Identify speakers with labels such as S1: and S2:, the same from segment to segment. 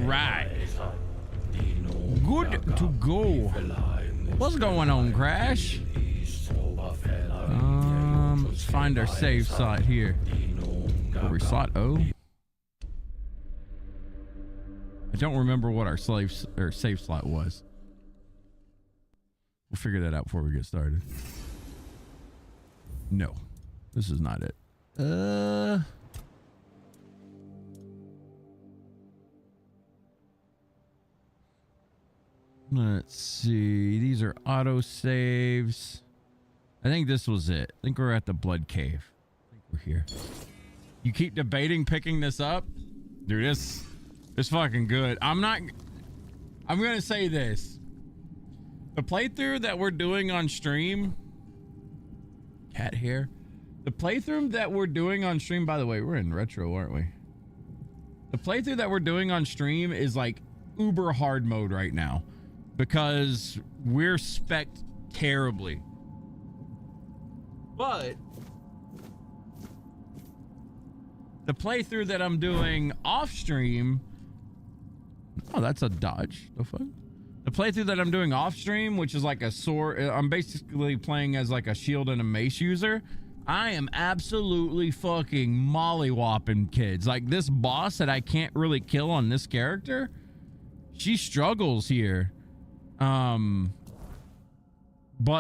S1: right. Good to go. What's going on, Crash? Let's find our save slot here. Where slot O? I don't remember what our save slot was. We'll figure that out before we get started. No, this is not it. Let's see. These are auto saves. I think this was it. I think we're at the blood cave. I think we're here. You keep debating picking this up? Dude, it's fucking good. I'm gonna say this. The playthrough that we're doing on stream, cat hair. The playthrough that we're doing on stream, by the way, we're in retro, aren't we? The playthrough that we're doing on stream is like uber hard mode right now because we're spec'd terribly. But the playthrough that I'm doing off stream, oh, that's a dodge. The fuck? The playthrough that I'm doing off stream, which is like a sword, I'm basically playing as like a shield and a mace user. I am absolutely fucking mollywopping kids. Like this boss that I can't really kill on this character, she struggles here. But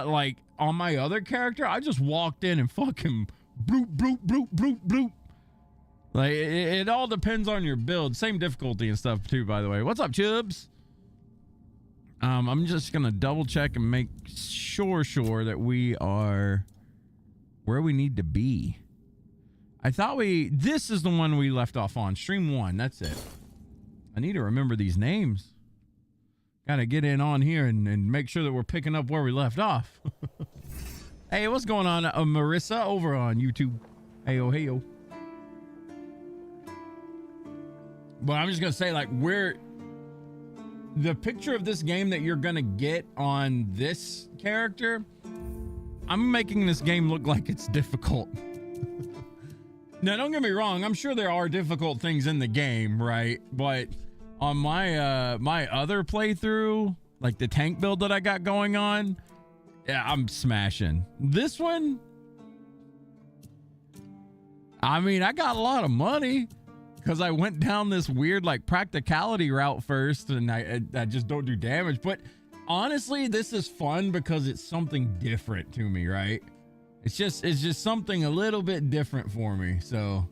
S1: like on my other character, I just walked in and fucking bloop, bloop, bloop, bloop, bloop. Like it all depends on your build. Same difficulty and stuff too, by the way. What's up, Chubs? I'm just gonna double check and make sure that we are where we need to be. I thought this is the one we left off on stream 1. That's it. I need to remember these names. Gotta get in on here and make sure that we're picking up where we left off. Hey, what's going on, Marissa over on YouTube? Heyo, heyo. But I'm just gonna say, like, the picture of this game that you're gonna get on this character, I'm making this game look like it's difficult. Now, don't get me wrong, I'm sure there are difficult things in the game, right? But on my my other playthrough, like the tank build that I got going on, yeah, I'm smashing. This one, I mean, I got a lot of money because I went down this weird like practicality route first, and I just don't do damage. But honestly, this is fun because it's something different to me, right? It's just something a little bit different for me. So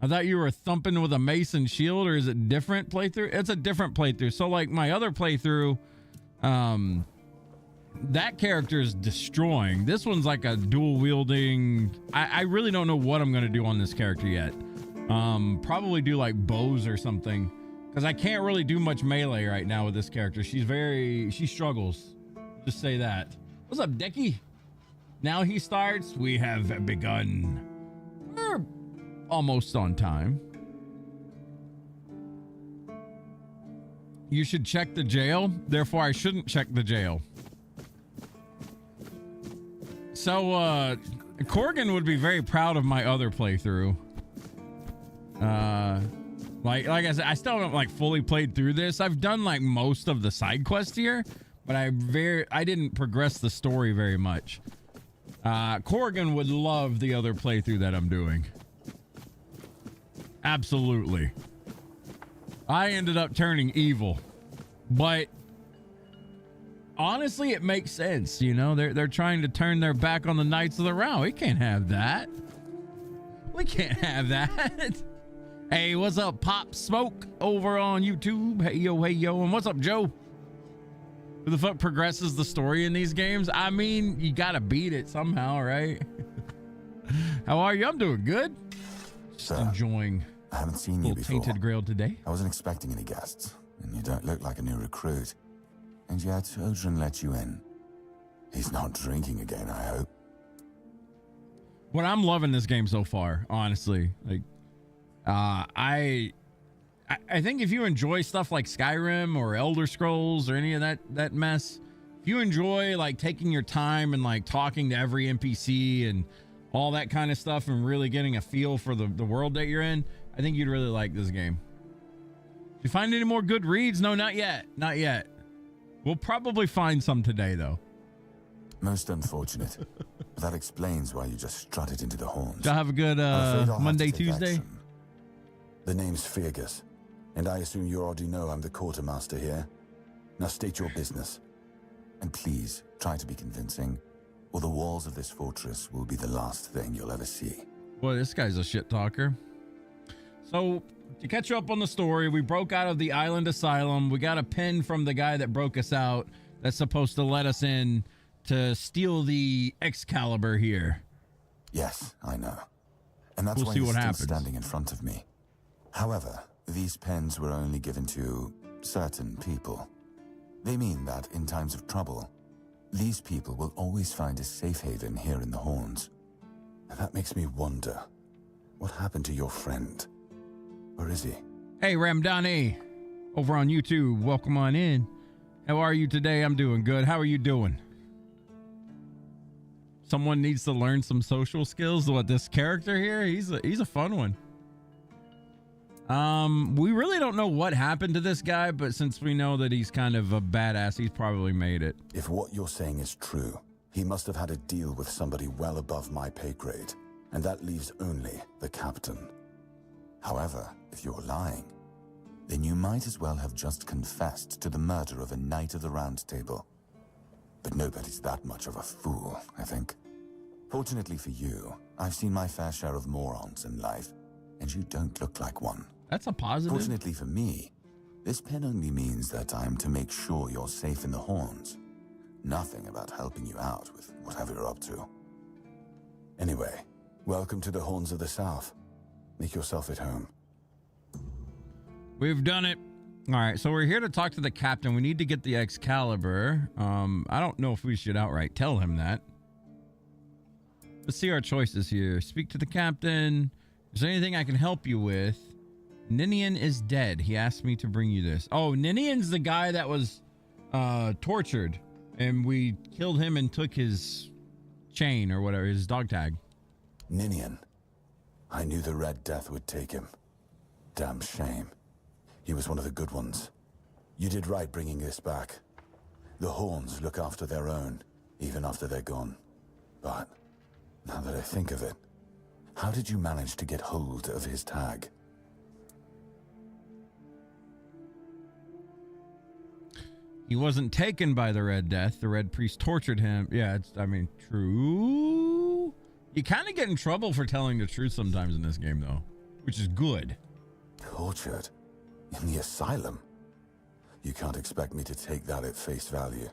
S1: I thought you were thumping with a mace and shield, or is it different playthrough? It's a different playthrough. So like my other playthrough, that character is destroying. This one's like a dual wielding. I really don't know what I'm gonna do on this character yet. Probably do like bows or something, because I can't really do much melee right now with this character. She struggles. Just say that. What's up, Decky? Now he starts. We have begun. We're almost on time. You should check the jail. Therefore, I shouldn't check the jail. So, Corgan would be very proud of my other playthrough. Like I said, I still haven't like fully played through this. I've done like most of the side quests here, but I didn't progress the story very much. Corgan would love the other playthrough that I'm doing. Absolutely. I ended up turning evil, but honestly, it makes sense. You know, they're trying to turn their back on the Knights of the Round. We can't have that. We can't have that. Hey, what's up, Pop Smoke over on YouTube? Hey yo, and what's up, Joe? Who the fuck progresses the story in these games? I mean, you gotta beat it somehow, right? How are you? I'm doing good. Just enjoying.
S2: I haven't seen you before.
S1: Tainted Grail today.
S2: I wasn't expecting any guests, and you don't look like a new recruit. And yet, Odrin let you in. He's not drinking again, I hope.
S1: What I'm loving this game so far, honestly, like, I think if you enjoy stuff like Skyrim or Elder Scrolls or any of that mess, if you enjoy like taking your time and like talking to every NPC and all that kind of stuff and really getting a feel for the world that you're in, I think you'd really like this game. You find any more good reads? No, not yet. Not yet. We'll probably find some today, though.
S2: Most unfortunate. That explains why you just strutted into the horns.
S1: Y'all have a good Monday, Tuesday?
S2: Action. The name's Fergus, and I assume you already know I'm the quartermaster here. Now state your business. And please, try to be convincing, or the walls of this fortress will be the last thing you'll ever see.
S1: Boy, this guy's a shit talker. So, to catch you up on the story, we broke out of the island asylum. We got a pin from the guy that broke us out that's supposed to let us in to steal the Excalibur here.
S2: Yes, I know. And that's
S1: We'll
S2: why
S1: see
S2: you're
S1: what
S2: still
S1: happens.
S2: standing in front of me. However, these pens were only given to certain people. They mean that in times of trouble, these people will always find a safe haven here in the Horns. And that makes me wonder, what happened to your friend? Where is he?
S1: Hey, Ramdani, over on YouTube. Welcome on in. How are you today? I'm doing good. How are you doing? Someone needs to learn some social skills. What, this character here? He's a fun one. We really don't know what happened to this guy, but since we know that he's kind of a badass, he's probably made it.
S2: If what you're saying is true, he must have had a deal with somebody well above my pay grade, and that leaves only the captain. However, if you're lying, then you might as well have just confessed to the murder of a Knight of the Round Table. But nobody's that much of a fool, I think. Fortunately for you, I've seen my fair share of morons in life, and you don't look like one.
S1: That's a positive.
S2: Fortunately for me, this pen only means that I'm to make sure you're safe in the Horns. Nothing about helping you out with whatever you're up to. Anyway, welcome to the Horns of the South. Make yourself at home.
S1: We've done it. All right, so we're here to talk to the captain. We need to get the Excalibur. I don't know if we should outright tell him that. Let's see our choices here. Speak to the captain. Is there anything I can help you with? Ninian is dead. He asked me to bring you this. Oh, Ninian's the guy that was tortured, and we killed him and took his chain or whatever, his dog tag.
S2: Ninian. I knew the Red Death would take him. Damn shame. He was one of the good ones. You did right bringing this back. The Horns look after their own, even after they're gone. But, now that I think of it, how did you manage to get hold of his tag?
S1: He wasn't taken by the Red Death. The Red Priest tortured him. Yeah, true. You kind of get in trouble for telling the truth sometimes in this game, though, which is good.
S2: Tortured? In the asylum? You can't expect me to take that at face value.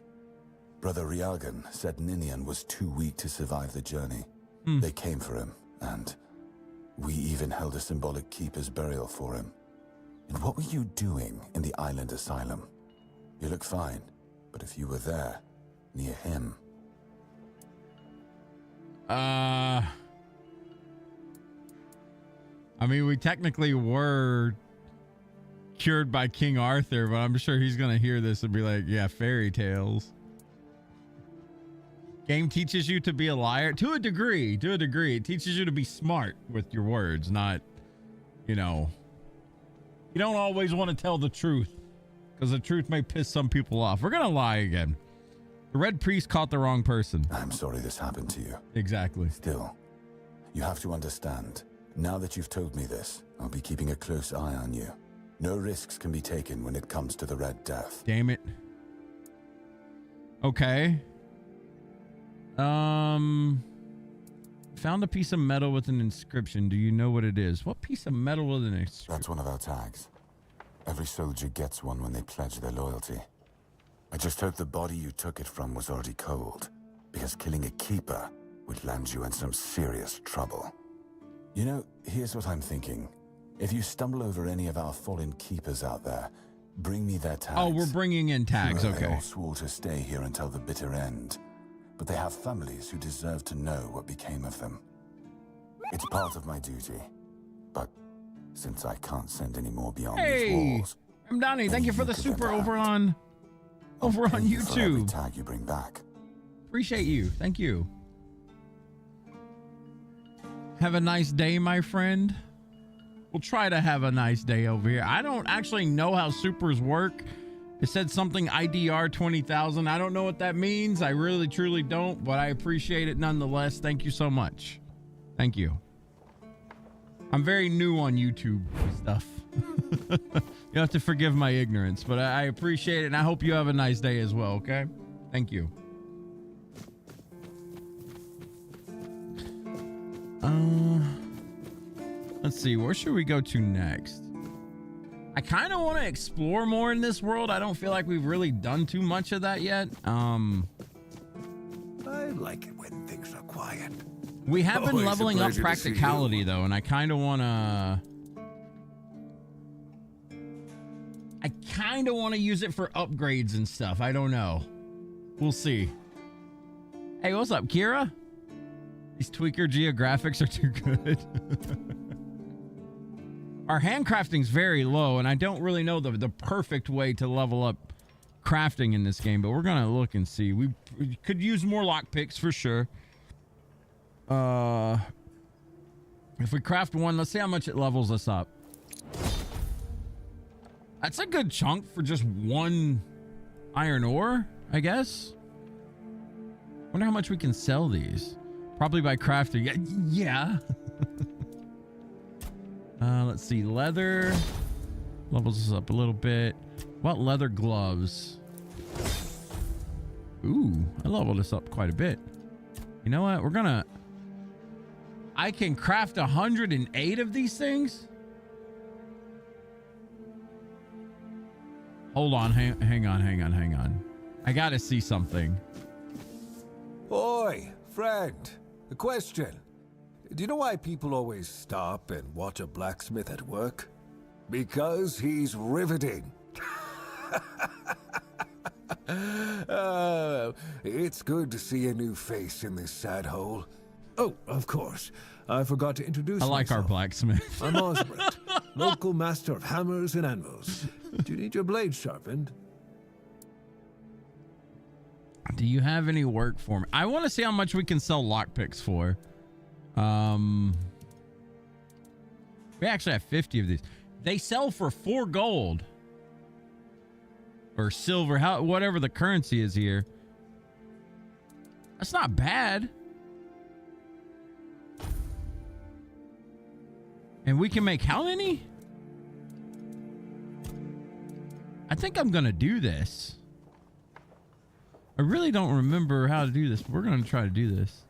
S2: Brother Riagan said Ninian was too weak to survive the journey. They came for him, and we even held a symbolic keeper's burial for him. And what were you doing in the island asylum? You look fine, but if you were there, near him...
S1: I mean, we technically were cured by King Arthur, but I'm sure he's gonna hear this and be like, yeah, fairy tales. Game teaches you to be a liar to a degree. It teaches you to be smart with your words, not, you know, you don't always want to tell the truth because the truth may piss some people off. We're gonna lie again. The Red Priest caught the wrong person.
S2: I'm sorry this happened to you.
S1: Exactly.
S2: Still, you have to understand, now that you've told me this, I'll be keeping a close eye on you. No risks can be taken when it comes to the Red Death.
S1: Damn it. Okay. Found a piece of metal with an inscription. Do you know what it is? What piece of metal with an inscription?
S2: That's one of our tags. Every soldier gets one when they pledge their loyalty. I just hope the body you took it from was already cold, because killing a keeper would land you in some serious trouble. You know, here's what I'm thinking. If you stumble over any of our fallen keepers out there, bring me their tags.
S1: Oh, we're bringing in tags,
S2: Sure,
S1: okay.
S2: They all swore to stay here until the bitter end, but they have families who deserve to know what became of them. It's part of my duty, but since I can't send any more beyond these walls...
S1: I'm Donnie. Thank you for the
S2: can
S1: super
S2: adapt.
S1: over on
S2: I'll pay you for every
S1: YouTube.
S2: tag you bring back.
S1: Appreciate you. Thank you. Have a nice day, my friend. We'll try to have a nice day over here. I don't actually know how supers work. It said something IDR 20,000. I don't know what that means. I really, truly don't, but I appreciate it nonetheless. Thank you so much. Thank you. I'm very new on YouTube stuff. You have to forgive my ignorance, but I appreciate it, and I hope you have a nice day as well, okay? Thank you. Let's see. Where should we go to next? I kind of want to explore more in this world. I don't feel like we've really done too much of that yet.
S3: I like it when things are quiet.
S1: We have been leveling up practicality, though, and I kind of want to use it for upgrades and stuff. I don't know. We'll see. Hey, what's up, Kira? These tweaker geographics are too good. Our handcrafting's very low, and I don't really know the perfect way to level up crafting in this game, but we're gonna look and see. We could use more lockpicks for sure. If we craft one, let's see how much it levels us up. That's a good chunk for just one iron ore, I guess. Wonder how much we can sell these. Probably by crafting. Yeah. Let's see. Leather levels us up a little bit. What leather gloves? Ooh, I leveled us up quite a bit. You know what? I can craft 108 of these things. Hold on. Hang on. I gotta see something.
S3: Oi, friend. A question. Do you know why people always stop and watch a blacksmith at work? Because he's riveting. It's good to see a new face in this sad hole. Oh, of course. I forgot to introduce myself.
S1: I like our blacksmith.
S3: I'm Osbert, local master of hammers and anvils. Do you need your blade sharpened?
S1: Do you have any work for me? I want to see how much we can sell lockpicks for. We actually have 50 of these. They sell for 4 gold or silver, whatever the currency is here. That's not bad. And we can make how many? I think I'm gonna do this. I really don't remember how to do this, but we're gonna try to do this.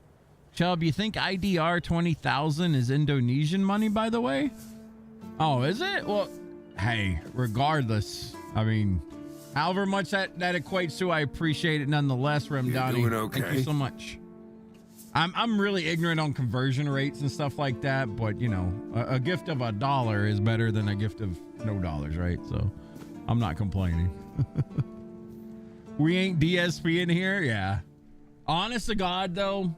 S1: Chubb, you think IDR 20,000 is Indonesian money, by the way? Oh, is it? Well, hey, regardless, I mean, however much that equates to, I appreciate it nonetheless, Remdani.
S3: You're doing okay.
S1: Thank you so much. I'm really ignorant on conversion rates and stuff like that, but you know, a gift of $1 is better than a gift of no dollars, right? So I'm not complaining. We ain't DSP in here, yeah. Honest to God, though,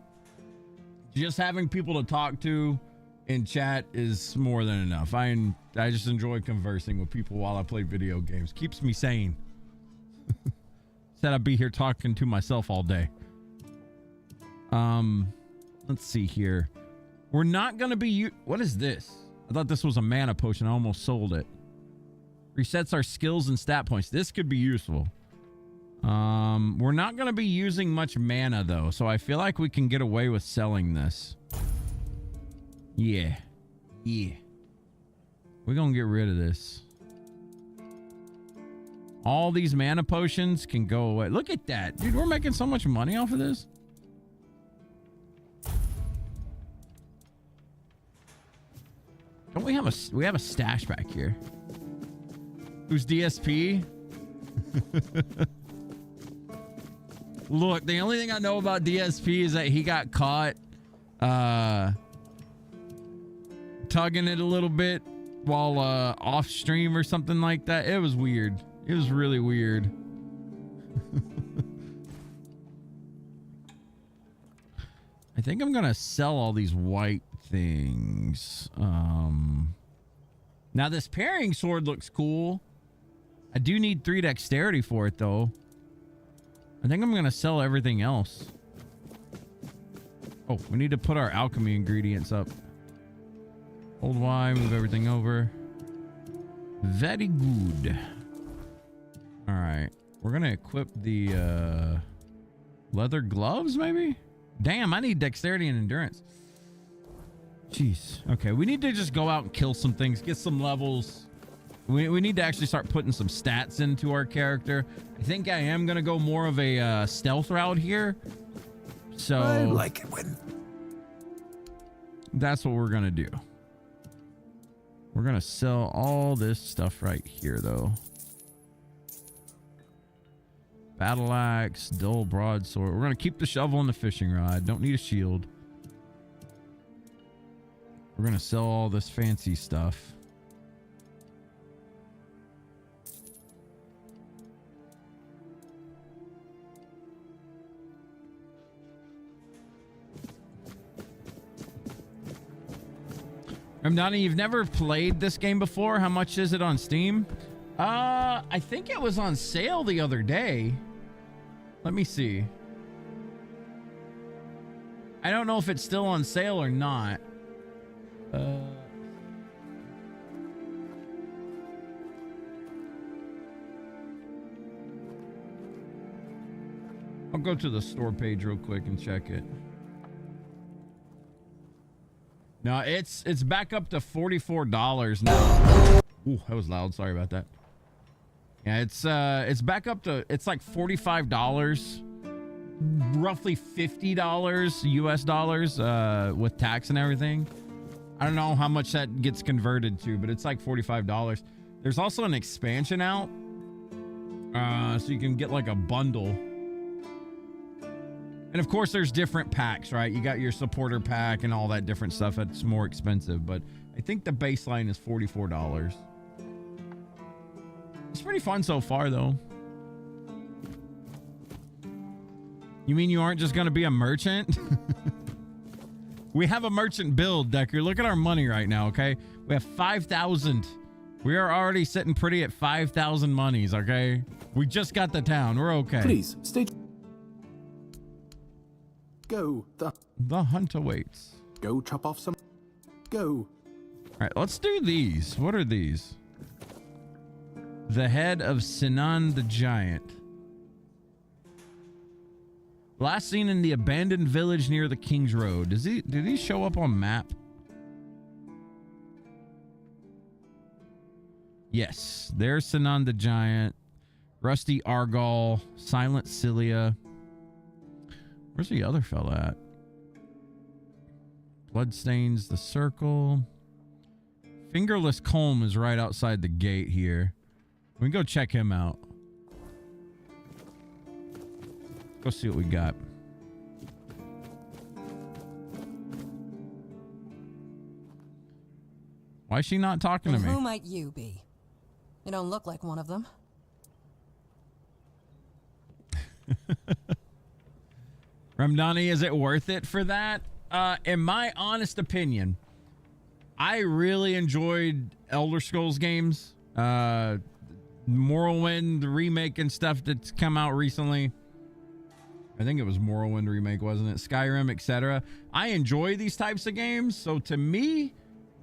S1: just having people to talk to in chat is more than enough. I just enjoy conversing with people while I play video games. Keeps me sane. Said I'd be here talking to myself all day. Let's see here. We're not gonna be what is this? I thought this was a mana potion. I almost sold it. Resets our skills and stat points. This could be useful. We're not gonna be using much mana though, so I feel like we can get away with selling this. Yeah. We're gonna get rid of this. All these mana potions can go away. Look at that, dude. We're making so much money off of this. Don't we have a stash back here? Who's DSP? Look, the only thing I know about DSP is that he got caught tugging it a little bit while off stream or something like that. It was weird. It was really weird. I think I'm gonna sell all these white things. Now this parrying sword looks cool. I do need 3 dexterity for it though. I think I'm gonna sell everything else. Oh, we need to put our alchemy ingredients up. Hold Y, move everything over. Very good. All right. We're going to equip the leather gloves, maybe? Damn, I need dexterity and endurance. Jeez. Okay, we need to just go out and kill some things, get some levels. We need to actually start putting some stats into our character. I think I am going to go more of a stealth route here. So
S3: I like it when...
S1: That's what we're going to do. We're going to sell all this stuff right here, though. Battle axe, dull broadsword. We're going to keep the shovel and the fishing rod. Don't need a shield. We're going to sell all this fancy stuff. Donnie, you've never played this game before. How much is it on Steam? I think it was on sale the other day. Let me see. I don't know if it's still on sale or not. I'll go to the store page real quick and check it. No, it's back up to $44 now. Ooh, that was loud. Sorry about that. Yeah, it's back up to, it's like $45, roughly $50 US dollars with tax and everything. I don't know how much that gets converted to, but it's like $45. There's also an expansion out, so you can get like a bundle. And of course, there's different packs, right? You got your supporter pack and all that different stuff. That's more expensive, but I think the baseline is $44. It's pretty fun so far, though. You mean you aren't just going to be a merchant? We have a merchant build, Decker. Look at our money right now, okay? We have 5,000. We are already sitting pretty at 5,000 monies, okay? We just got the town. We're okay.
S4: Please, stay... Go.
S1: The hunt awaits.
S4: Go chop off some... Go.
S1: All right, let's do these. What are these? The head of Sinan the Giant. Last seen in the abandoned village near the King's Road. Did he show up on map? Yes, there's Sinan the Giant. Rusty Argall. Silent Cilia. Where's the other fella at? Bloodstains the circle. Fingerless Colm is right outside the gate here. We can go check him out. Go see what we got. Why is she not talking to me?
S5: Who might you be? You don't look like one of them.
S1: Ramdani, is it worth it for that? In my honest opinion, I really enjoyed Elder Scrolls games. Morrowind, the remake and stuff that's come out recently. I think it was Morrowind remake, wasn't it? Skyrim, etc. I enjoy these types of games. So to me,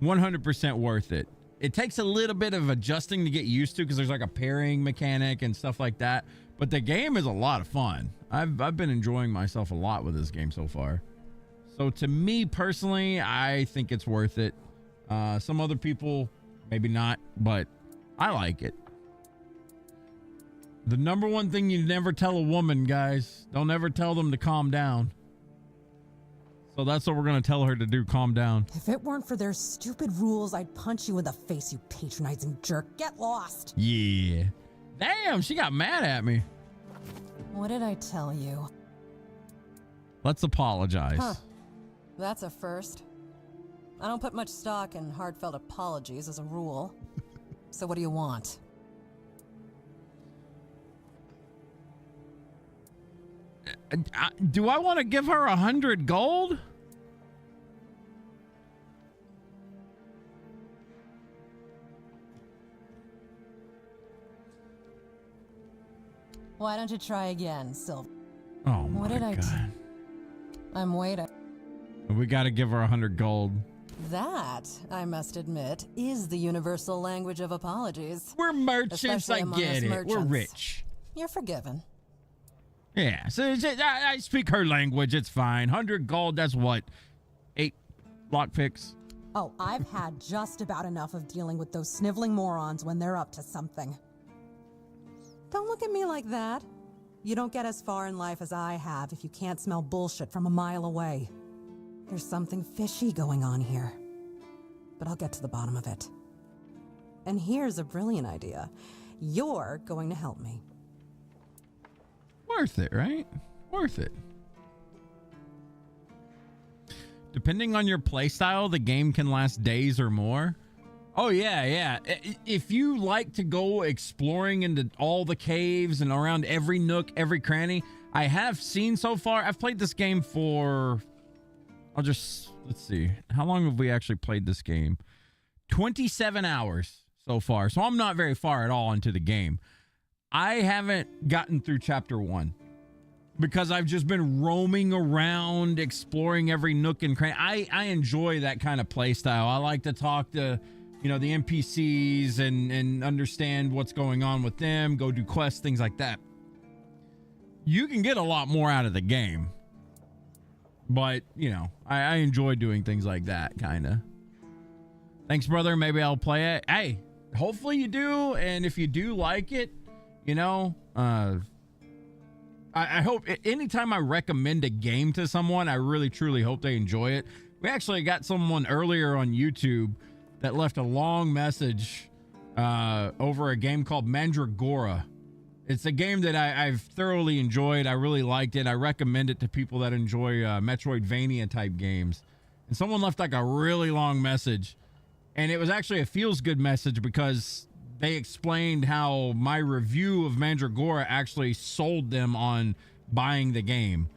S1: 100% worth it. It takes a little bit of adjusting to get used to because there's like a pairing mechanic and stuff like that. But the game is a lot of fun. I've been enjoying myself a lot with this game so far. So to me personally, I think it's worth it. Some other people, maybe not, but I like it. The number one thing you never tell a woman, guys, don't ever tell them to calm down. So that's what we're going to tell her to do, calm down.
S5: If it weren't for their stupid rules, I'd punch you in the face, you patronizing jerk. Get lost.
S1: Yeah. Damn, she got mad at me.
S5: What did I tell you?
S1: Let's apologize.
S5: Huh. That's a first. I don't put much stock in heartfelt apologies as a rule. So what do you want?
S1: Do I want to give her 100 gold?
S5: Why don't you try again, Sylv?
S1: Oh my
S5: What did I
S1: God.
S5: I'm waiting.
S1: We got to give her 100 gold.
S5: That, I must admit, is the universal language of apologies.
S1: We're merchants,
S5: Especially
S1: I
S5: among
S1: get
S5: us
S1: it. We're
S5: merchants.
S1: rich.
S5: You're forgiven.
S1: Yeah, so I speak her language. It's fine. 100 gold, that's what? 8 lockpicks?
S6: Oh, I've had just about enough of dealing with those sniveling morons when they're up to something.
S5: Don't look at me like that. You don't get as far in life as I have if you can't smell bullshit from a mile away. There's something fishy going on here. But I'll get to the bottom of it. And here's a brilliant idea. You're going to help me.
S1: Worth it, right? Worth it. Depending on your playstyle, the game can last days or more. Oh, yeah. If you like to go exploring into all the caves and around every nook, every cranny, I have seen so far. I've played this game for... let's see. How long have we actually played this game? 27 hours so far. So I'm not very far at all into the game. I haven't gotten through chapter 1 because I've just been roaming around, exploring every nook and cranny. I enjoy that kind of play style. I like to talk to, the NPCs and understand what's going on with them, go do quests, things like that. You can get a lot more out of the game. But, I enjoy doing things like that, kind of. Thanks, brother. Maybe I'll play it. Hey, hopefully you do. And if you do like it, I hope anytime I recommend a game to someone, I really, truly hope they enjoy it. We actually got someone earlier on YouTube that left a long message over a game called Mandragora. It's a game that I've thoroughly enjoyed. I really liked it. I recommend it to people that enjoy Metroidvania type games. And someone left like a really long message. And it was actually a feels good message because they explained how my review of Mandragora actually sold them on buying the game.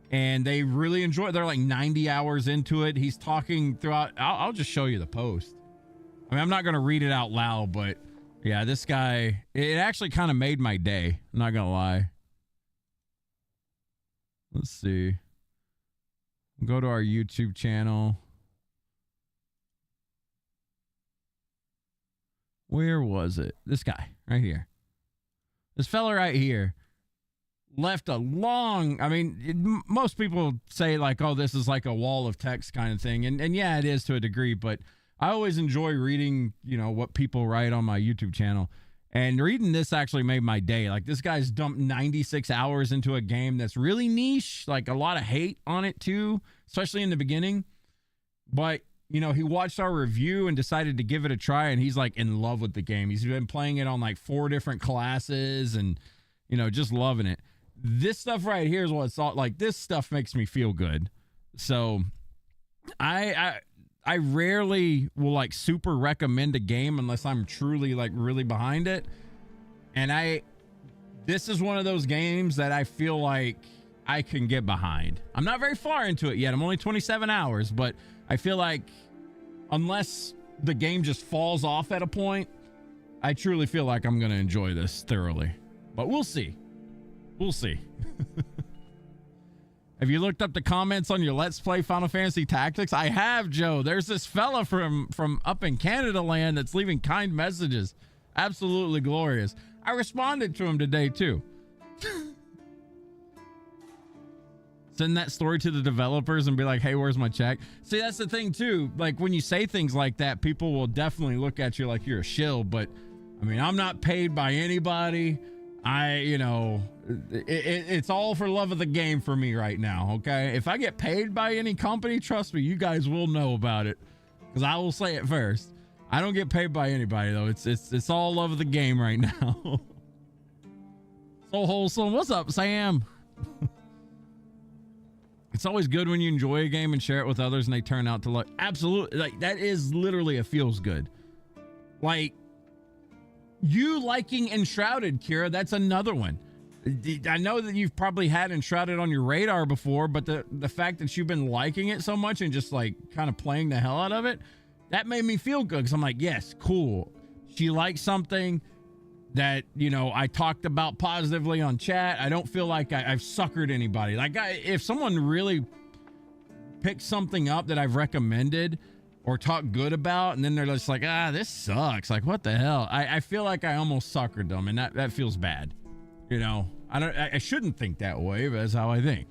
S1: And they really enjoy it. They're like 90 hours into it. He's talking throughout. I'll just show you the post. I mean, I'm not going to read it out loud, but yeah, this guy, it actually kind of made my day. I'm not going to lie. Let's see. Go to our YouTube channel. Where was it? This guy right here. This fella right here left a long, most people say like, oh, this is like a wall of text kind of thing. And yeah, it is to a degree, but I always enjoy reading, what people write on my YouTube channel. And reading this actually made my day. Like, this guy's dumped 96 hours into a game that's really niche, like a lot of hate on it too, especially in the beginning. But, he watched our review and decided to give it a try, and he's like in love with the game. He's been playing it on like 4 different classes and, just loving it. This stuff right here is what it's all like. This stuff makes me feel good. So I rarely will like super recommend a game unless I'm truly like really behind it. And this is one of those games that I feel like I can get behind. I'm not very far into it yet. I'm only 27 hours, but I feel like unless the game just falls off at a point, I truly feel like I'm going to enjoy this thoroughly. But we'll see. We'll see. Have you looked up the comments on your Let's Play Final Fantasy Tactics? I have, Joe. There's this fella from up in Canada land that's leaving kind messages. Absolutely glorious. I responded to him today, too. Send that story to the developers and be like, hey, where's my check? See, that's the thing, too. Like, when you say things like that, people will definitely look at you like you're a shill. But, I'm not paid by anybody. It's all for love of the game for me right now, okay? If I get paid by any company, trust me, you guys will know about it, because I will say it first. I don't get paid by anybody, though. It's all love of the game right now. So wholesome. What's up, Sam? It's always good when you enjoy a game and share it with others and they turn out to look absolutely like that is literally a feels good. Like, you liking Enshrouded, Kira, that's another one. I know that you've probably had Enshrouded on your radar before, but the fact that you've been liking it so much and just like kind of playing the hell out of it, that made me feel good, because I'm like, yes, cool. She likes something that, I talked about positively on chat. I don't feel like I've suckered anybody. Like, if someone really picks something up that I've recommended or talk good about, and then they're just like, ah, this sucks. Like, what the hell? I feel like I almost suckered them, and that feels bad. You know, I shouldn't think that way, but that's how I think.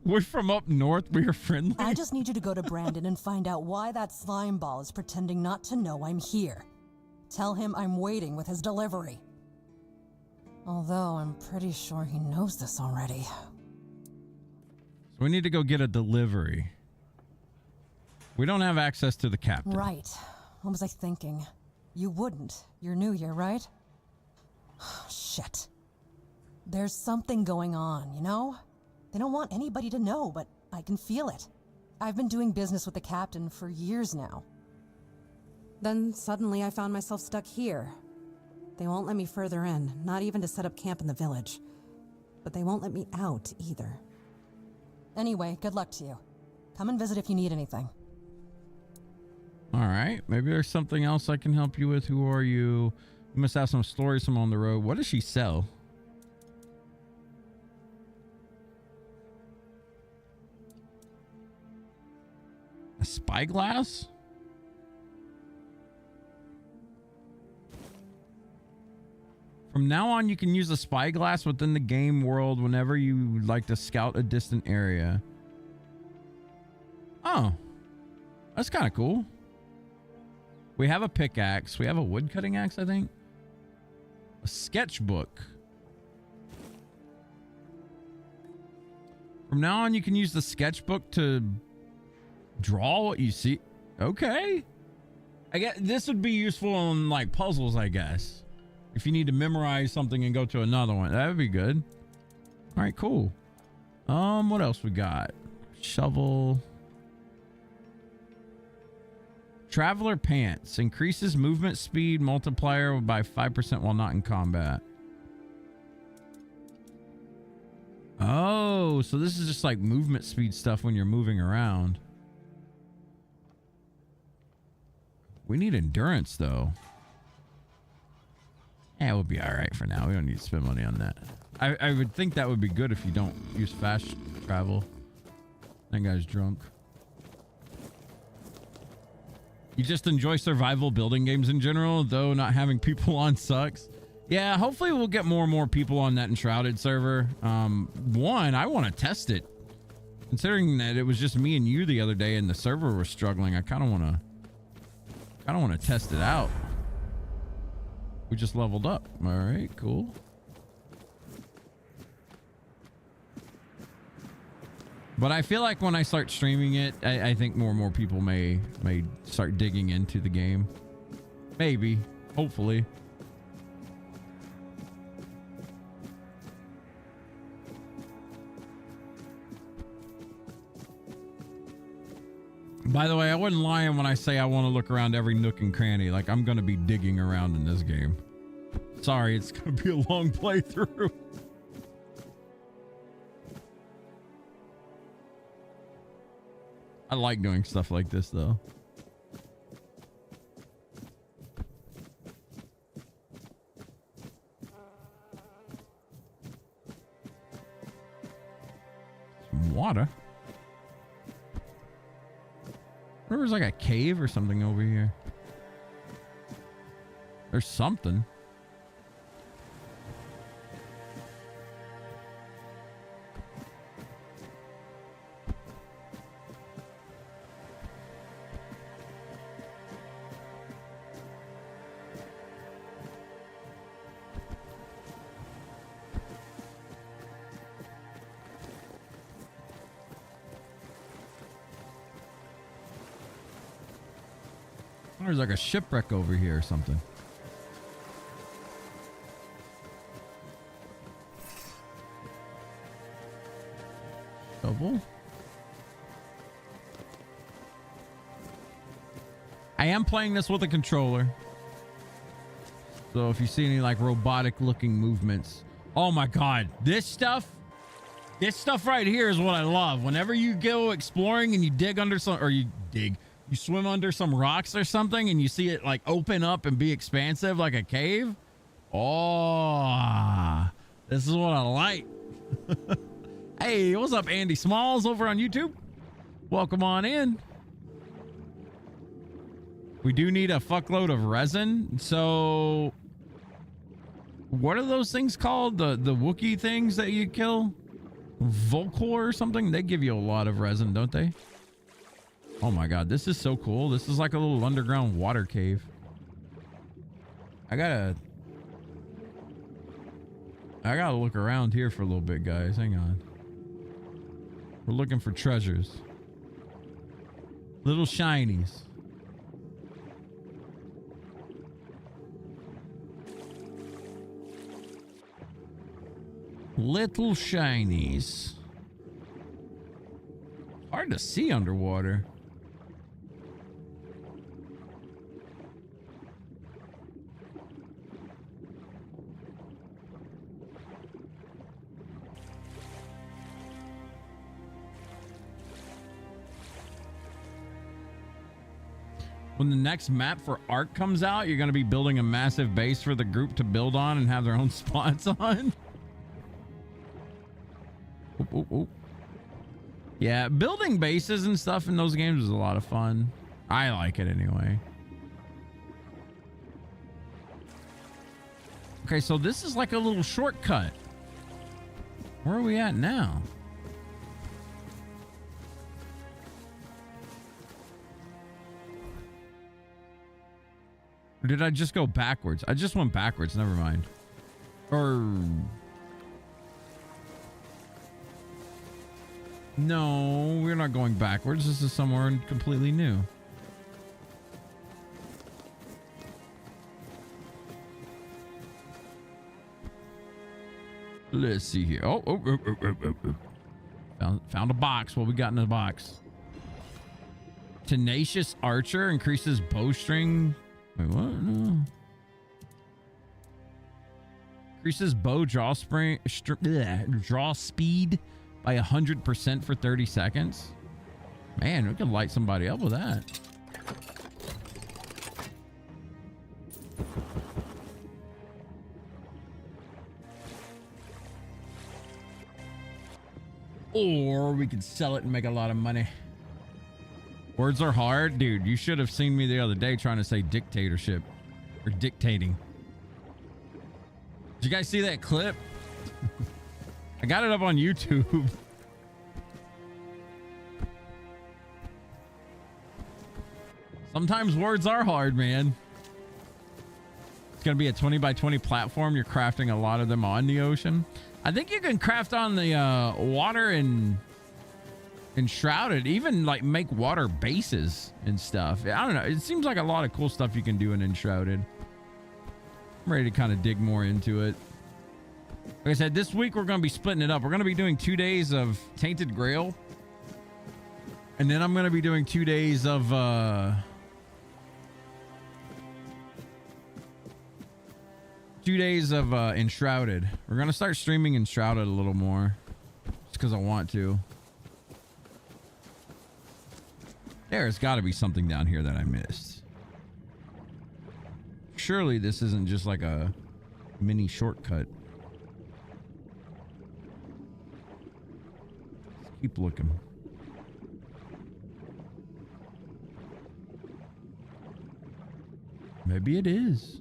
S1: We're from up north. We are friendly.
S6: I just need you to go to Brandon and find out why that slime ball is pretending not to know I'm here. Tell him I'm waiting with his delivery. Although I'm pretty sure he knows this already.
S1: So we need to go get a delivery. We don't have access to the captain.
S6: Right. What was I thinking? You wouldn't. You're new here, right? Shit. There's something going on, you know? They don't want anybody to know, but I can feel it. I've been doing business with the captain for years now.
S5: Then suddenly I found myself stuck here. They won't let me further in, not even to set up camp in the village. But they won't let me out either.
S6: Anyway, good luck to you. Come and visit if you need anything.
S1: All right. Maybe there's something else I can help you with. Who are you? You must have some stories from on the road. What does she sell? A spyglass? From now on, you can use a spyglass within the game world whenever you like to scout a distant area. Oh, that's kind of cool. We have a pickaxe. We have a wood cutting axe, I think. A sketchbook. From now on, you can use the sketchbook to draw what you see. Okay. I guess this would be useful on like puzzles, I guess. If you need to memorize something and go to another one, that would be good. All right, cool. What else we got? Shovel. Traveler pants increases movement speed multiplier by 5% while not in combat. Oh, so this is just like movement speed stuff when you're moving around. We need endurance though. Yeah, we'll be all right for now. We don't need to spend money on that. I would think that would be good if you don't use fast travel. That guy's drunk. You just enjoy survival building games in general, though not having people on sucks. Yeah, hopefully we'll get more and more people on that Enshrouded server. One, I want to test it. Considering that it was just me and you the other day and the server was struggling, I kind of want to test it out. We just leveled up. All right, cool. But I feel like when I start streaming it, I think more and more people may start digging into the game. Maybe. Hopefully. By the way, I wasn't lying when I say I want to look around every nook and cranny. Like, I'm going to be digging around in this game. Sorry, it's going to be a long playthrough. I like doing stuff like this, though. Some water. There was like a cave or something over here. There's something. There's like a shipwreck over here or something. Shovel. I am playing this with a controller. So if you see any like robotic looking movements. Oh my God. This stuff right here is what I love. Whenever you go exploring and you dig under some, or you swim under some rocks or something and you see it like open up and be expansive like a cave. Oh, this is what I like. Hey, what's up, Andy Smalls over on YouTube? Welcome on in. We do need a fuckload of resin. So what are those things called? The Wookiee things that you kill? Volcor or something? They give you a lot of resin, don't they? Oh my god, this is so cool. This is like a little underground water cave. I gotta look around here for a little bit, guys. Hang on. We're looking for treasures. Little shinies. Little shinies. Hard to see underwater. When the next map for Ark comes out, you're going to be building a massive base for the group to build on and have their own spots on. Oop, oop, oop. Yeah, building bases and stuff in those games is a lot of fun. I like it anyway. Okay, so this is like a little shortcut. Where are we at now? Or did I just go backwards? I just went backwards. Never mind. Or... no, we're not going backwards. This is somewhere completely new. Let's see here. Found a box. What we got in the box? Tenacious Archer increases bowstring. Wait, what? No. Increases bow draw speed by 100% for 30 seconds. Man, we can light somebody up with that. Or we could sell it and make a lot of money. Words are hard. Dude, you should have seen me the other day trying to say dictatorship or dictating. Did you guys see that clip? I got it up on YouTube. Sometimes words are hard, man. It's going to be a 20 by 20 platform. You're crafting a lot of them on the ocean. I think you can craft on the water and Enshrouded, even like make water bases and stuff. I don't know. It seems like a lot of cool stuff you can do in Enshrouded. I'm ready to kind of dig more into it. Like I said, this week we're going to be splitting it up. We're going to be doing 2 days of Tainted Grail. And then I'm going to be doing 2 days of... 2 days of Enshrouded. We're going to start streaming Enshrouded a little more. Just because I want to. There's got to be something down here that I missed. Surely this isn't just like a mini shortcut. Let's keep looking. Maybe it is.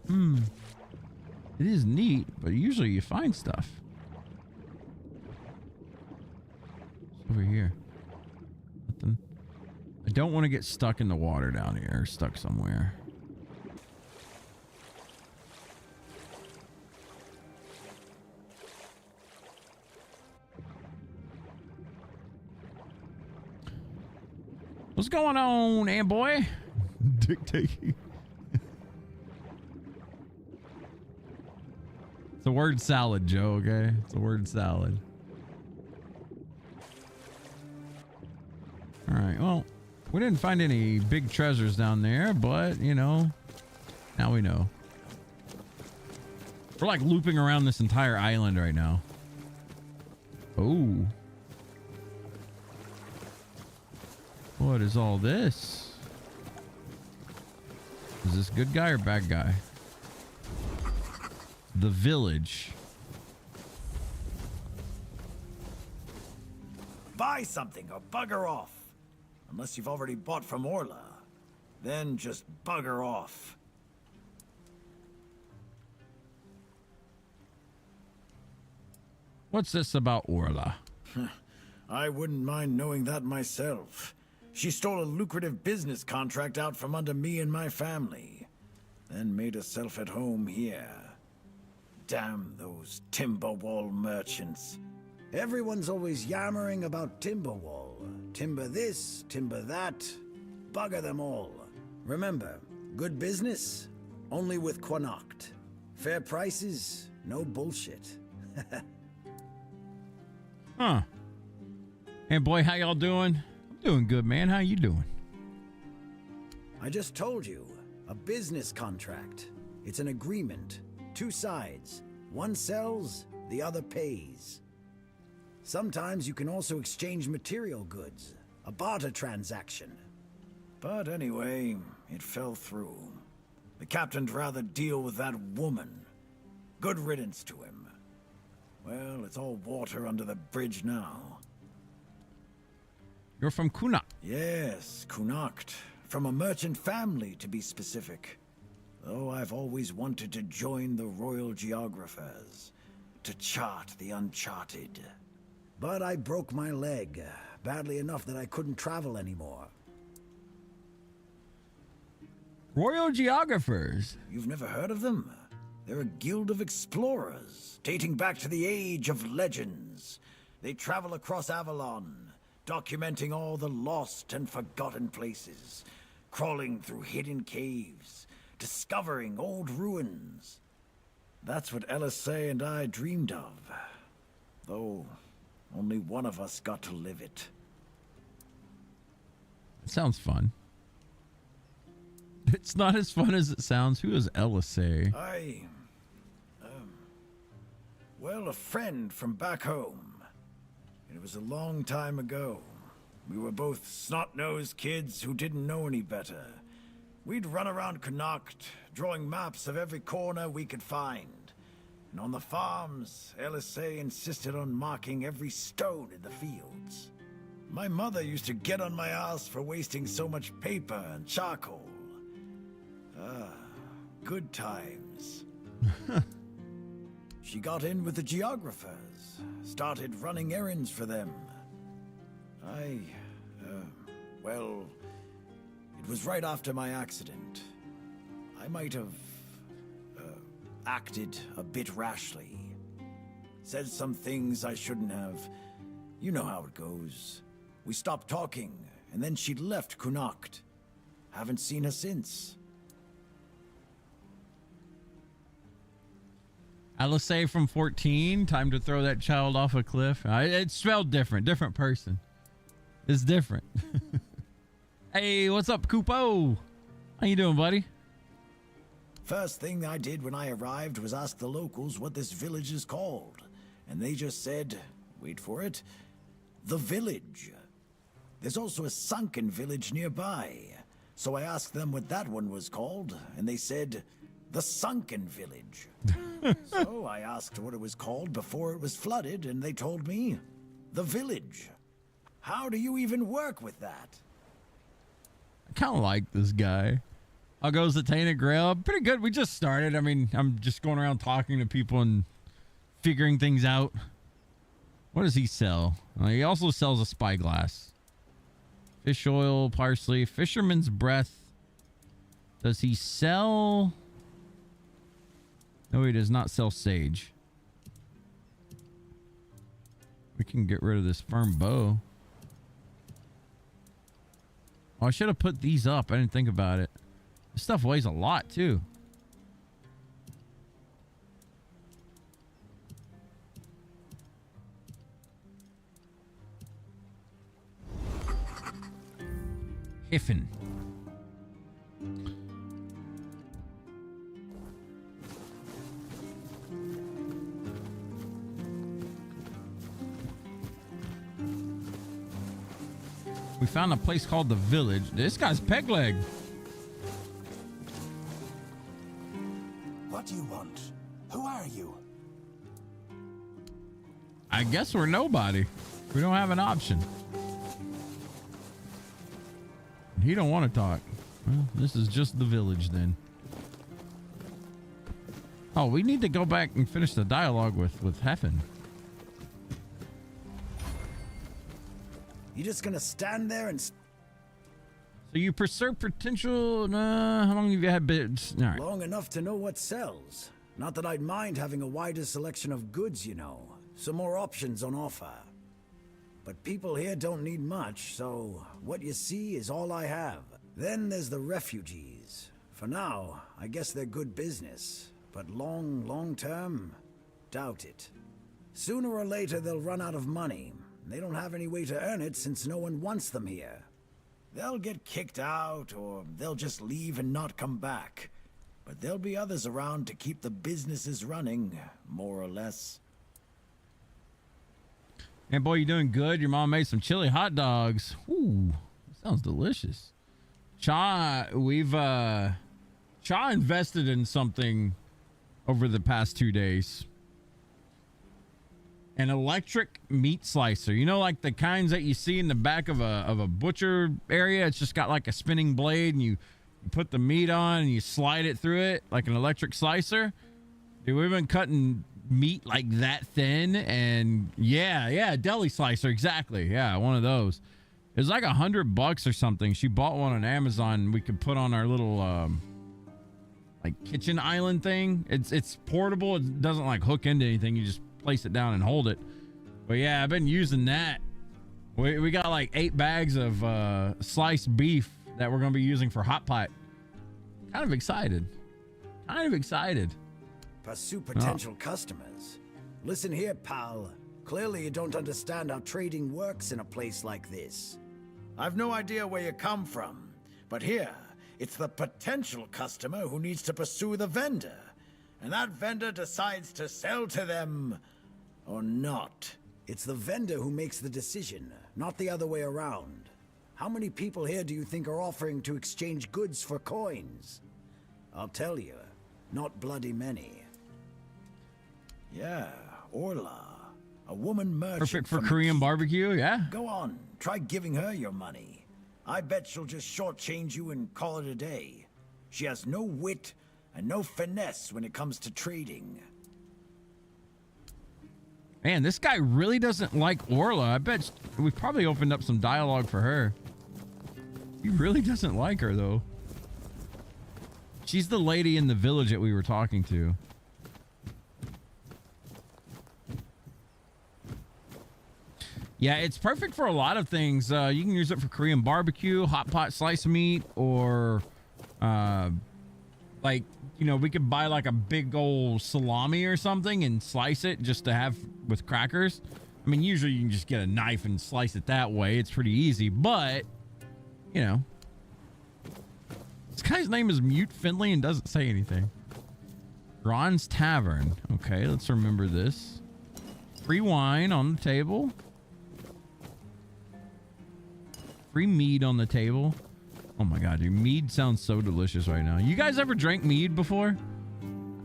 S1: It is neat, but usually you find stuff. Over here. Nothing. I don't want to get stuck in the water down here, or stuck somewhere. What's going on, boy? Dictating. It's a word salad, Joe, okay? It's a word salad. All right, well, we didn't find any big treasures down there, but, you know, now we know. We're like looping around this entire island right now. Oh. What is all this? Is this good guy or bad guy? The village.
S7: buy something or bugger off. Unless you've already bought from Orla. Then just bugger off.
S1: What's this about Orla?
S7: I wouldn't mind knowing that myself. She stole a lucrative business contract out from under me and my family. Then made herself at home here. Damn those Timberwall merchants. Everyone's always yammering about Timberwall. Timber this, timber that. Bugger them all. Remember, good business, only with Quanacht. Fair prices, no bullshit.
S1: Huh. Hey boy, how y'all doing? I'm doing good, man. How you doing?
S7: I just told you, a business contract. It's an agreement. Two sides. One sells, the other pays. Sometimes you can also exchange material goods. A barter transaction. But anyway, it fell through. The captain'd rather deal with that woman. Good riddance to him. Well, it's all water under the bridge now.
S1: You're from Kuna.
S7: Yes, Kunacht. From a merchant family, to be specific. Though I've always wanted to join the Royal Geographers. To chart the uncharted. But I broke my leg. Badly enough that I couldn't travel anymore.
S1: Royal Geographers.
S7: You've never heard of them? They're a guild of explorers, dating back to the Age of Legends. They travel across Avalon, documenting all the lost and forgotten places, crawling through hidden caves, discovering old ruins. That's what LSA and I dreamed of, though only one of us got to live it.
S1: It sounds fun. It's not as fun as it sounds. Who is LSA?
S7: Well, a friend from back home. It was a long time ago. We were both snot-nosed kids who didn't know any better. We'd run around Connacht, drawing maps of every corner we could find. And on the farms, LSA insisted on marking every stone in the fields. My mother used to get on my ass for wasting so much paper and charcoal. Good times. She got in with the geographers, started running errands for them. Well, it was right after my accident. I might have acted a bit rashly. Said some things I shouldn't have. You know how it goes. We stopped talking, and then she left Connacht. Haven't seen her since.
S1: LSA from 14. Time to throw that child off a cliff. It spelled different. Different person. It's different. Hey, what's up, Kupo? How you doing, buddy?
S7: First thing I did when I arrived was ask the locals what this village is called. And they just said, wait for it, the village. There's also a sunken village nearby. So I asked them what that one was called, and they said, the sunken village. So I asked what it was called before it was flooded, and they told me, the village. How do you even work with that?
S1: I kind of like this guy. How goes the Tainted Grail? Pretty good. We just started. I mean, I'm just going around talking to people and figuring things out. What does he sell? He also sells a spyglass. Fish oil, parsley, fisherman's breath. Does he sell? No, he does not sell sage. We can get rid of this firm bow. Oh, I should have put these up. I didn't think about it. This stuff weighs a lot, too. Iffin. We found a place called the Village. This guy's peg leg.
S8: What do you want? Who are you?
S1: I guess we're nobody. We don't have an option. He don't want to talk. Well, this is just the village then. Oh, we need to go back and finish the dialogue with Heffen.
S7: You just gonna stand there and...
S1: So you pursue potential... how long have you had bids? All right.
S7: Long enough to know what sells. Not that I'd mind having a wider selection of goods, you know. Some more options on offer. But people here don't need much, so what you see is all I have. Then there's the refugees. For now, I guess they're good business. But long term, doubt it. Sooner or later they'll run out of money. They don't have any way to earn it since no one wants them here. They'll get kicked out, or they'll just leave and not come back. But there'll be others around to keep the businesses running, more or less.
S1: Hey, boy, you doing good? Your mom made some chili hot dogs. Ooh, sounds delicious. Cha invested in something over the past 2 days. An electric meat slicer. You know, like the kinds that you see in the back of a butcher area? It's just got like a spinning blade, and you put the meat on and you slide it through it like an electric slicer. Dude, we've been cutting meat like that thin, and yeah, deli slicer, exactly. Yeah, one of those. It was like $100 or something. She bought one on Amazon. We could put on our little like kitchen island thing. It's portable. It doesn't like hook into anything. You just place it down and hold it. But yeah, I've been using that. We got like 8 bags of sliced beef that we're going to be using for hot pot. Kind of excited.
S7: Pursue potential customers. Listen here, pal. Clearly you don't understand how trading works in a place like this. I've no idea where you come from, but here, it's the potential customer who needs to pursue the vendor. And that vendor decides to sell to them or not. It's the vendor who makes the decision, not the other way around. How many people here do you think are offering to exchange goods for coins? I'll tell you, not bloody many. Yeah, Orla, a woman merchant.
S1: Perfect for Korean barbecue, yeah.
S7: Go on, try giving her your money. I bet she'll just shortchange you and call it a day. She has no wit and no finesse when it comes to trading.
S1: Man, this guy really doesn't like Orla. I bet we've probably opened up some dialogue for her. He really doesn't like her, though. She's the lady in the village that we were talking to. Yeah, it's perfect for a lot of things. You can use it for Korean barbecue, hot pot slice meat, or like, you know, we could buy like a big old salami or something and slice it just to have with crackers. I mean, usually you can just get a knife and slice it that way. It's pretty easy, but, you know. This guy's name is Mute Finley and doesn't say anything. Ron's Tavern. Okay, let's remember this. Free wine on the table. Free mead on the table. Oh my god, dude. Mead sounds so delicious right now. You guys ever drank mead before?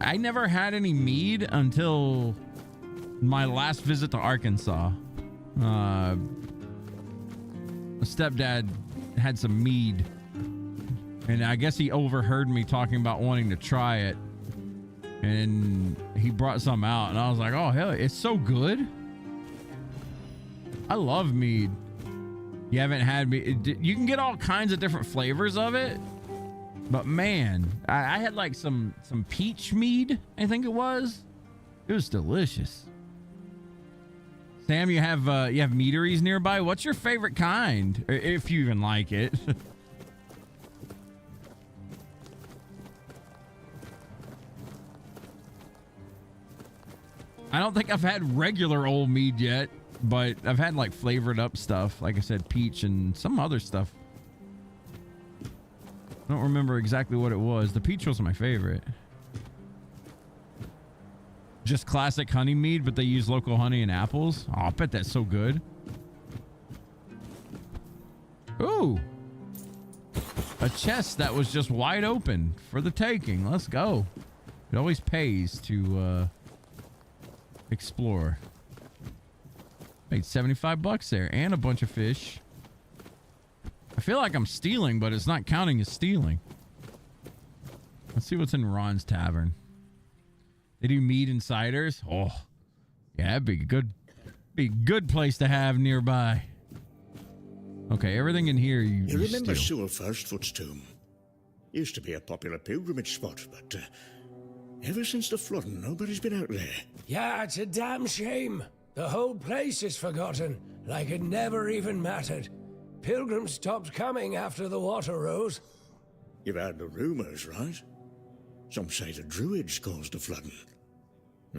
S1: I never had any mead until my last visit to Arkansas. My stepdad had some mead, and I guess he overheard me talking about wanting to try it, and he brought some out, and I was like, oh hell, it's so good. I love mead. You haven't had me. You can get all kinds of different flavors of it, but man, I had like some peach mead. I think it was. It was delicious. Sam, you have meaderies nearby. What's your favorite kind, if you even like it? I don't think I've had regular old mead yet. But I've had like flavored up stuff. Like I said, peach and some other stuff. I don't remember exactly what it was. The peach was my favorite. Just classic honey mead, but they use local honey and apples. Oh, I bet that's so good. Ooh. A chest that was just wide open for the taking. Let's go. It always pays to explore. Made $75 there and a bunch of fish. I feel like I'm stealing, but it's not counting as stealing. Let's see what's in Ron's Tavern. They do mead and ciders. Oh, yeah, that'd be a good place to have nearby. Okay, everything in here you
S9: remember
S1: steal.
S9: Sewell Firstfoot's tomb? Used to be a popular pilgrimage spot, but ever since the flooding, nobody's been out there.
S10: Yeah, it's a damn shame. The whole place is forgotten, like it never even mattered. Pilgrims stopped coming after the water rose.
S9: You've heard the rumors, right? Some say the Druids caused the flooding.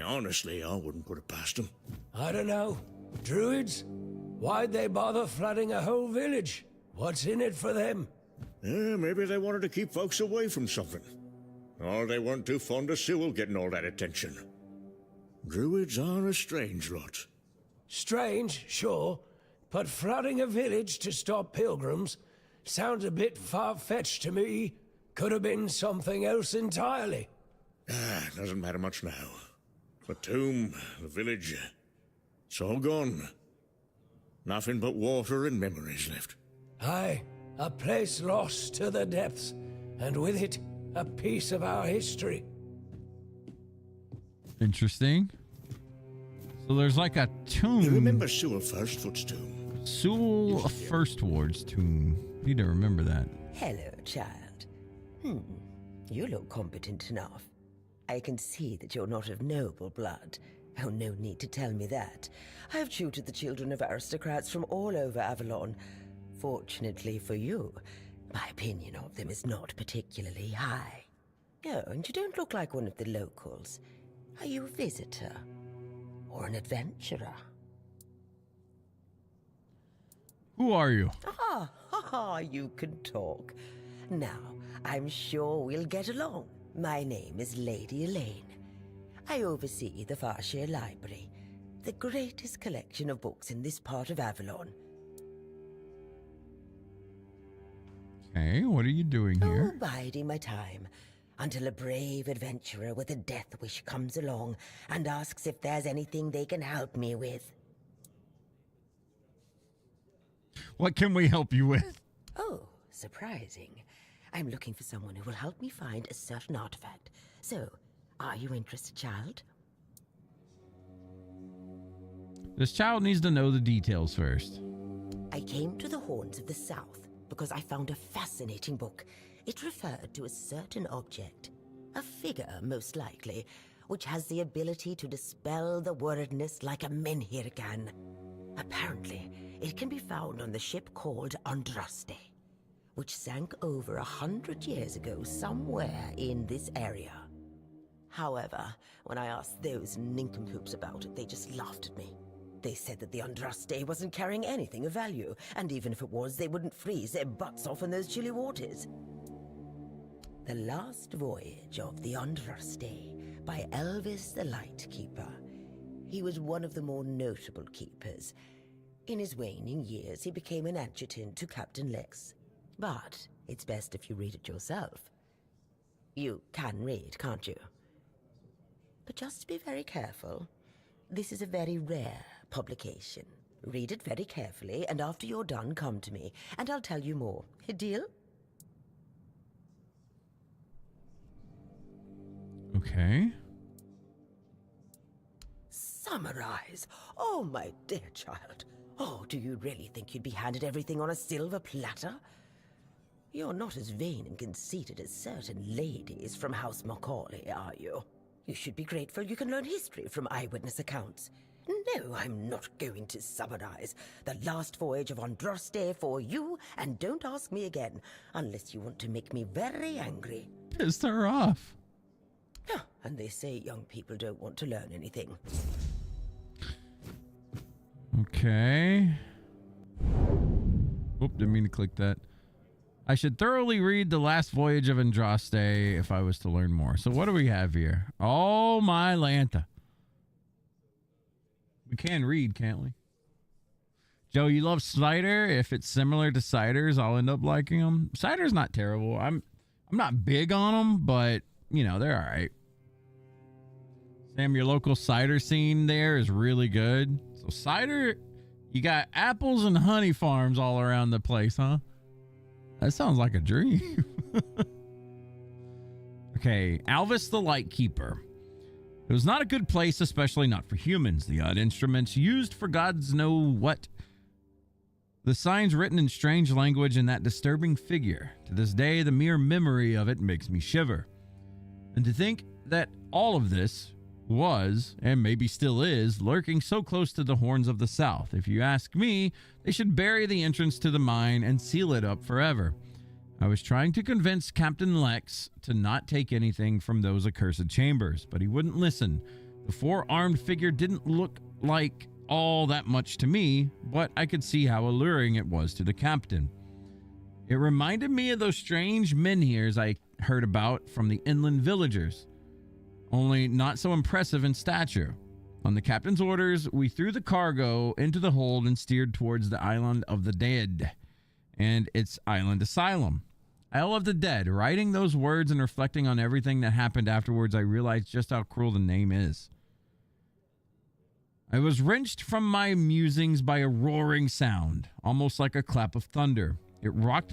S9: Honestly, I wouldn't put it past them.
S10: I don't know. Druids? Why'd they bother flooding a whole village? What's in it for them?
S9: Maybe they wanted to keep folks away from something. Or they weren't too fond of Sewell getting all that attention. Druids are a strange lot.
S10: Strange, sure. But flooding a village to stop pilgrims sounds a bit far-fetched to me. Could have been something else entirely.
S9: Doesn't matter much now. The tomb, the village, it's all gone. Nothing but water and memories left.
S10: Aye, a place lost to the depths, and with it, a piece of our history.
S1: Interesting. So there's like a tomb.
S9: You remember Sewell Firstfoot's tomb?
S1: Sewell Firstward's tomb. Need to remember that.
S11: Hello, child. You look competent enough. I can see that you're not of noble blood. Oh, no need to tell me that. I've tutored the children of aristocrats from all over Avalon. Fortunately for you, my opinion of them is not particularly high. Oh, and you don't look like one of the locals. Are you a visitor? Or an adventurer?
S1: Who are you?
S11: You can talk. Now, I'm sure we'll get along. My name is Lady Elaine. I oversee the Farshire Library, the greatest collection of books in this part of Avalon.
S1: Okay, what are you doing here?
S11: Biding my time until a brave adventurer with a death wish comes along and asks if there's anything they can help me with.
S1: What can we help you with?
S11: Oh, surprising. I'm looking for someone who will help me find a certain artifact. So, are you interested, child?
S1: This child needs to know the details first.
S11: I came to the Horns of the South because I found a fascinating book. It referred to a certain object, a figure most likely, which has the ability to dispel the worriedness like a menhir can. Apparently, it can be found on the ship called Andraste, which sank over 100 years ago somewhere in this area. However, when I asked those nincompoops about it, they just laughed at me. They said that the Andraste wasn't carrying anything of value, and even if it was, they wouldn't freeze their butts off in those chilly waters. The Last Voyage of the Andraste by Elvis the Lightkeeper. He was one of the more notable keepers. In his waning years, he became an adjutant to Captain Lex. But it's best if you read it yourself. You can read, can't you? But just be very careful. This is a very rare publication. Read it very carefully, and after you're done, come to me, and I'll tell you more. A deal?
S1: Okay.
S11: Summarize. Oh, my dear child. Oh, do you really think you'd be handed everything on a silver platter? You're not as vain and conceited as certain ladies from House Macaulay, are you? You should be grateful you can learn history from eyewitness accounts. No, I'm not going to summarize the last voyage of Andraste for you, and don't ask me again, unless you want to make me very angry.
S1: Pissed her off.
S11: And they say young people don't want to learn anything.
S1: Okay. Oop, didn't mean to click that. I should thoroughly read The Last Voyage of Andraste if I was to learn more. So what do we have here? Oh, my Lanta. We can read, can't we? Joe, you love cider? If it's similar to ciders, I'll end up liking them. Cider's not terrible. I'm not big on them, but, you know, they're all right. Sam, your local cider scene there is really good. So cider, you got apples and honey farms all around the place, huh? That sounds like a dream. Okay, Alvis the Lightkeeper. It was not a good place, especially not for humans. The odd instruments used for gods know what. The signs written in strange language and that disturbing figure. To this day, the mere memory of it makes me shiver. And to think that all of this was, and maybe still is, lurking so close to the Horns of the South. If you ask me, they should bury the entrance to the mine and seal it up forever. I was trying to convince Captain Lex to not take anything from those accursed chambers, but he wouldn't listen. The four-armed figure didn't look like all that much to me, but I could see how alluring it was to the captain. It reminded me of those strange menhirs I heard about from the inland villagers, only not so impressive in stature. On the captain's orders, we threw the cargo into the hold and steered towards the Island of the Dead and its island asylum. Isle of the Dead. Writing those words and reflecting on everything that happened afterwards, I realized just how cruel the name is. I was wrenched from my musings by a roaring sound, almost like a clap of thunder. It knocked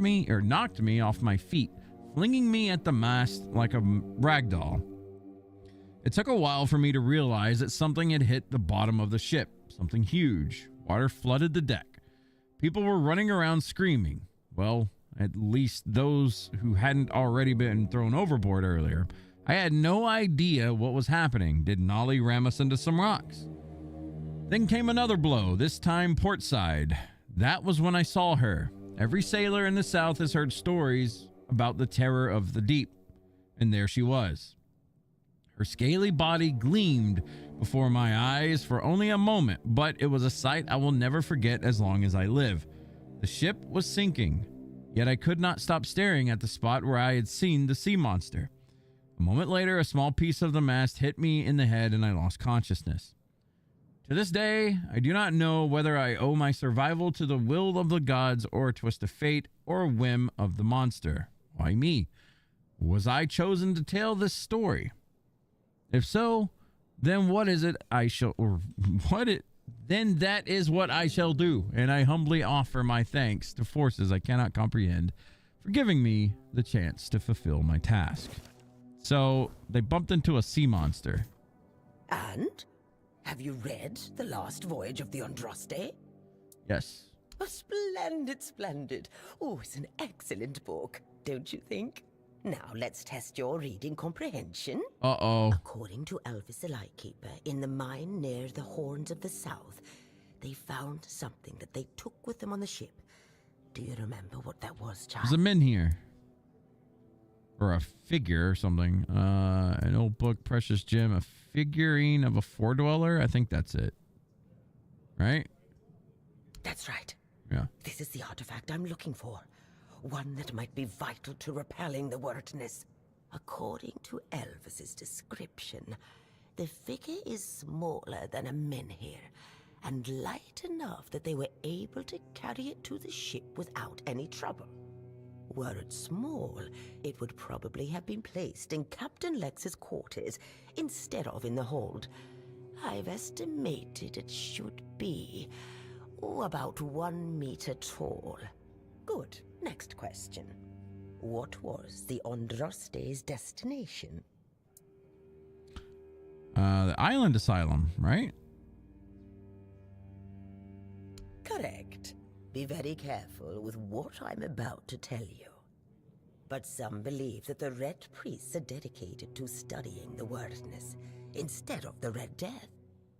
S1: me off my feet, flinging me at the mast like a rag doll. It took a while for me to realize that something had hit the bottom of the ship, something huge. Water flooded the deck. People were running around screaming. Well, at least those who hadn't already been thrown overboard earlier. I had no idea what was happening. Did Nolly ram us into some rocks? Then came another blow, this time port side. That was when I saw her. Every sailor in the South has heard stories about the terror of the deep, and there she was. Her scaly body gleamed before my eyes for only a moment, but it was a sight I will never forget as long as I live. The ship was sinking, yet I could not stop staring at the spot where I had seen the sea monster. A moment later, a small piece of the mast hit me in the head and I lost consciousness. To this day, I do not know whether I owe my survival to the will of the gods or a twist of fate or a whim of the monster. Why me? Was I chosen to tell this story? If so, then that is what I shall do, and I humbly offer my thanks to forces I cannot comprehend for giving me the chance to fulfill my task. So, they bumped into a sea monster.
S11: And? Have you read The Last Voyage of the Andraste?
S1: Yes.
S11: Oh, splendid, splendid. Oh, it's an excellent book, don't you think? Now, let's test your reading comprehension.
S1: Uh-oh.
S11: According to Alvis the Lightkeeper, in the mine near the Horns of the South, they found something that they took with them on the ship. Do you remember what that was, child?
S1: There's a menhir. Or a figure or something. An old book, precious gem, a figurine of a four-dweller. I think that's it. Right?
S11: That's right.
S1: Yeah.
S11: This is the artifact I'm looking for. One that might be vital to repelling the wordness. According to Elvis's description, the figure is smaller than a menhir and light enough that they were able to carry it to the ship without any trouble. Were it small, it would probably have been placed in Captain Lex's quarters instead of in the hold. I've estimated it should be about 1 meter tall. Good. Next question. What was the Andraste's destination?
S1: The island asylum, right?
S11: Correct. Be very careful with what I'm about to tell you. But some believe that the Red Priests are dedicated to studying the wordness instead of the Red Death.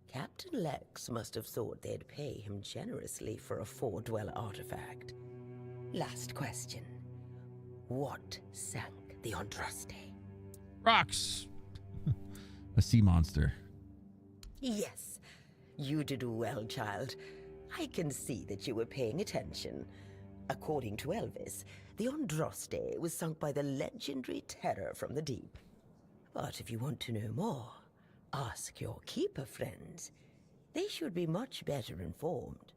S11: Captain Lex must have thought they'd pay him generously for a four-dweller artifact. Last question. What sank the Andraste?
S1: Rocks. A sea monster.
S11: Yes. You did well, child. I can see that you were paying attention. According to Elvis, the Andraste was sunk by the legendary terror from the deep. But if you want to know more, ask your keeper friends. They should be much better informed.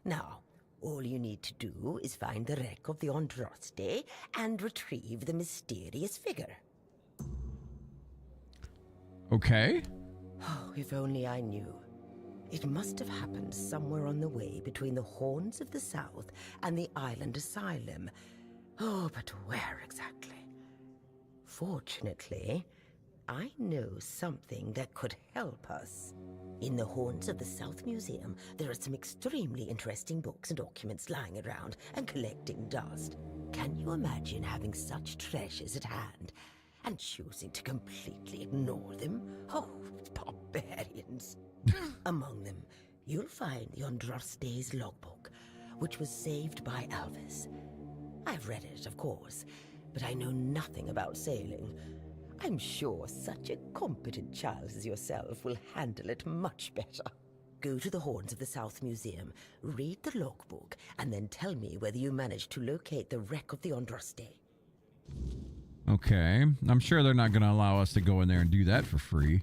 S11: Now, all you need to do is find the wreck of the Andraste and retrieve the mysterious figure.
S1: Okay.
S11: Oh, if only I knew. It must have happened somewhere on the way between the Horns of the South and the Island Asylum. Oh, but where exactly? Fortunately, I know something that could help us. In the Horns of the South Museum, there are some extremely interesting books and documents lying around and collecting dust. Can you imagine having such treasures at hand and choosing to completely ignore them? Oh, barbarians. Among them, you'll find the Andraste's logbook, which was saved by Alvis. I've read it, of course, but I know nothing about sailing. I'm sure such a competent child as yourself will handle it much better. Go to the Horns of the South Museum, read the logbook, and then tell me whether you managed to locate the wreck of the Andraste.
S1: Okay. I'm sure they're not going to allow us to go in there and do that for free.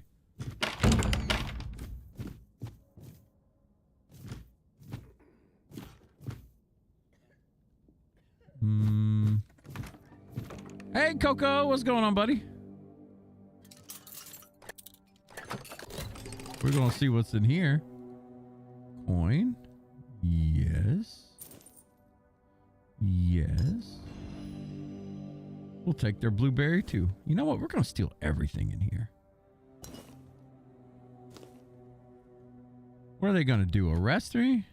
S1: Hey, Coco. What's going on, buddy? We're going to see what's in here. Coin. Yes. Yes. We'll take their blueberry too. You know what? We're going to steal everything in here. What are they going to do? Arrest me?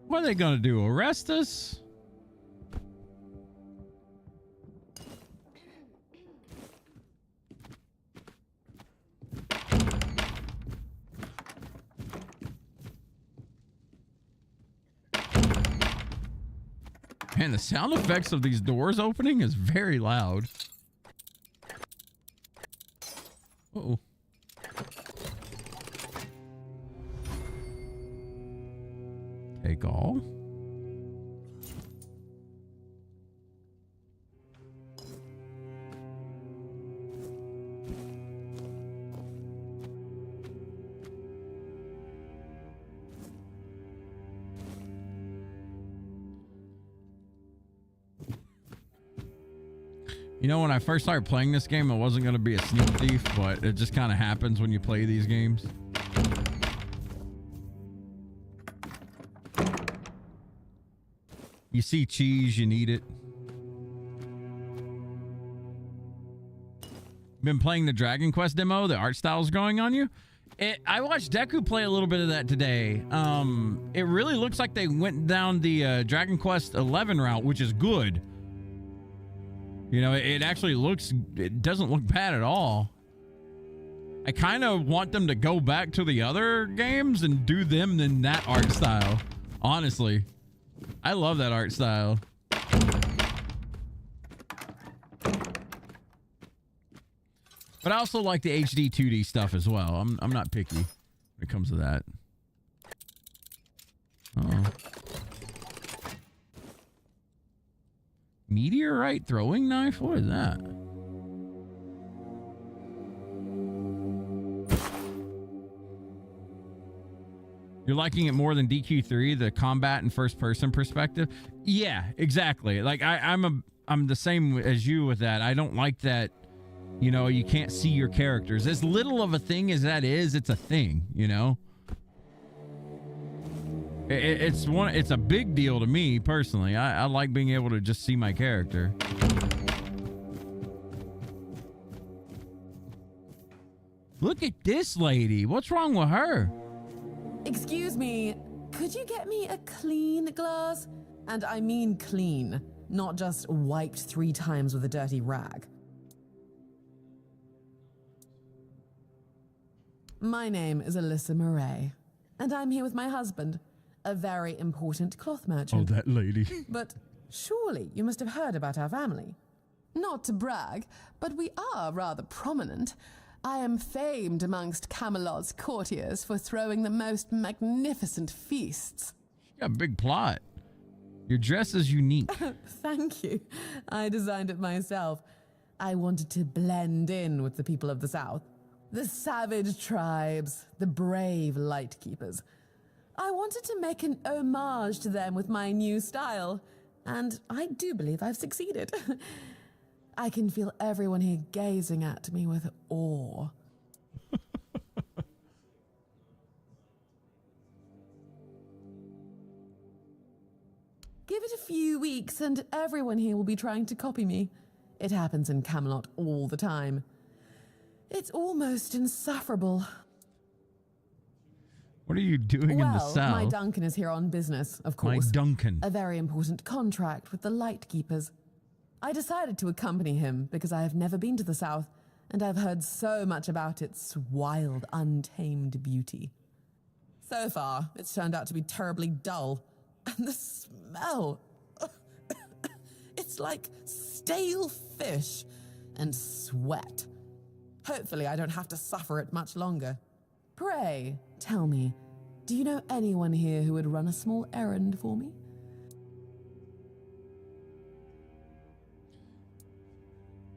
S1: What are they going to do? Arrest us? Man, the sound effects of these doors opening is very loud. Uh-oh. Take all. You know, when I first started playing this game, I wasn't going to be a sneak thief, but it just kind of happens when you play these games. You see cheese, you need it. Been playing the Dragon Quest demo, the art style's growing on you. I watched Deku play a little bit of that today. It really looks like they went down the Dragon Quest 11 route, which is good. You know, it actually looks, it doesn't look bad at all. I kind of want them to go back to the other games and do them in that art style. Honestly, I love that art style. But I also like the HD 2D stuff as well. I'm not picky when it comes to that. Uh-oh. Meteorite throwing knife? What is that? You're liking it more than DQ3, the combat and first person perspective? Yeah, exactly. Like I'm the same as you with that. I don't like that, you know, you can't see your characters. As little of a thing as that is, it's a thing, you know? It's a big deal to me personally. I like being able to just see my character. Look at this lady. What's wrong with her?
S12: Excuse me, could you get me a clean glass? And I mean clean, not just wiped 3 times with a dirty rag. My name is Alyssa Murray, and I'm here with my husband, a very important cloth merchant.
S1: Oh, that lady.
S12: But surely you must have heard about our family. Not to brag, but we are rather prominent. I am famed amongst Camelot's courtiers for throwing the most magnificent feasts.
S1: You got a big plot. Your dress is unique.
S12: Thank you. I designed it myself. I wanted to blend in with the people of the South. The savage tribes, the brave lightkeepers. I wanted to make an homage to them with my new style, and I do believe I've succeeded. I can feel everyone here gazing at me with awe. Give it a few weeks and everyone here will be trying to copy me. It happens in Camelot all the time. It's almost insufferable.
S1: What are you doing in the South?
S12: My Duncan is here on business, of course.
S1: My Duncan.
S12: A very important contract with the Lightkeepers. I decided to accompany him because I have never been to the South, and I've heard so much about its wild, untamed beauty. So far, it's turned out to be terribly dull. And the smell... it's like stale fish and sweat. Hopefully I don't have to suffer it much longer. Pray, tell me, do you know anyone here who would run a small errand for me?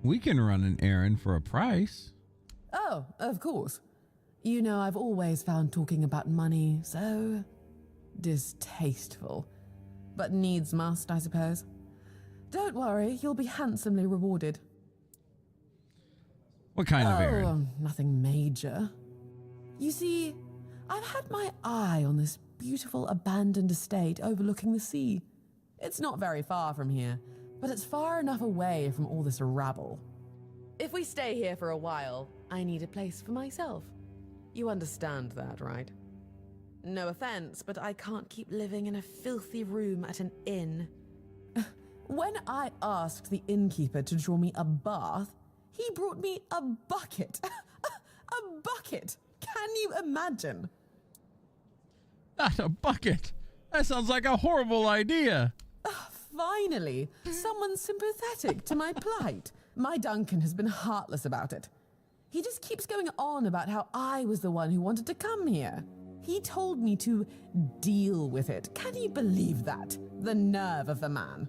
S1: We can run an errand for a price.
S12: Oh, of course. You know, I've always found talking about money so distasteful. But needs must, I suppose. Don't worry, you'll be handsomely rewarded.
S1: What kind of errand?
S12: Nothing major. You see, I've had my eye on this beautiful abandoned estate overlooking the sea. It's not very far from here, but it's far enough away from all this rabble. If we stay here for a while, I need a place for myself. You understand that, right? No offense, but I can't keep living in a filthy room at an inn. When I asked the innkeeper to draw me a bath, he brought me a bucket. A bucket! Can you imagine?
S1: Not a bucket! That sounds like a horrible idea.
S12: Finally, someone sympathetic to my plight. My Duncan has been heartless about it. He just keeps going on about how I was the one who wanted to come here. He told me to deal with it. Can you believe that? The nerve of the man.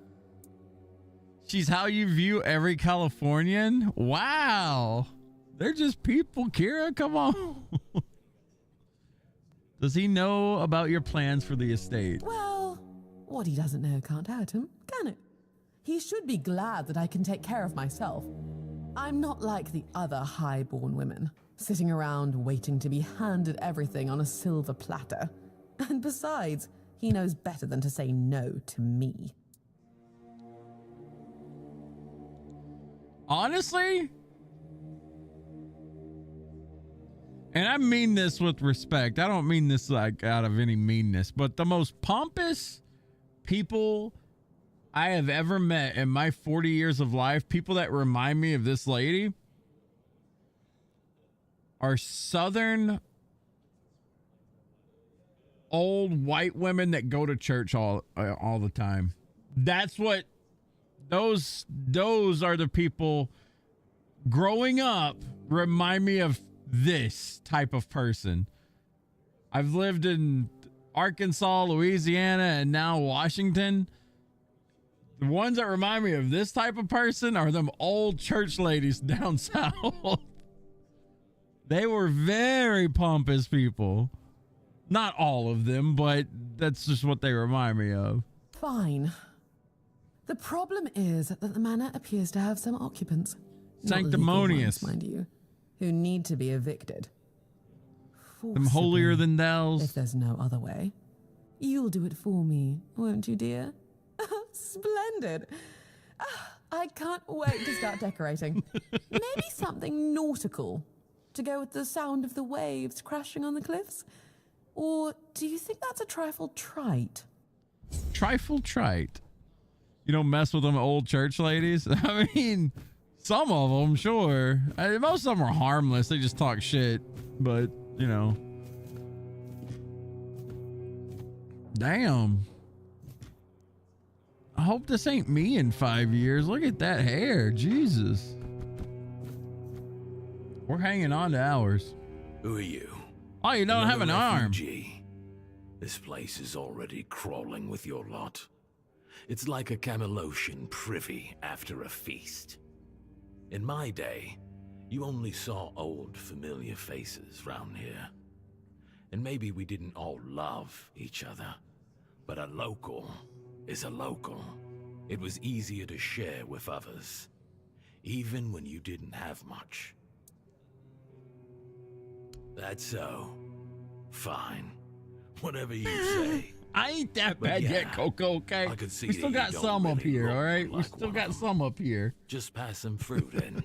S1: She's how you view every Californian? Wow. They're just people, Kira. Come on. Does he know about your plans for the estate?
S12: Well, what he doesn't know can't hurt him, can it? He should be glad that I can take care of myself. I'm not like the other high-born women, sitting around waiting to be handed everything on a silver platter. And besides, he knows better than to say no to me.
S1: Honestly? And I mean this with respect. I don't mean this like out of any meanness, but the most pompous people I have ever met in my 40 years of life, people that remind me of this lady, are Southern old white women that go to church all the time. That's what those are the people growing up remind me of this type of person. I've lived in Arkansas, Louisiana, and now Washington. The ones that remind me of this type of person are them old church ladies down south. They were very pompous people. Not all of them, but that's just what they remind me of.
S12: Fine. The problem is that the manor appears to have some occupants.
S1: Sanctimonious.
S12: Not legal ones, mind you, who need to be evicted.
S1: Them holier than thous.
S12: If there's no other way. You'll do it for me, won't you, dear? Splendid. I can't wait to start decorating. Maybe something nautical to go with the sound of the waves crashing on the cliffs? Or do you think that's a trifle trite?
S1: Trifle trite? You don't mess with them old church ladies? I mean, some of them, sure. Most of them are harmless. They just talk shit. But, you know. Damn. I hope this ain't me in 5 years. Look at that hair. Jesus. We're hanging on to ours.
S13: Who are you?
S1: Oh, you don't have an arm.
S13: This place is already crawling with your lot. It's like a Camelosian privy after a feast. In my day, you only saw old familiar faces round here. And maybe we didn't all love each other, but a local is a local. It was easier to share with others. even when you didn't have much. That's so. Fine. Whatever you say.
S1: I ain't that
S13: But
S1: bad
S13: yeah,
S1: yet, Coco, okay?
S13: I could see
S1: We still
S13: that
S1: got
S13: you don't
S1: some up
S13: really
S1: here,
S13: look
S1: all right? We
S13: like
S1: still
S13: one
S1: got
S13: of
S1: some up here.
S13: Just pass them through then.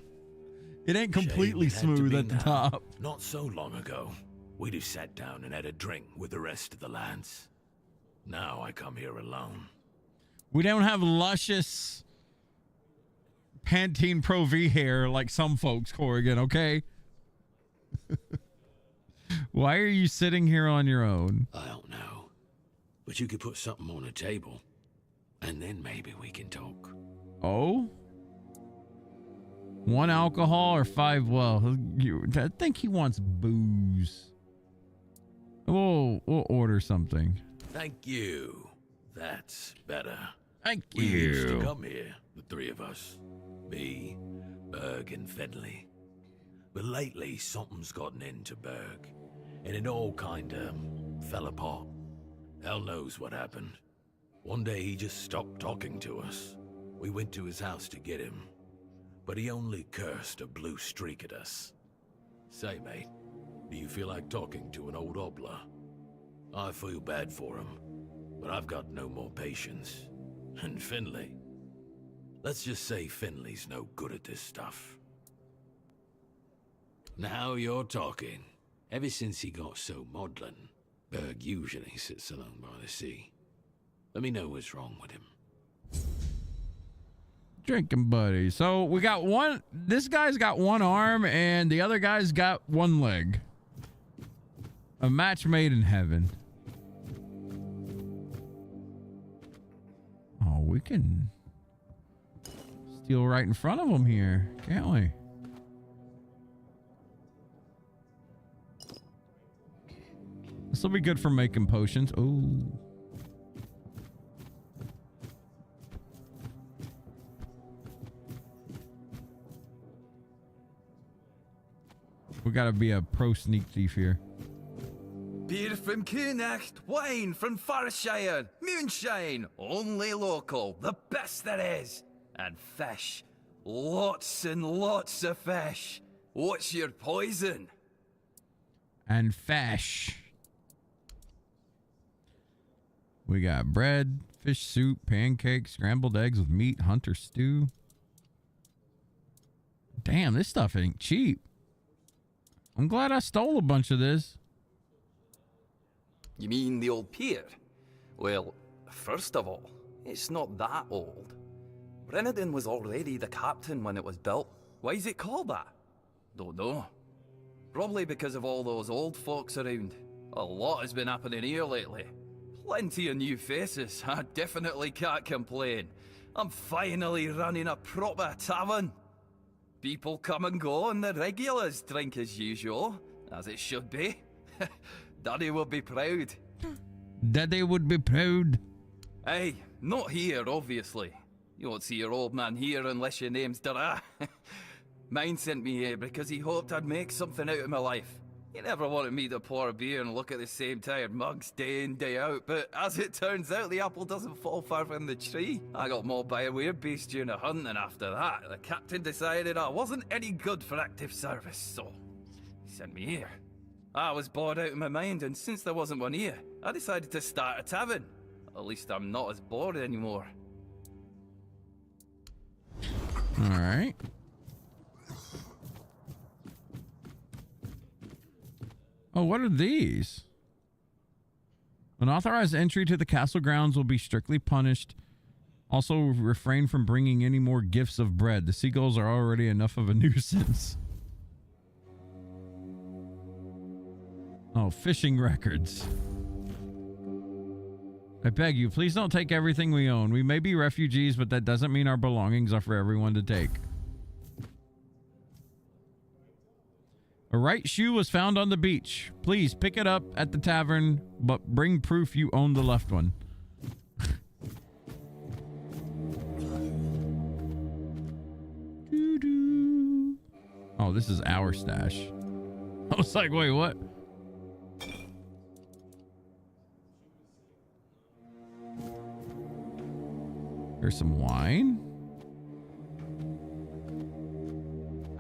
S1: It ain't
S13: Shame
S1: completely
S13: it had to
S1: smooth
S13: be
S1: at the
S13: now.
S1: top.
S13: Not so long ago, we'd have sat down and had a drink with the rest of the lads. Now I come here alone.
S1: We don't have luscious Pantene Pro V hair like some folks, Corrigan, okay? Why are you sitting here on your own?
S13: I don't know. But you could put something on the table, and then maybe we can talk.
S1: Oh? 1 alcohol or 5? Well, I think he wants booze. We'll order something.
S13: Thank you. That's better.
S1: Thank
S13: We used to
S1: you.
S13: come here, the three of us. Me, Berg, and Fenley. But lately, something's gotten into Berg, and it all kinda fell apart. Hell knows what happened. One day he just stopped talking to us. We went to his house to get him, but he only cursed a blue streak at us. Say, mate, do you feel like talking to an old obla? I feel bad for him, but I've got no more patience. And Finley? Let's just say Finley's no good at this stuff. Now you're talking. Ever since he got so maudlin, Berg usually sits alone by the sea. Let me know what's wrong with him.
S1: Drinking buddy. So we got one. This guy's got one arm and the other guy's got one leg. A match made in heaven. Oh, we can steal right in front of him here, can't we? This will be good for making potions. Oh. We gotta be a pro sneak thief here.
S14: Beer from Kunacht, wine from Farshire, moonshine, only local, the best there is. And fish, lots and lots of fish. What's your poison?
S1: And fish. We got bread, fish soup, pancakes, scrambled eggs with meat, hunter stew. Damn, this stuff ain't cheap. I'm glad I stole a bunch of this.
S14: You mean the old pier? Well, first of all, it's not that old. Brennan was already the captain when it was built. Why is it called that? Don't know. Probably because of all those old folks around. A lot has been happening here lately. Plenty of new faces. I definitely can't complain. I'm finally running a proper tavern. People come and go and the regulars drink as usual, as it should be. Daddy will be proud.
S1: Daddy would be proud.
S14: Hey, not here, obviously. You won't see your old man here unless your name's Dara. Mine sent me here because he hoped I'd make something out of my life. He never wanted me to pour a beer and look at the same tired mugs day in, day out, but as it turns out, the apple doesn't fall far from the tree. I got mauled by a weird beast during a hunt, and after that, the captain decided I wasn't any good for active service, so he sent me here. I was bored out of my mind, and since there wasn't one here, I decided to start a tavern. At least I'm not as bored anymore.
S1: All right. Oh, what are these? Unauthorized entry to the castle grounds will be strictly punished. Also, refrain from bringing any more gifts of bread. The seagulls are already enough of a nuisance. Oh, fishing records. I beg you, please don't take everything we own. We may be refugees, but that doesn't mean our belongings are for everyone to take. A right shoe was found on the beach. Please pick it up at the tavern, but bring proof you own the left one. Oh, this is our stash. I was like, wait, what? Here's some wine.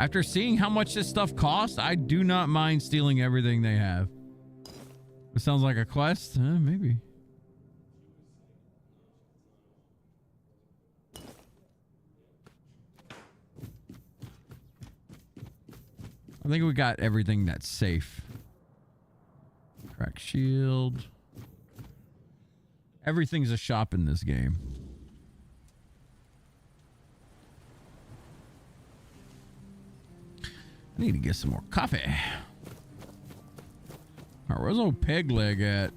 S1: After seeing how much this stuff costs, I do not mind stealing everything they have. It sounds like a quest? Maybe. I think we got everything that's safe. Crack shield. Everything's a shop in this game. I need to get some more coffee. All right, where's old peg leg at?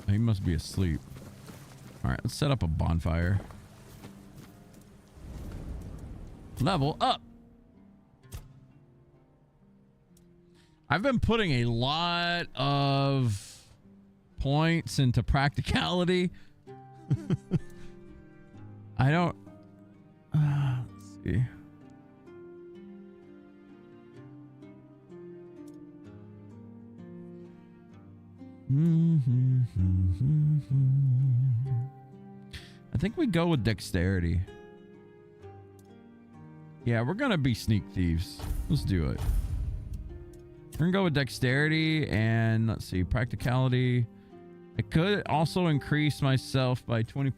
S1: He must be asleep. All right, let's set up a bonfire. Level up. I've been putting a lot of points into practicality. I don't... let's see. I think we go with dexterity. Yeah, we're gonna be sneak thieves. Let's do it. We're gonna go with dexterity and let's see, practicality. I could also increase myself by 20%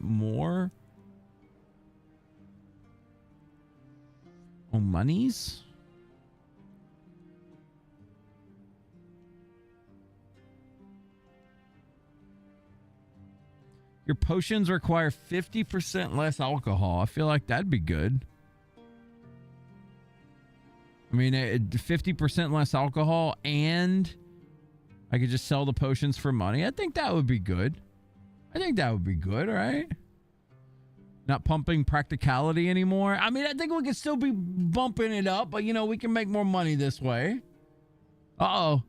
S1: more. Oh, monies? Your potions require 50% less alcohol. I feel like that'd be good. I mean, 50% less alcohol and I could just sell the potions for money. I think that would be good. I think that would be good, right? Not pumping practicality anymore. I mean, I think we could still be bumping it up, but you know, we can make more money this way. Uh-oh.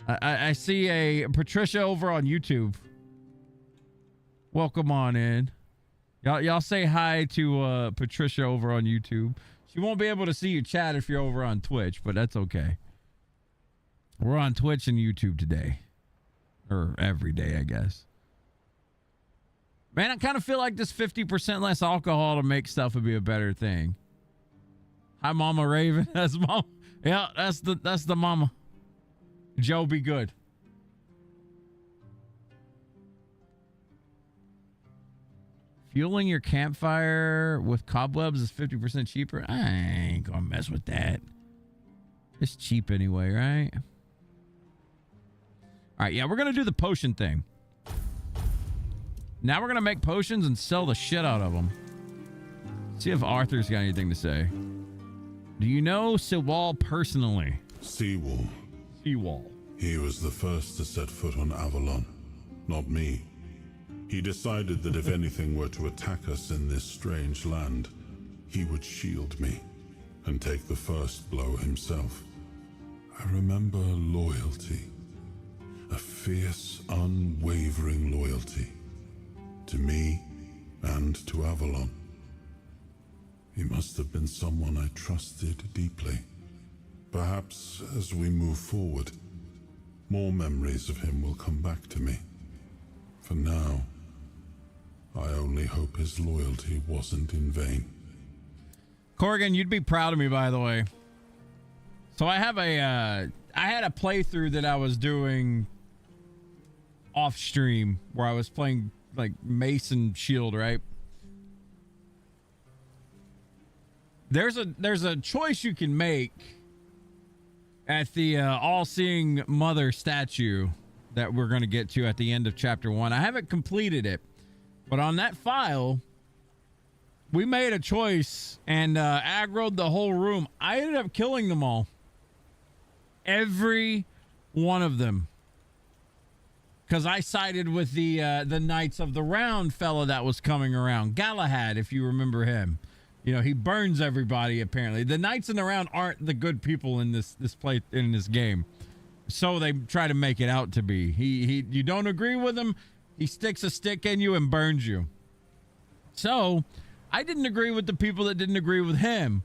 S1: I see a Patricia over on YouTube. Welcome on in. Y'all say hi to Patricia over on YouTube. She won't be able to see your chat if you're over on Twitch, but that's okay. We're on Twitch and YouTube today. Or every day, I guess. Man, I kind of feel like this 50% less alcohol to make stuff would be a better thing. Hi, Mama Raven. That's mom. Yeah, that's the mama. Joe, be good. Fueling your campfire with cobwebs is 50% cheaper. I ain't gonna mess with that. It's cheap anyway, right? All right, yeah, we're gonna do the potion thing. Now we're gonna make potions and sell the shit out of them. See if Arthur's got anything to say. Do you know Sewall personally?
S15: Sewall.
S1: Sewall.
S15: He was the first to set foot on Avalon, not me. He decided that if anything were to attack us in this strange land, he would shield me and take the first blow himself. I remember loyalty, a fierce, unwavering loyalty to me and to Avalon. He must have been someone I trusted deeply. Perhaps as we move forward, more memories of him will come back to me. For now, I only hope his loyalty wasn't in vain.
S1: Corrigan, you'd be proud of me, by the way. So I have I had a playthrough that I was doing off stream where I was playing like Mace and Shield, right? There's a choice you can make at the all-seeing mother statue that we're going to get to at the end of chapter 1. I haven't completed it, but on that file, we made a choice and aggroed the whole room. I ended up killing them all. Every one of them. Because I sided with the Knights of the Round fella that was coming around. Galahad, if you remember him. You know, he burns everybody, apparently. The Knights in the Round aren't the good people in this game. So they try to make it out to be. You don't agree with him, he sticks a stick in you and burns you. So I didn't agree with the people that didn't agree with him.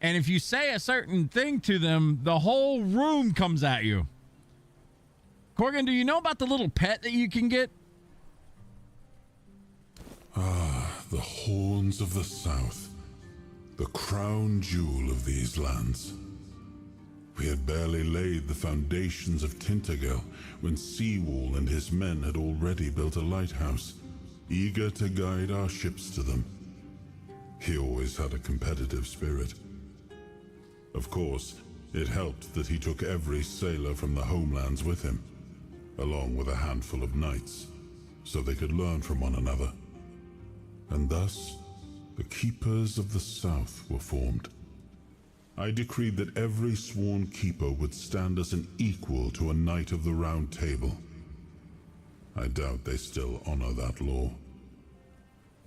S1: And if you say a certain thing to them, the whole room comes at you. Corgan, do you know about the little pet that you can get?
S15: Ah, the horns of the south. The crown jewel of these lands. We had barely laid the foundations of Tainted Grail when Seawall and his men had already built a lighthouse, eager to guide our ships to them. He always had a competitive spirit. Of course, it helped that he took every sailor from the homelands with him, along with a handful of knights, so they could learn from one another. And thus, the Keepers of the South were formed. I decreed that every sworn keeper would stand as an equal to a Knight of the Round Table. I doubt they still honor that law.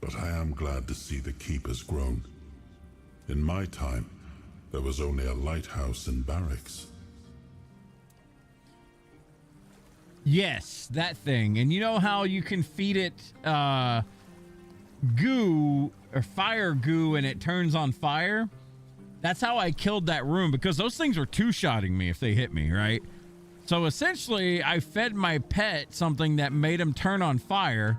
S15: But I am glad to see the keepers grown. In my time, there was only a lighthouse and barracks.
S1: Yes, that thing. And you know how you can feed it goo or fire goo and it turns on fire? That's how I killed that room, because those things were two-shotting me if they hit me, right? So essentially, I fed my pet something that made him turn on fire,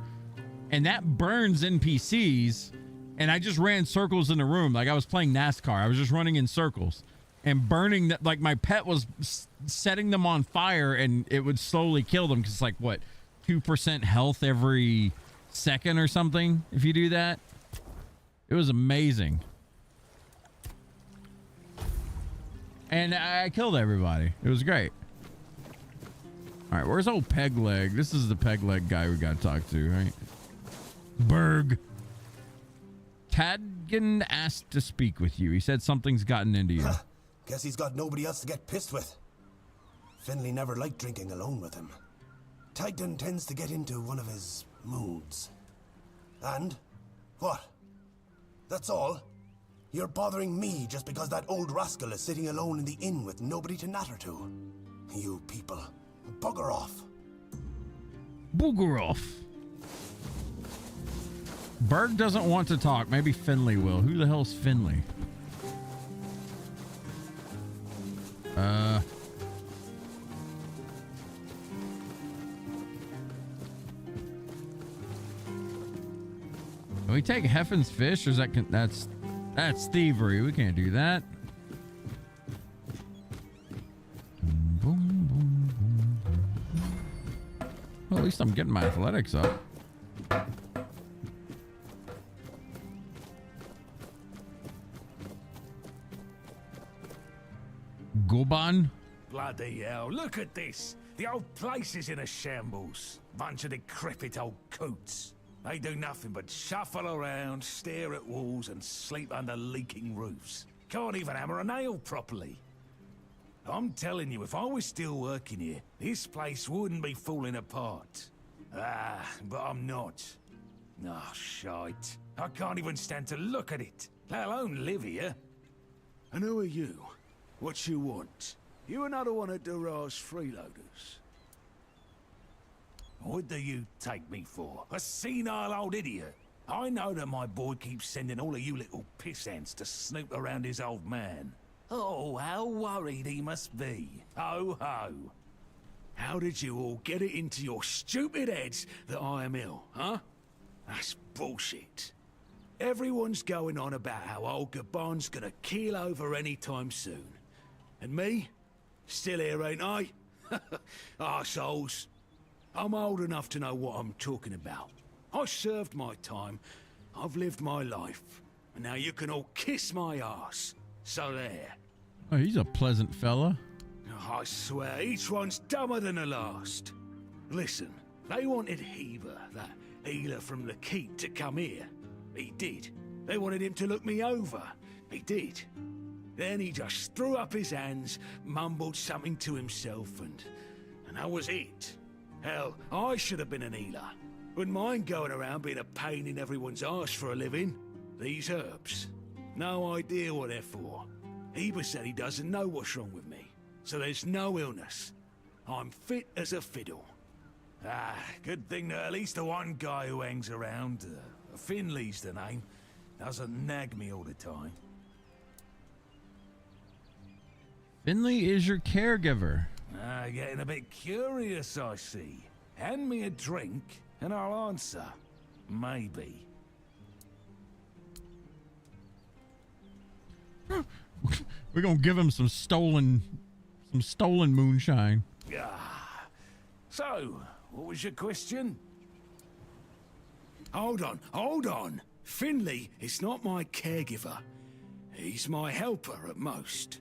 S1: and that burns NPCs, and I just ran circles in the room like I was playing NASCAR. I was just running in circles and burning that, like my pet was setting them on fire, and it would slowly kill them because it's like, what, 2% health every second or something if you do that? It was amazing. And I killed everybody. It was great. All right, where's old Peg Leg? This is the Peg Leg guy we got to talk to, right? Berg. Tadgen asked to speak with you. He said something's gotten into you.
S8: Huh. Guess he's got nobody else to get pissed with. Finley never liked drinking alone with him. Tadgen tends to get into one of his moods. And? What? That's all? You're bothering me just because that old rascal is sitting alone in the inn with nobody to natter to. You people, bugger off.
S1: Booger off. Berg doesn't want to talk. Maybe Finley will. Who the hell's Finley? Can we take Heffen's fish, or is that's thievery? We can't do that. Well, at least I'm getting my athletics up. Goban?
S10: Bloody hell, look at this. The old place is in a shambles. Bunch of decrepit old coots. They do nothing but shuffle around, stare at walls, and sleep under leaking roofs. Can't even hammer a nail properly. I'm telling you, if I was still working here, this place wouldn't be falling apart. Ah, but I'm not. Oh, shite. I can't even stand to look at it, let alone live here. And who are you? What you want? You another one of Durar's freeloaders? What do you take me for? A senile old idiot? I know that my boy keeps sending all of you little pissants to snoop around his old man. Oh, how worried he must be. Ho ho. How did you all get it into your stupid heads that I am ill, huh? That's bullshit. Everyone's going on about how old Gabon's gonna keel over anytime soon. And me? Still here, ain't I? Arseholes. I'm old enough to know what I'm talking about. I served my time. I've lived my life. And now you can all kiss my ass. So there.
S1: Oh, he's a pleasant fella.
S10: I swear, each one's dumber than the last. Listen, they wanted Heber, that healer from the keep, to come here. He did. They wanted him to look me over. He did. Then he just threw up his hands, mumbled something to himself, and that was it. Hell, I should have been an healer. Wouldn't mind going around being a pain in everyone's arse for a living. These herbs. No idea what they're for. Heber said he doesn't know what's wrong with me, so there's no illness. I'm fit as a fiddle. Ah, good thing that at least the one guy who hangs around, Finley's the name, doesn't nag me all the time.
S1: Finley is your caregiver.
S10: Ah, getting a bit curious, I see. Hand me a drink, and I'll answer. Maybe.
S1: We're gonna give him some stolen moonshine.
S10: Ah. So, what was your question? Hold on. Finley is not my caregiver. He's my helper at most.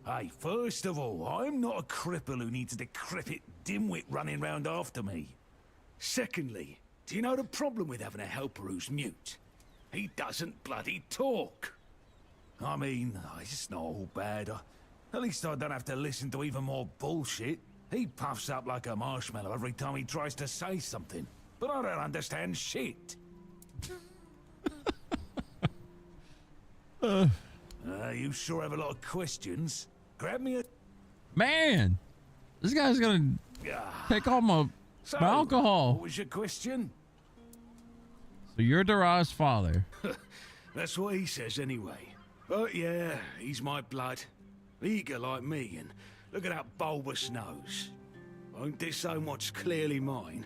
S10: Hey, first of all, I'm not a cripple who needs a decrepit dimwit running round after me. Secondly, do you know the problem with having a helper who's mute? He doesn't bloody talk. I mean, it's not all bad. At least I don't have to listen to even more bullshit. He puffs up like a marshmallow every time he tries to say something. But I don't understand shit. You sure have a lot of questions. Grab me a...
S1: Man, this guy's gonna take all my alcohol.
S10: What was your question?
S1: So you're Dara's father.
S10: That's what he says anyway. But yeah, he's my blood. Eager like me, and look at that bulbous nose. Won't this so much clearly mine?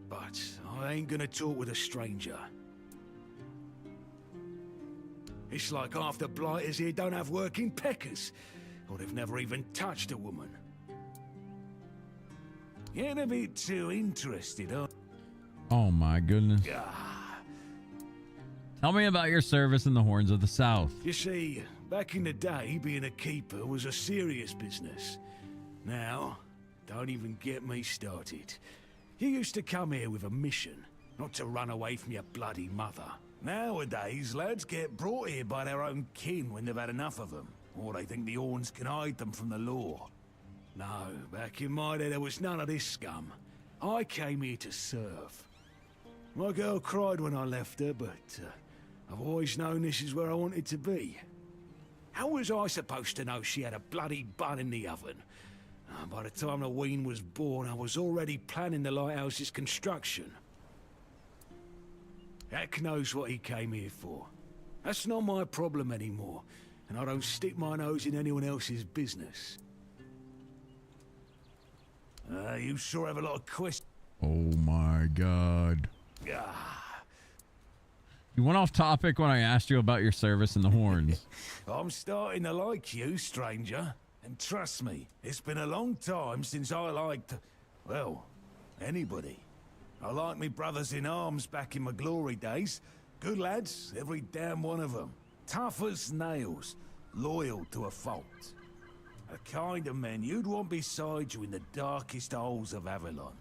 S10: But I ain't gonna talk with a stranger. It's like half the blighters here don't have working peckers, or they've never even touched a woman. You ain't a bit too interested, huh?
S1: Oh my goodness. Tell me about your service in the Horns of the South.
S10: You see, back in the day, being a keeper was a serious business. Now, don't even get me started. You used to come here with a mission, not to run away from your bloody mother. Nowadays, lads get brought here by their own kin when they've had enough of them, or they think the Horns can hide them from the law. No, back in my day there was none of this scum. I came here to serve. My girl cried when I left her, but I've always known this is where I wanted to be. How was I supposed to know she had a bloody bun in the oven? By the time the wean was born, I was already planning the lighthouse's construction. Heck knows what he came here for. That's not my problem anymore, and I don't stick my nose in anyone else's business. You sure have a lot of questions.
S1: Oh my God. You went off topic when I asked you about your service in the Horns.
S10: I'm starting to like you, stranger. And trust me, it's been a long time since I liked, well, anybody. I liked me brothers in arms back in my glory days. Good lads, every damn one of them. Tough as nails, loyal to a fault. A kind of men you'd want beside you in the darkest holes of Avalon.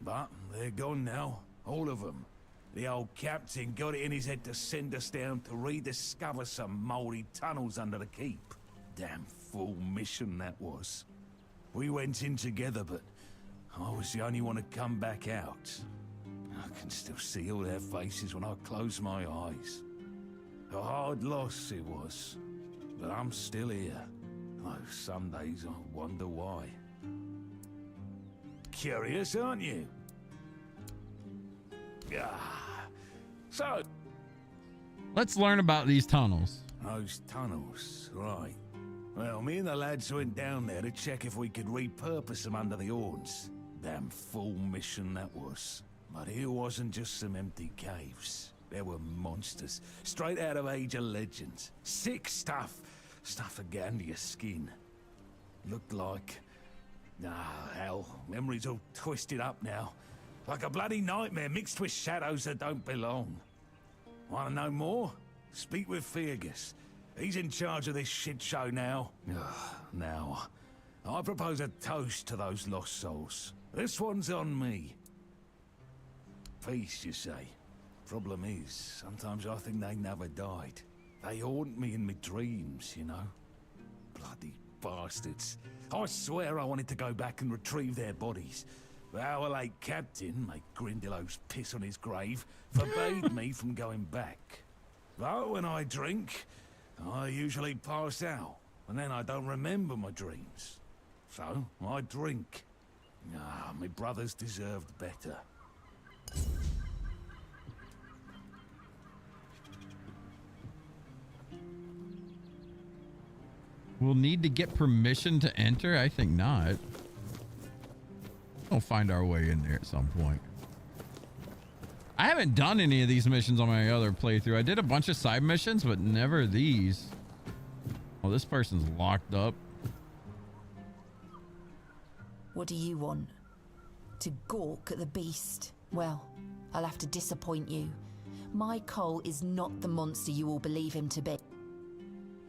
S10: But they're gone now, all of them. The old captain got it in his head to send us down to rediscover some mouldy tunnels under the keep. Damn fool mission that was. We went in together, but I was the only one to come back out. I can still see all their faces when I close my eyes. A hard loss it was, but I'm still here. Though some days I wonder why. Curious, aren't you? So...
S1: Let's learn about these tunnels.
S10: Those tunnels, right. Well, me and the lads went down there to check if we could repurpose them under the Horns. Damn fool mission that was. But here wasn't just some empty caves. There were monsters, straight out of Age of Legends. Sick stuff. Stuff to get under your skin. Looked like... hell, memory's all twisted up now. Like a bloody nightmare mixed with shadows that don't belong. Want to know more? Speak with Fergus. He's in charge of this shit show now. Now, I propose a toast to those lost souls. This one's on me. Peace, you say. Problem is, sometimes I think they never died. They haunt me in my dreams, you know. Bloody bastards. I swear I wanted to go back and retrieve their bodies. But our late captain, make Grindelows piss on his grave, forbade me from going back. But when I drink, I usually pass out, and then I don't remember my dreams. So, I drink. My brothers deserved better.
S1: We'll need to get permission to enter? I think not. We'll find our way in there at some point. I haven't done any of these missions on my other playthrough. I did a bunch of side missions, but never these. Oh, this person's locked up.
S16: What do you want? To gawk at the beast? Well, I'll have to disappoint you. My Cole is not the monster you all believe him to be.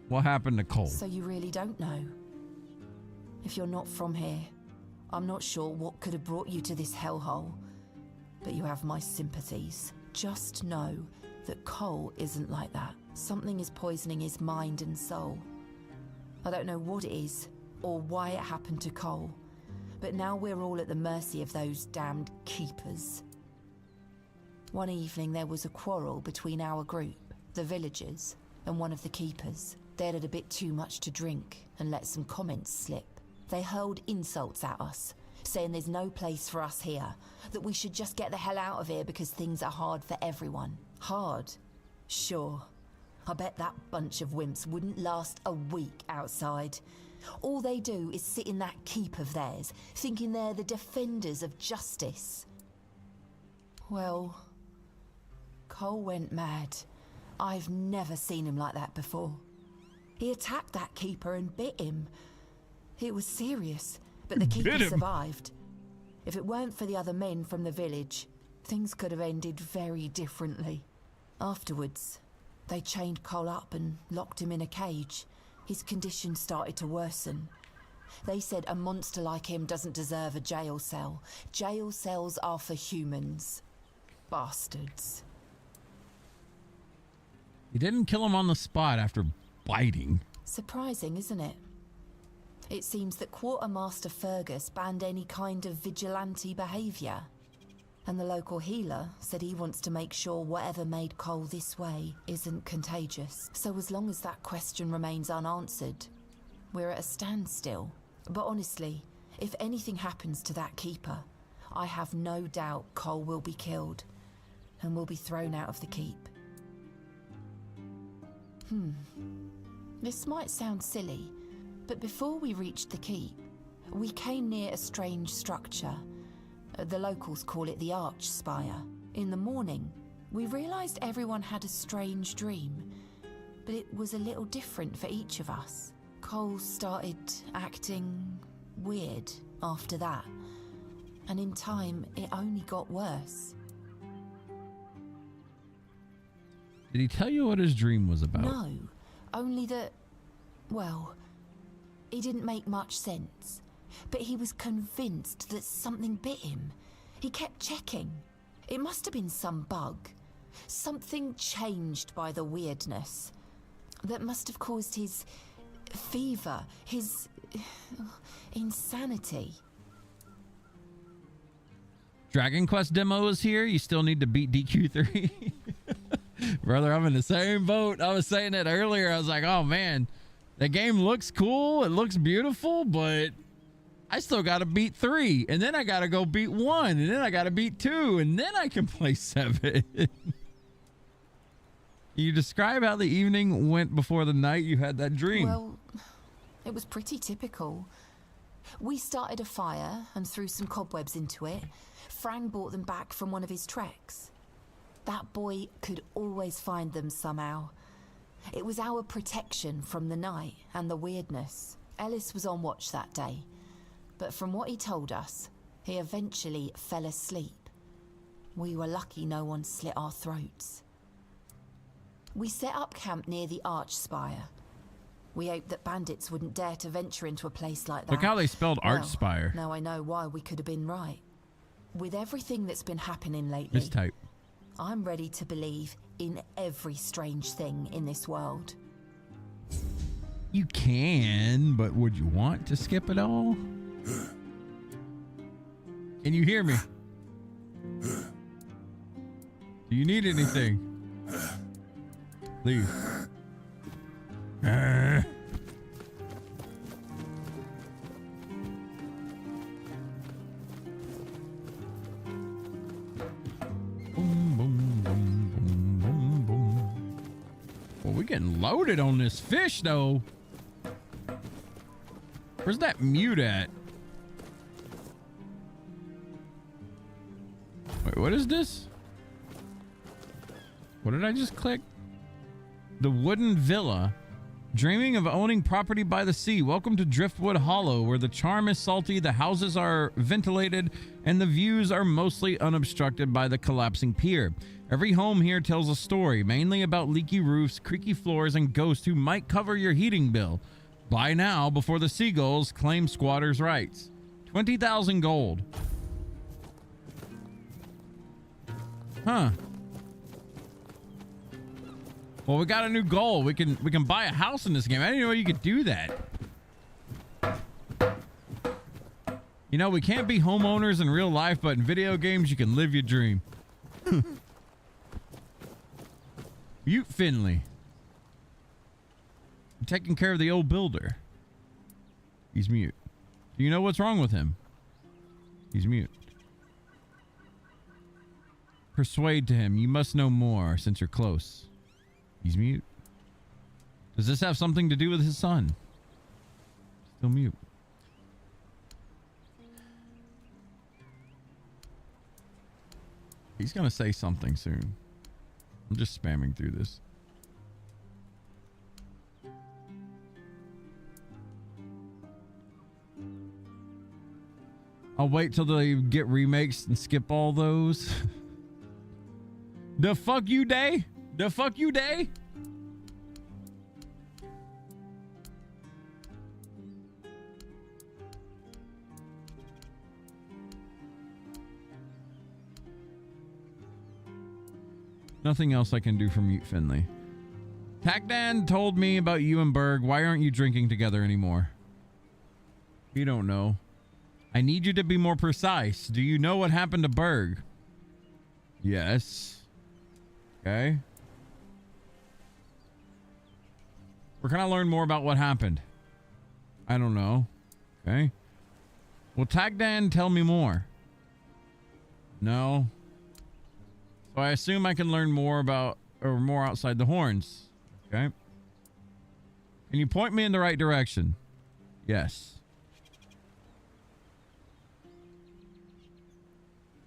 S1: What happened to Cole?
S16: So you really don't know? If you're not from here, I'm not sure what could have brought you to this hellhole, but you have my sympathies. Just know that Cole isn't like that. Something is poisoning his mind and soul. I don't know what it is, or why it happened to Cole, but now we're all at the mercy of those damned keepers. One evening there was a quarrel between our group, the villagers, and one of the keepers. They'd had a bit too much to drink and let some comments slip. They hurled insults at us, saying there's no place for us here, that we should just get the hell out of here because things are hard for everyone. Hard? Sure. I bet that bunch of wimps wouldn't last a week outside. All they do is sit in that keep of theirs, thinking they're the defenders of justice. Well, Cole went mad. I've never seen him like that before. He attacked that keeper and bit him. It was serious, but the keeper survived. If it weren't for the other men from the village, things could have ended very differently. Afterwards, they chained Cole up and locked him in a cage. His condition started to worsen. They said a monster like him doesn't deserve a jail cell. Jail cells are for humans. Bastards.
S1: He didn't kill him on the spot after biting.
S16: Surprising, isn't it? It seems that Quartermaster Fergus banned any kind of vigilante behaviour. And the local healer said he wants to make sure whatever made Cole this way isn't contagious. So as long as that question remains unanswered, we're at a standstill. But honestly, if anything happens to that keeper, I have no doubt Cole will be killed and will be thrown out of the keep. This might sound silly, but before we reached the keep, we came near a strange structure. The locals call it the Arch Spire. In the morning, we realised everyone had a strange dream, but it was a little different for each of us. Cole started acting weird after that, and in time, it only got worse.
S1: Did he tell you what his dream was about?
S16: No, only that, well, it didn't make much sense. But he was convinced that something bit him. He kept checking. It must have been some bug. Something changed by the weirdness. That must have caused his fever, his insanity.
S1: Dragon Quest demo is here. You still need to beat DQ3. Brother, I'm in the same boat. I was saying it earlier. I was like, oh man, the game looks cool. It looks beautiful, but I still got to beat 3, and then I got to go beat 1, and then I got to beat 2, and then I can play 7. You describe how the evening went before the night you had that dream.
S16: Well, it was pretty typical. We started a fire and threw some cobwebs into it. Fran brought them back from one of his treks. That boy could always find them somehow. It was our protection from the night and the weirdness. Ellis was on watch that day, but from what he told us, he eventually fell asleep. We were lucky no one slit our throats. We set up camp near the Arch Spire. We hoped that bandits wouldn't dare to venture into a place like that.
S1: Look how they spelled Arch Spire.
S16: Now I know why we could have been right. With everything that's been happening lately,
S1: Mistype.
S16: I'm ready to believe in every strange thing in this world.
S1: You can, but would you want to skip it all? Can you hear me? Do you need anything? Leave. Boom, boom, boom, boom, boom, boom. Well, we're getting loaded on this fish, though. Where's that mute at? Wait, what is this? What did I just click? The wooden villa Dreaming of owning property by the sea? Welcome to Driftwood Hollow, where the charm is salty, the houses are ventilated, and the views are mostly unobstructed by the collapsing pier. Every home here tells a story, mainly about leaky roofs, creaky floors, and ghosts who might cover your heating bill. Buy now before the seagulls claim squatters' rights. 20,000 gold. Huh. Well, we got a new goal. We can buy a house in this game. I didn't know you could do that. You know, we can't be homeowners in real life, but in video games, you can live your dream. Mute Finley. I'm taking care of the old builder. He's mute. Do you know what's wrong with him? He's mute. Persuade to him. You must know more since you're close. He's mute. Does this have something to do with his son? Still mute. He's gonna say something soon. I'm just spamming through this. I'll wait till they get remakes and skip all those. The fuck you day? The fuck you day? Nothing else I can do for Mute Finley. Tagdan told me about you and Berg. Why aren't you drinking together anymore? You don't know. I need you to be more precise. Do you know what happened to Berg? Yes. Okay. Where can I learn more about what happened? I don't know. Okay. Will Tagdan tell me more? No. So I assume I can learn more about, or more outside the horns. Okay. Can you point me in the right direction? Yes.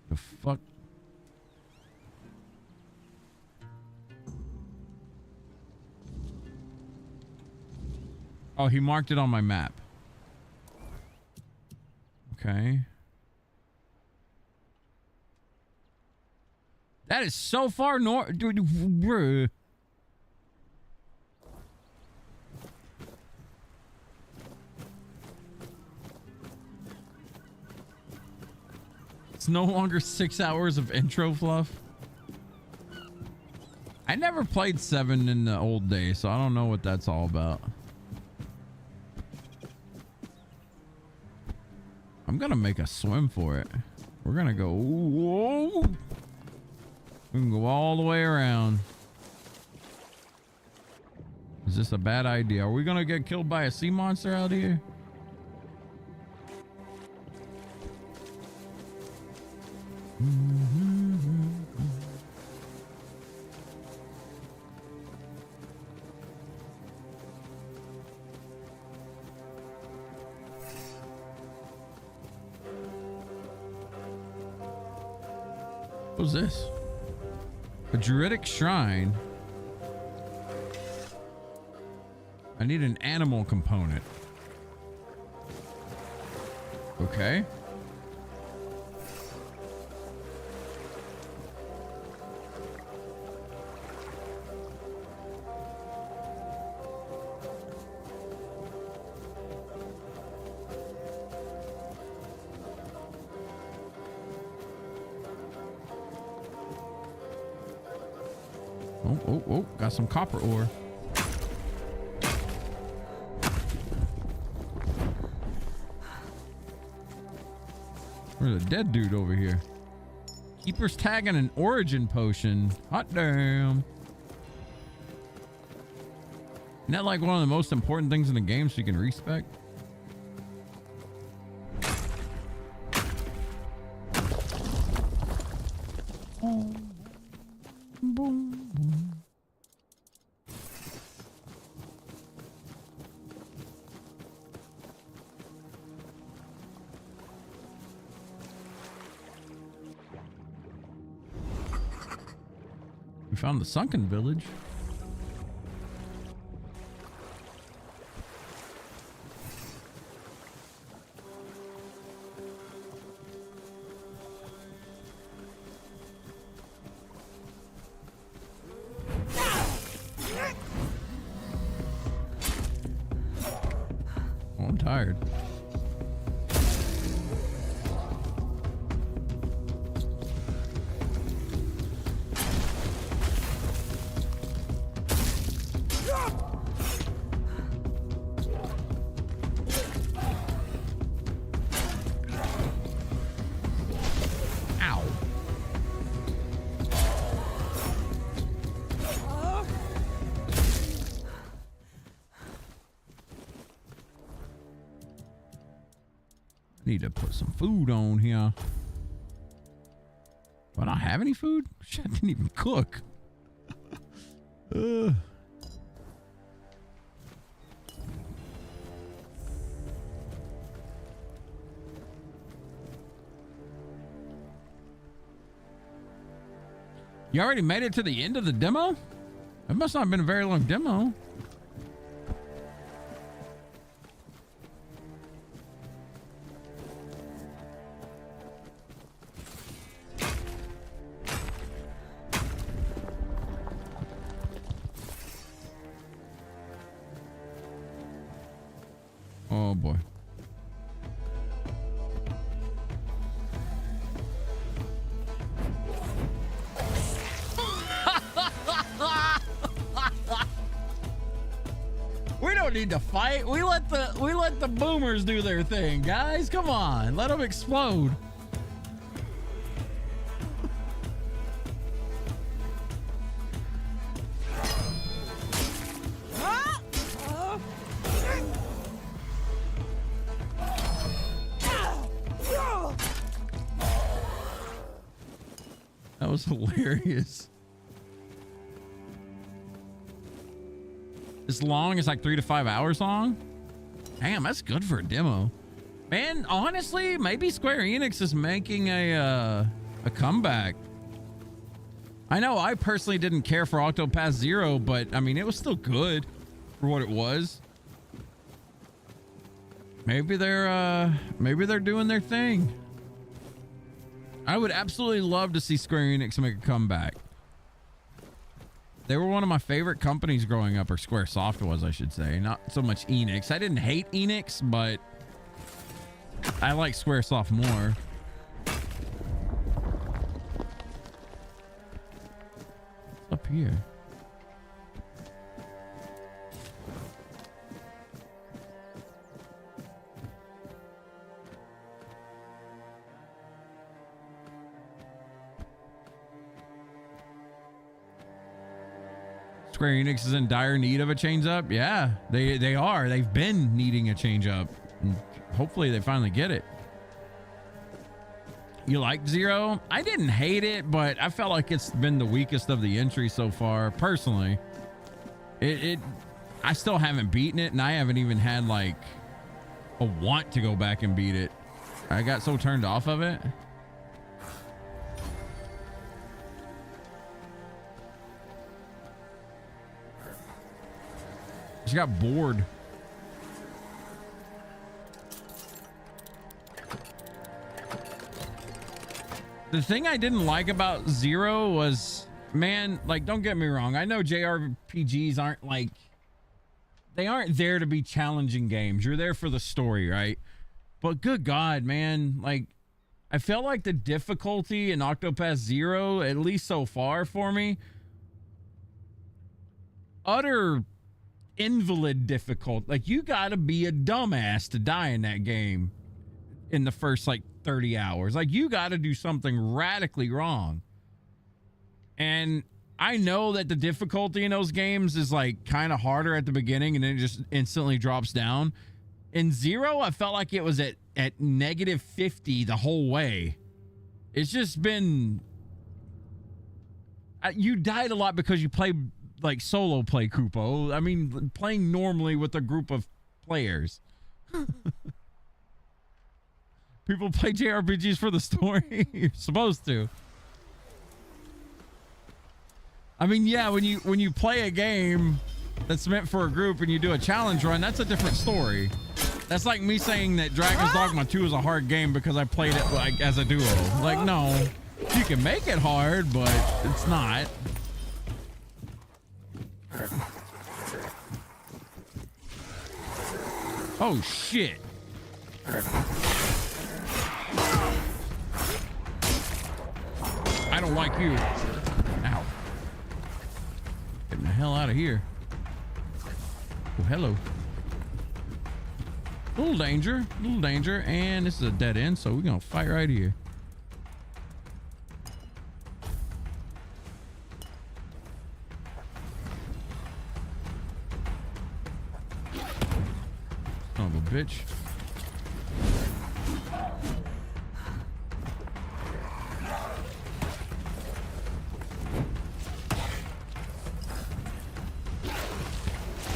S1: The fuck? Oh, he marked it on my map. Okay. That is so far north. Dude, it's no longer 6 hours of intro fluff. I never played 7 in the old days, so I don't know what that's all about. I'm gonna make a swim for it. We're gonna go. Whoa. We can go all the way around. Is this a bad idea? Are we gonna get killed by a sea monster out here? What's this? A druidic shrine. I need an animal component. Okay. Oh, got some copper ore. There's a dead dude over here. Keeper's tag and an origin potion. Hot damn. Isn't that like one of the most important things in the game so you can respec? We found the sunken village. Oh, I'm tired. Ow. Need to put some food on here. Do I not have any food? Shit, I didn't even cook. You already made it to the end of the demo? It must not have been a very long demo. Oh boy. We don't need to fight. We let the boomers do their thing, guys. Come on, let them explode. That was hilarious. As long as like 3 to 5 hours long. Damn, that's good for a demo. Man, honestly, maybe Square Enix is making a comeback. I know I personally didn't care for Octopath Zero, but I mean, it was still good for what it was. Maybe they're doing their thing. I would absolutely love to see Square Enix make a comeback. They were one of my favorite companies growing up, or Squaresoft was, I should say. Not so much Enix. I didn't hate Enix, but I like Squaresoft more. What's up here? Square Enix is in dire need of a change up. Yeah, they are. They've been needing a change up. And hopefully they finally get it. You liked Zero? I didn't hate it, but I felt like it's been the weakest of the entries so far. Personally, I still haven't beaten it, and I haven't even had like a want to go back and beat it. I got so turned off of it. She got bored. The thing I didn't like about Zero was, man, like, don't get me wrong. I know JRPGs aren't like, they aren't there to be challenging games. You're there for the story, right? But good God, man, like, I felt like the difficulty in Octopath Zero, at least so far for me, utter invalid difficult. Like, you gotta be a dumbass to die in that game in the first like 30 hours. Like, you gotta do something radically wrong. And I know that the difficulty in those games is like kind of harder at the beginning and then it just instantly drops down. In Zero, I felt like it was at negative 50 the whole way. It's just been, you died a lot because you played like solo play, Kupo. I mean, playing normally with a group of players. People play JRPGs for the story. You're supposed to. I mean, yeah, when you play a game that's meant for a group and you do a challenge run, that's a different story. That's like me saying that Dragon's Dogma 2 is a hard game because I played it like as a duo. Like, no, you can make it hard, but it's not. Oh, shit. I don't like you. Ow. Getting the hell out of here. Oh, hello. Little danger. And this is a dead end, so we're going to fight right here. Son of a bitch.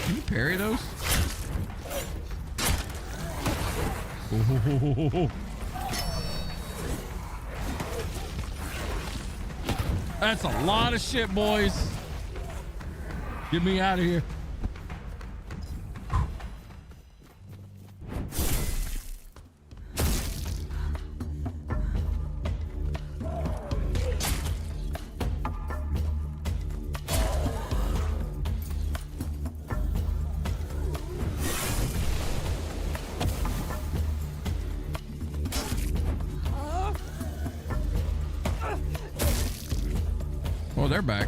S1: Can you parry those? Oh. That's a lot of shit, boys. Get me out of here. Oh, they're back.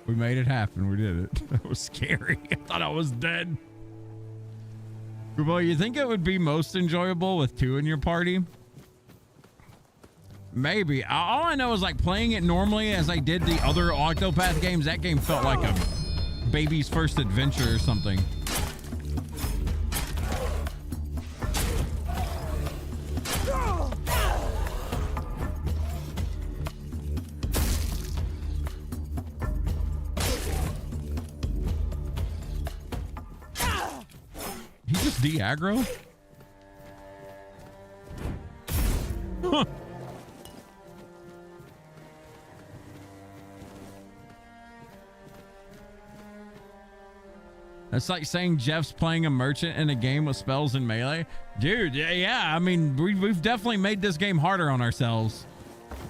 S1: We made it happen. We did it. That was scary. I thought I was dead. Well, you think it would be most enjoyable with two in your party? Maybe. All I know is like playing it normally as I did the other Octopath games. That game felt like a baby's first adventure or something. De-aggro? Huh. That's like saying Jeff's playing a merchant in a game with spells and melee. Dude, yeah, I mean, we've definitely made this game harder on ourselves.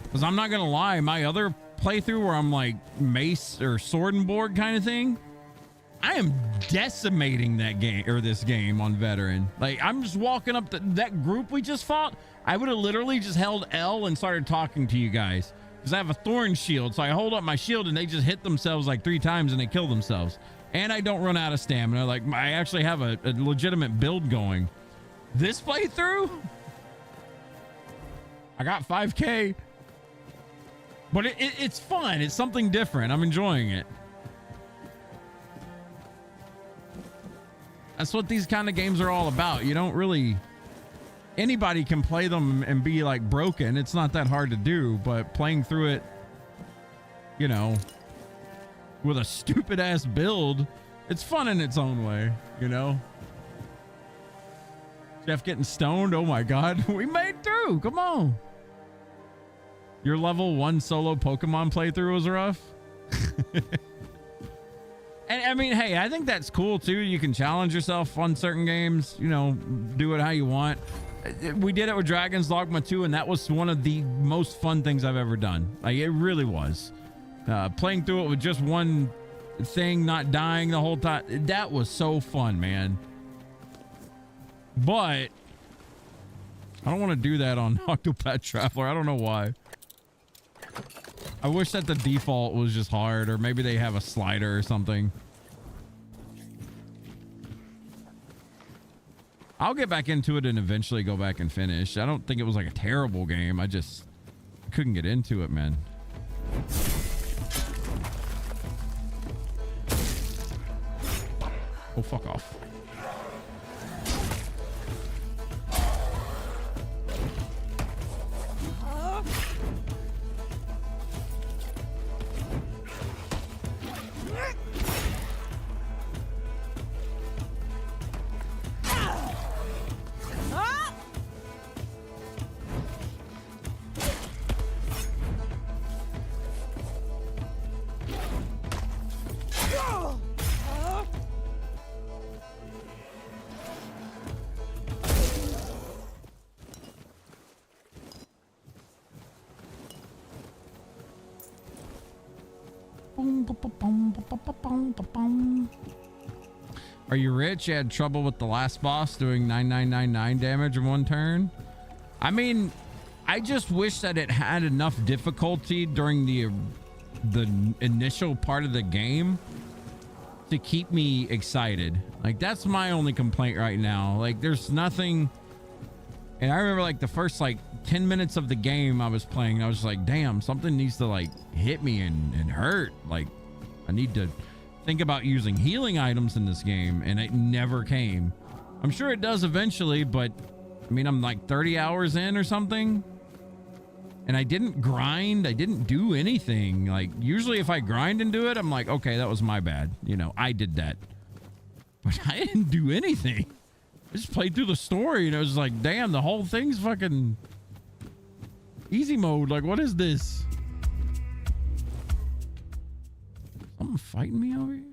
S1: Because I'm not going to lie, my other playthrough where I'm like mace or sword and board kind of thing, I am decimating that game or this game on veteran. Like I'm just walking up to that group we just fought. I would have literally just held L and started talking to you guys because I have a thorn shield. So I hold up my shield and they just hit themselves like 3 times and they kill themselves. And I don't run out of stamina. Like I actually have a legitimate build going. This playthrough, I got 5K, but it's fun. It's something different. I'm enjoying it. That's what these kind of games are all about. You don't really... Anybody can play them and be like broken. It's not that hard to do, but playing through it, you know, with a stupid ass build, it's fun in its own way, you know? Jeff getting stoned. Oh my God. We made through. Come on. Your level 1 solo Pokemon playthrough was rough. And I mean, hey, I think that's cool too. You can challenge yourself on certain games, you know, do it how you want. We did it with Dragon's Dogma 2, and that was one of the most fun things I've ever done. Like, it really was. Playing through it with just one thing, not dying the whole time. That was so fun, man. But I don't want to do that on Octopath Traveler. I don't know why. I wish that the default was just hard, or maybe they have a slider or something. I'll get back into it and eventually go back and finish. I don't think it was like a terrible game. I just couldn't get into it, man. Oh, fuck off. Are you rich? You had trouble with the last boss doing 9999 damage in one turn? I mean, I just wish that it had enough difficulty during the initial part of the game to keep me excited. Like, that's my only complaint right now. Like, there's nothing. And I remember like the first like 10 minutes of the game I was playing, I was like, damn, something needs to like hit me and hurt. Like, I need to think about using healing items in this game, and it never came. I'm sure it does eventually, but I mean, I'm like 30 hours in or something, and I didn't grind. I didn't do anything. Like, usually if I grind and do it, I'm like, okay, that was my bad. You know, I did that. But I didn't do anything. I just played through the story, and it was like, damn, the whole thing's fucking easy mode. Like, what is this? Someone fighting me over here?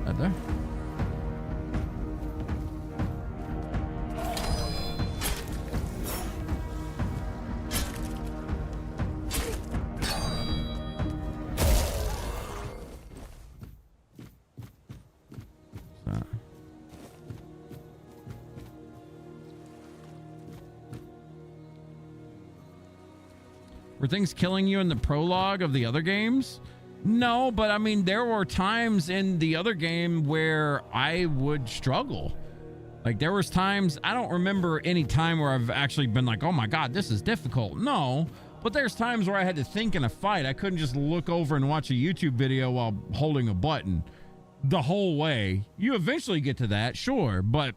S1: Right there. Were things killing you in the prologue of the other games? No, but I mean, there were times in the other game where I would struggle. Like, there was times, I don't remember any time where I've actually been like, oh my God, this is difficult. No, but there's times where I had to think in a fight. I couldn't just look over and watch a YouTube video while holding a button the whole way. You eventually get to that, sure, but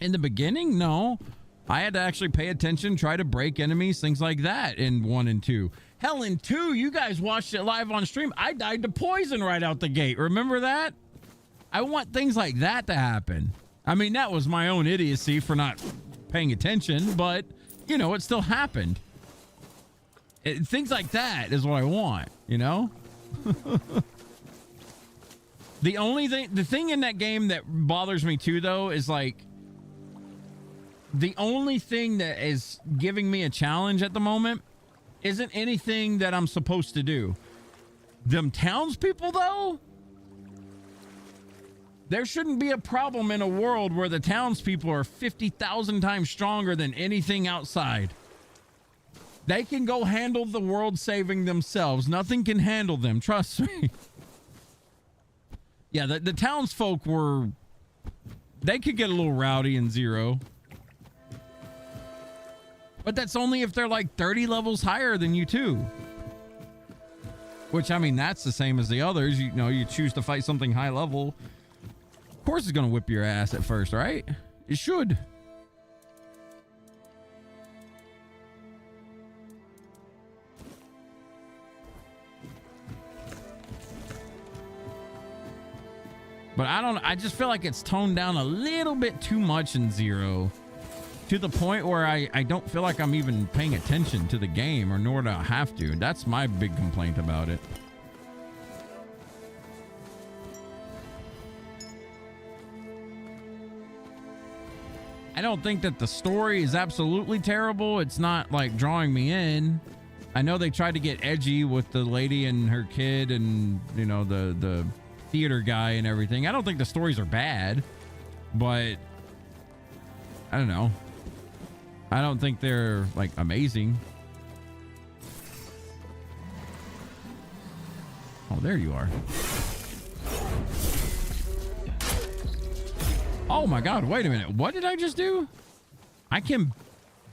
S1: in the beginning, no. I had to actually pay attention, try to break enemies, things like that in 1 and 2. Hell, in 2, you guys watched it live on stream. I died to poison right out the gate. Remember that? I want things like that to happen. I mean, that was my own idiocy for not paying attention, but, you know, it still happened. Things like that is what I want, you know? The thing in that game that bothers me too, though, is like, the only thing that is giving me a challenge at the moment isn't anything that I'm supposed to do. Them townspeople, though, there shouldn't be a problem in a world where the townspeople are 50,000 times stronger than anything outside. They can go handle the world saving themselves. Nothing can handle them. Trust me. Yeah, the townsfolk they could get a little rowdy in 0. But that's only if they're like 30 levels higher than you too. Which, I mean, that's the same as the others. You know, you choose to fight something high level. Of course it's going to whip your ass at first, right? It should. But I just feel like it's toned down a little bit too much in 0. To the point where I don't feel like I'm even paying attention to the game, or nor do I have to. That's my big complaint about it. I don't think that the story is absolutely terrible. It's not like drawing me in. I know they tried to get edgy with the lady and her kid and, you know, the theater guy and everything. I don't think the stories are bad, but I don't know. I don't think they're like amazing. Oh, there you are. Oh my God, wait a minute. What did I just do? I can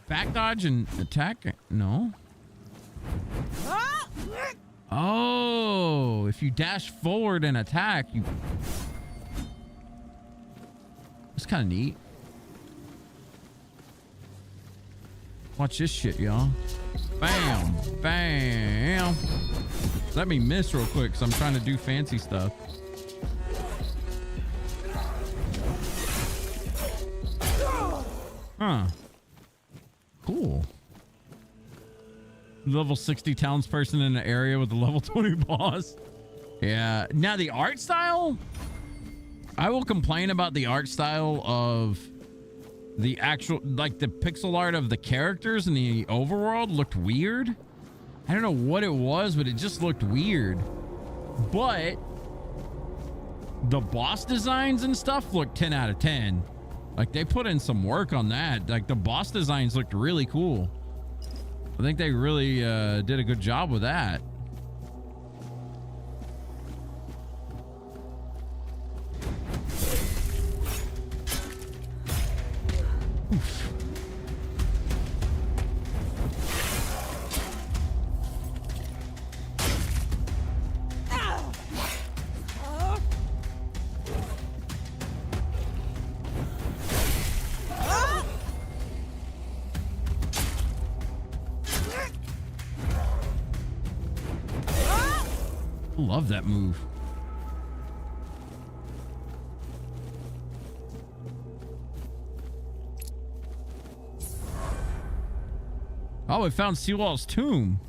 S1: back dodge and attack? No. Oh, if you dash forward and attack, you... It's kind of neat. Watch this shit, y'all. Bam, bam. Let me miss real quick, because I'm trying to do fancy stuff. Huh. Cool. Level 60 townsperson in an area with a level 20 boss. Yeah. Now the art style, I will complain about the art style of the actual, like the pixel art of the characters in the overworld looked weird. I don't know what it was, but it just looked weird. But the boss designs and stuff look 10 out of 10. Like they put in some work on that. Like the boss designs looked really cool. I think they really did a good job with that. Oof. Love that move. Oh, we found Seawall's tomb.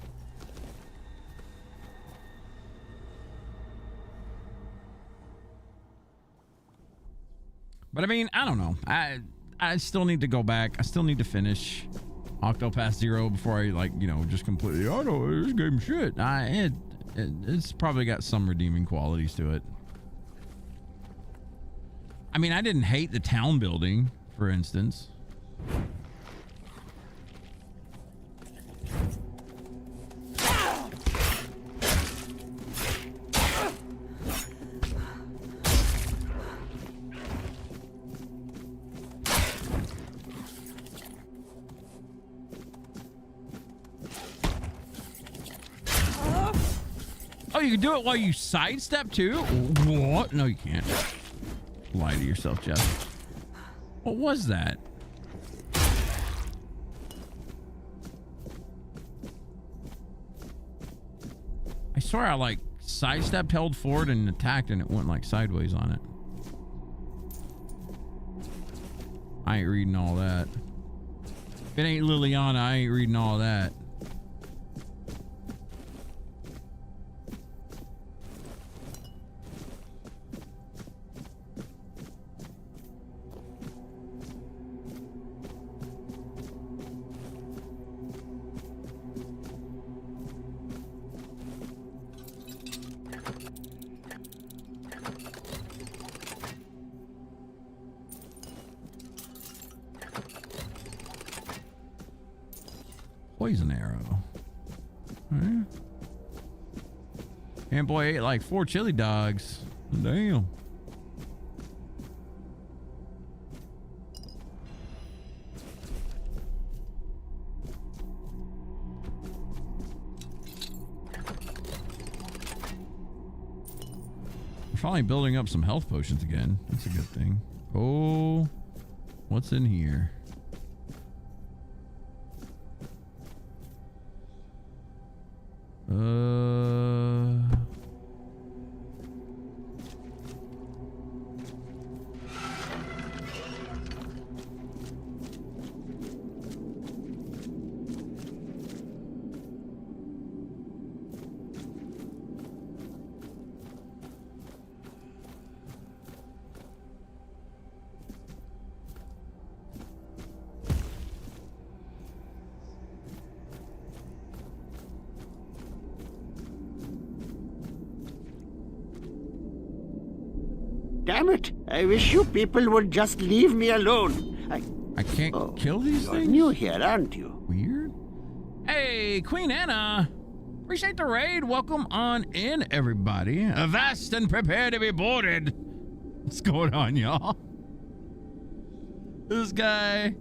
S1: But I mean, I don't know. I still need to go back. I still need to finish Octopath Zero before I, like, you know, just completely, oh no, this game shit. It's probably got some redeeming qualities to it. I mean, I didn't hate the town building, for instance. You can do it while you sidestep too? What? No, you can't. Lie to yourself, Jeff. What was that? I swear I like sidestepped, held forward, and attacked, and it went like sideways on it. I ain't reading all that. If it ain't Liliana, I ain't reading all that. Poison arrow. Right. And boy ate like 4 chili dogs. Damn. We're finally building up some health potions again. That's a good thing. Oh, what's in here?
S17: Damn it! I wish you people would just leave me alone.
S1: I can't kill these things?
S17: You're new here, aren't you?
S1: Weird. Hey, Queen Anna. Appreciate the raid. Welcome on in, everybody. Avast and prepare to be boarded. What's going on, y'all? This guy.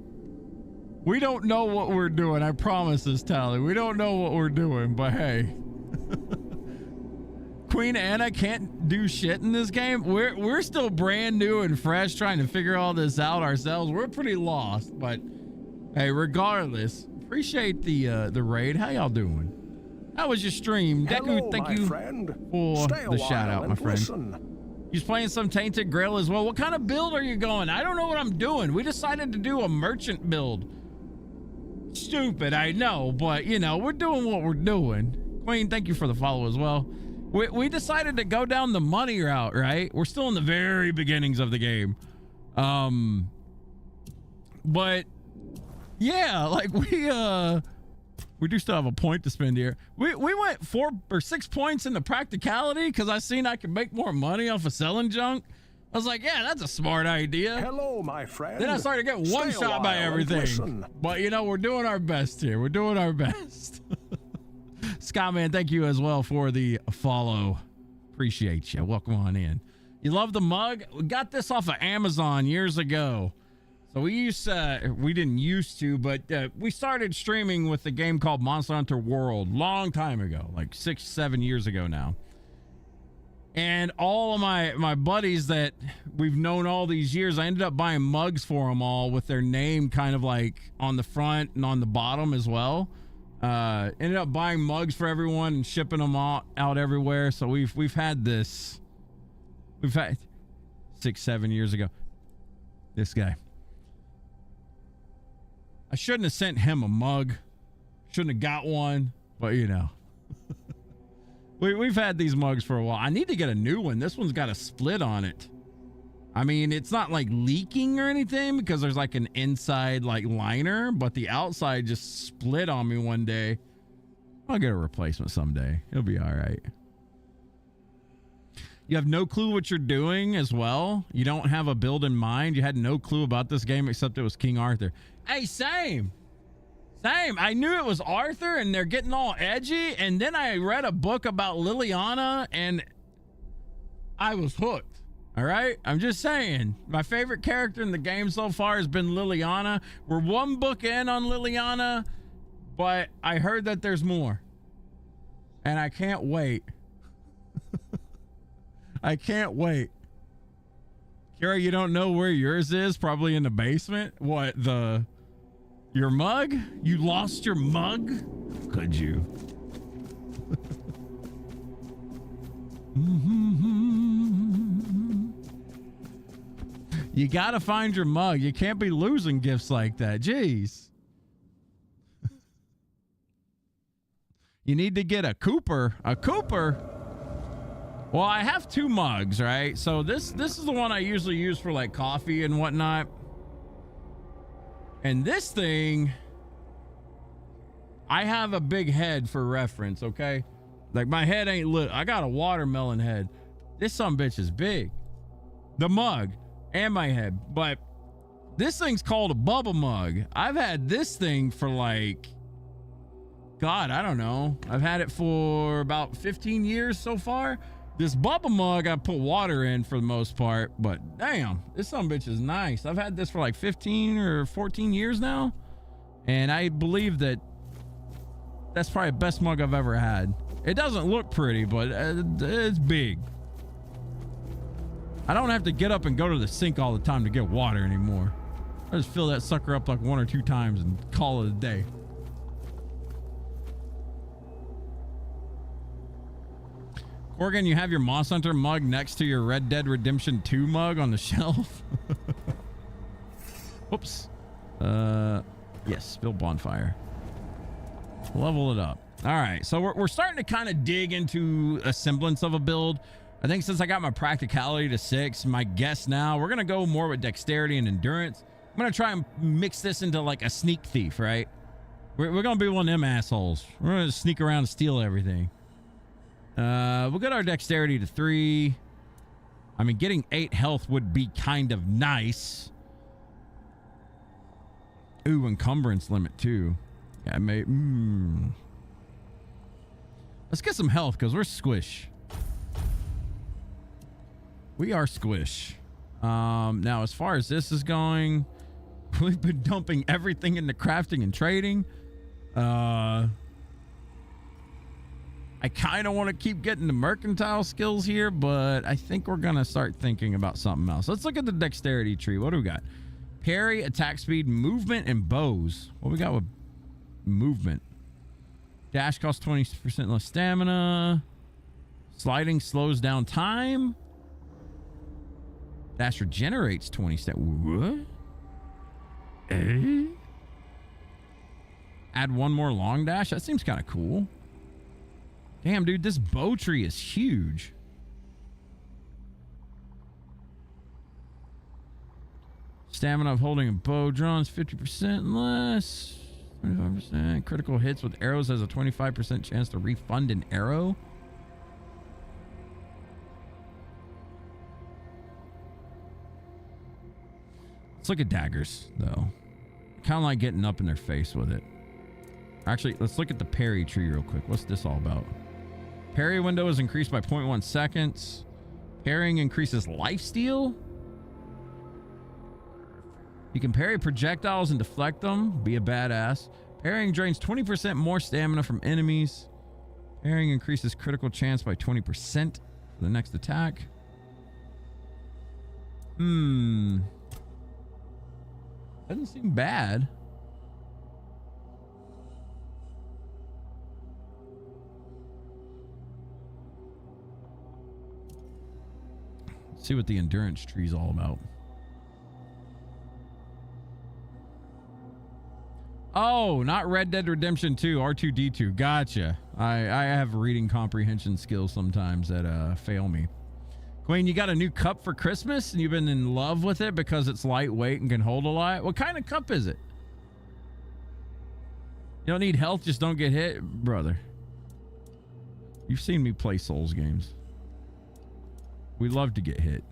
S1: We don't know what we're doing. I promise this, Tally. We don't know what we're doing, but hey. Queen Anna can't do shit in this game. We're still brand new and fresh trying to figure all this out ourselves. We're pretty lost, but hey, regardless, appreciate the raid. How y'all doing? How was your stream? Deku, thank you for the shout out, my friend. He's playing some Tainted Grail as well. What kind of build are you going? I don't know what I'm doing. We decided to do a merchant build. Stupid, I know, but you know, we're doing what we're doing. Queen, thank you for the follow as well. we decided to go down the money route, right? We're still in the very beginnings of the game. But yeah, like we do still have a point to spend here. We went 4 or 6 points into practicality because I seen I could make more money off of selling junk. I was like, yeah, that's a smart idea.
S18: Hello, my friend.
S1: Then I started getting one shot by everything. But you know, we're doing our best here. We're doing our best. Scott, man, thank you as well for the follow. Appreciate you. Welcome on in. You love the mug? We got this off of Amazon years ago. So we didn't used to, but we started streaming with a game called Monster Hunter World long time ago, like 6-7 years ago now. And all of my buddies that we've known all these years, I ended up buying mugs for them all with their name kind of like on the front and on the bottom as well. Ended up buying mugs for everyone and shipping them out everywhere. So we've had 6-7 years ago. This guy. I shouldn't have sent him a mug. Shouldn't have got one, but you know. We've had these mugs for a while. I need to get a new one. This one's got a split on it. I mean, it's not like leaking or anything because there's like an inside like liner, but the outside just split on me one day. I'll get a replacement someday. It'll be all right. You have no clue what you're doing as well. You don't have a build in mind. You had no clue about this game except it was King Arthur. Hey, same. I knew it was Arthur and they're getting all edgy. And then I read a book about Liliana and I was hooked. All right. I'm just saying my favorite character in the game so far has been Liliana. We're one book in on Liliana, but I heard that there's more and I can't wait. I can't wait. Kira, you don't know where yours is? Probably in the basement. What, your mug? You lost your mug? Could you? You gotta find your mug. You can't be losing gifts like that. Jeez. You need to get a Cooper. A Cooper? Well, I have 2 mugs, right? So this is the one I usually use for like coffee and whatnot. And this thing, I have a big head for reference, okay? Like my head ain't lit. I got a watermelon head. This sumbitch is big. The mug and my head. But this thing's called a Bubba mug. I've had this thing for like, God, I don't know. I've had it for about 15 years so far. This Bubba mug, I put water in for the most part, but damn, this sumbitch is nice. I've had this for like 15 or 14 years now, and I believe that's probably the best mug I've ever had. It doesn't look pretty, but it's big. I don't have to get up and go to the sink all the time to get water anymore. I just fill that sucker up like 1 or 2 times and call it a day. Corgan, you have your Moss Hunter mug next to your Red Dead Redemption 2 mug on the shelf. Whoops. Yes, build bonfire. Level it up. All right, so we're starting to kind of dig into a semblance of a build. I think since I got my practicality to 6, my guess now, we're going to go more with dexterity and endurance. I'm going to try and mix this into like a sneak thief, right? We're going to be one of them assholes. We're going to sneak around and steal everything. We'll get our dexterity to 3. I mean, getting 8 health would be kind of nice. Ooh, encumbrance limit too. Yeah, I may. Let's get some health because we're squish. We are squish. Now, as far as this is going, we've been dumping everything into crafting and trading. I kind of want to keep getting the mercantile skills here, but I think we're going to start thinking about something else. Let's look at the dexterity tree. What do we got? Parry, attack speed, movement, and bows. What we got with movement? Dash costs 20% less stamina. Sliding slows down time. Dash regenerates 20 stamina. What? Add 1 more long dash? That seems kind of cool. Damn, dude, this bow tree is huge. Stamina of holding a bow drawn is 50% less. 25%. Critical hits with arrows has a 25% chance to refund an arrow. Let's look at daggers, though. Kind of like getting up in their face with it. Actually, let's look at the parry tree real quick. What's this all about? Parry window is increased by 0.1 seconds. Parrying increases lifesteal. You can parry projectiles and deflect them. Be a badass. Parrying drains 20% more stamina from enemies. Parrying increases critical chance by 20% for the next attack. Doesn't seem bad. Let's see what the endurance tree is all about. Oh, not Red Dead Redemption 2, R2-D2. Gotcha. I have reading comprehension skills sometimes that fail me. Queen, you got a new cup for Christmas and you've been in love with it because it's lightweight and can hold a lot? What kind of cup is it? You don't need health, just don't get hit? Brother. You've seen me play Souls games. We love to get hit.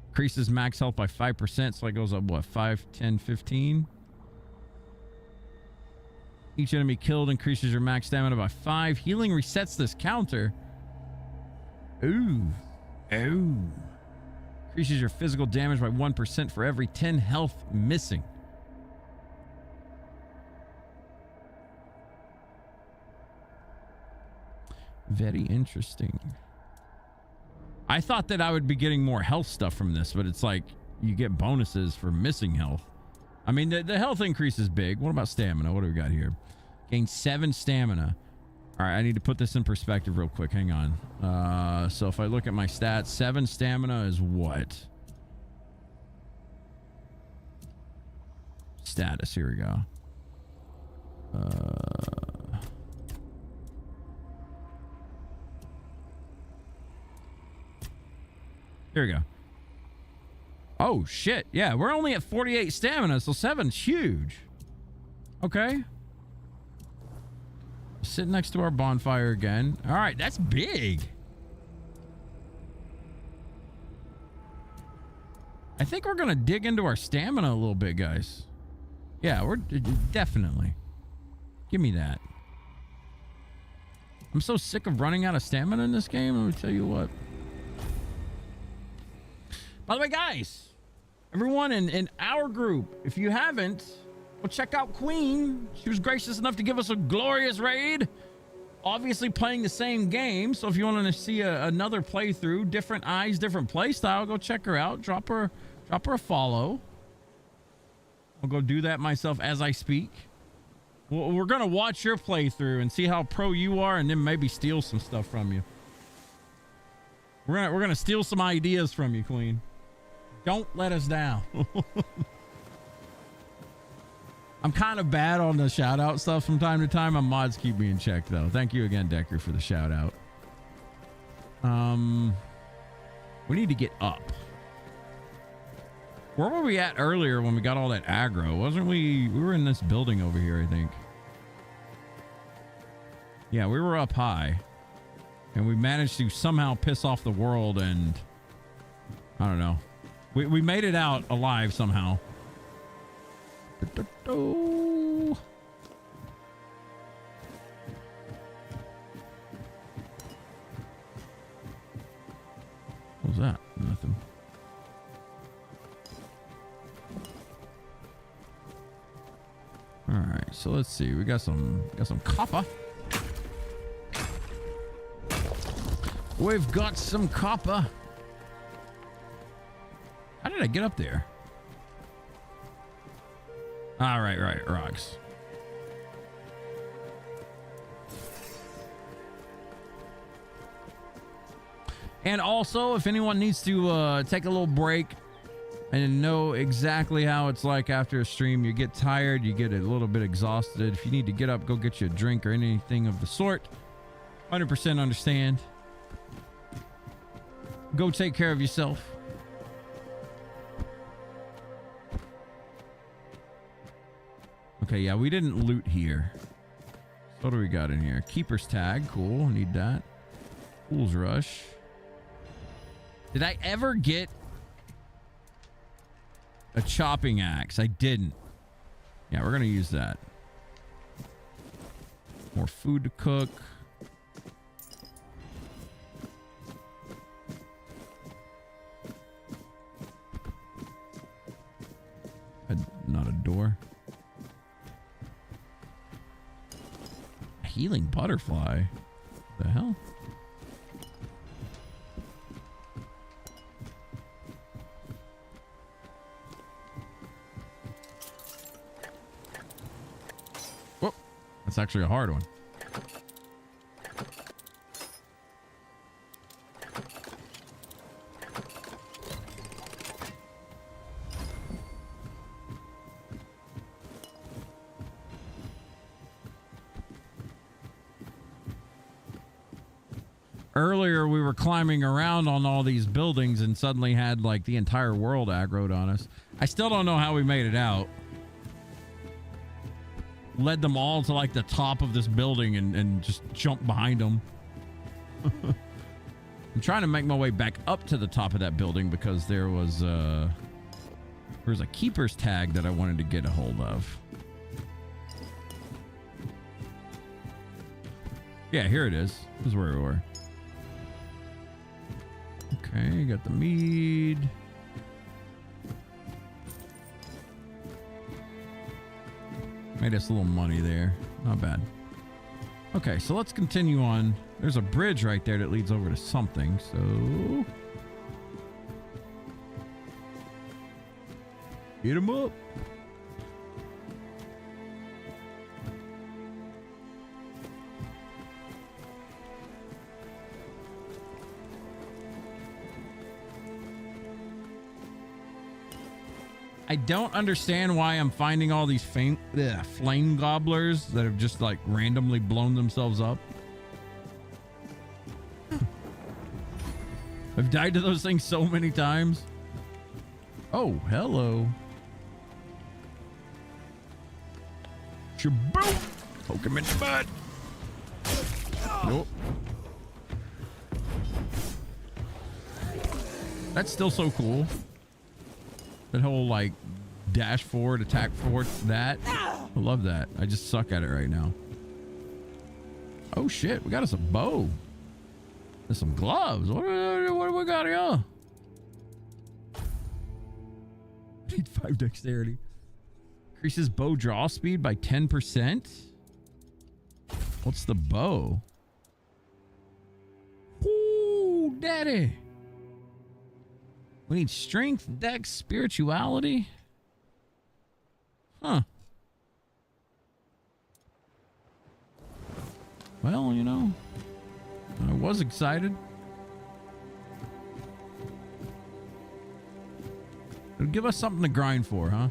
S1: Increases max health by 5%, so it goes up, what, 5, 10, 15? Each enemy killed increases your max stamina by 5. Healing resets this counter. Ooh. Oh. Increases your physical damage by 1% for every 10 health missing. Very interesting. I thought that I would be getting more health stuff from this, but it's like you get bonuses for missing health. I mean, the health increase is big. What about stamina? What do we got here? Gain 7 stamina. All right, I need to put this in perspective real quick. Hang on. So if I look at my stats, 7 stamina is what? Status. Here we go. Here we go. Oh, shit. Yeah, we're only at 48 stamina, so 7's huge. Okay. Sit next to our bonfire again. All right, that's big. I think we're going to dig into our stamina a little bit, guys. Yeah, we're definitely. Give me that. I'm so sick of running out of stamina in this game. Let me tell you what. By the way, guys, everyone in our group, if you haven't, well, check out Queen. She was gracious enough to give us a glorious raid. Obviously playing the same game. So if you want to see another playthrough, different eyes, different play style, go check her out. Drop her a follow. I'll go do that myself as I speak. Well, we're going to watch your playthrough and see how pro you are and then maybe steal some stuff from you. We're gonna steal some ideas from you, Queen. Don't let us down. I'm kind of bad on the shout out stuff from time to time. My mods keep me in check though. Thank you again, Decker, for the shout out. We need to get up. Where were we at earlier when we got all that aggro? Wasn't we were in this building over here, I think. Yeah, we were up high. And we managed to somehow piss off the world and I don't know. We made it out alive somehow. What was that? Nothing. All right, so let's see. We got some copper. We've got some copper. How did I get up there? All right, rocks. And also, if anyone needs to take a little break and know exactly how it's like after a stream, you get tired, you get a little bit exhausted. If you need to get up, go get you a drink or anything of the sort. 100% understand. Go take care of yourself. Okay, yeah, we didn't loot here. What do we got in here? Keeper's tag. Cool. Need that. Fool's rush. Did I ever get a chopping axe? I didn't. Yeah, we're going to use that. More food to cook. Not a door. A healing butterfly. The hell? Whoa. That's actually a hard one. Earlier, we were climbing around on all these buildings and suddenly had like the entire world aggroed on us. I still don't know how we made it out. Led them all to like the top of this building and just jumped behind them. I'm trying to make my way back up to the top of that building because there was a keeper's tag that I wanted to get a hold of. Yeah, here it is. This is where we were. Okay, got the mead. Made us a little money there. Not bad. Okay, so let's continue on. There's a bridge right there that leads over to something, so... Hit him up. I don't understand why I'm finding all these flame gobblers that have just like randomly blown themselves up. I've died to those things so many times. Oh, hello. Shaboom! Poke him in the butt. Nope. That's still so cool. That whole like dash forward, attack forward, that. I love that. I just suck at it right now. Oh shit, we got us a bow. There's some gloves. What do we got here? Need 5 dexterity. Increases bow draw speed by 10%. What's the bow? Ooh, daddy. We need strength, dex, spirituality. Huh. Well, you know, I was excited. It'll give us something to grind for, huh?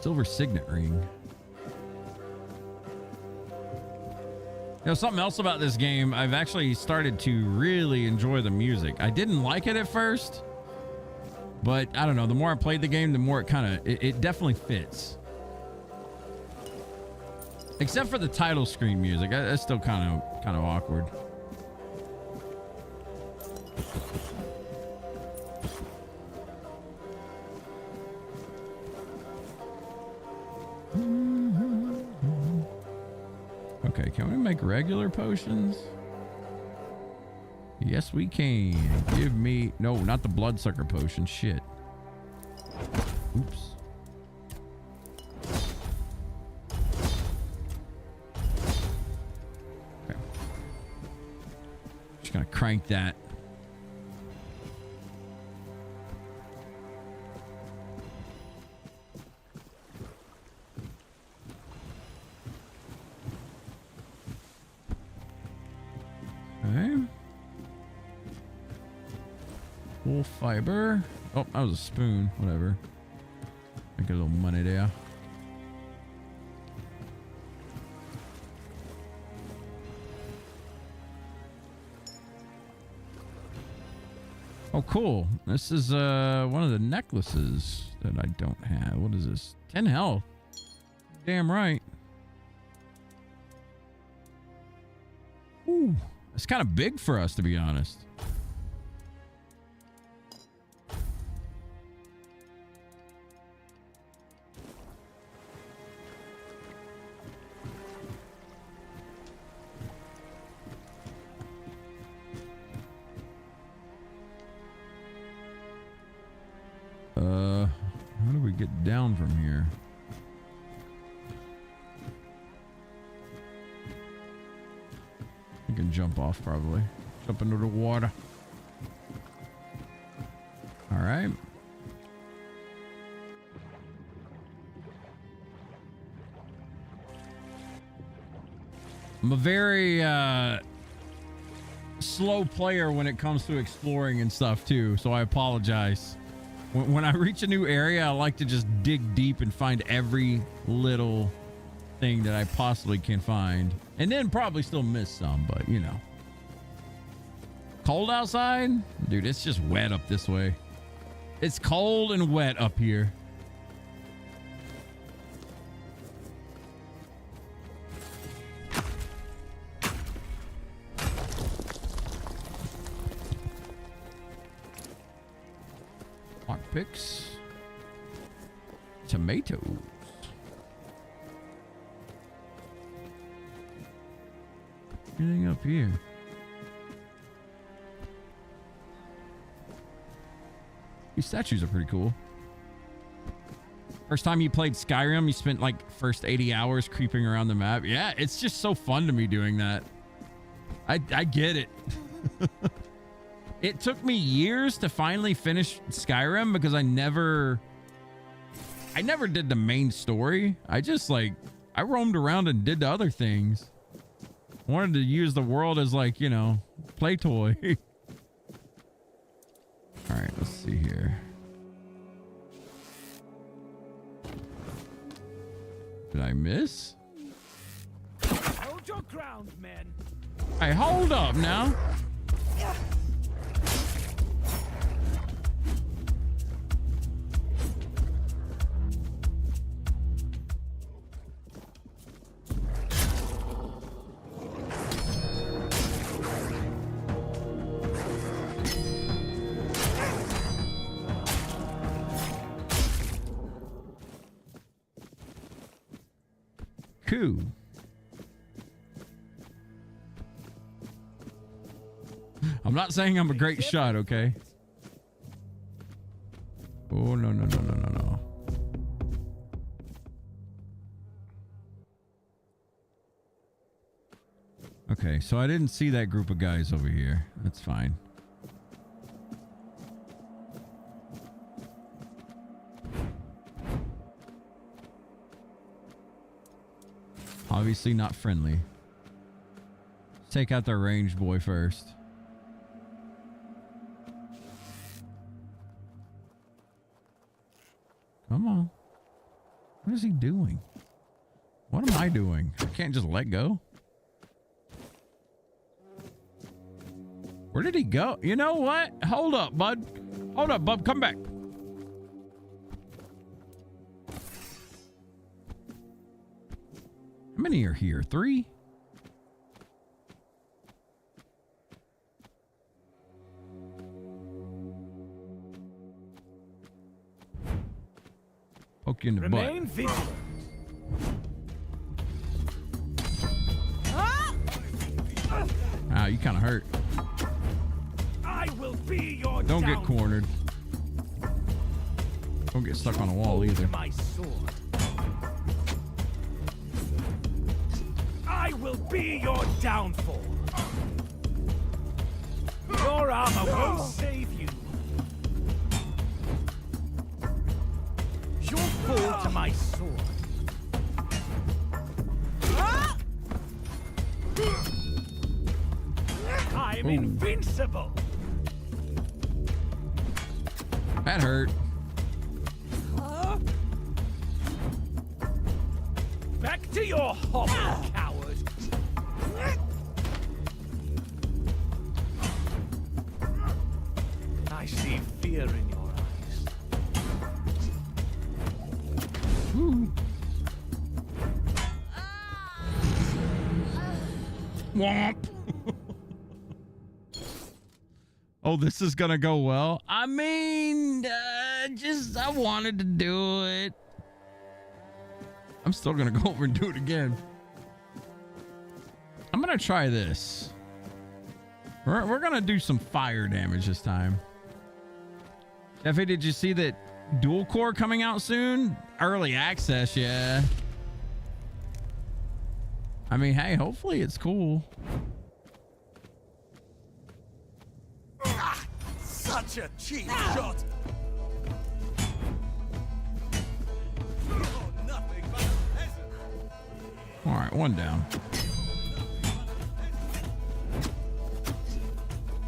S1: Silver signet ring. You know, something else about this game, I've actually started to really enjoy the music. I didn't like it at first, but I don't know. The more I played the game, the more it definitely fits. Except for the title screen music. That's still kind of awkward. Okay, can we make regular potions? Yes, we can. Give me... No, not the bloodsucker potion. Shit. Oops. Okay. Just gonna crank that. Okay. Wool fiber. Oh, that was a spoon. Whatever. Make a little money there. Oh, cool. This is one of the necklaces that I don't have. What is this? 10 health. Damn right. Ooh, it's kind of big for us, to be honest. How do we get down from here? I can jump off probably. Jump into the water. All right. I'm a very slow player when it comes to exploring and stuff too, so I apologize. When I reach a new area, I like to just dig deep and find every little thing that I possibly can find. And then probably still miss some, but you know. Cold outside? Dude, it's just wet up this way. It's cold and wet up here. Picks. Tomatoes. Anything up here? These statues are pretty cool. First time you played Skyrim, you spent like first 80 hours creeping around the map. Yeah, it's just so fun to me doing that. I get it. It took me years to finally finish Skyrim because I never did the main story. I just I roamed around and did the other things. I wanted to use the world as like, you know, play toy. All right, let's see here. Did I miss?
S10: Hold your ground, men.
S1: Hey, hold up now. Cool. I'm not saying I'm a great shot, okay? Oh, no, no, no, no, no, no. Okay, so I didn't see that group of guys over here. That's fine. Obviously not friendly. Let's take out the ranged boy first. Come on. What is he doing? What am I doing? I can't just let go. Where did he go? You know what? Hold up, bud. Hold up, bud. Come back. How many are here? 3? Poke you in the
S10: Remain
S1: butt.
S10: vigilant.
S1: Ah, you kind of hurt.
S10: I will be your
S1: Don't get
S10: downfall.
S1: cornered. Don't get stuck on a wall either.
S10: My sword. I will be your downfall. Your armor won't save you. You'll fall to my sword. I'm invincible.
S1: That hurt.
S10: Back to your hovel, coward. I see fear in your eyes.
S1: Ooh. Womp. Oh, this is gonna go well. I mean, I wanted to do it. I'm still gonna go over and do it again. I'm gonna try this. We're gonna do some fire damage this time. Jeffy, did you see that dual core coming out soon? Early access, yeah. I mean, hey, hopefully it's cool.
S10: Such a cheap shot.
S1: All right, one down.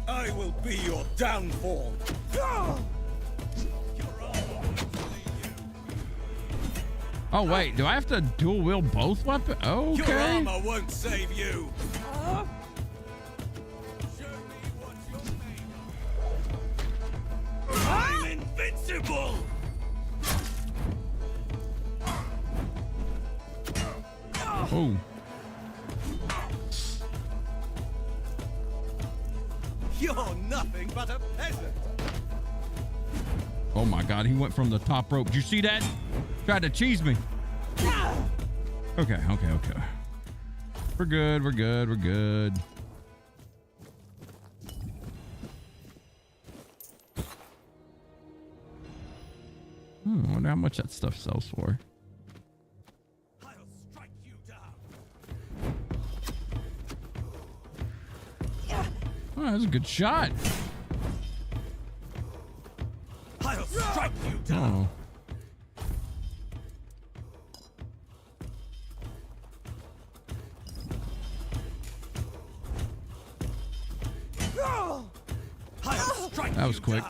S10: I will be your downfall.
S1: Oh wait, do I have to dual wield both weapons? Okay.
S10: Your armor won't save you. I'm invincible.
S1: Oh.
S10: You're nothing but a peasant.
S1: Oh my God, he went from the top rope. Did you see that? Tried to cheese me. Okay. We're good. I wonder how much that stuff sells for. Oh, that was a good shot.
S10: I'll strike you down.
S1: That was quick.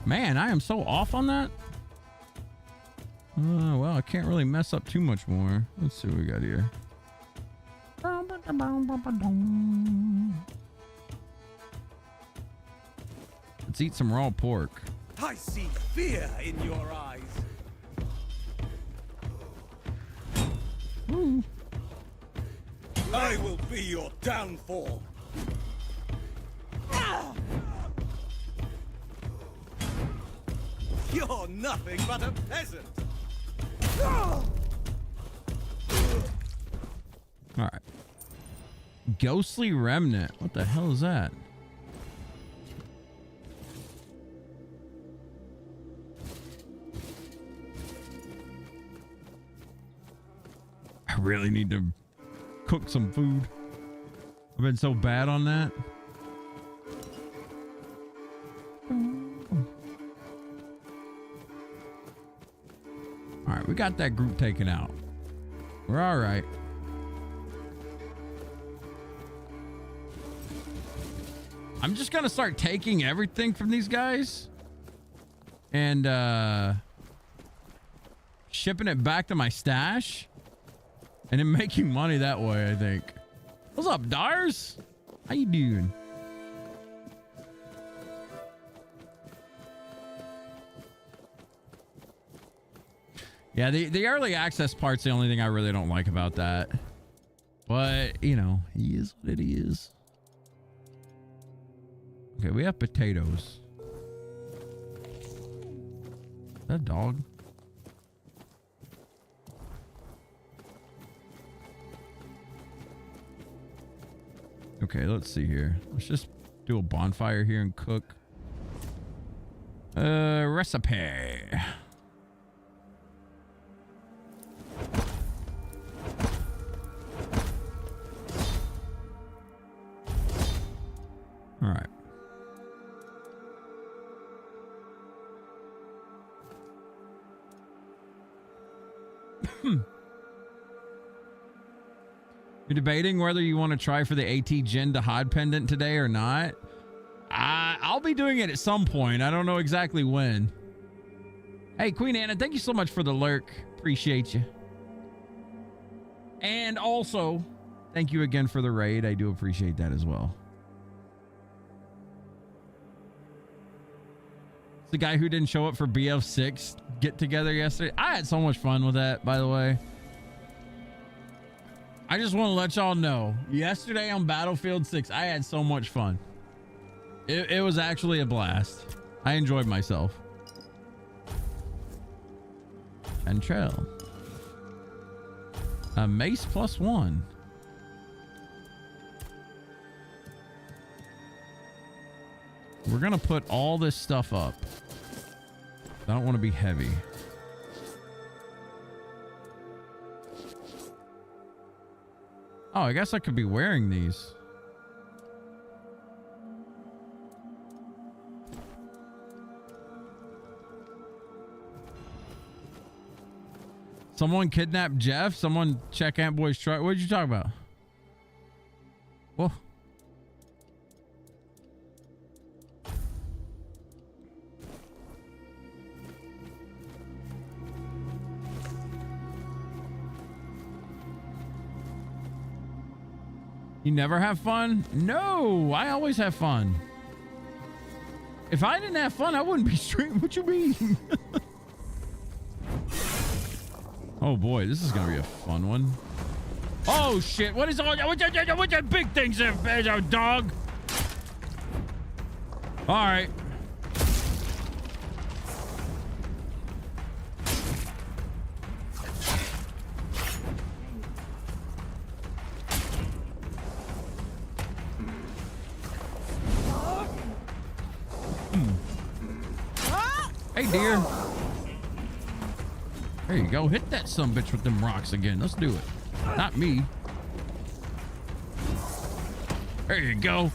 S1: Man, I am so off on that. Well, I can't really mess up too much more. Let's see what we got here. Let's eat some raw pork.
S10: I see fear in your eyes.
S1: Ooh.
S10: I will be your downfall. You're nothing but a peasant.
S1: All right. Ghostly remnant. What the hell is that? I really need to cook some food. I've been so bad on that. All right, we got that group taken out. We're all right. I'm just gonna start taking everything from these guys and shipping it back to my stash and then making money that way, I think. What's up, Dars? How you doing? Yeah, the early access part's the only thing I really don't like about that. But, you know, he is what it is. Okay, we have potatoes. Is that a dog? Okay, let's see here. Let's just do a bonfire here and cook. Recipe. All right. You're debating whether you want to try for the AT Gen Dahad pendant today or not. I'll be doing it at some point. I don't know exactly when. Hey, Queen Anna, thank you so much for the lurk. Appreciate you. And also, thank you again for the raid. I do appreciate that as well. It's the guy who didn't show up for BF6 get together yesterday. I had so much fun with that, by the way. I just want to let y'all know, yesterday on Battlefield 6, I had so much fun. It was actually a blast. I enjoyed myself. And trail. A mace +1. We're gonna put all this stuff up. I don't want to be heavy. Oh, I guess I could be wearing these. Someone kidnapped Jeff. Someone check Ant Boy's truck. What did you talk about? Whoa. You never have fun? No, I always have fun. If I didn't have fun, I wouldn't be streaming. What you mean? Oh boy, this is gonna be a fun one. Oh shit! What is all? What that big things there, dog? All right. Hey, dear. There you go. Hit that sumbitch with them rocks again. Let's do it. Not me. There you go.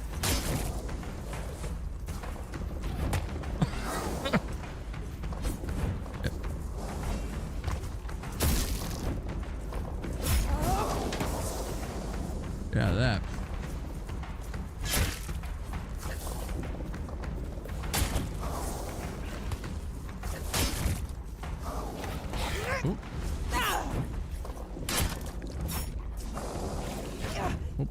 S1: Yeah, that. Oop. Oop.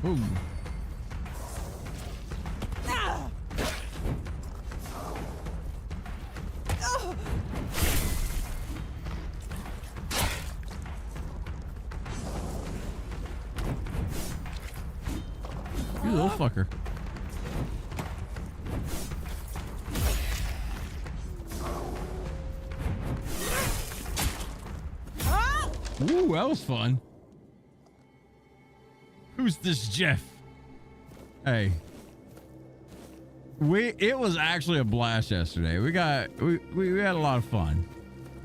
S1: Ooh. You little fucker. Ooh, that was fun. Who's this Jeff? Hey. It was actually a blast yesterday. We had a lot of fun.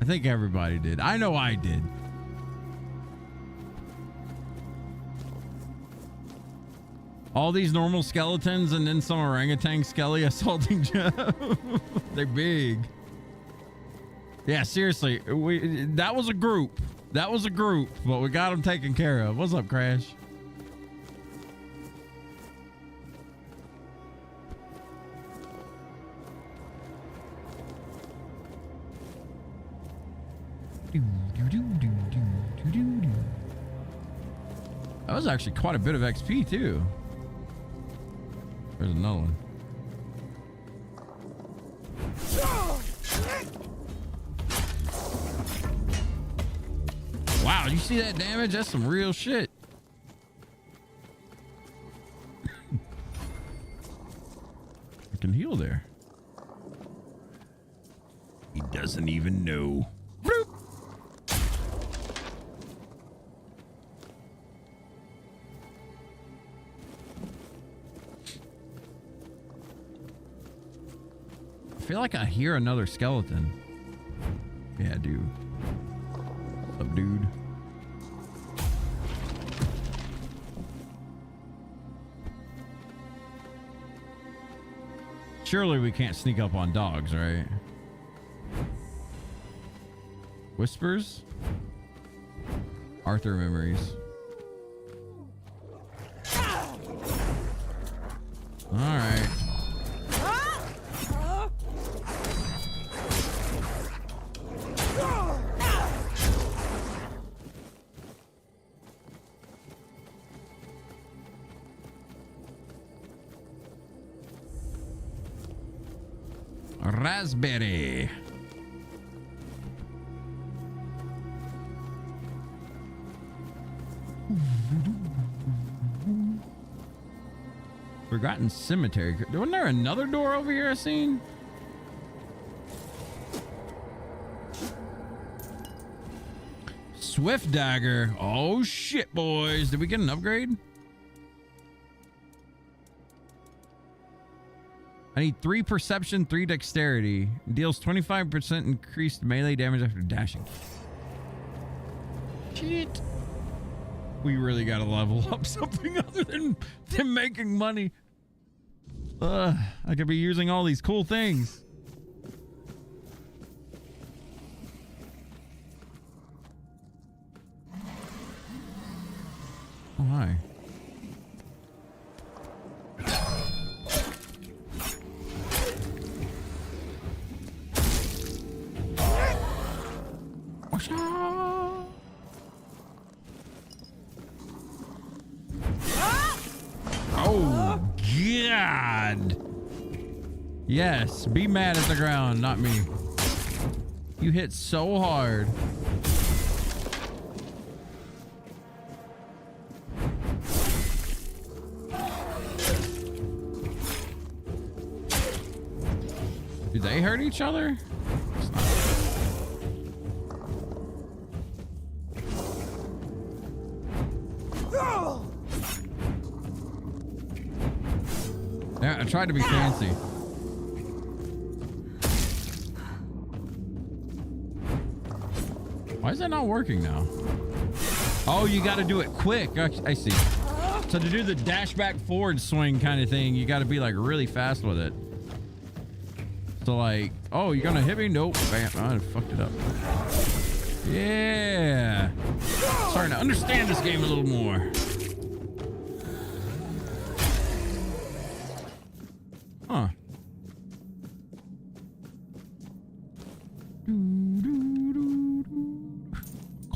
S1: I think everybody did. I know I did. All these normal skeletons and then some orangutan skelly assaulting Jeff. They're big. Yeah, seriously. That was a group. That was a group, but we got them taken care of. What's up, Crash? That was actually quite a bit of XP too. There's another one. Wow, you see that damage? That's some real shit. I can heal there. doesn't even know. Bloop. I feel like I hear another skeleton. Yeah, I do. What's up, dude? Surely we can't sneak up on dogs, right? Whispers? Arthur memories. All right. Raspberry. Forgotten cemetery. Wasn't there another door over here I seen? Swift dagger. Oh shit, boys. Did we get an upgrade? I need 3 perception, 3 dexterity. Deals 25% increased melee damage after dashing. Shit. We really gotta level up something other than making money. I could be using all these cool things. Oh, hi. Oh, God. Yes, be mad at the ground, not me. You hit so hard. Do they hurt each other? Yeah, I tried to be fancy. Why is that not working now? Oh, you got to do it quick. I see. So to do the dash back forward swing kind of thing, you got to be like really fast with it. So like, oh, you're gonna hit me? Nope. Bam. I fucked it up. Yeah. Starting to understand this game a little more. Huh.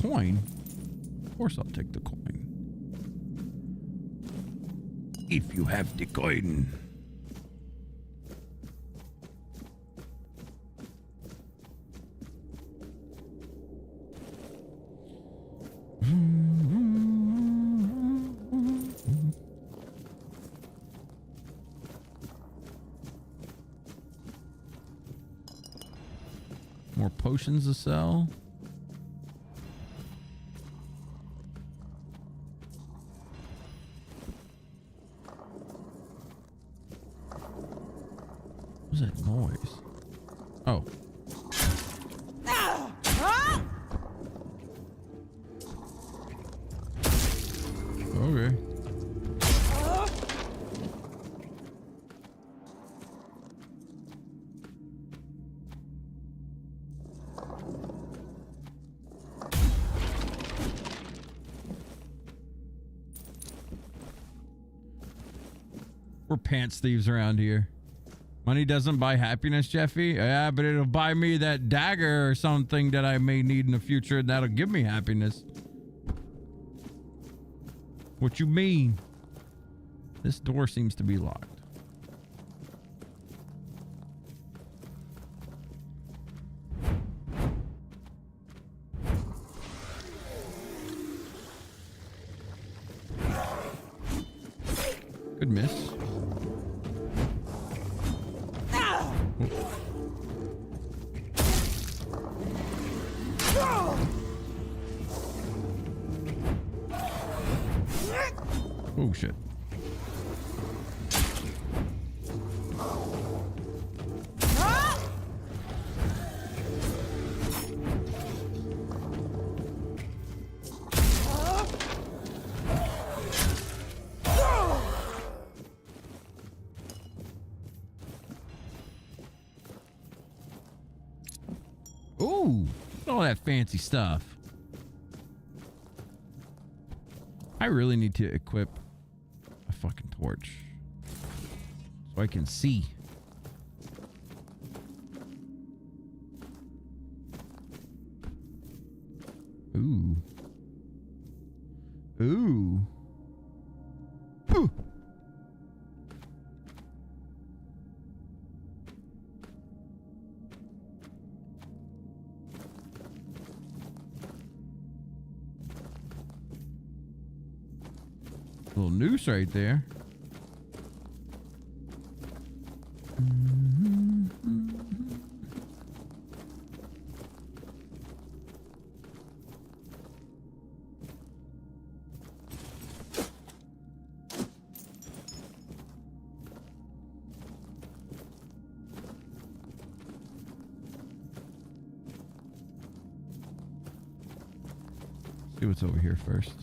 S1: Coin? Of course I'll take the coin. If you have the coin. More potions to sell. What's that noise? Oh. Okay. We're pants thieves around here. Money doesn't buy happiness, Jeffy. Yeah, but it'll buy me that dagger or something that I may need in the future, and that'll give me happiness. What you mean? This door seems to be locked. Good miss. Oh shit. Ooh, all that fancy stuff. I really need to equip a fucking torch so I can see. Ooh. Ooh. Whew. Little noose right there. See what's over here first.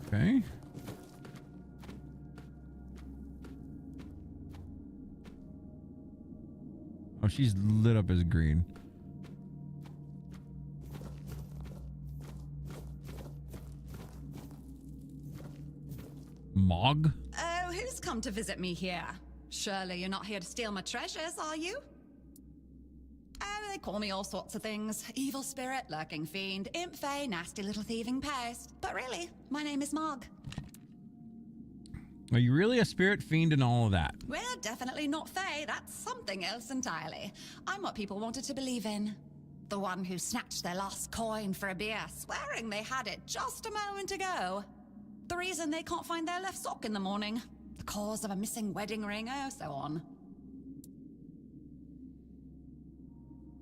S1: Okay. Oh, she's lit up as green. Mog?
S18: Oh, who's come to visit me here? Surely you're not here to steal my treasures, are you? Oh, they call me all sorts of things. Evil spirit, lurking fiend, imp fae, nasty little thieving pest. But really, my name is Mog.
S1: Are you really a spirit fiend and all of that?
S18: We're definitely not fae. That's something else entirely. I'm what people wanted to believe in. The one who snatched their last coin for a beer, swearing they had it just a moment ago. The reason they can't find their left sock in the morning. The cause of a missing wedding ring, oh, so on.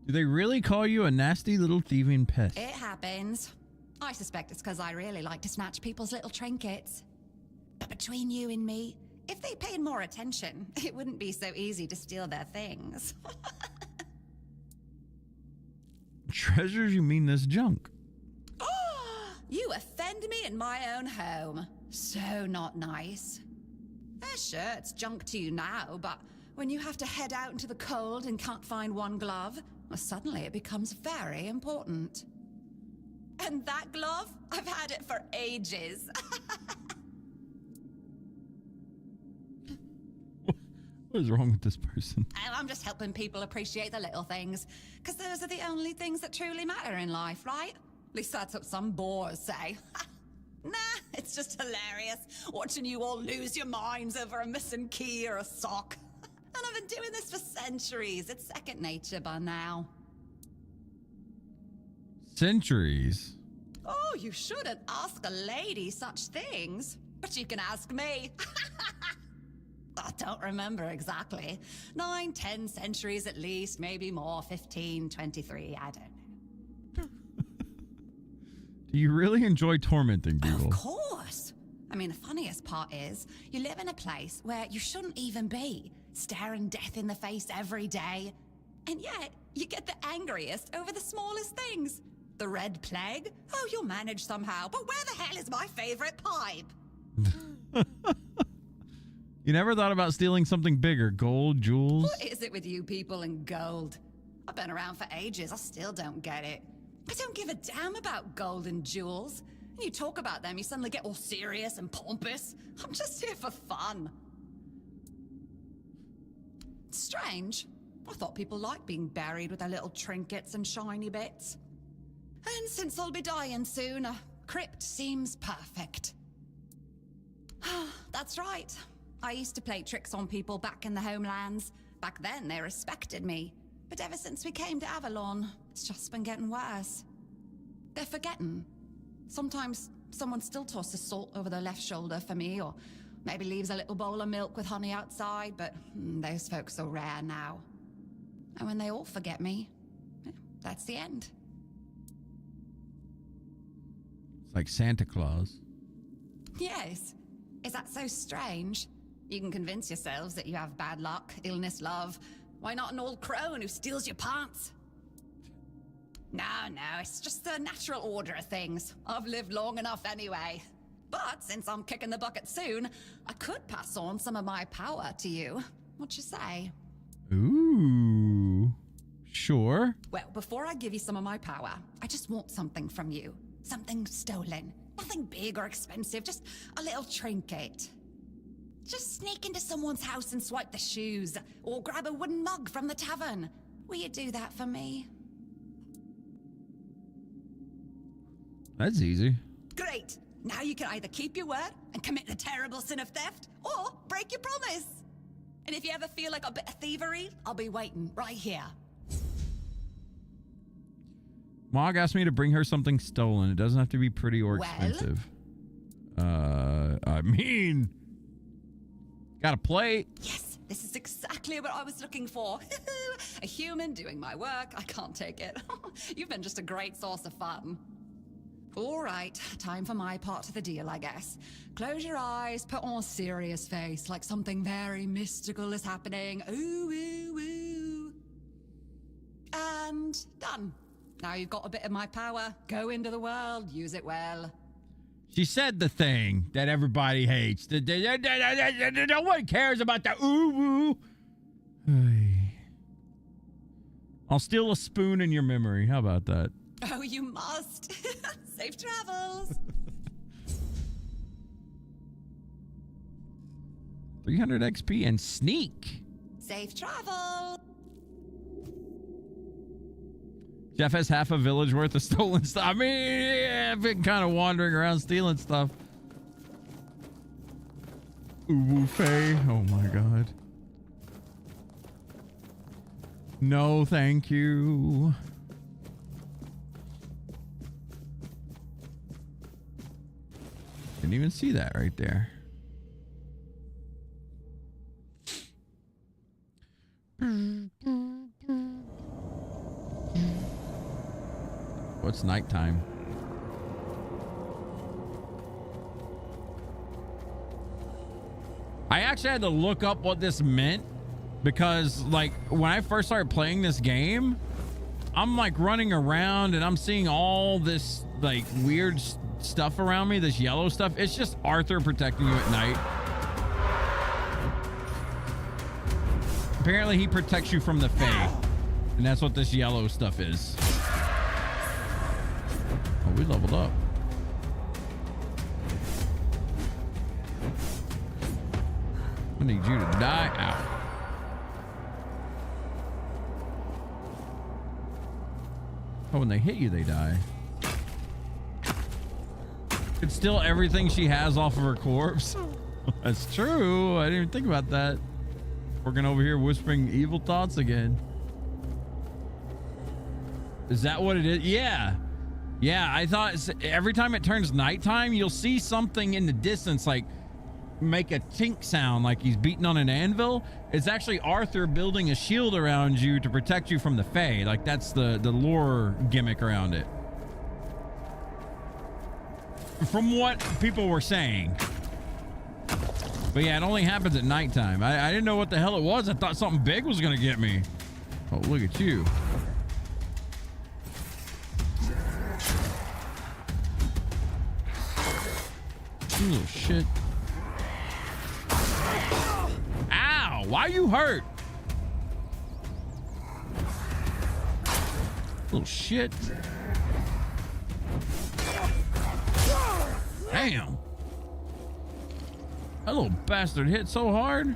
S1: Do they really call you a nasty little thieving pest?
S18: It happens. I suspect it's because I really like to snatch people's little trinkets. But between you and me, if they paid more attention, it wouldn't be so easy to steal their things.
S1: Treasures, you mean this junk?
S18: You offend me in my own home. So not nice. Sure, it's junk to you now, but when you have to head out into the cold and can't find one glove, well, suddenly it becomes very important. And that glove? I've had it for ages.
S1: What is wrong with this person?
S18: I'm just helping people appreciate the little things, because those are the only things that truly matter in life, right? At least that's what some bores say. Nah, it's just hilarious, watching you all lose your minds over a missing key or a sock. And I've been doing this for centuries. It's second nature by now.
S1: Centuries?
S18: Oh, you shouldn't ask a lady such things. But you can ask me. I don't remember exactly. 9, 10 centuries at least, maybe more, 15, 23, I don't know.
S1: Do you really enjoy tormenting people?
S18: Of course. I mean, the funniest part is, you live in a place where you shouldn't even be, staring death in the face every day. And yet, you get the angriest over the smallest things. The Red Plague? Oh, you'll manage somehow, but where the hell is my favorite pipe?
S1: You never thought about stealing something bigger? Gold, jewels?
S18: What is it with you people and gold? I've been around for ages, I still don't get it. I don't give a damn about gold and jewels. You talk about them, you suddenly get all serious and pompous. I'm just here for fun. Strange. I thought people liked being buried with their little trinkets and shiny bits. And since I'll be dying soon, a crypt seems perfect. That's right. I used to play tricks on people back in the homelands. Back then, they respected me. But ever since we came to Avalon, it's just been getting worse. They're forgetting. Sometimes someone still tosses salt over their left shoulder for me, or Maybe leaves a little bowl of milk with honey outside, but those folks are rare now. And when they all forget me, that's the end.
S1: It's like Santa Claus.
S18: Yes. Is that so strange? You can convince yourselves that you have bad luck, illness, love. Why not an old crone who steals your pants? No, it's just the natural order of things. I've lived long enough anyway. But since I'm kicking the bucket soon, I could pass on some of my power to you. What you say?
S1: Ooh. Sure.
S18: Well, before I give you some of my power, I just want something from you. Something stolen. Nothing big or expensive, just a little trinket. Just sneak into someone's house and swipe the shoes, or grab a wooden mug from the tavern. Will you do that for me?
S1: That's easy.
S18: Great! Now you can either keep your word and commit the terrible sin of theft, or break your promise. And if you ever feel like a bit of thievery, I'll be waiting right here.
S1: Mog asked me to bring her something stolen. It doesn't have to be pretty or expensive. I mean, got a plate.
S18: Yes, this is exactly what I was looking for. A human doing my work. I can't take it. You've been just a great source of fun. All right, time for my part of the deal, I guess. Close your eyes, put on a serious face, like something very mystical is happening. Ooh, ooh, ooh. And done. Now you've got a bit of my power. Go into the world, use it well.
S1: She said the thing that everybody hates. No one cares about the ooh ooh. I'll steal a spoon in your memory. How about that?
S18: Oh, you must. Safe travels.
S1: 300 XP and sneak.
S18: Safe travel.
S1: Jeff has half a village worth of stolen stuff. I mean, I've been kind of wandering around stealing stuff. Ooh, Faye. Oh my god. No, thank you. Didn't even see that right there. What's nighttime? I actually had to look up what this meant because, like, when I first started playing this game, I'm like running around and I'm seeing all this like weird stuff around me, this yellow stuff. It's just Arthur protecting you at night. Apparently he protects you from the Fae, and that's what this yellow stuff is. Oh, we leveled up. I need you to die out. Oh, when they hit you, they die. It's still everything she has off of her corpse. That's true. I didn't even think about that. Working over here whispering evil thoughts again. Is that what it is? Yeah. Yeah, I thought every time it turns nighttime, you'll see something in the distance like make a tink sound like he's beating on an anvil. It's actually Arthur building a shield around you to protect you from the Fae. Like that's the lore gimmick around it. From what people were saying. But yeah, it only happens at nighttime. I didn't know what the hell it was. I thought something big was gonna get me. Oh, look at you. You little shit. Ow! Why you hurt? Little shit. Damn. That little bastard hit so hard.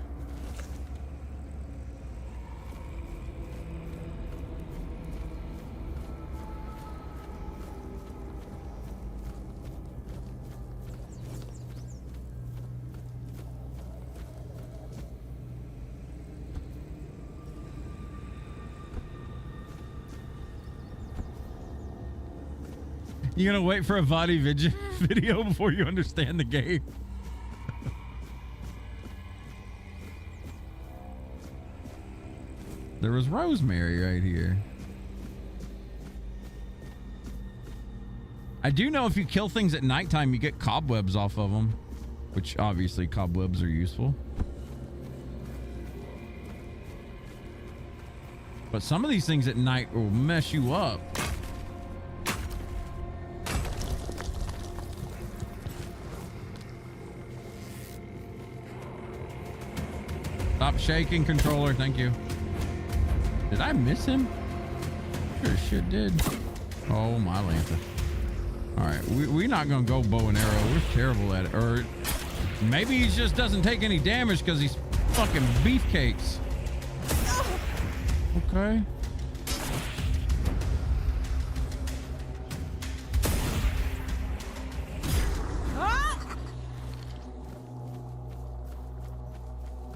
S1: You gonna wait for a Vadi video before you understand the game? There was rosemary right here. I do know if you kill things at nighttime, you get cobwebs off of them, which obviously cobwebs are useful. But some of these things at night will mess you up. Stop shaking, controller. Thank you. Did I miss him? Sure as shit did. Oh, my Lanta. All right, we're not going to go bow and arrow. We're terrible at it. Or maybe he just doesn't take any damage because he's fucking beefcakes. Okay.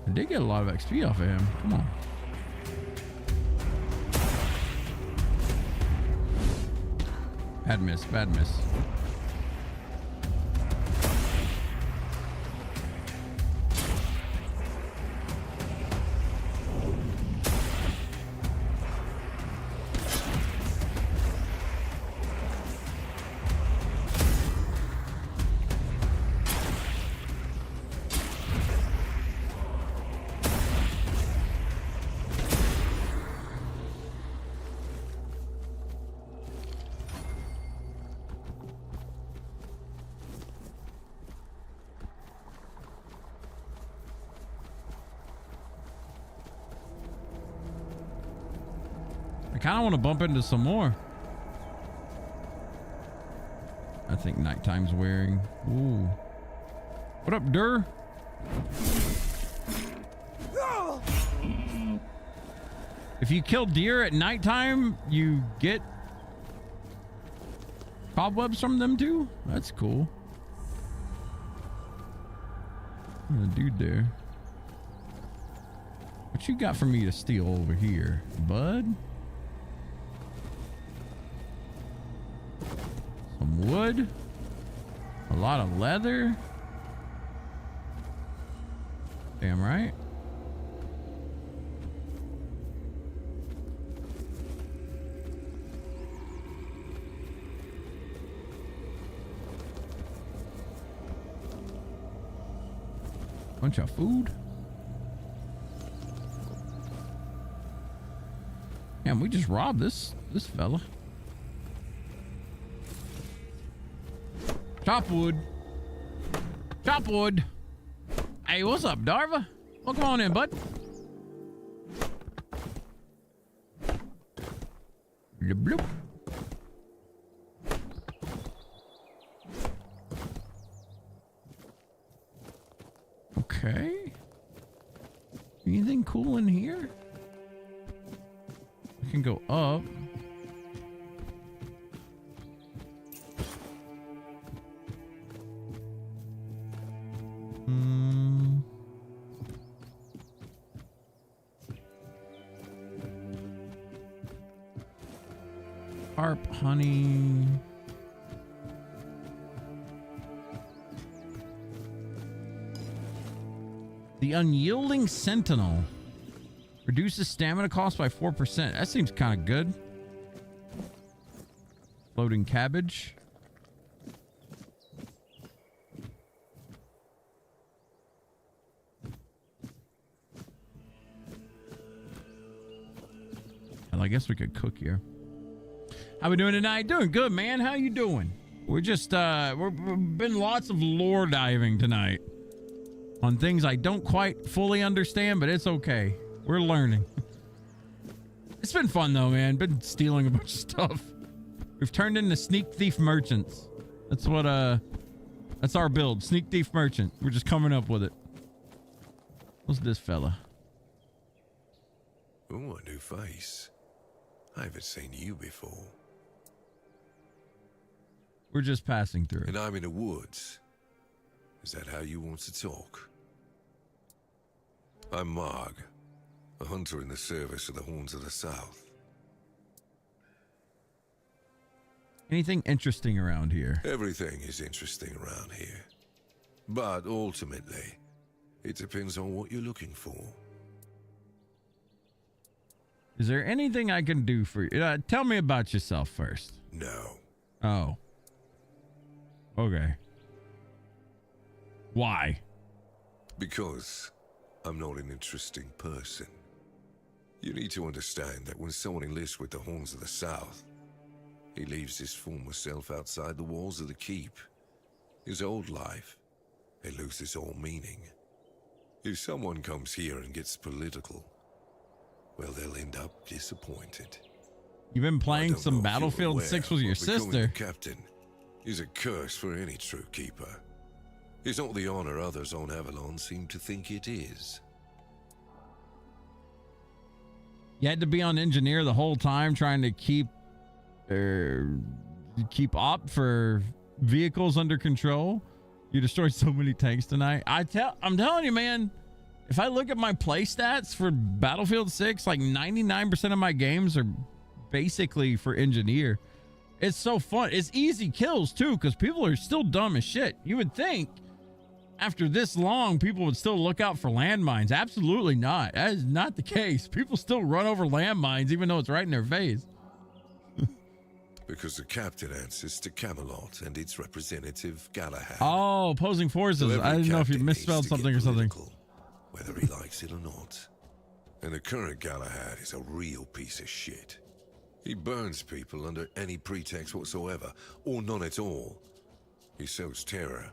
S1: I did get a lot of XP off of him. Come on. Bad miss, bad miss. I kind of want to bump into some more. I think nighttime's wearing. Ooh. What up, Durr? If you kill deer at nighttime, you get cobwebs from them too? That's cool. There's a dude there. What you got for me to steal over here, bud? Some wood. A lot of leather. Damn right. Bunch of food. Damn, we just robbed this fella. Chop wood. Chop wood. Hey, what's up, Darva? Welcome on in, bud. Bloop, bloop. Okay. Anything cool in here? We can go up. Harp, honey. The Unyielding Sentinel reduces stamina cost by 4%. That seems kind of good. Floating cabbage. Well, I guess we could cook here. How we doing tonight? Doing good, man. How you doing? We're just we've been lots of lore diving tonight on things I don't quite fully understand, but it's okay. We're learning. It's been fun though, man. Been stealing a bunch of stuff. We've turned into sneak thief merchants. That's what that's our build. Sneak thief merchant. We're just coming up with it. What's this fella?
S19: Oh, a new face. I haven't seen you before.
S1: We're just passing through.
S19: And I'm in the woods. Is that how you want to talk? I'm Marg, a hunter in the service of the Horns of the South.
S1: Anything interesting around here?
S19: Everything is interesting around here. But ultimately, it depends on what you're looking for.
S1: Is there anything I can do for you? Tell me about yourself first.
S19: No.
S1: Oh. Okay. Why?
S19: Because I'm not an interesting person. You need to understand that when someone enlists with the Horns of the South, he leaves his former self outside the walls of the keep. His old life, it loses all meaning. If someone comes here and gets political, well, they'll end up disappointed.
S1: You've been playing some Battlefield 6 with your
S19: Becoming
S1: sister.
S19: the captain is a curse for any true keeper. It's not the honor others on Avalon seem to think it is.
S1: You had to be on engineer the whole time trying to keep op for vehicles under control. You destroyed so many tanks tonight. I'm telling you, man, if I look at my play stats for Battlefield 6, like 99% of my games are basically for engineer. It's so fun. It's easy kills too, because people are still dumb as shit. You would think after this long, people would still look out for landmines. Absolutely not. That is not the case. People still run over landmines, even though it's right in their face.
S19: Because the captain answers to Camelot and its representative Galahad.
S1: Oh, opposing forces. I didn't know if you misspelled something or something.
S19: Whether he likes it or not. And the current Galahad is a real piece of shit. He burns people under any pretext whatsoever, or none at all. He sows terror.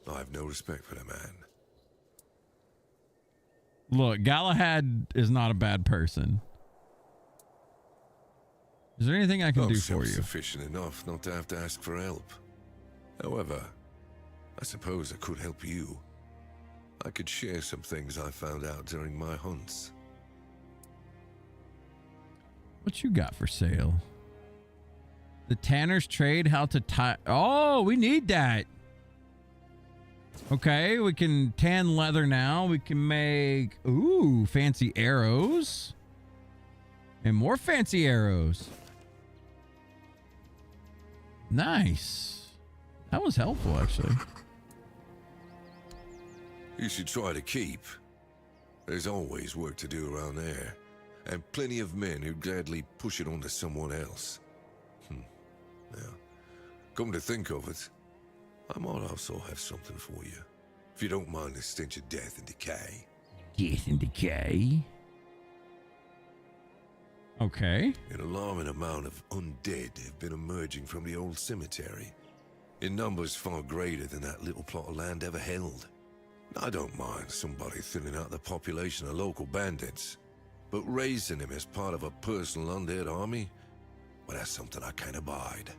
S19: I have no respect for the man.
S1: Look, Galahad is not a bad person. Is there anything I can do for you?
S19: Sufficient enough not to have to ask for help. However, I suppose I could help you. I could share some things I found out during my hunts.
S1: What you got for sale? The Tanner's trade, how to tie. Oh, we need that. Okay, we can tan leather now. We can make, ooh, fancy arrows. And more fancy arrows. Nice. That was helpful, actually.
S19: You should try to keep. There's always work to do around there. And plenty of men who'd gladly push it onto someone else. Now, come to think of it, I might also have something for you. If you don't mind the stench of death and decay.
S1: Death and decay? Okay.
S19: An alarming amount of undead have been emerging from the old cemetery. In numbers far greater than that little plot of land ever held. I don't mind somebody thinning out the population of local bandits. But raising him as part of a personal undead army, well, that's something I can't abide.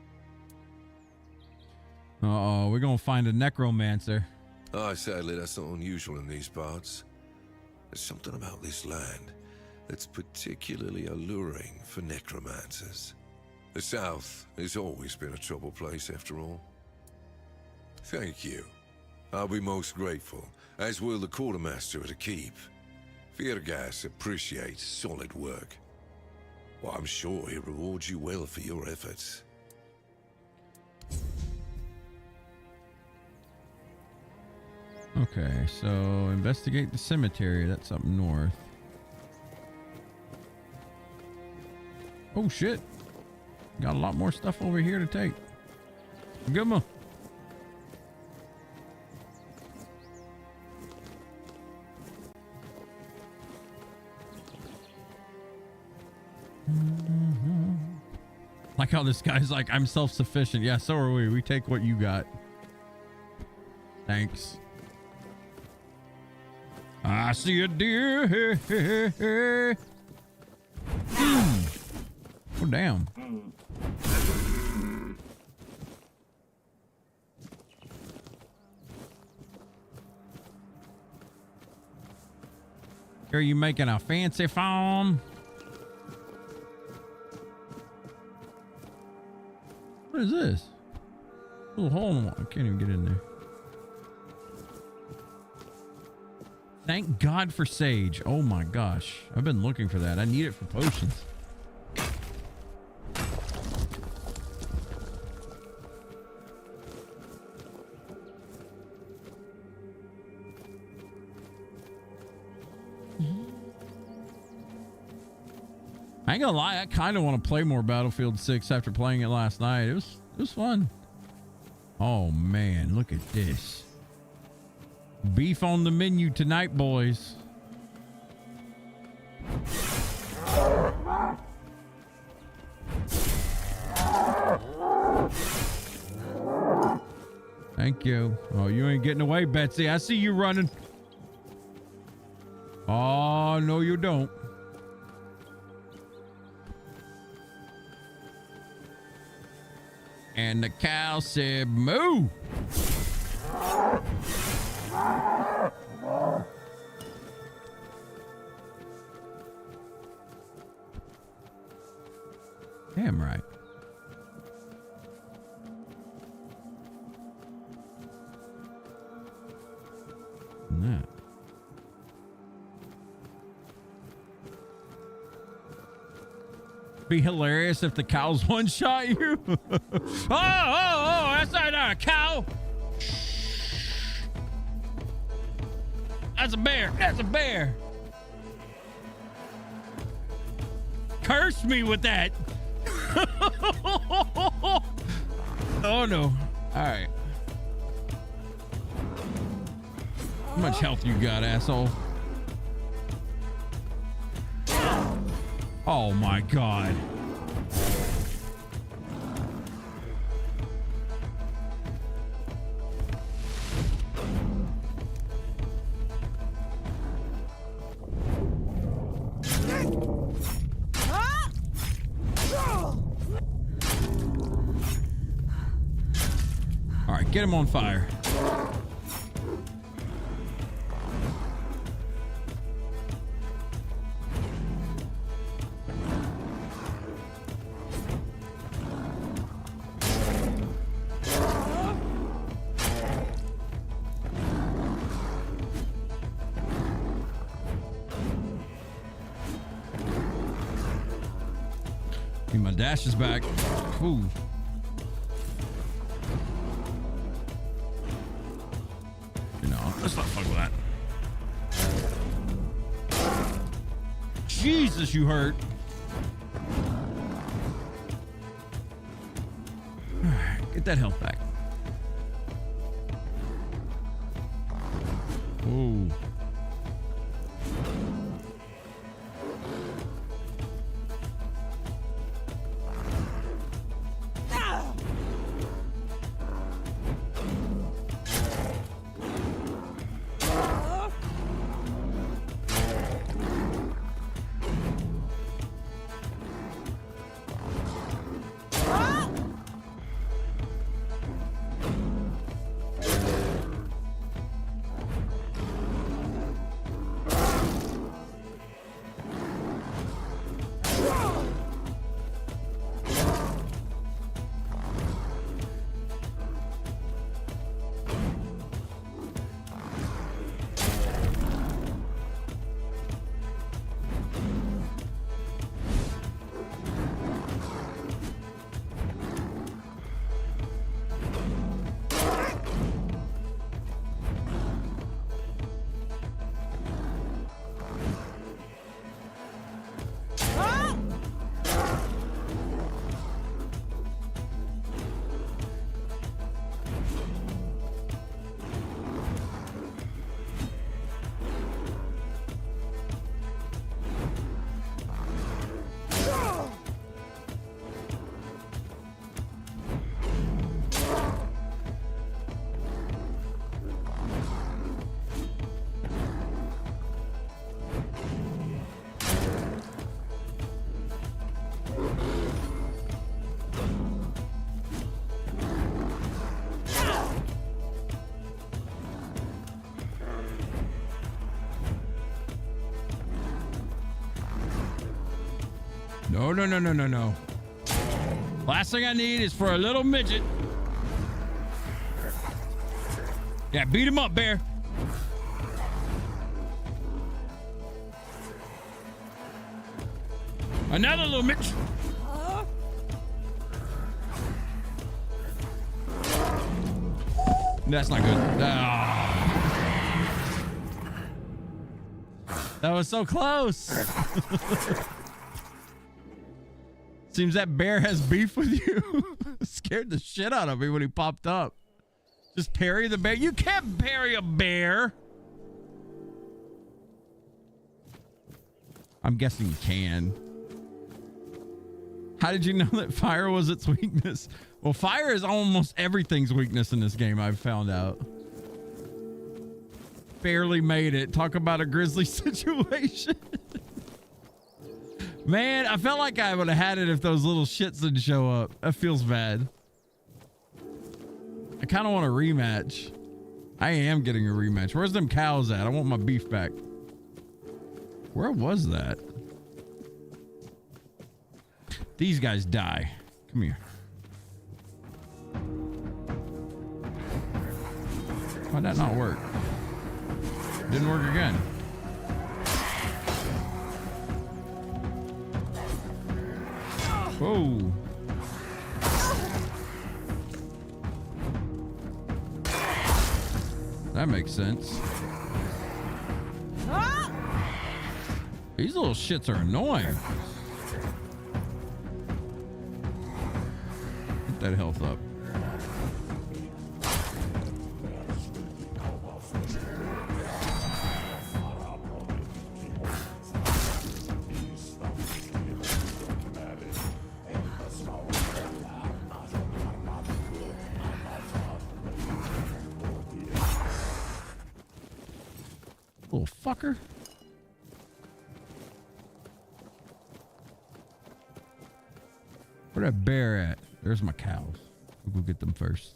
S1: Uh-oh, we're gonna find a necromancer.
S19: Sadly, that's not unusual in these parts. There's something about this land that's particularly alluring for necromancers. The South has always been a troubled place, after all. Thank you. I'll be most grateful, as will the quartermaster of the keep. Virgas appreciates solid work. Well, I'm sure he rewards you well for your efforts.
S1: Okay, so investigate the cemetery. That's up north. Oh shit. Got a lot more stuff over here to take. Good one. Like how this guy's like, I'm self-sufficient. Yeah, so are we. We take what you got. Thanks. I see a deer. Oh, damn. Are you making a fancy farm? What is this? A little hole in the wall. I can't even get in there. Thank God for sage. Oh my gosh. I've been looking for that. I need it for potions. ain't gonna lie, I kind of want to play more Battlefield 6 after playing it last night. It was fun. Oh man, look at this. Beef on the menu tonight, boys. Thank you. Oh, you ain't getting away, Betsy. I see you running. Oh, no, you don't. And the cow said, moo. Damn right. Nah. Be hilarious if the cows one-shot you. oh, that's not a cow. That's a bear. That's a bear. Curse me with that. Oh no. All right. How much health you got, asshole? Oh my God. All right, get him on fire. My dash is back. Ooh. You know, let's not fuck with that. Jesus, you hurt. Get that health back. Ooh. No, no, no, no, no, no. Last thing I need is for a little midget. Yeah, beat him up, bear. Another little midget. That's not good. Ah. That was so close. Seems that bear has beef with you. Scared the shit out of me when he popped up. Just parry the bear. You can't parry a bear. I'm guessing you can. How did you know that fire was its weakness? Well, fire is almost everything's weakness in this game, I've found out. Barely made it. Talk about a grisly situation. Man, I felt like I would have had it if those little shits didn't show up. That feels bad. I kind of want a rematch. I am getting a rematch. Where's them cows at? I want my beef back. Where was that? These guys die. Come here. Why'd that not work? Didn't work again. Whoa. That makes sense. These little shits are annoying. Get that health up. Little fucker. Where that bear at? There's my cows. We'll go get them first.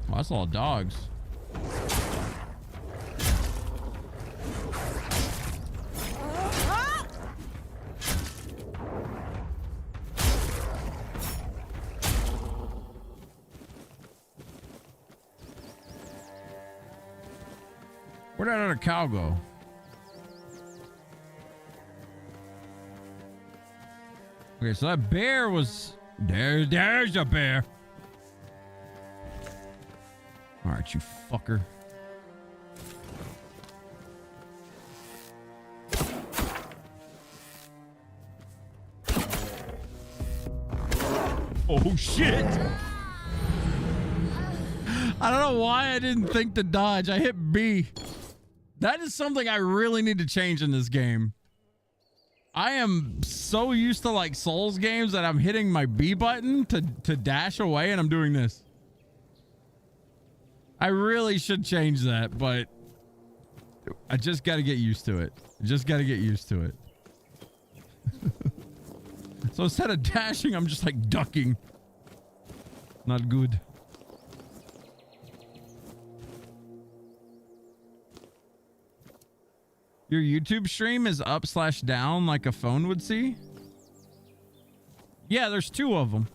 S1: That's a lot of dogs. Where'd that other cow go? Okay, so that bear was... There's a bear. All right, you fucker. Oh, shit. I don't know why I didn't think to dodge. I hit B. That is something I really need to change in this game. I am so used to like Souls games that I'm hitting my B button to dash away, and I'm doing this. I really should change that, but I just got to get used to it. Just got to get used to it. So instead of dashing, I'm just like ducking. Not good. Your YouTube stream is up/down like a phone would see? Yeah, there's two of them.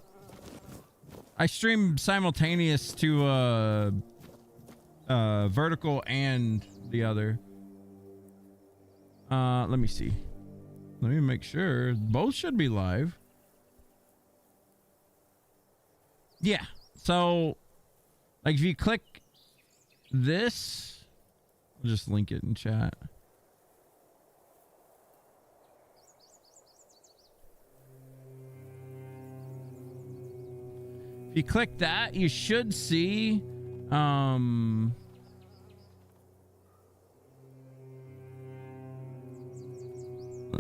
S1: I stream simultaneous to vertical and the other. Let me see. Let me make sure. Both should be live. Yeah. So, like, if you click this, I'll just link it in chat. If you click that, you should see let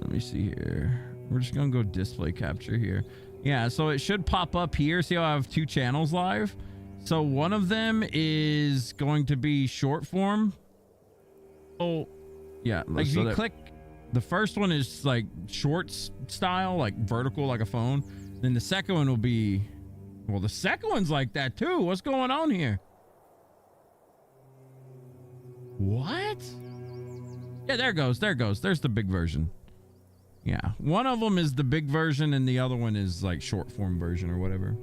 S1: me see here. We're just gonna go display capture here. Yeah, so it should pop up here. See how I have two channels live? So one of them is going to be short form. Oh, yeah. Like if you click, the first one is like shorts style, like vertical, like a phone. Then the second one will be, well, the second one's like that too. What's going on here? What? Yeah, there it goes. There it goes. There's the big version. Yeah. One of them is the big version and the other one is like short form version or whatever.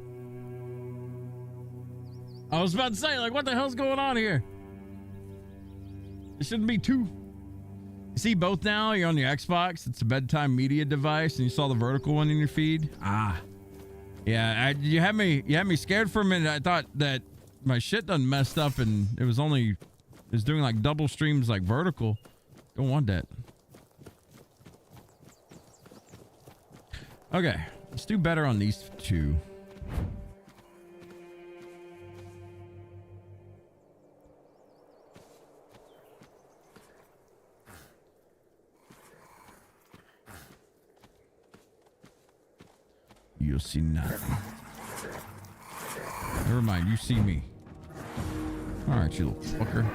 S1: I was about to say, like, what the hell's going on here? It shouldn't be two. You see both now? You're on your Xbox. It's a bedtime media device, and you saw the vertical one in your feed. Ah, yeah. You had me scared for a minute. I thought that my shit done messed up, and it was doing like double streams, like vertical. Don't want that. Okay, let's do better on these two. You'll see nothing. Never mind, you see me. All right, you little fucker.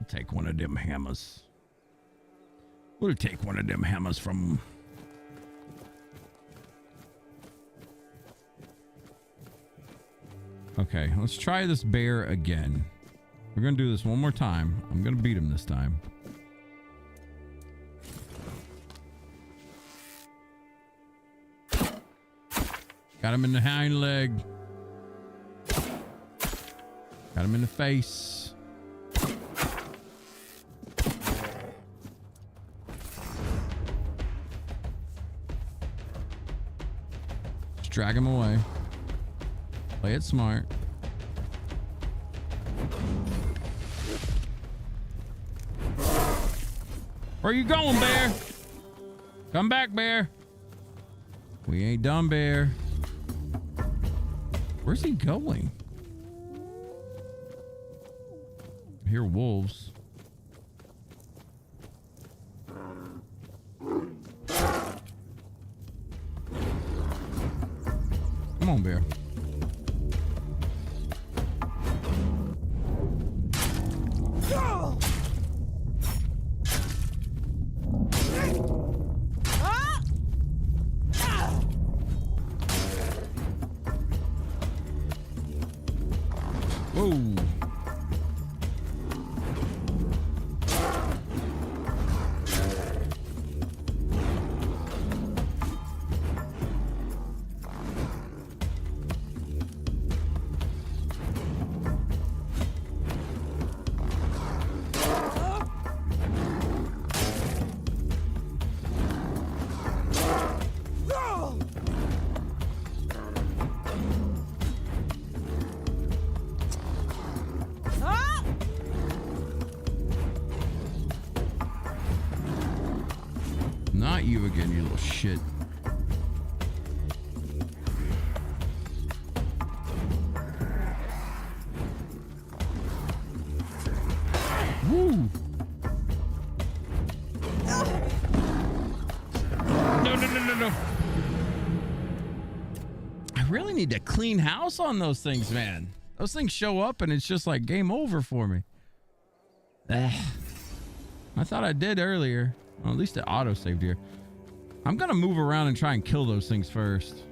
S1: Take one of them hammers. We'll take one of them hammers from... Okay, let's try this bear again. We're gonna do this one more time. I'm gonna beat him this time. Got him in the hind leg. Got him in the face. Drag him away. Play it smart. Where you going, bear? Come back, bear. We ain't done, bear. Where's he going? I hear wolves. Come on, bear. Whoa. Not you again, you little shit. Woo! No. I really need to clean house on those things, man. Those things show up and it's just like game over for me. I thought I did earlier. Well, at least it auto-saved here. I'm gonna move around and try and kill those things first.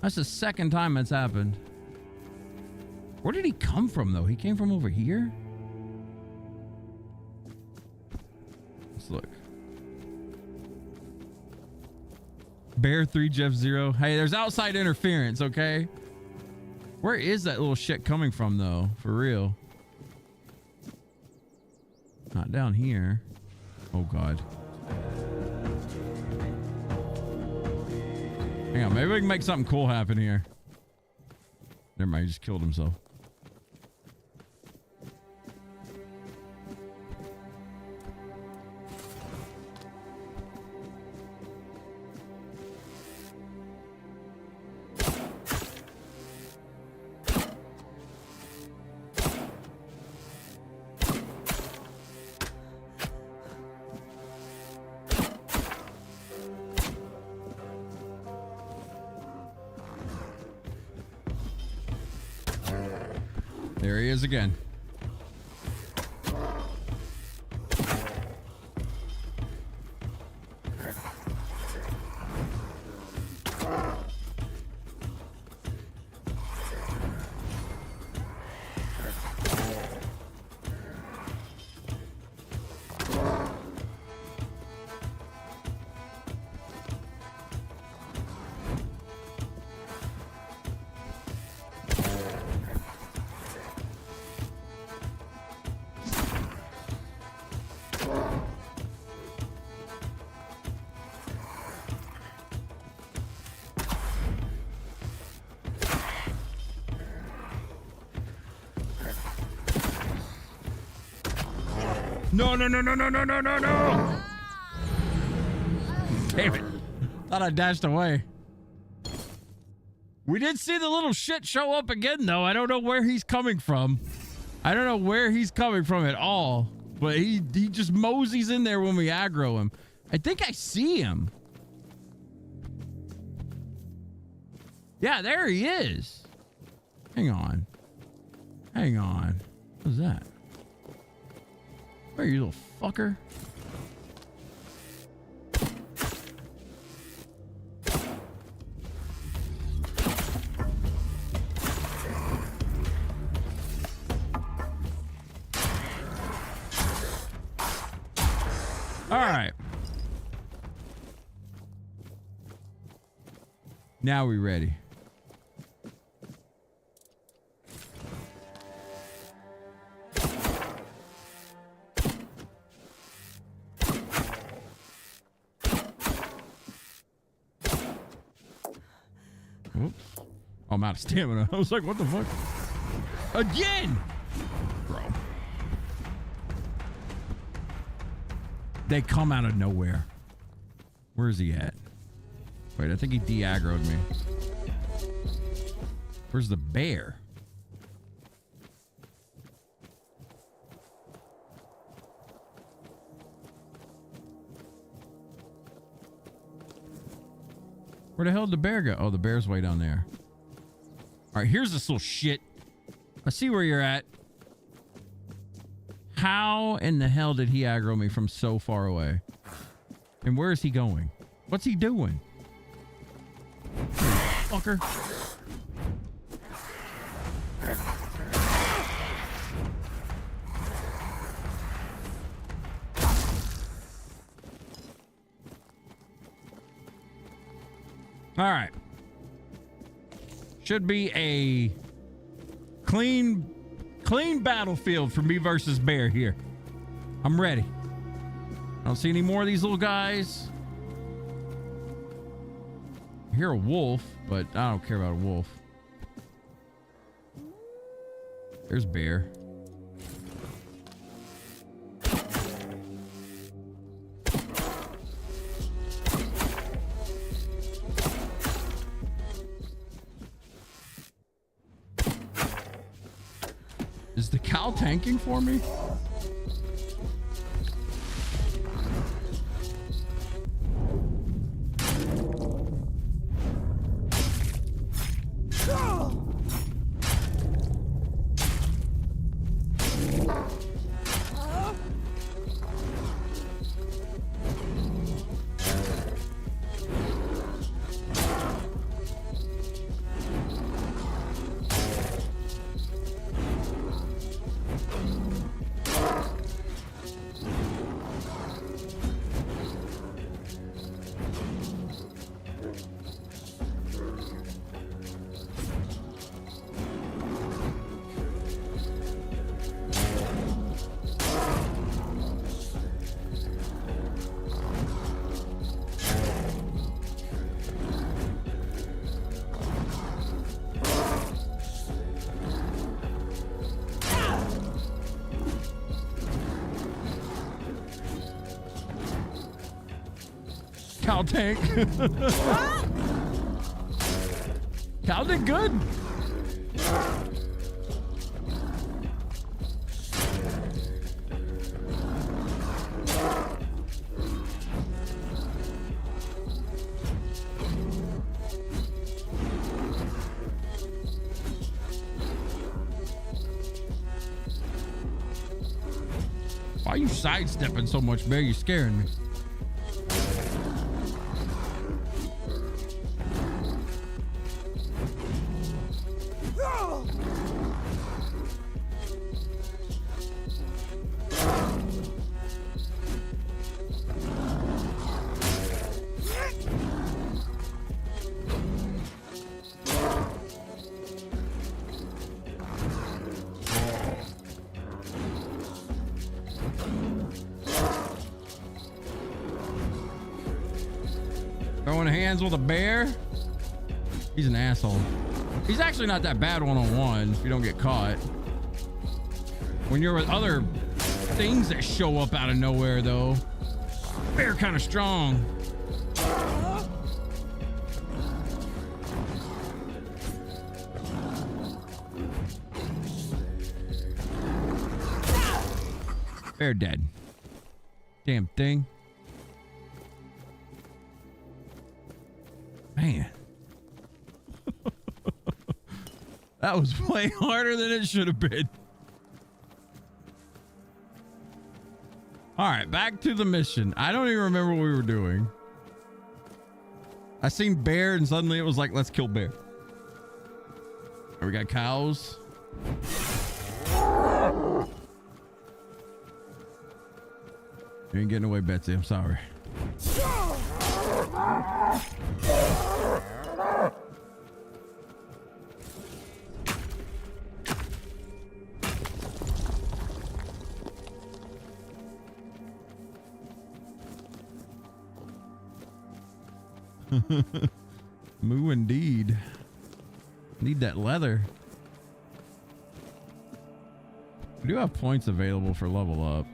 S1: That's the second time that's happened. Where did he come from, though? He came from over here? Let's look. Bear 3 Jeff 0. Hey, there's outside interference, okay? Where is that little shit coming from, though? For real. Not down here. Oh, God. Hang on, maybe we can make something cool happen here. Never mind, he just killed himself. There he is again. No, no, no, no, no, no, no, no, no! Damn it. Thought I dashed away. We did see the little shit show up again, though. I don't know where he's coming from. I don't know where he's coming from at all. But he just moseys in there when we aggro him. I think I see him. Yeah, there he is. Hang on. Hang on. What's that? Where are you, little fucker? All right. Now we ready. Oops. Oh, I'm out of stamina. I was like, what the fuck? Again! Bro. They come out of nowhere. Where is he at? Wait, I think he de-aggroed me. Where's the bear? Where the hell did the bear go? Oh, the bear's way down there. All right, here's this little shit. I see where you're at. How in the hell did he aggro me from so far away? And where is he going? What's he doing? Fucker. All right. Should be a clean battlefield for me versus bear here. I'm ready. I don't see any more of these little guys. I hear a wolf, but I don't care about a wolf. There's bear. Is the cow tanking for me? Cow tank. Cow did good. Why you sidestepping so much, Bear? You scaring me. Throwing hands with a bear? He's an asshole. He's actually not that bad one-on-one if you don't get caught. When you're with other things that show up out of nowhere, though, bear kind of strong. Bear dead. Damn thing. Man. That was way harder than it should have been. All right, back to the mission. I don't even remember what we were doing. I seen bear and suddenly it was like, let's kill bear. We got cows. You ain't getting away, Betsy. I'm sorry. Moo indeed. Need that leather. We do have points available for level up.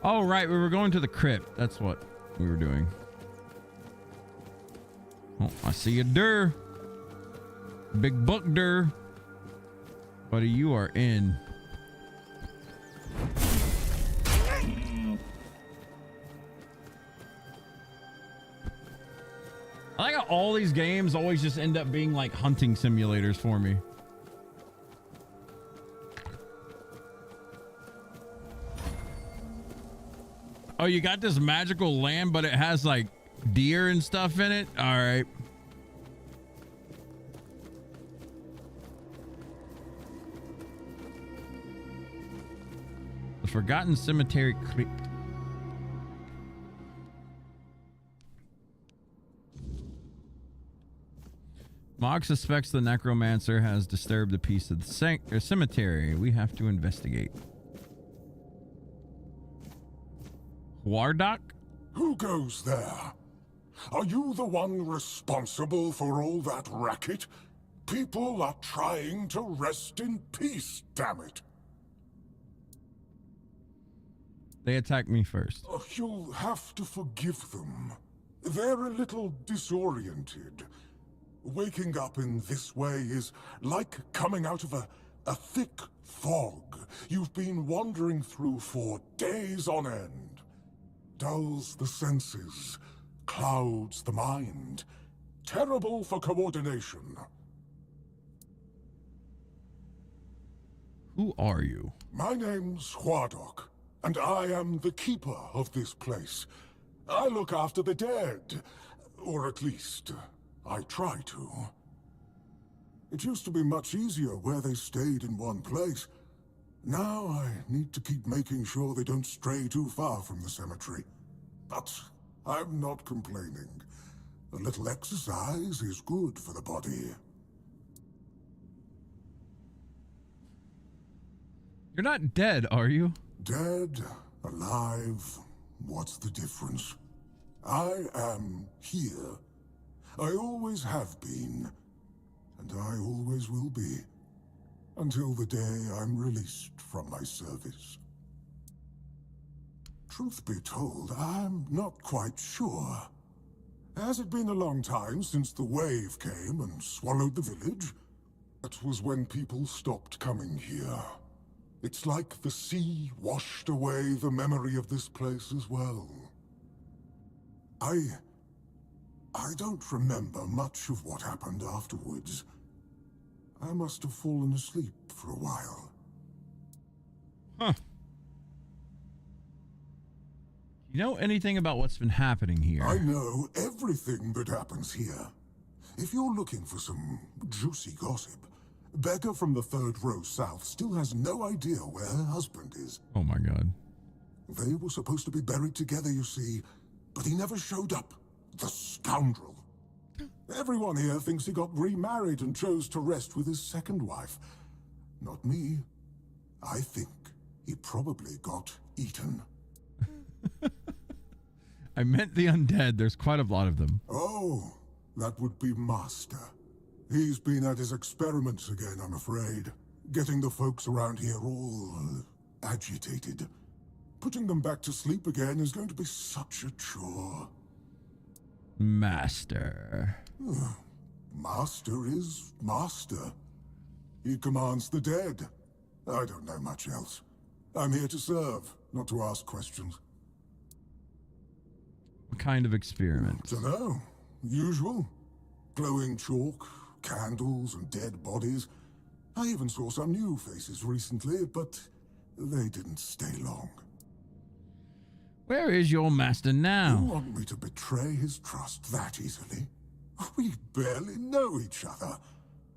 S1: Oh, right. We were going to the crypt. That's what we were doing. Oh, I see a der. Big buck der. Buddy, you are in. I like how all these games always just end up being like hunting simulators for me. Oh, you got this magical land, but it has like deer and stuff in it? All right. The Forgotten Cemetery Crypt. Mog suspects the necromancer has disturbed a piece of the cemetery. We have to investigate. Wardock?
S20: Who goes there? Are you the one responsible for all that racket? People are trying to rest in peace, damn it.
S1: They attacked me first.
S20: You'll have to forgive them. They're a little disoriented. Waking up in this way is like coming out of a thick fog you've been wandering through for days on end. Dulls the senses, clouds the mind. Terrible for coordination.
S1: Who are you?
S20: My name's Wardock, and I am the keeper of this place. I look after the dead, or at least I try to. It used to be much easier where they stayed in one place. Now I need to keep making sure they don't stray too far from the cemetery. But I'm not complaining. A little exercise is good for the body.
S1: You're not dead, are you?
S20: Dead, alive, what's the difference? I am here. I always have been, and I always will be, until the day I'm released from my service. Truth be told, I'm not quite sure. Has it been a long time since the wave came and swallowed the village? That was when people stopped coming here. It's like the sea washed away the memory of this place as well. I don't remember much of what happened afterwards. I must have fallen asleep for a while.
S1: Huh. You know anything about what's been happening here?
S20: I know everything that happens here. If you're looking for some juicy gossip, Becca from the third row south still has no idea where her husband is.
S1: Oh my god.
S20: They were supposed to be buried together, you see, but he never showed up. The scoundrel. Everyone here thinks he got remarried and chose to rest with his second wife. Not me. I think he probably got eaten.
S1: I meant the undead. There's quite a lot of them.
S20: Oh, that would be Master. He's been at his experiments again, I'm afraid. Getting the folks around here all agitated. Putting them back to sleep again is going to be such a chore.
S1: Master.
S20: Master is Master. He commands the dead. I don't know much else. I'm here to serve, not to ask questions.
S1: What kind of experiments?
S20: Dunno. Usual. Glowing chalk, candles, and dead bodies. I even saw some new faces recently, but they didn't stay long.
S1: Where is your master now?
S20: You want me to betray his trust that easily? We barely know each other.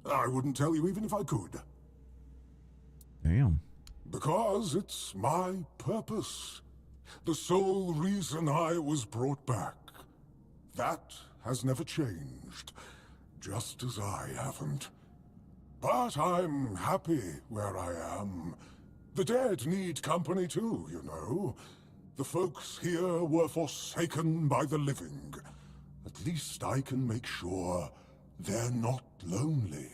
S20: I wouldn't tell you even if I could.
S1: Damn.
S20: Because it's my purpose. The sole reason I was brought back. That has never changed, just as I haven't. But I'm happy where I am. The dead need company too, you know. The folks here were forsaken by the living. At least I can make sure they're not lonely.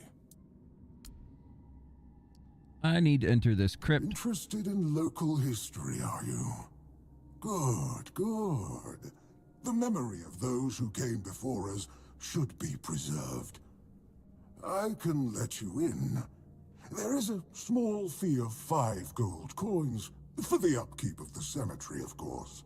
S1: I need to enter this crypt.
S20: Interested in local history, are you? Good, good. The memory of those who came before us should be preserved. I can let you in. There is a small fee of 5 gold coins, for the upkeep of the cemetery, of course.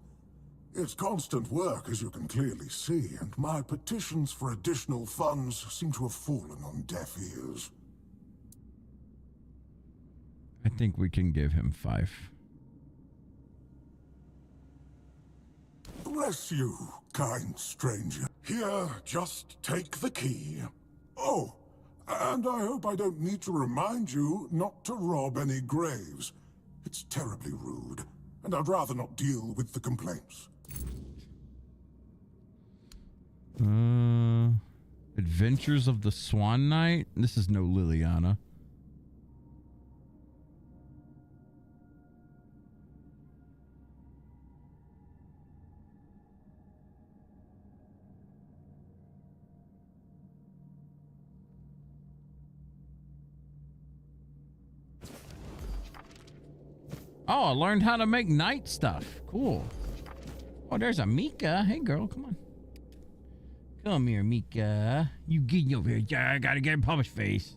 S20: It's constant work, as you can clearly see, and my petitions for additional funds seem to have fallen on deaf ears.
S1: I think we can give him 5.
S20: Bless you, kind stranger. Here, just take the key. Oh, and I hope I don't need to remind you not to rob any graves. It's terribly rude, and I'd rather not deal with the complaints.
S1: Adventures of the Swan Knight? This is no Liliana. Oh, I learned how to make night stuff. Cool. Oh, there's a Mika. Hey, girl, come on. Come here, Mika. You get over here. Yeah, I gotta get in Papa's face.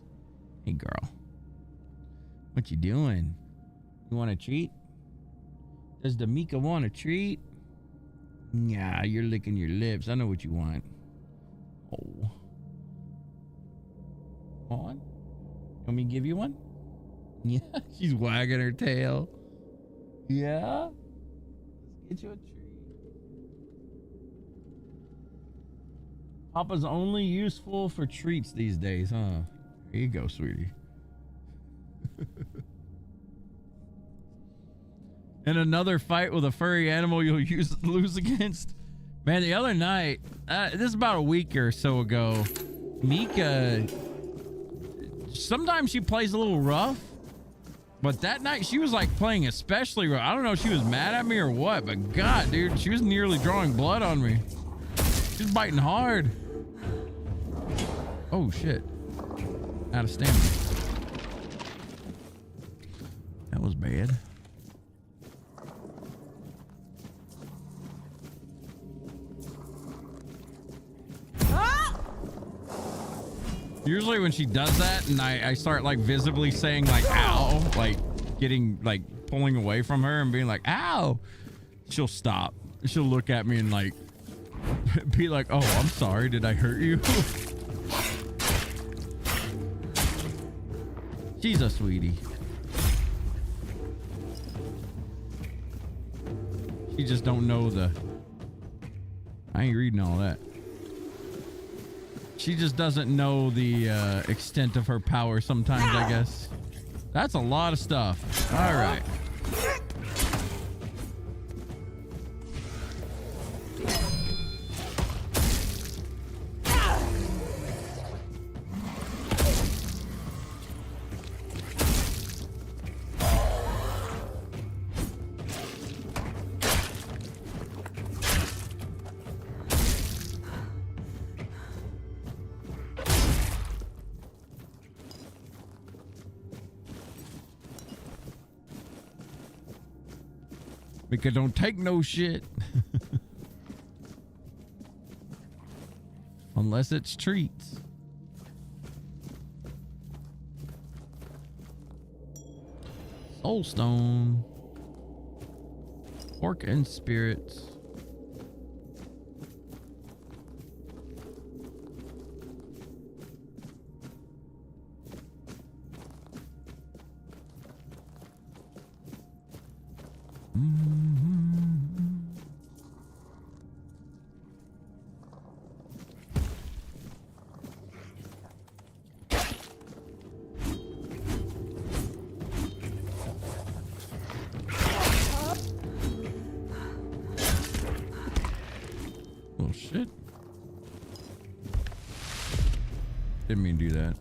S1: Hey, girl. What you doing? You want a treat? Does the Mika want a treat? Yeah, you're licking your lips. I know what you want. Oh. On? Want me to give you one? Yeah, she's wagging her tail. Yeah? Let's get you a treat. Papa's only useful for treats these days, huh? Here you go, sweetie. And another fight with a furry animal you'll lose against. Man, the other night, this is about a week or so ago, Mika, sometimes she plays a little rough. But that night, she was like playing especially rough. I don't know if she was mad at me or what, but God, dude, she was nearly drawing blood on me. She was biting hard. Oh, shit. Out of stamina. That was bad. Usually when she does that and I start like visibly saying like ow, like getting like pulling away from her and being like ow, she'll stop. She'll look at me and like be like, oh, I'm sorry, did I hurt you? She's a sweetie. She just don't know the... I ain't reading all that. She just doesn't know the extent of her power sometimes, I guess. That's a lot of stuff. All right. Because don't take no shit. Unless it's treats. Soulstone. Pork and spirits. Oh shit. Didn't mean to do that.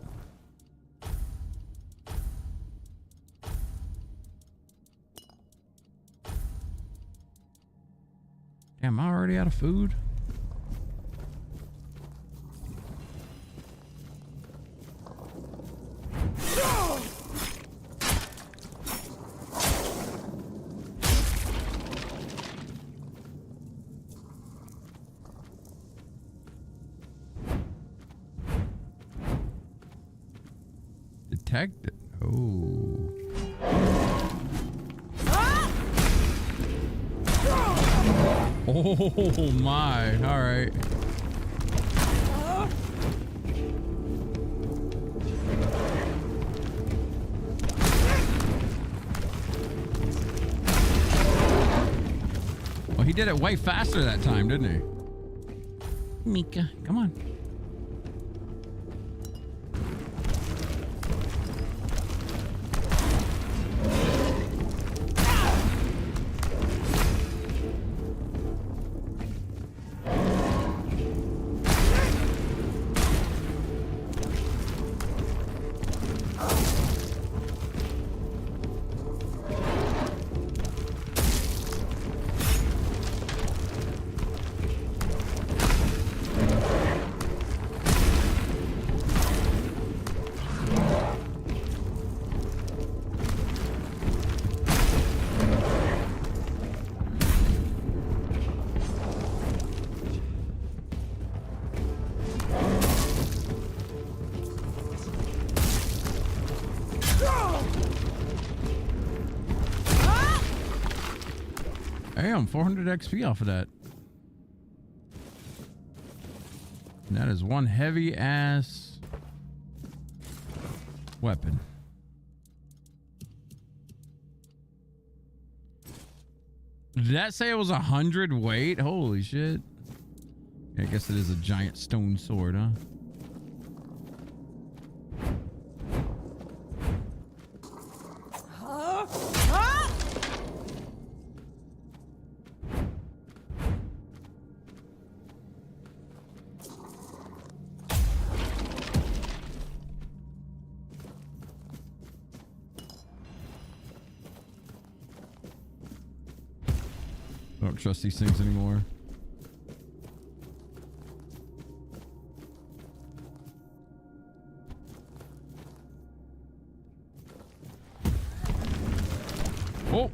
S1: Am I already out of food? Detected. Oh. Oh my. All right. Well, he did it way faster that time, didn't he? Mika, come on. Damn, 400 XP off of that. And that is one heavy ass weapon. Did that say it was 100 weight? Holy shit. I guess it is a giant stone sword, huh? I don't trust these things anymore. Oh!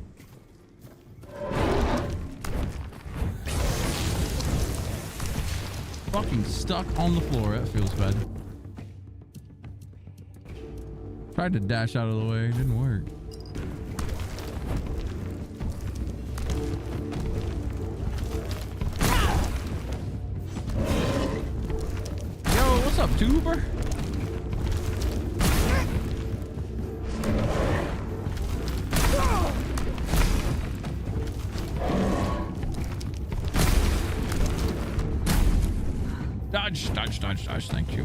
S1: Fucking stuck on the floor. That feels bad. Tried to dash out of the way. Didn't work. What's up, tuber? dodge, dodge, dodge, dodge. Thank you.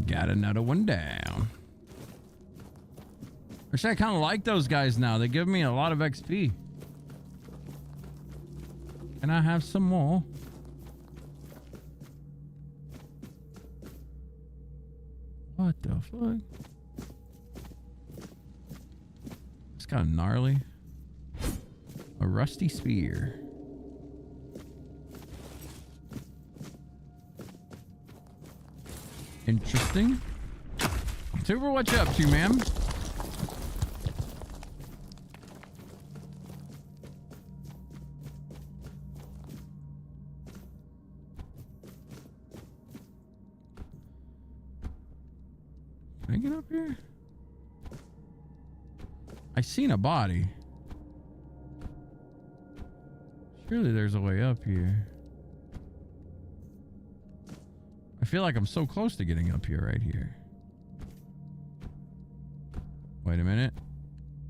S1: Got another one down. Actually, I kind of like those guys now. They give me a lot of XP. Can I have some more? What the fuck? It's kind of gnarly. A rusty spear. Interesting. Tuber, what you up to, ma'am? Can I get up here? I seen a body. Surely there's a way up here. I feel like I'm so close to getting up here right here. Wait a minute.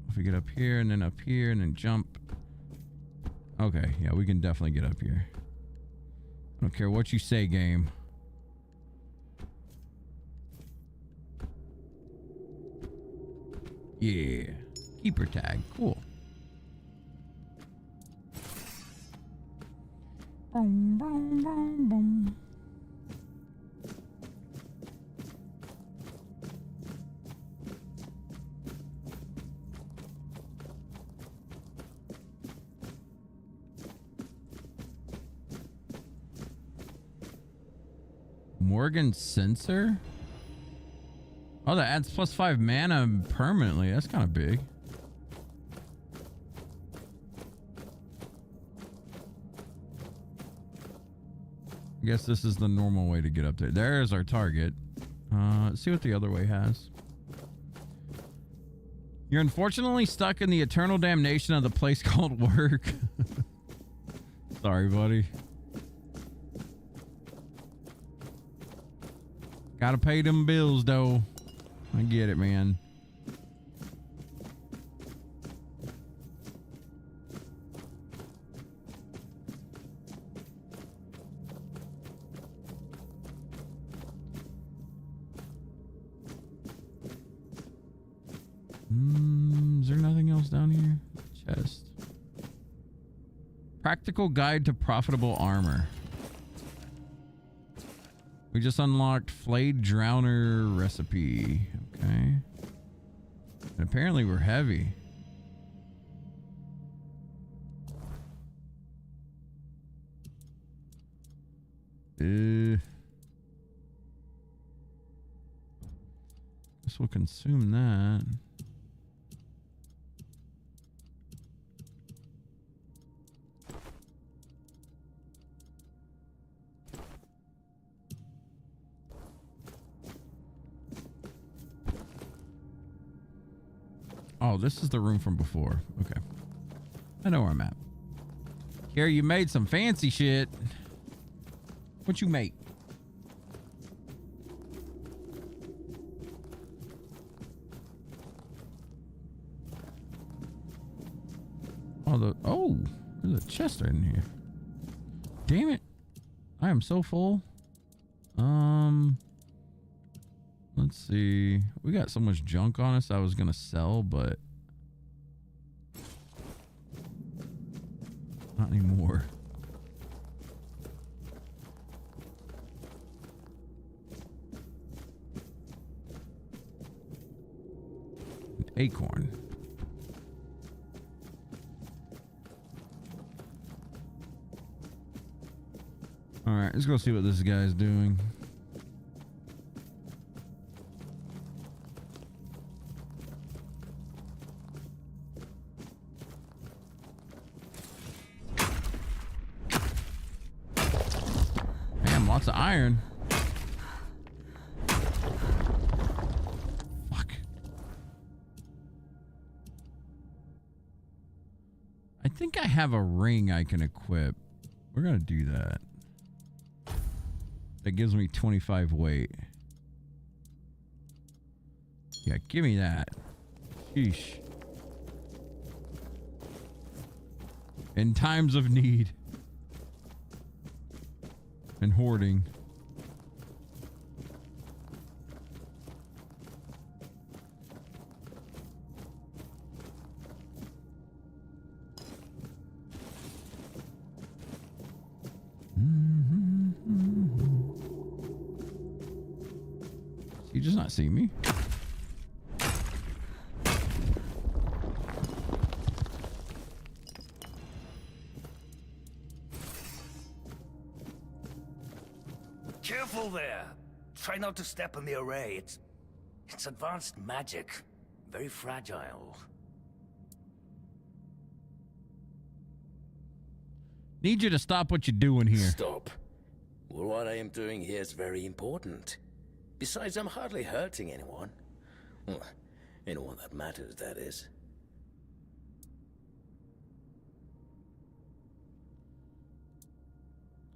S1: If we get up here and then jump. Okay, yeah, we can definitely get up here. I don't care what you say, game. Yeah. Keeper tag. Cool. Boom, boom, boom, boom. Morgan sensor? Oh, that adds +5 mana permanently. That's kind of big. I guess this is the normal way to get up there. There's our target. Let's see what the other way has. You're unfortunately stuck in the eternal damnation of the place called work. Sorry, buddy. Gotta pay them bills, though. I get it, man. Is there nothing else down here? Chest. Practical guide to profitable armor. We just unlocked flayed drowner recipe. Okay. And apparently we're heavy. Guess we'll consume that. Oh, this is the room from before. Okay. I know where I'm at. Here, you made some fancy shit. What you make? Oh, there's a chest right in here. Damn it. I am so full. Let's see. We got so much junk on us I was gonna sell, but not anymore. An acorn. All right, let's go see what this guy's doing. Damn, lots of iron. Fuck. I think I have a ring I can equip. We're gonna do that. That gives me 25 weight. Yeah, give me that. Sheesh. In times of need. And hoarding. You just not see me?
S21: Careful there. Try not to step on the array. It's advanced magic. Very fragile.
S1: Need you to stop what you're doing here.
S22: Stop. Well, what I am doing here is very important. Besides, I'm hardly hurting anyone. Well, anyone that matters, that is.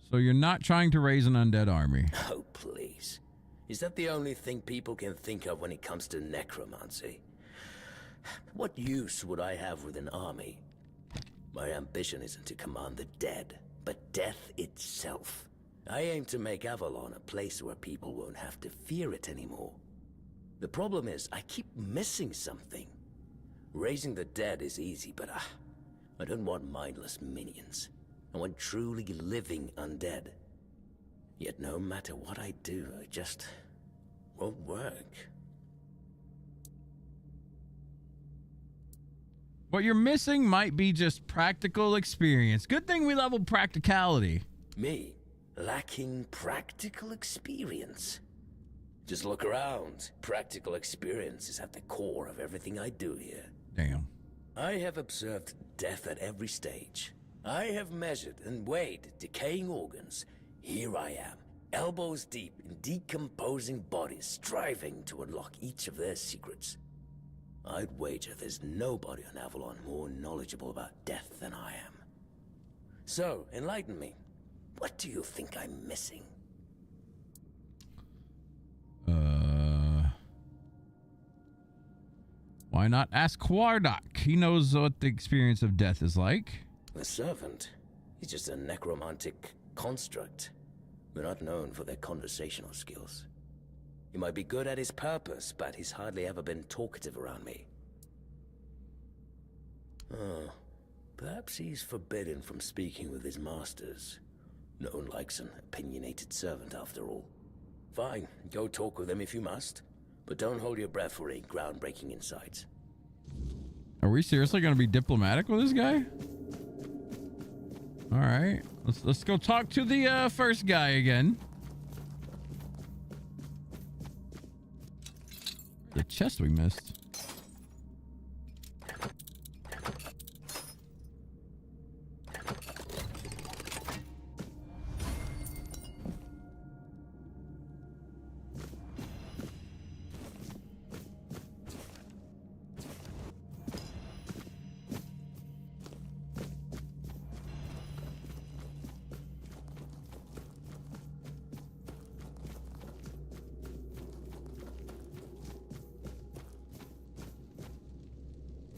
S1: So you're not trying to raise an undead army?
S22: Oh, please. Is that the only thing people can think of when it comes to necromancy? What use would I have with an army? My ambition isn't to command the dead, but death itself. I aim to make Avalon a place where people won't have to fear it anymore. The problem is, I keep missing something. Raising the dead is easy, but I don't want mindless minions. I want truly living undead. Yet no matter what I do, I just won't work.
S1: What you're missing might be just practical experience. Good thing we leveled practicality.
S22: Me? Lacking practical experience? Just look around. Practical experience is at the core of everything I do here.
S1: Damn.
S22: I have observed death at every stage. I have measured and weighed decaying organs. Here I am, elbows deep in decomposing bodies, striving to unlock each of their secrets. I'd wager there's nobody on Avalon more knowledgeable about death than I am. So, enlighten me. What do you think I'm missing?
S1: Why not ask Quardock? He knows what the experience of death is like.
S22: The servant? He's just a necromantic construct. They're not known for their conversational skills. He might be good at his purpose, but he's hardly ever been talkative around me. Oh, perhaps he's forbidden from speaking with his masters. No one likes an opinionated servant, after all. Fine, go talk with him if you must, but don't hold your breath for any groundbreaking insights.
S1: Are we seriously going to be diplomatic with this guy? All right, let's go talk to the first guy again. The chest we missed.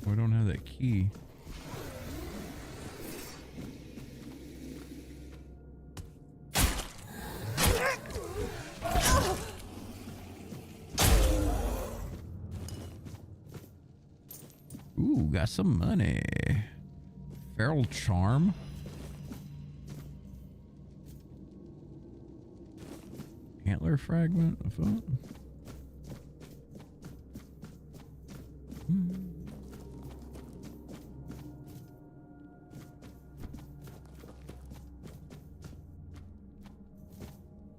S1: We don't have that key. Ooh, got some money. Feral charm. Antler fragment.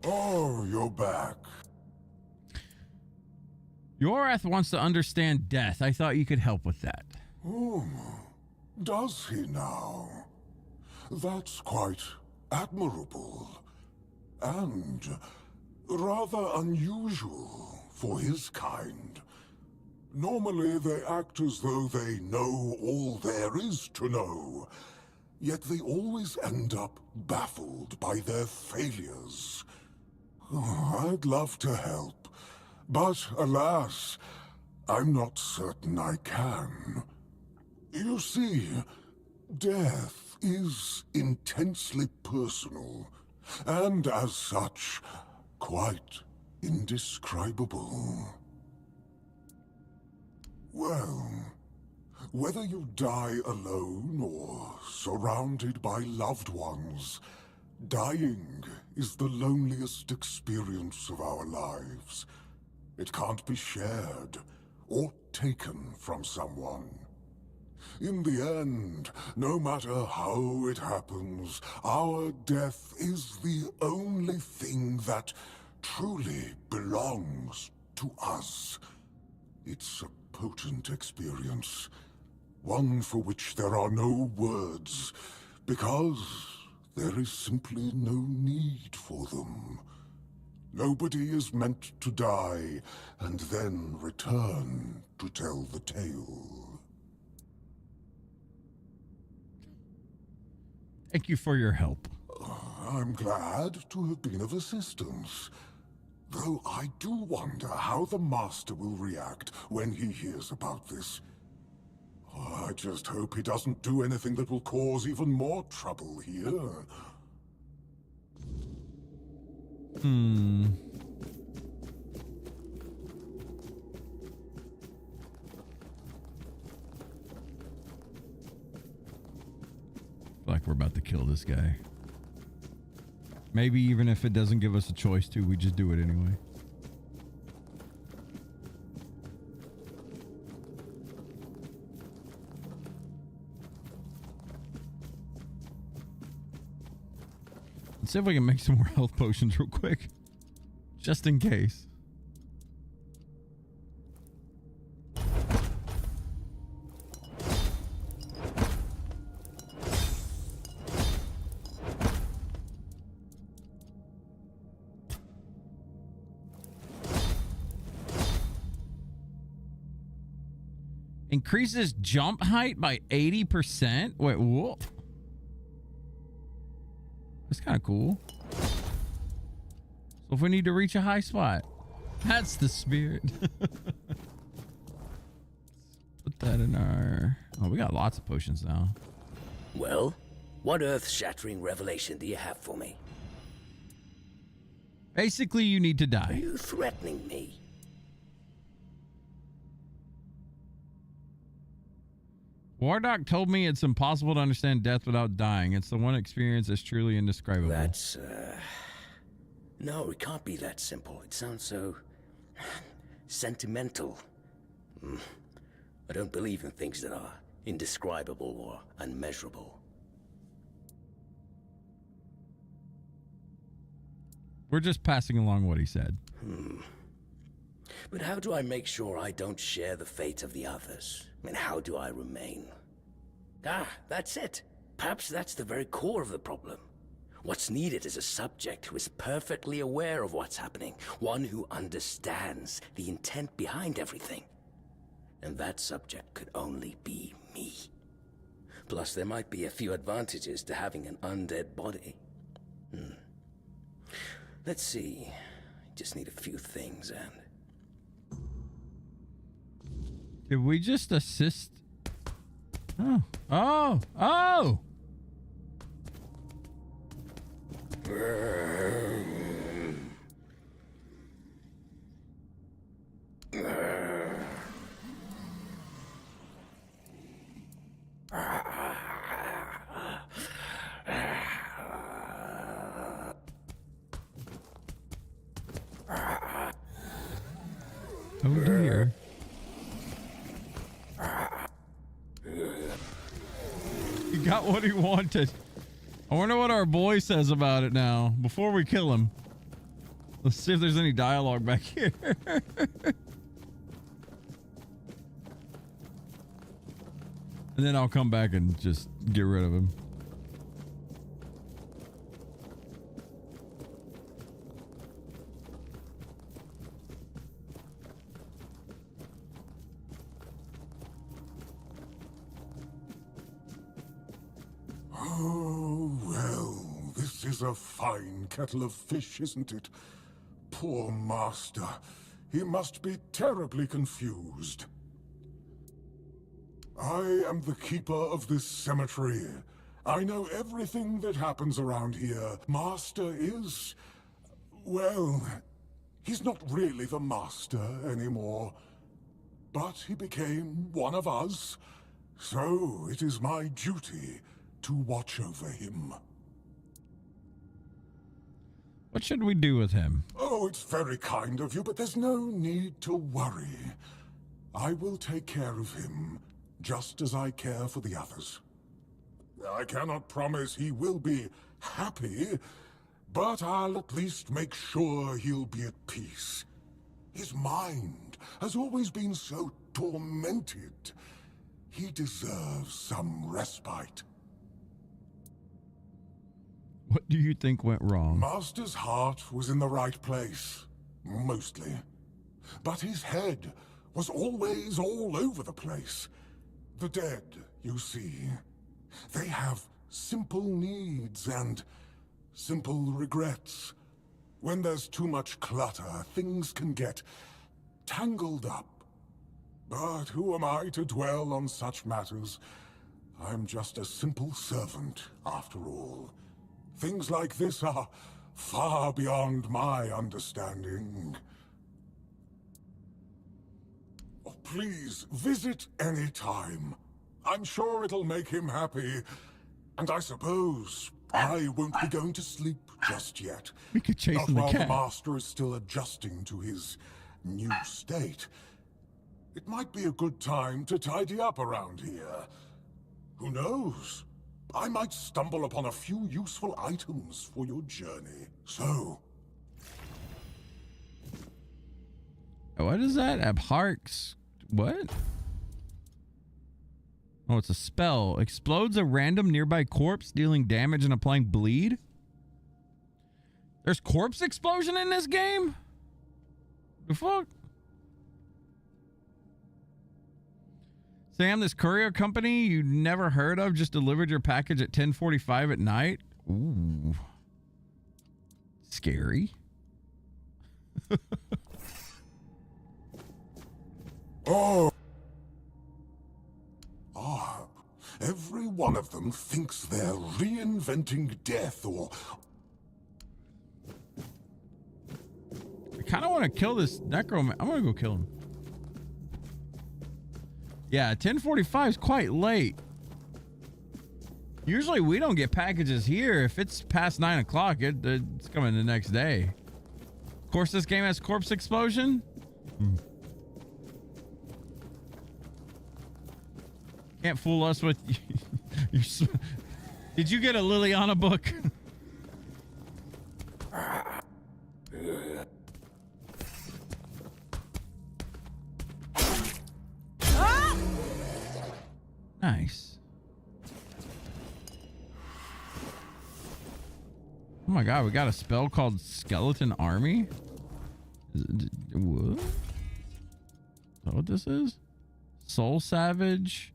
S20: Oh, you're back.
S1: Yorath wants to understand death. I thought you could help with that.
S20: Does he now? That's quite admirable. And rather unusual for his kind. Normally they act as though they know all there is to know. Yet they always end up baffled by their failures. Oh, I'd love to help, but alas, I'm not certain I can. You see, death is intensely personal, and as such, quite indescribable. Well, whether you die alone or surrounded by loved ones, dying is the loneliest experience of our lives. It can't be shared or taken from someone. In the end, no matter how it happens, our death is the only thing that truly belongs to us. It's a potent experience, one for which there are no words, because there is simply no need for them. Nobody is meant to die and then return to tell the tale.
S1: Thank you for your help.
S20: I'm glad to have been of assistance. Though I do wonder how the Master will react when he hears about this. I just hope he doesn't do anything that will cause even more trouble here.
S1: Like we're about to kill this guy. Maybe even if it doesn't give us a choice to, we just do it anyway. Let's see if we can make some more health potions real quick. Just in case. Increases jump height by 80%? Wait, whoa. That's kind of cool. So if we need to reach a high spot, that's the spirit. Put that in our... Oh, we got lots of potions now.
S22: Well, what earth-shattering revelation do you have for me?
S1: Basically, you need to
S22: Are
S1: die.
S22: you threatening me?
S1: Wardock told me it's impossible to understand death without dying. It's the one experience that's truly indescribable.
S22: That's, No, it can't be that simple. It sounds so... sentimental. I don't believe in things that are indescribable or unmeasurable.
S1: We're just passing along what he said.
S22: But how do I make sure I don't share the fate of the others? I mean, how do I remain? Ah, that's it. Perhaps that's the very core of the problem. What's needed is a subject who is perfectly aware of what's happening, one who understands the intent behind everything. And that subject could only be me. Plus, there might be a few advantages to having an undead body. Let's see. I just need a few things and...
S1: Did we just assist? Oh. Oh. Oh. Oh dear. He got what he wanted. I wonder what our boy says about it now, before we kill him. Let's see if there's any dialogue back here. And then I'll come back and just get rid of him.
S20: Oh, well, this is a fine kettle of fish, isn't it? Poor master. He must be terribly confused. I am the keeper of this cemetery. I know everything that happens around here. Master is... well, he's not really the master anymore. But he became one of us, so it is my duty to watch over him.
S1: What should we do with him?
S20: Oh, it's very kind of you, but there's no need to worry. I will take care of him, just as I care for the others. I cannot promise he will be happy, but I'll at least make sure he'll be at peace. His mind has always been so tormented. He deserves some respite.
S1: What do you think went wrong?
S20: Master's heart was in the right place, mostly. But his head was always all over the place. The dead, you see, they have simple needs and simple regrets. When there's too much clutter, things can get tangled up. But who am I to dwell on such matters? I'm just a simple servant, after all. Things like this are far beyond my understanding. Oh, please, visit any time. I'm sure it'll make him happy. And I suppose I won't be going to sleep just yet.
S1: We could chase
S20: Not
S1: the
S20: while the
S1: cat.
S20: master is still adjusting to his new state. It might be a good time to tidy up around here. Who knows? I might stumble upon a few useful items for your journey. So...
S1: What is that? Abharks. What? Oh, it's a spell. Explodes a random nearby corpse, dealing damage and applying bleed. There's corpse explosion in this game? The fuck? Sam, this courier company you never heard of just delivered your package at 10:45 at night? Ooh. Scary.
S20: Oh. Ah, every one of them thinks they're reinventing death or...
S1: I kind of want to kill this necromancer. I'm going to go kill him. Yeah, 10:45 is quite late. Usually we don't get packages here. If it's past 9 o'clock, it's coming the next day. Of course, this game has corpse explosion. Can't fool us with... Did you get a Liliana book? Nice. Oh my god, we got a spell called Skeleton Army? What? Is that what this is? Soul Savage.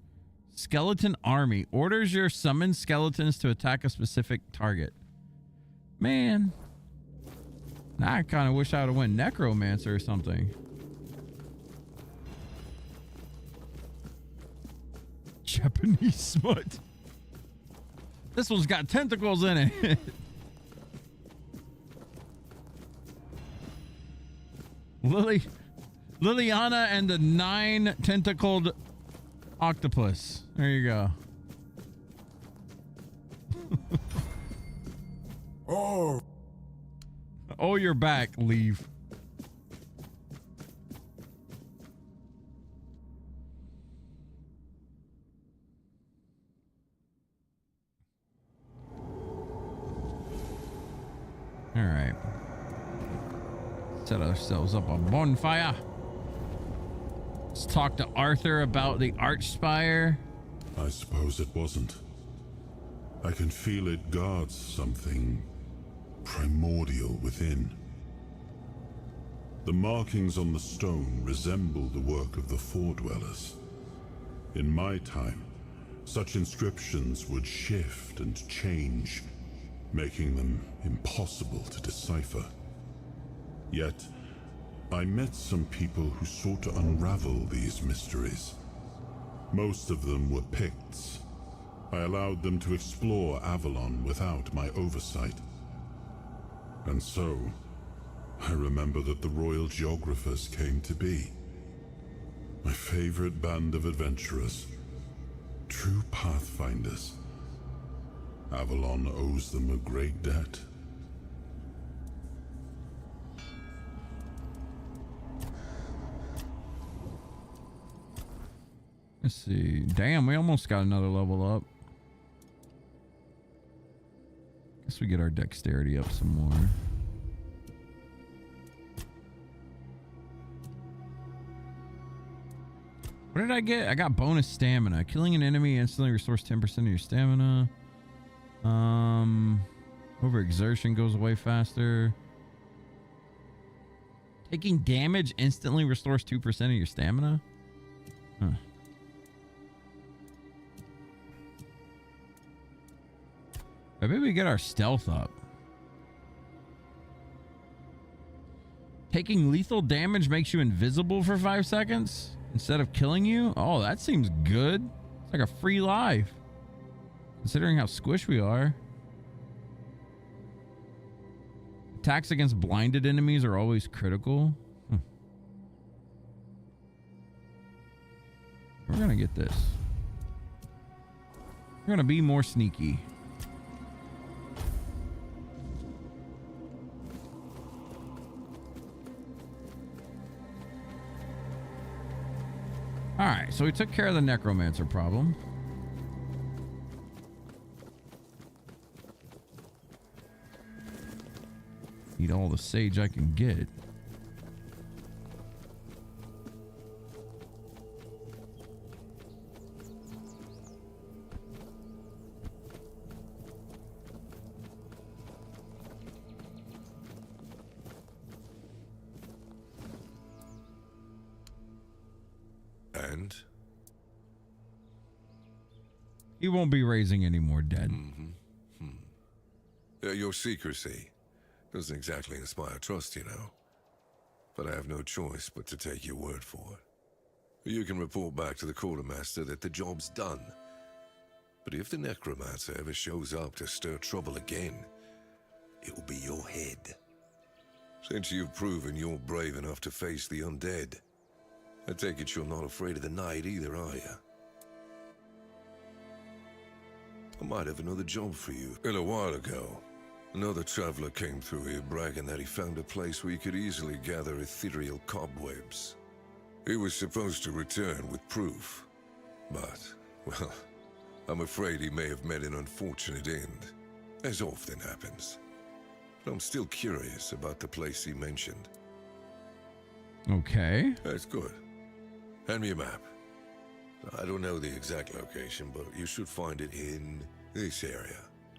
S1: Skeleton Army. Orders your summoned skeletons to attack a specific target. Man. Now I kind of wish I would have went Necromancer or something. Japanese smut. This one's got tentacles in it. Liliana and the 9 tentacled octopus. There you go.
S20: Oh.
S1: Oh, you're back. Leave. All right. Set ourselves up a bonfire. Let's talk to Arthur about the Archspire.
S15: I suppose it wasn't. I can feel it guards something primordial within. The markings on the stone resemble the work of the Foredwellers. In my time, such inscriptions would shift and change, making them impossible to decipher. Yet, I met some people who sought to unravel these mysteries. Most of them were Picts. I allowed them to explore Avalon without my oversight. And so, I remember that the Royal Geographers came to be. My favorite band of adventurers. True pathfinders. Avalon owes them a great debt.
S1: Let's see. Damn, we almost got another level up. Guess we get our dexterity up some more. What did I get? I got bonus stamina. Killing an enemy instantly restores 10% of your stamina. Overexertion goes away faster. Taking damage instantly restores 2% of your stamina? Huh. Maybe we get our stealth up. Taking lethal damage makes you invisible for 5 seconds instead of killing you? Oh, that seems good. It's like a free life. Considering how squished we are. Attacks against blinded enemies are always critical. We're gonna get this. We're gonna be more sneaky. Alright, so we took care of the necromancer problem. Eat all the sage I can get.
S19: And?
S1: He won't be raising any more dead.
S19: Your secrecy doesn't exactly inspire trust, you know. But I have no choice but to take your word for it. You can report back to the quartermaster that the job's done. But if the necromancer ever shows up to stir trouble again, it will be your head. Since you've proven you're brave enough to face the undead, I take it you're not afraid of the night either, are you? I might have another job for you. A little while ago, another traveler came through here bragging that he found a place where he could easily gather ethereal cobwebs. He was supposed to return with proof, but, well, I'm afraid he may have met an unfortunate end, as often happens. But I'm still curious about the place he mentioned.
S1: Okay.
S19: That's good. Hand me a map. I don't know the exact location, but you should find it in this area.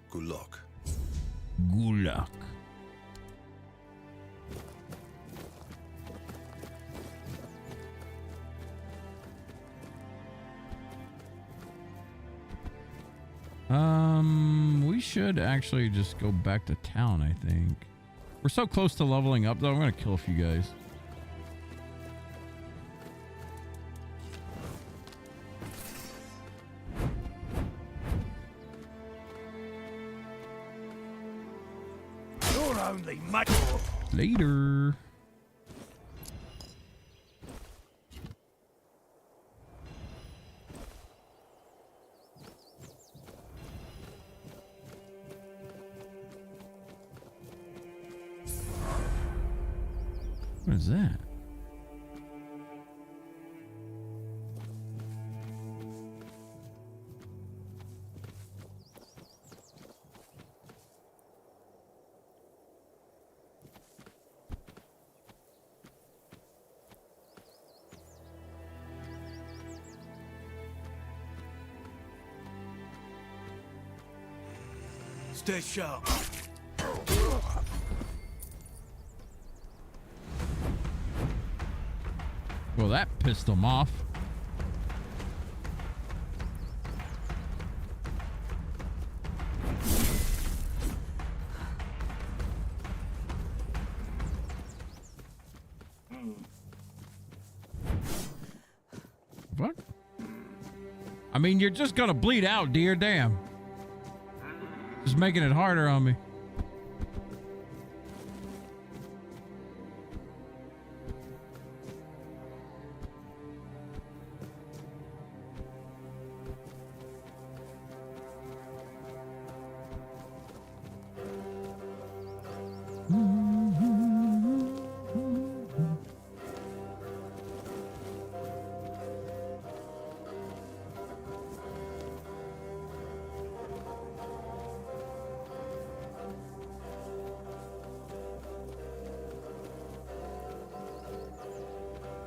S19: Good luck.
S1: Good luck. We should actually just go back to town, I think. We're so close to leveling up, though. I'm gonna kill a few guys.
S10: You're only mate.
S1: Later. What is that?
S10: Stay sharp.
S1: Well, that pissed them off. I mean, you're just gonna bleed out, dear. Damn. Just making it harder on me.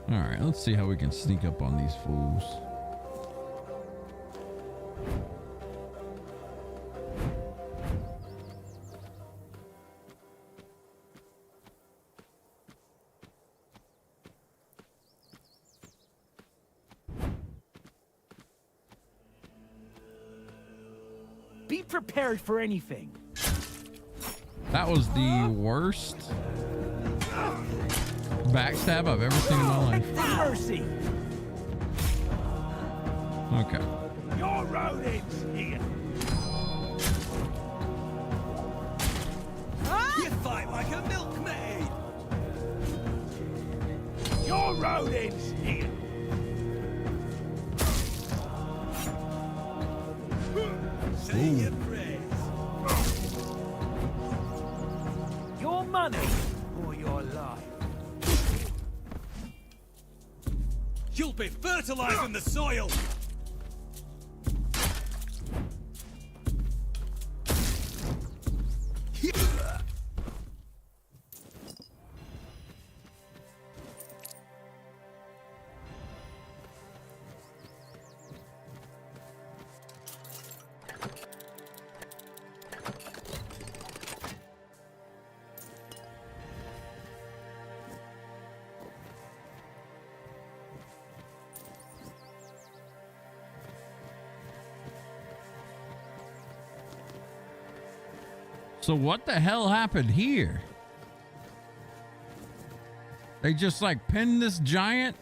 S1: All right, let's see how we can sneak up on these fools.
S2: Be prepared for anything.
S1: That was the worst backstab I've ever seen in my life.
S2: Mercy.
S1: Okay.
S10: Your rodents here.
S2: You fight like a milkmaid.
S10: Your rodents here.
S2: Say your prayers. Your money or your life. You'll be fertilizing the soil.
S1: So what the hell happened here? They just like pinned this giant?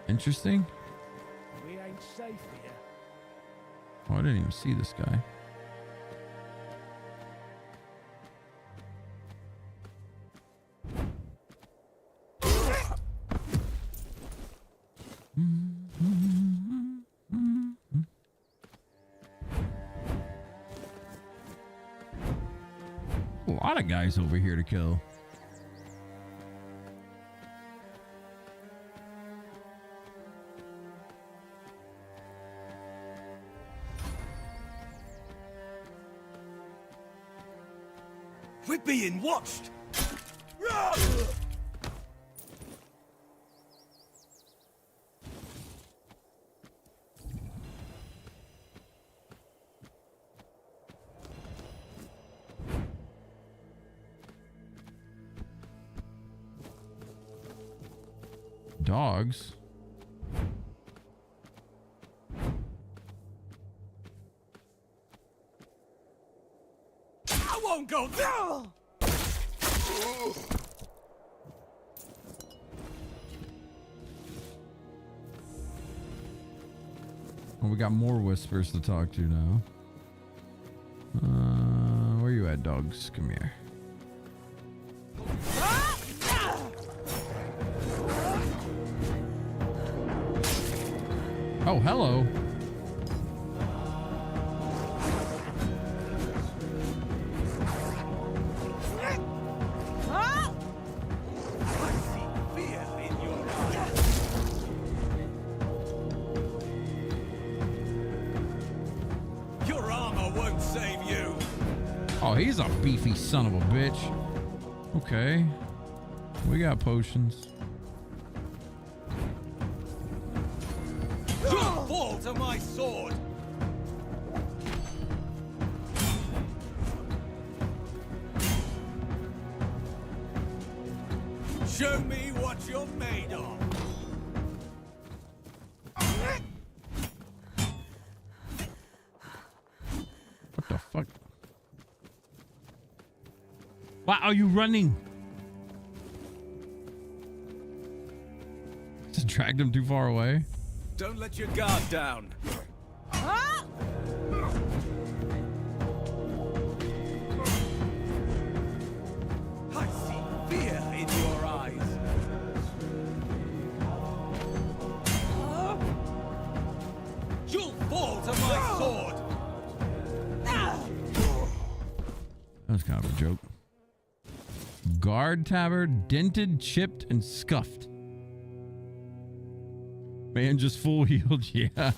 S1: Interesting.
S10: We ain't safe here.
S1: Oh, I didn't even see this guy. A lot of guys over here to kill.
S2: We're being watched.
S1: Dogs.
S2: I won't go down.
S1: Well, we got more whispers to talk to now. Where you at, dogs? Come here. Oh, hello.
S2: Your armor won't save you.
S1: Oh, he's a beefy son of a bitch. Okay. We got potions.
S2: Fall to my sword. Show me what you're made of.
S1: What the fuck? Why are you running? Just dragged him too far away.
S2: Don't let your guard down.
S18: Ah!
S2: I see fear in your eyes. You'll fall to my sword.
S1: That was kind of a joke. Guard tabard, dented, chipped, and scuffed. Man, just full healed. Yeah.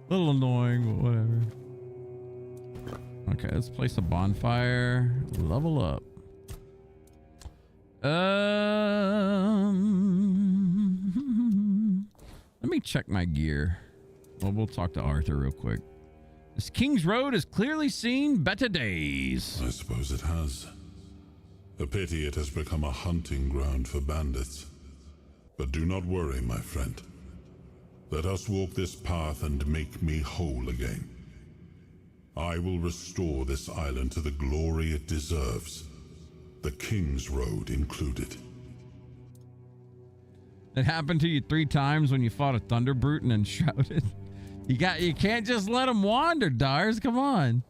S1: Little annoying, but whatever. Okay, let's place a bonfire. Level up. Let me check my gear. Well, we'll talk to Arthur real quick. This King's Road has clearly seen better days.
S15: I suppose it has. A pity it has become a hunting ground for bandits. But do not worry, my friend. Let us walk this path and make me whole again. I will restore this island to the glory it deserves, the King's Road included.
S1: It happened to you 3 times when you fought a Thunder Brute and then shouted. You can't just let him wander, Dars. Come on.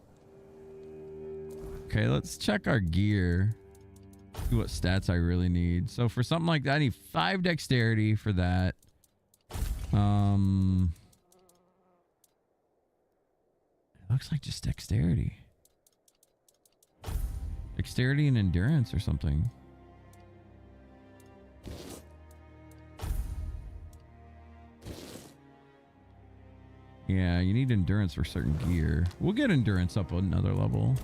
S1: Okay, let's check our gear. See what stats I really need. So for something like that, I need 5 dexterity for that. It looks like just dexterity. Dexterity and endurance or something. Yeah, you need endurance for certain gear. We'll get endurance up another level.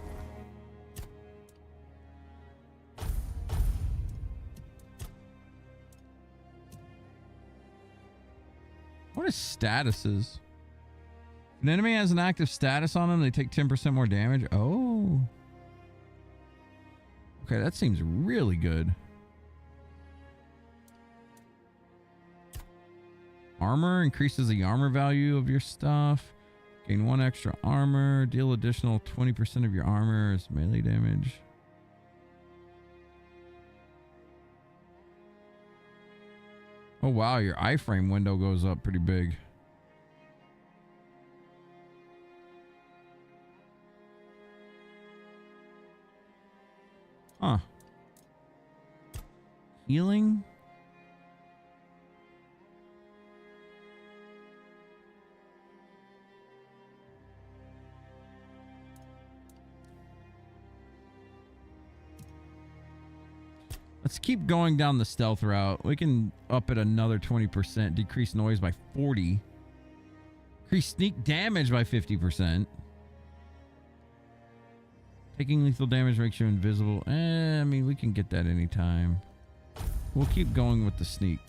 S1: What is statuses? If an enemy has an active status on them, they take 10% more damage. Oh. Okay, that seems really good. Armor increases the armor value of your stuff. Gain 1 extra armor. Deal additional 20% of your armor as melee damage. Oh wow, your iframe window goes up pretty big. Huh. Healing? Let's keep going down the stealth route. We can up it another 20%. Decrease noise by 40. Increase sneak damage by 50%. Taking lethal damage makes you invisible. I mean, we can get that anytime. We'll keep going with the sneak.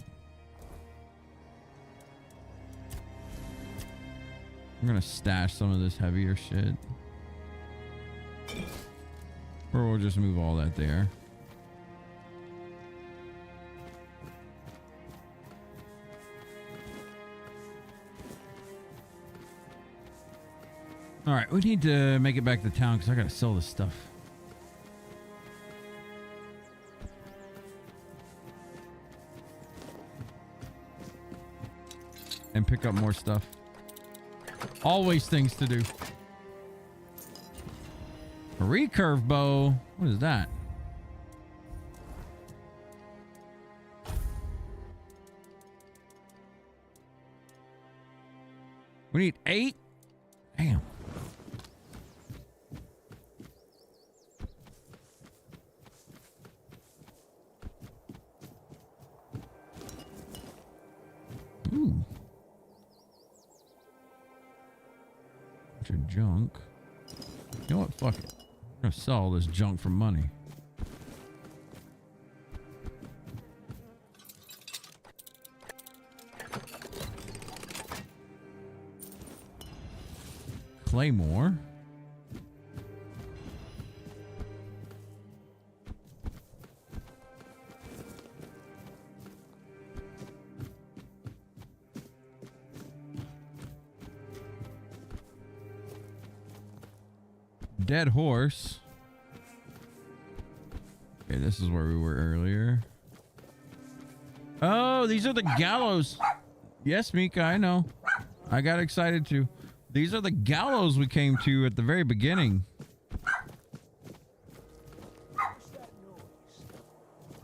S1: I'm gonna stash some of this heavier shit. Or we'll just move all that there. All right, we need to make it back to town because I got to sell this stuff. And pick up more stuff. Always things to do. A recurve bow. What is that? We need 8. Damn. Ooh. Bunch of junk. You know what? Fuck it. I'm gonna sell all this junk for money. Claymore. Dead horse. Okay, this is where we were earlier. Oh, these are the gallows. Yes, Mika, I know. I got excited too. These are the gallows we came to at the very beginning.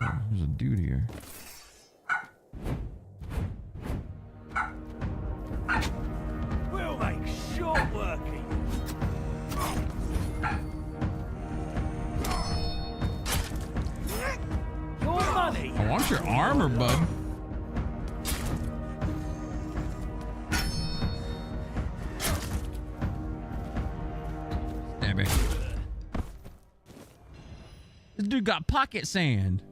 S1: Oh, there's a dude here.
S10: We'll make short work of you. Your money.
S1: I want your armor, bud. Damn it. This dude got pocket sand.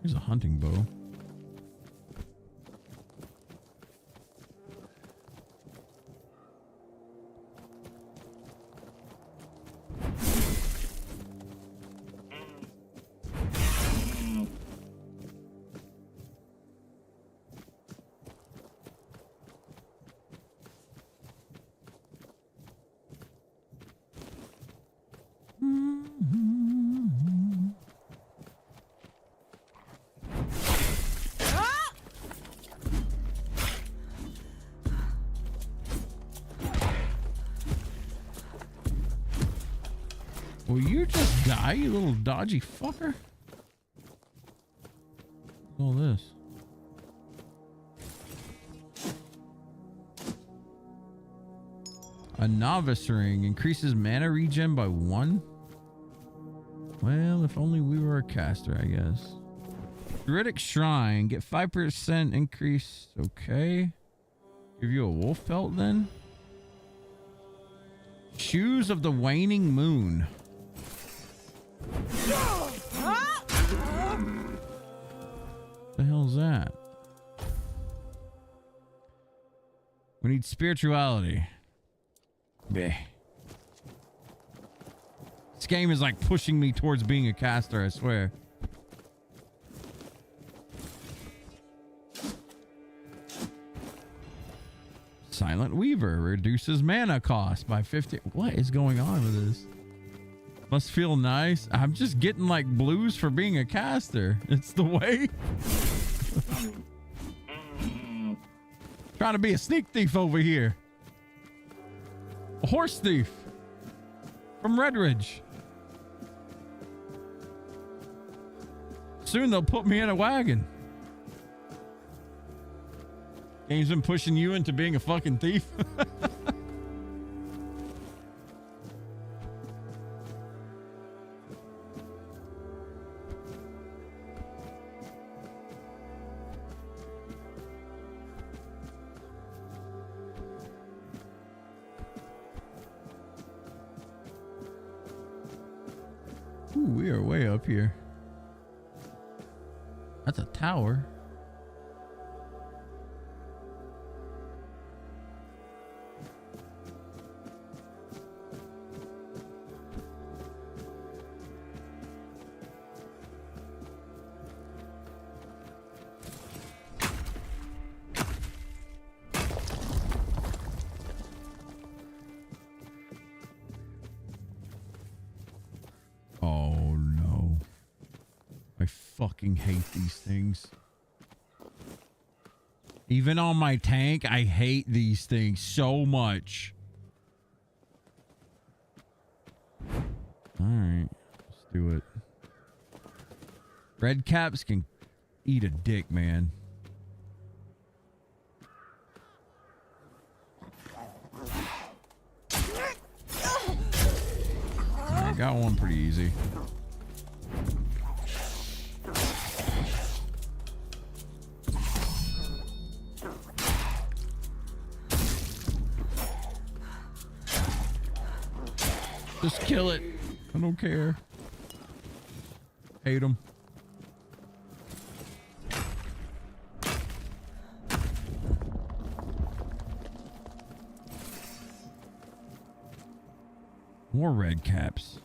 S1: Here's a hunting bow. Will you just die, you little dodgy fucker? What's all this? A novice ring increases mana regen by 1. Well, if only we were a caster, I guess. Druidic Shrine, get 5% increase. Okay. Give you a wolf pelt then. Shoes of the Waning Moon. The hell's that? We need spirituality. Bleh. This game is like pushing me towards being a caster, I swear. Silent Weaver reduces mana cost by 50. What is going on with this? Must feel nice. I'm just getting like blues for being a caster. It's the way. Trying to be a sneak thief over here. A horse thief from Redridge. Soon they'll put me in a wagon. Game's been pushing you into being a fucking thief. Ooh, we are way up here. That's a tower. Oh no. I fucking hate these things. Even on my tank, I hate these things so much. Alright, let's do it. Red caps can eat a dick, man. I got one pretty easy. Just kill it. I don't care. Hate him. More red caps.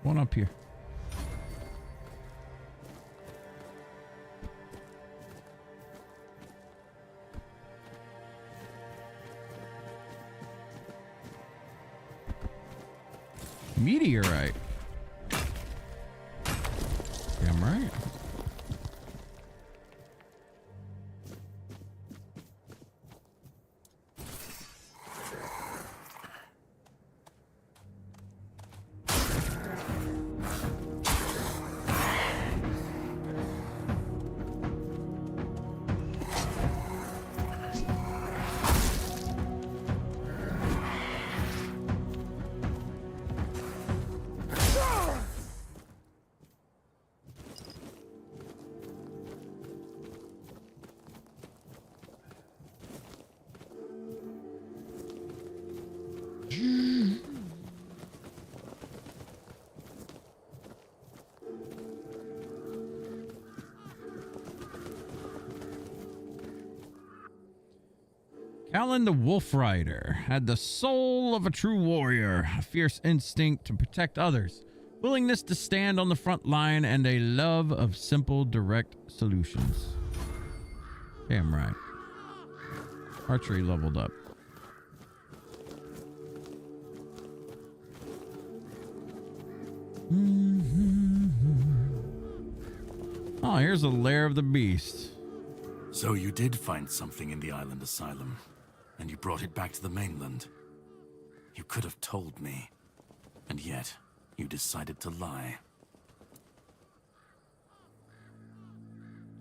S1: One up here. Meteorite. Damn right. Callan the Wolf Rider had the soul of a true warrior, a fierce instinct to protect others, willingness to stand on the front line, and a love of simple, direct solutions. Damn right. Archery leveled up. Oh, here's a lair of the beast.
S3: So you did find something in the island asylum, and you brought it back to the mainland. You could have told me, and yet you decided to lie.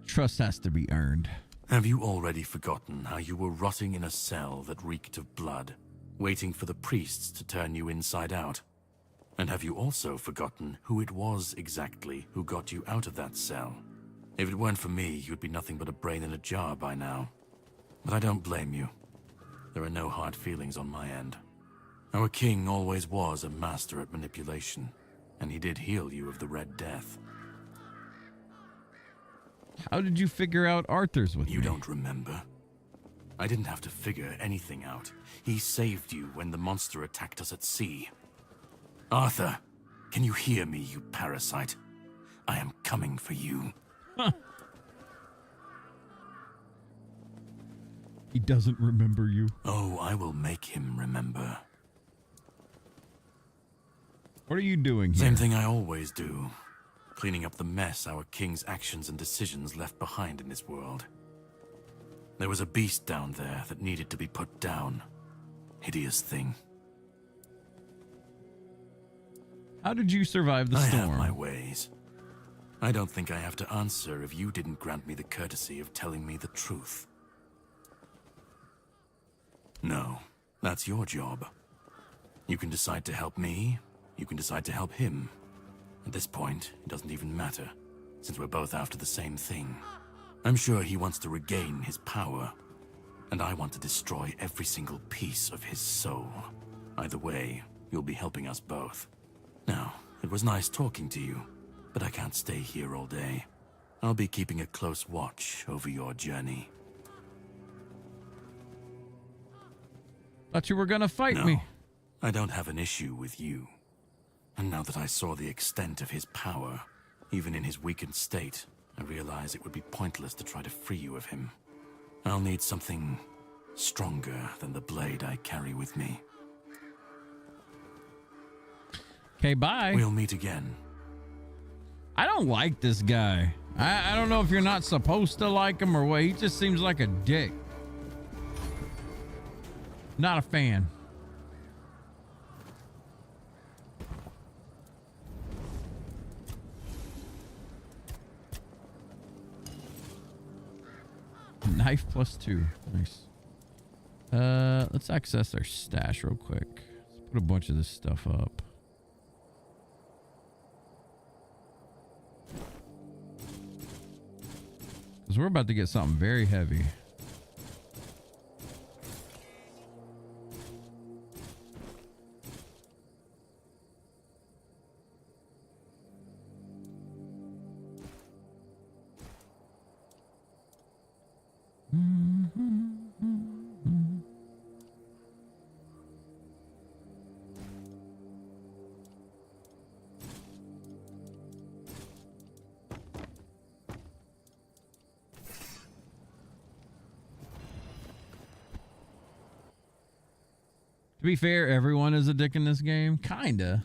S1: Trust has to be earned.
S3: Have you already forgotten how you were rotting in a cell that reeked of blood, waiting for the priests to turn you inside out? And have you also forgotten who it was exactly who got you out of that cell? If it weren't for me, you'd be nothing but a brain in a jar by now. But I don't blame you. There are no hard feelings on my end. Our king always was a master at manipulation, and he did heal you of the Red Death.
S1: How did you figure out Arthur's with
S3: You
S1: me?
S3: don't remember? I didn't have to figure anything out. He saved you when the monster attacked us at sea. Arthur, can you hear me, you parasite? I am coming for you.
S1: Huh. He doesn't remember you.
S3: Oh, I will make him remember.
S1: What are you doing here?
S3: Same thing I always do. Cleaning up the mess our king's actions and decisions left behind in this world. There was a beast down there that needed to be put down. Hideous thing.
S1: How did you survive the storm?
S3: I have my ways. I don't think I have to answer if you didn't grant me the courtesy of telling me the truth. No, that's your job. You can decide to help me, you can decide to help him. At this point, it doesn't even matter, since we're both after the same thing. I'm sure he wants to regain his power, and I want to destroy every single piece of his soul. Either way, you'll be helping us both. Now, it was nice talking to you, but I can't stay here all day. I'll be keeping a close watch over your journey.
S1: Thought you were gonna fight
S3: No,
S1: me.
S3: I don't have an issue with you. And now that I saw the extent of his power, even in his weakened state, I realize it would be pointless to try to free you of him. I'll need something stronger than the blade I carry with me.
S1: Okay, bye.
S3: We'll meet again.
S1: I don't like this guy. I don't know if you're not supposed to like him or what. He just seems like a dick. Not a fan. knife +2. Nice. Let's access our stash real quick. Let's put a bunch of this stuff up. Because we're about to get something very heavy. To be fair, everyone is a dick in this game. Kinda.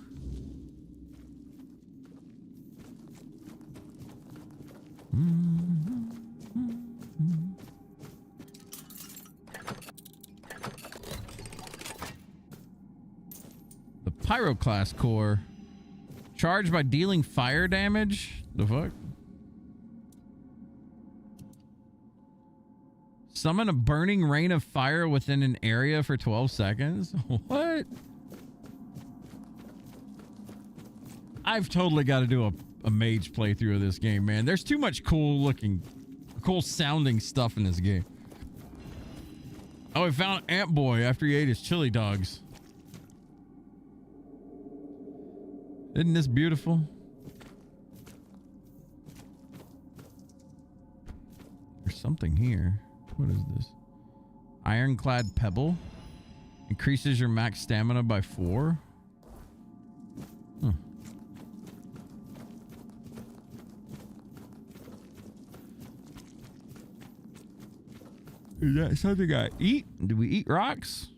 S1: The Pyroclast core. Charged by dealing fire damage? The fuck? Summon a burning rain of fire within an area for 12 seconds? What? I've totally got to do a mage playthrough of this game, man. There's too much cool sounding stuff in this game. Oh, we found Ant Boy after he ate his chili dogs. Isn't this beautiful? There's something here. What is this? Ironclad Pebble. Increases your max stamina by 4. Huh. Is that something I eat? Do we eat rocks?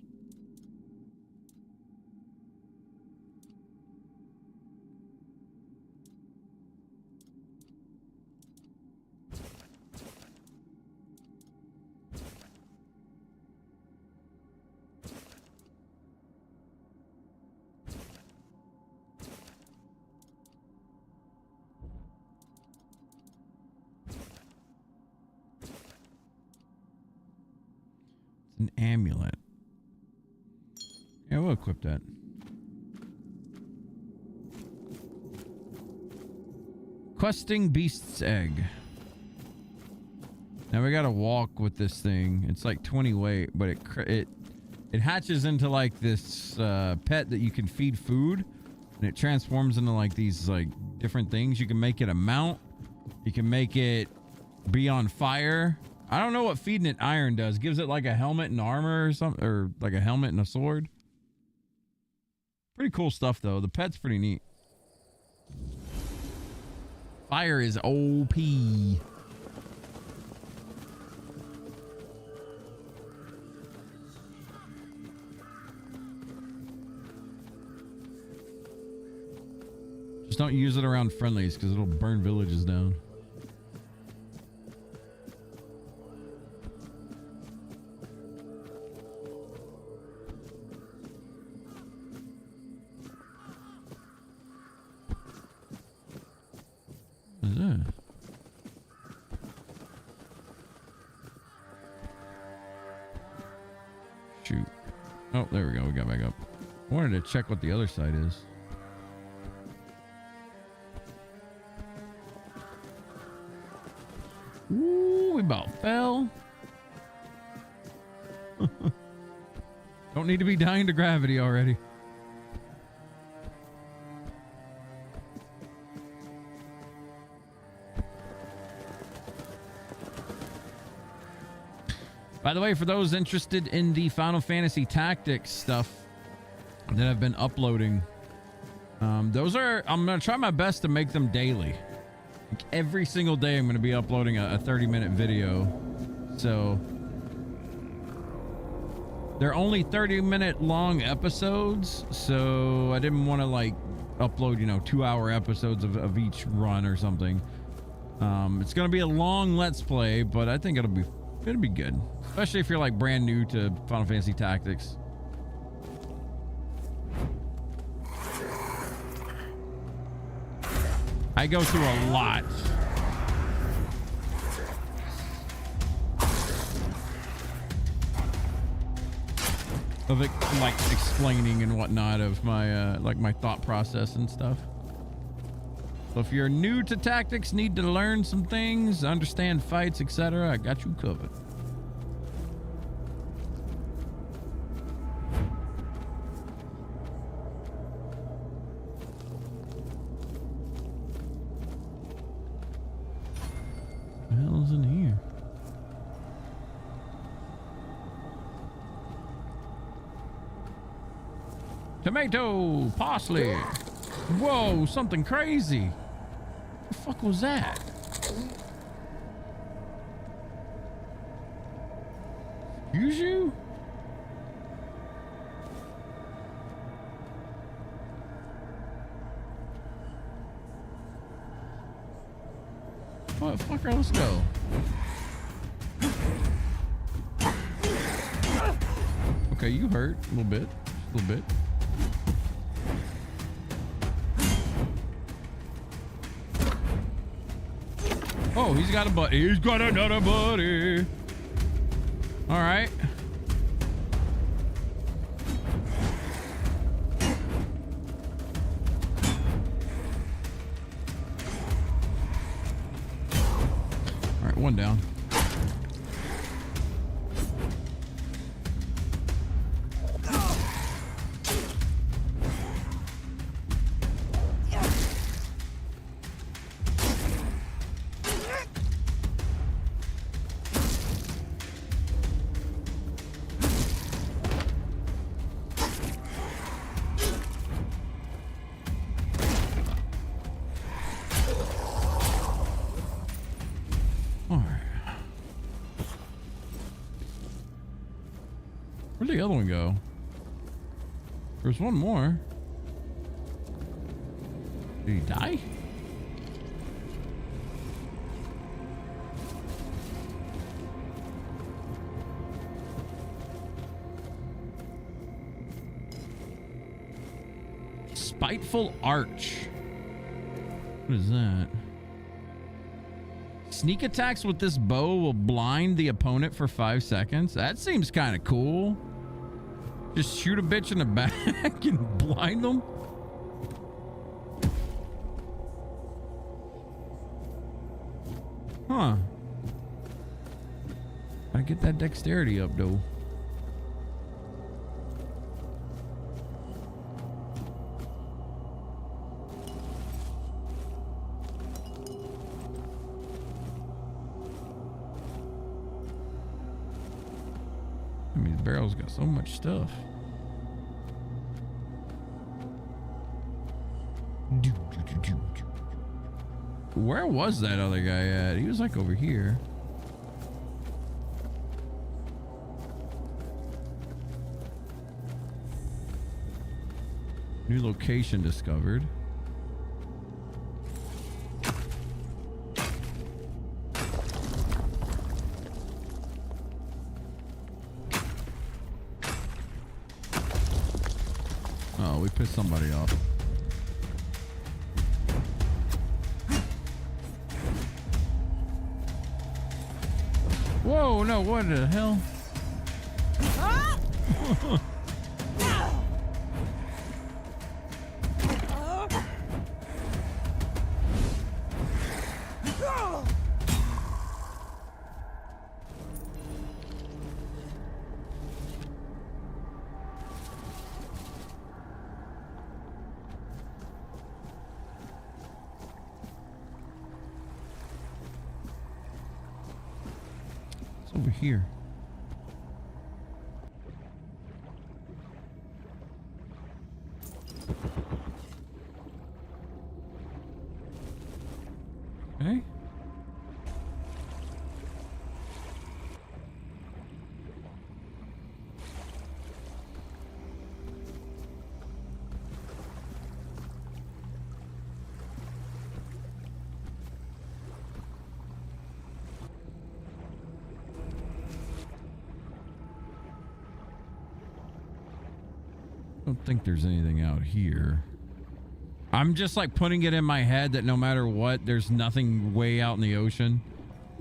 S1: An amulet. Yeah, we'll equip that. Questing Beast's Egg. Now we gotta walk with this thing. It's like 20 weight, but it hatches into like this pet that you can feed food, and it transforms into like these like different things. You can make it a mount. You can make it be on fire. I don't know what feeding it iron does. Gives it like a helmet and armor or something, or like a helmet and a sword. Pretty cool stuff though. The pet's pretty neat. Fire is OP. Just don't use it around friendlies because it'll burn villages down. What is that? Shoot. Oh, there we go. We got back up. I wanted to check what the other side is. Ooh, we about fell. Don't need to be dying to gravity already. By the way, for those interested in the Final Fantasy Tactics stuff that I've been uploading, I'm going to try my best to make them daily. Like every single day I'm going to be uploading a 30-minute video. So they're only 30-minute long episodes, so I didn't want to like upload, 2-hour episodes of each run or something. It's going to be a long Let's Play, but I think it'll be good, especially if you're like brand new to Final Fantasy Tactics. I go through a lot. of it, like explaining and whatnot of my like my thought process and stuff. So if you're new to tactics, need to learn some things, understand fights, etc., I got you covered. What the hell's in here? Tomato, parsley. Whoa, something crazy. What the fuck was that? Excuse you? What fucker? Let's go. Okay, you hurt a little bit. A little bit. Oh, he's got a buddy. He's got another buddy. All right. All right, one down. Where'd the other one go? There's one more. Did he die? Spiteful Arch. What is that? Sneak attacks with this bow will blind the opponent for 5 seconds. That seems kind of cool. Just shoot a bitch in the back and blind them. Huh. I get that dexterity up though. I mean, the barrel's got so much stuff. Where was that other guy at? He was like over here. New location discovered. Oh, we pissed somebody off. Whoa, no, what the hell? Over here. Okay. Don't think there's anything out here. I'm just like putting it in my head that no matter what, there's nothing way out in the ocean.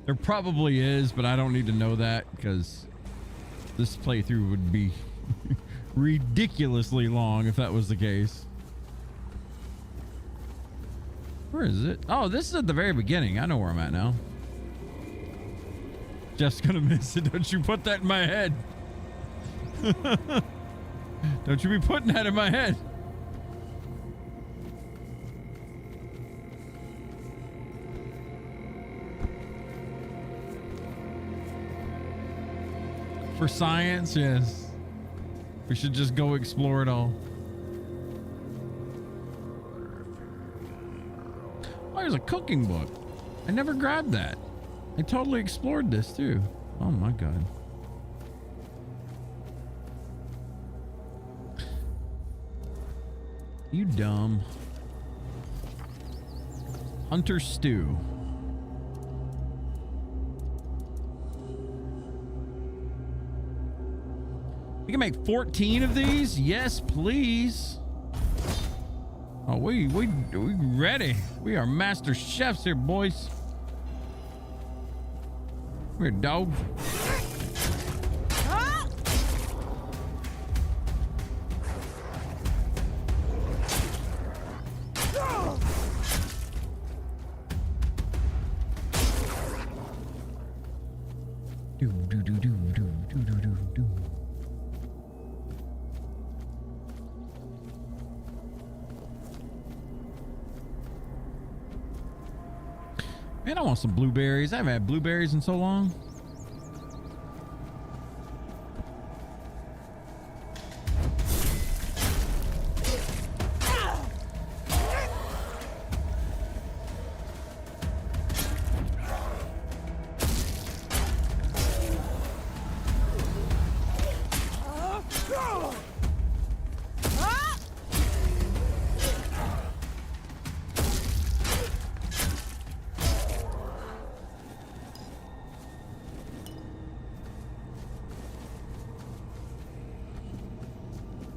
S1: There probably is, but I don't need to know that because this playthrough would be ridiculously long if that was the case. Where is it? Oh, this is at the very beginning. I know where I'm at now. Jeff's gonna miss it. Don't you put that in my head. Don't you be putting that in my head. For science, yes. We should just go explore it all. Oh, there's a cooking book. I never grabbed that. I totally explored this too. Oh my god. You dumb. Hunter stew. We can make 14 of these? Yes, please. Oh, we ready. We are master chefs here, boys. Come here, dog. Man, I want some blueberries. I haven't had blueberries in so long.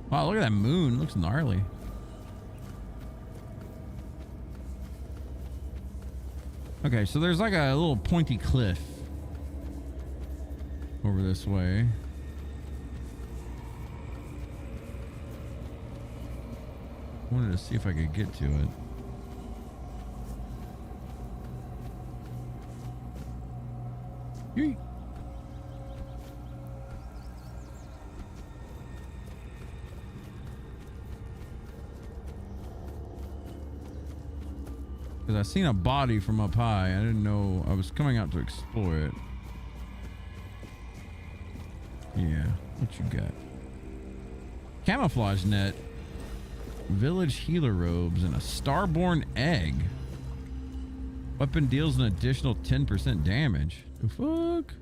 S1: Wow, look at that moon. Looks gnarly. Okay, so there's like a little pointy cliff over this way. I wanted to see if I could get to it. Yeet. Because I seen a body from up high. I didn't know. I was coming out to explore it. Yeah. What you got? Camouflage net. Village healer robes and a starborn egg. Weapon deals an additional 10% damage. The fuck?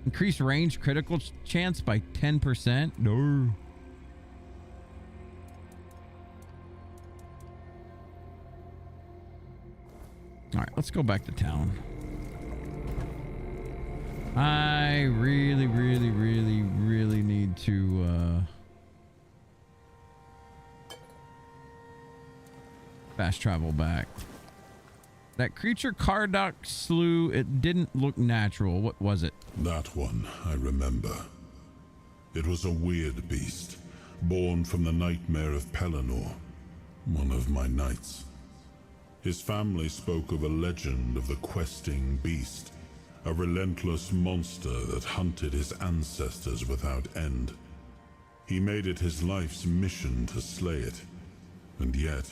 S1: Increase range critical chance by 10%? No. All right, let's go back to town. I really need to fast travel back. That creature Kardok slew, it didn't look natural. What was it?
S15: That one, I remember. It was a weird beast, born from the nightmare of Pelennor, one of my knights. His family spoke of a legend of the questing beast, a relentless monster that hunted his ancestors without end. He made it his life's mission to slay it, and yet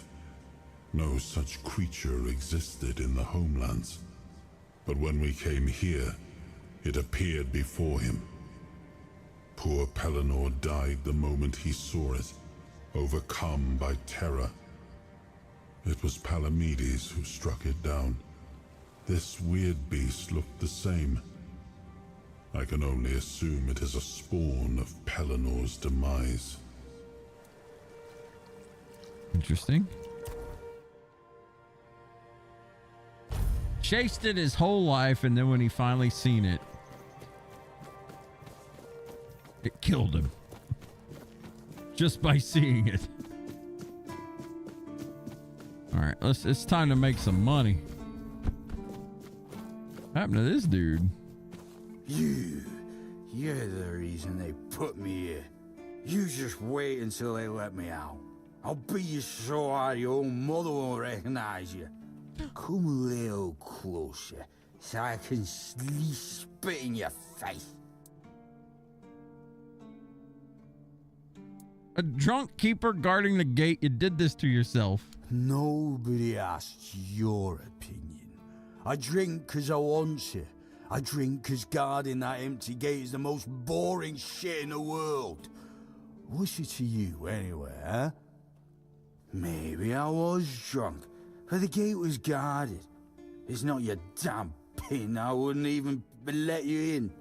S15: no such creature existed in the homelands. But when we came here, it appeared before him. Poor Pelennor died the moment he saw it, overcome by terror. It was Palamedes who struck it down. This weird beast looked the same. I can only assume it is a spawn of Pellennor's demise.
S1: Interesting. Chased it his whole life, and then when he finally seen it, it killed him. Just by seeing it. All right, it's time to make some money. What happened to this dude?
S4: You You're the reason they put me here. You just wait until they let me out. I'll beat you so hard your own mother won't recognize you. Come a little closer so I can spit in your face.
S1: A drunk keeper guarding the gate. You did this to yourself.
S4: Nobody asked your opinion. I drink because I want to. I drink because guarding that empty gate is the most boring shit in the world. What's it to you, anyway, huh? Maybe I was drunk, but the gate was guarded. It's not your damn pin, I wouldn't even let you in.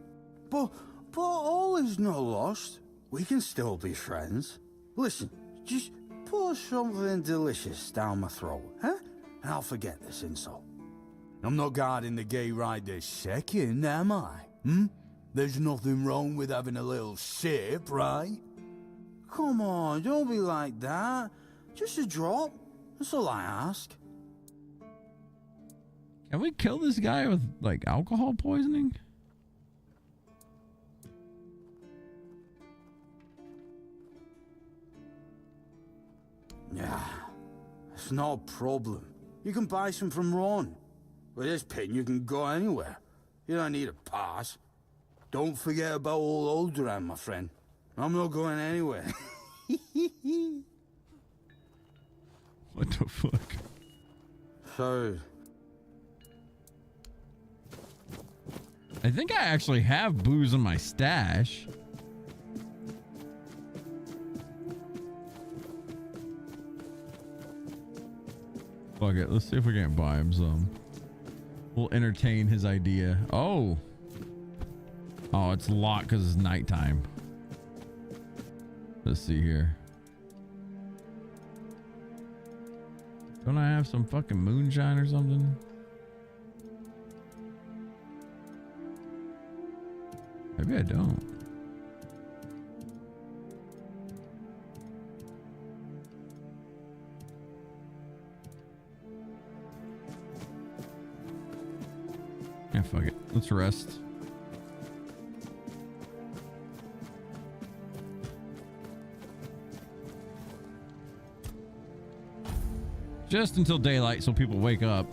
S4: But all is not lost. We can still be friends. Listen, just pour something delicious down my throat, huh? And I'll forget this insult. I'm not guarding the gate right this second, am I? There's nothing wrong with having a little sip, right? Come on, don't be like that. Just a drop. That's all I ask.
S1: Can we kill this guy with, like, alcohol poisoning?
S4: Yeah, it's not a problem. You can buy some from Ron. With this pin, you can go anywhere. You don't need a pass. Don't forget about old Alderaan, my friend. I'm not going anywhere.
S1: What the fuck?
S4: So...
S1: I think I actually have booze in my stash. Fuck it. Let's see if we can buy him some. We'll entertain his idea. Oh, it's locked because it's nighttime. Let's see here. Don't I have some fucking moonshine or something? Maybe I don't. Yeah, fuck it. Let's rest. Just until daylight so people wake up.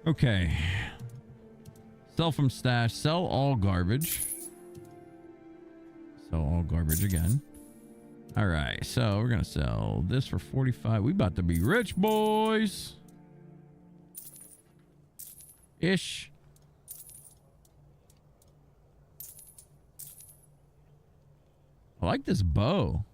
S1: Okay. Sell from stash. Sell all garbage. Sell all garbage again. All right. So we're going to sell this for 45. We about to be rich, boys. Ish. I like this bow.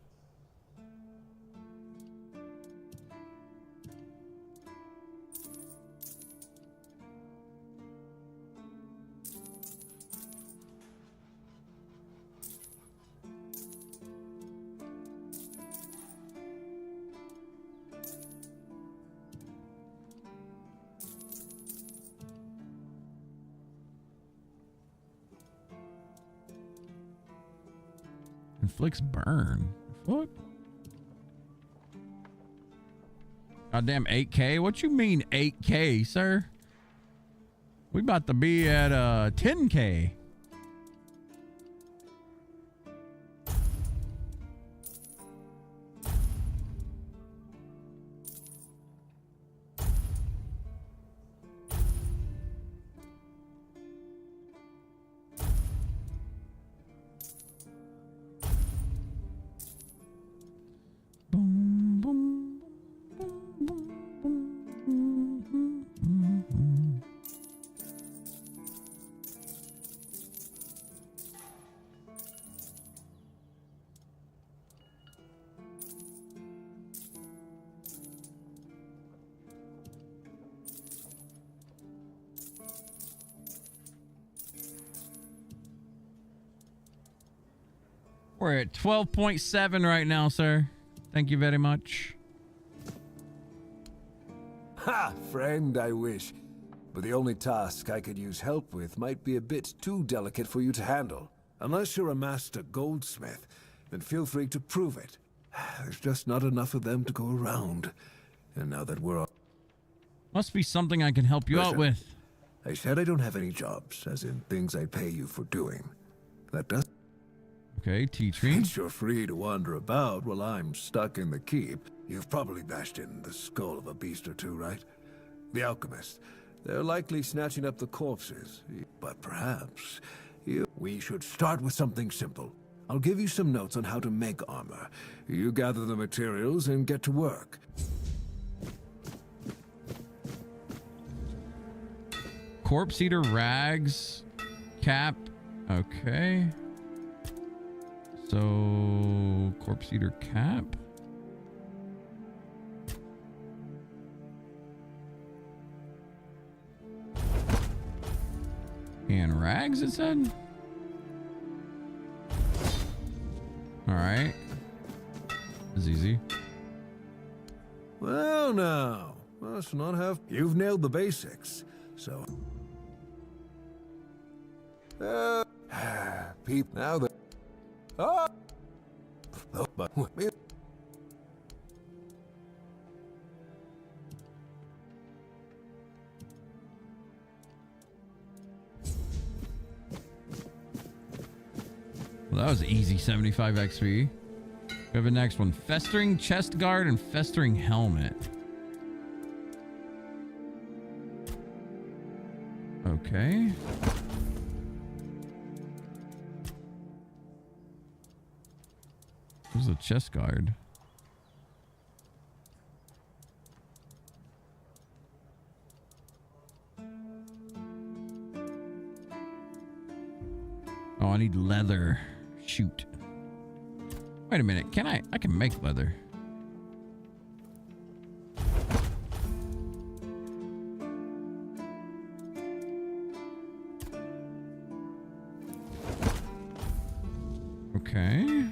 S1: Inflicts burn. What? Goddamn 8K? What you mean 8K, sir? We about to be at 10K. We're at 12.7 right now, sir. Thank you very much.
S5: Ha! Friend, I wish. but the only task I could use help with might be a bit too delicate for you to handle. Unless you're a master goldsmith, then feel free to prove it. There's just not enough of them to go around. And now that we're all...
S1: Must be something I can help you out with.
S5: I said I don't have any jobs, as in things I pay you for doing. That does...
S1: Okay, teach me.
S5: Since you're free to wander about while I'm stuck in the keep, you've probably bashed in the skull of a beast or two, right? The alchemist. They're likely snatching up the corpses. But perhaps... We should start with something simple. I'll give you some notes on how to make armor. You gather the materials and get to work.
S1: Corpse eater rags, cap. Okay. So, corpse eater cap. And rags, it said? Alright. It's easy.
S5: Well, now, let's not have... You've nailed the basics, so... Peep, now that... Oh! But...
S1: Well, that was easy, 75 XP. We have the next one. Festering chest guard and festering helmet. Okay. Who's the chest guard? Oh, I need leather. Shoot. Wait a minute. Can I can make leather. Okay.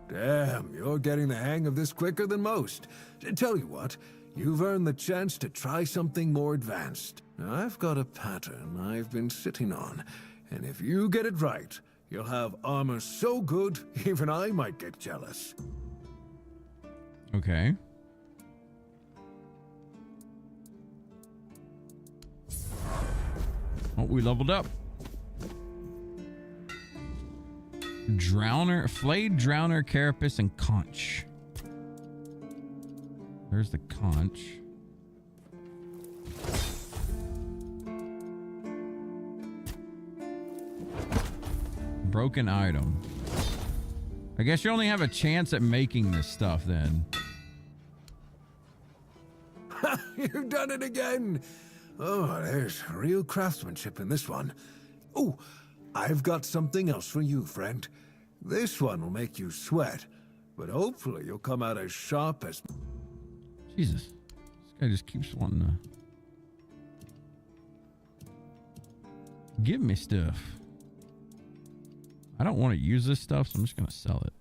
S5: Damn, you're getting the hang of this quicker than most. Tell you what, you've earned the chance to try something more advanced. Now, I've got a pattern I've been sitting on, and if you get it right, you'll have armor so good, even I might get jealous.
S1: Okay. Oh, we leveled up. Drowner, flayed drowner, carapace, and conch. There's the conch. Broken item. I guess you only have a chance at making this stuff then.
S5: You've done it again! Oh, there's real craftsmanship in this one. Oh, I've got something else for you, friend. This one will make you sweat, but hopefully you'll come out as sharp as...
S1: Jesus. This guy just keeps wanting to... give me stuff. I don't want to use this stuff, so I'm just going to sell it.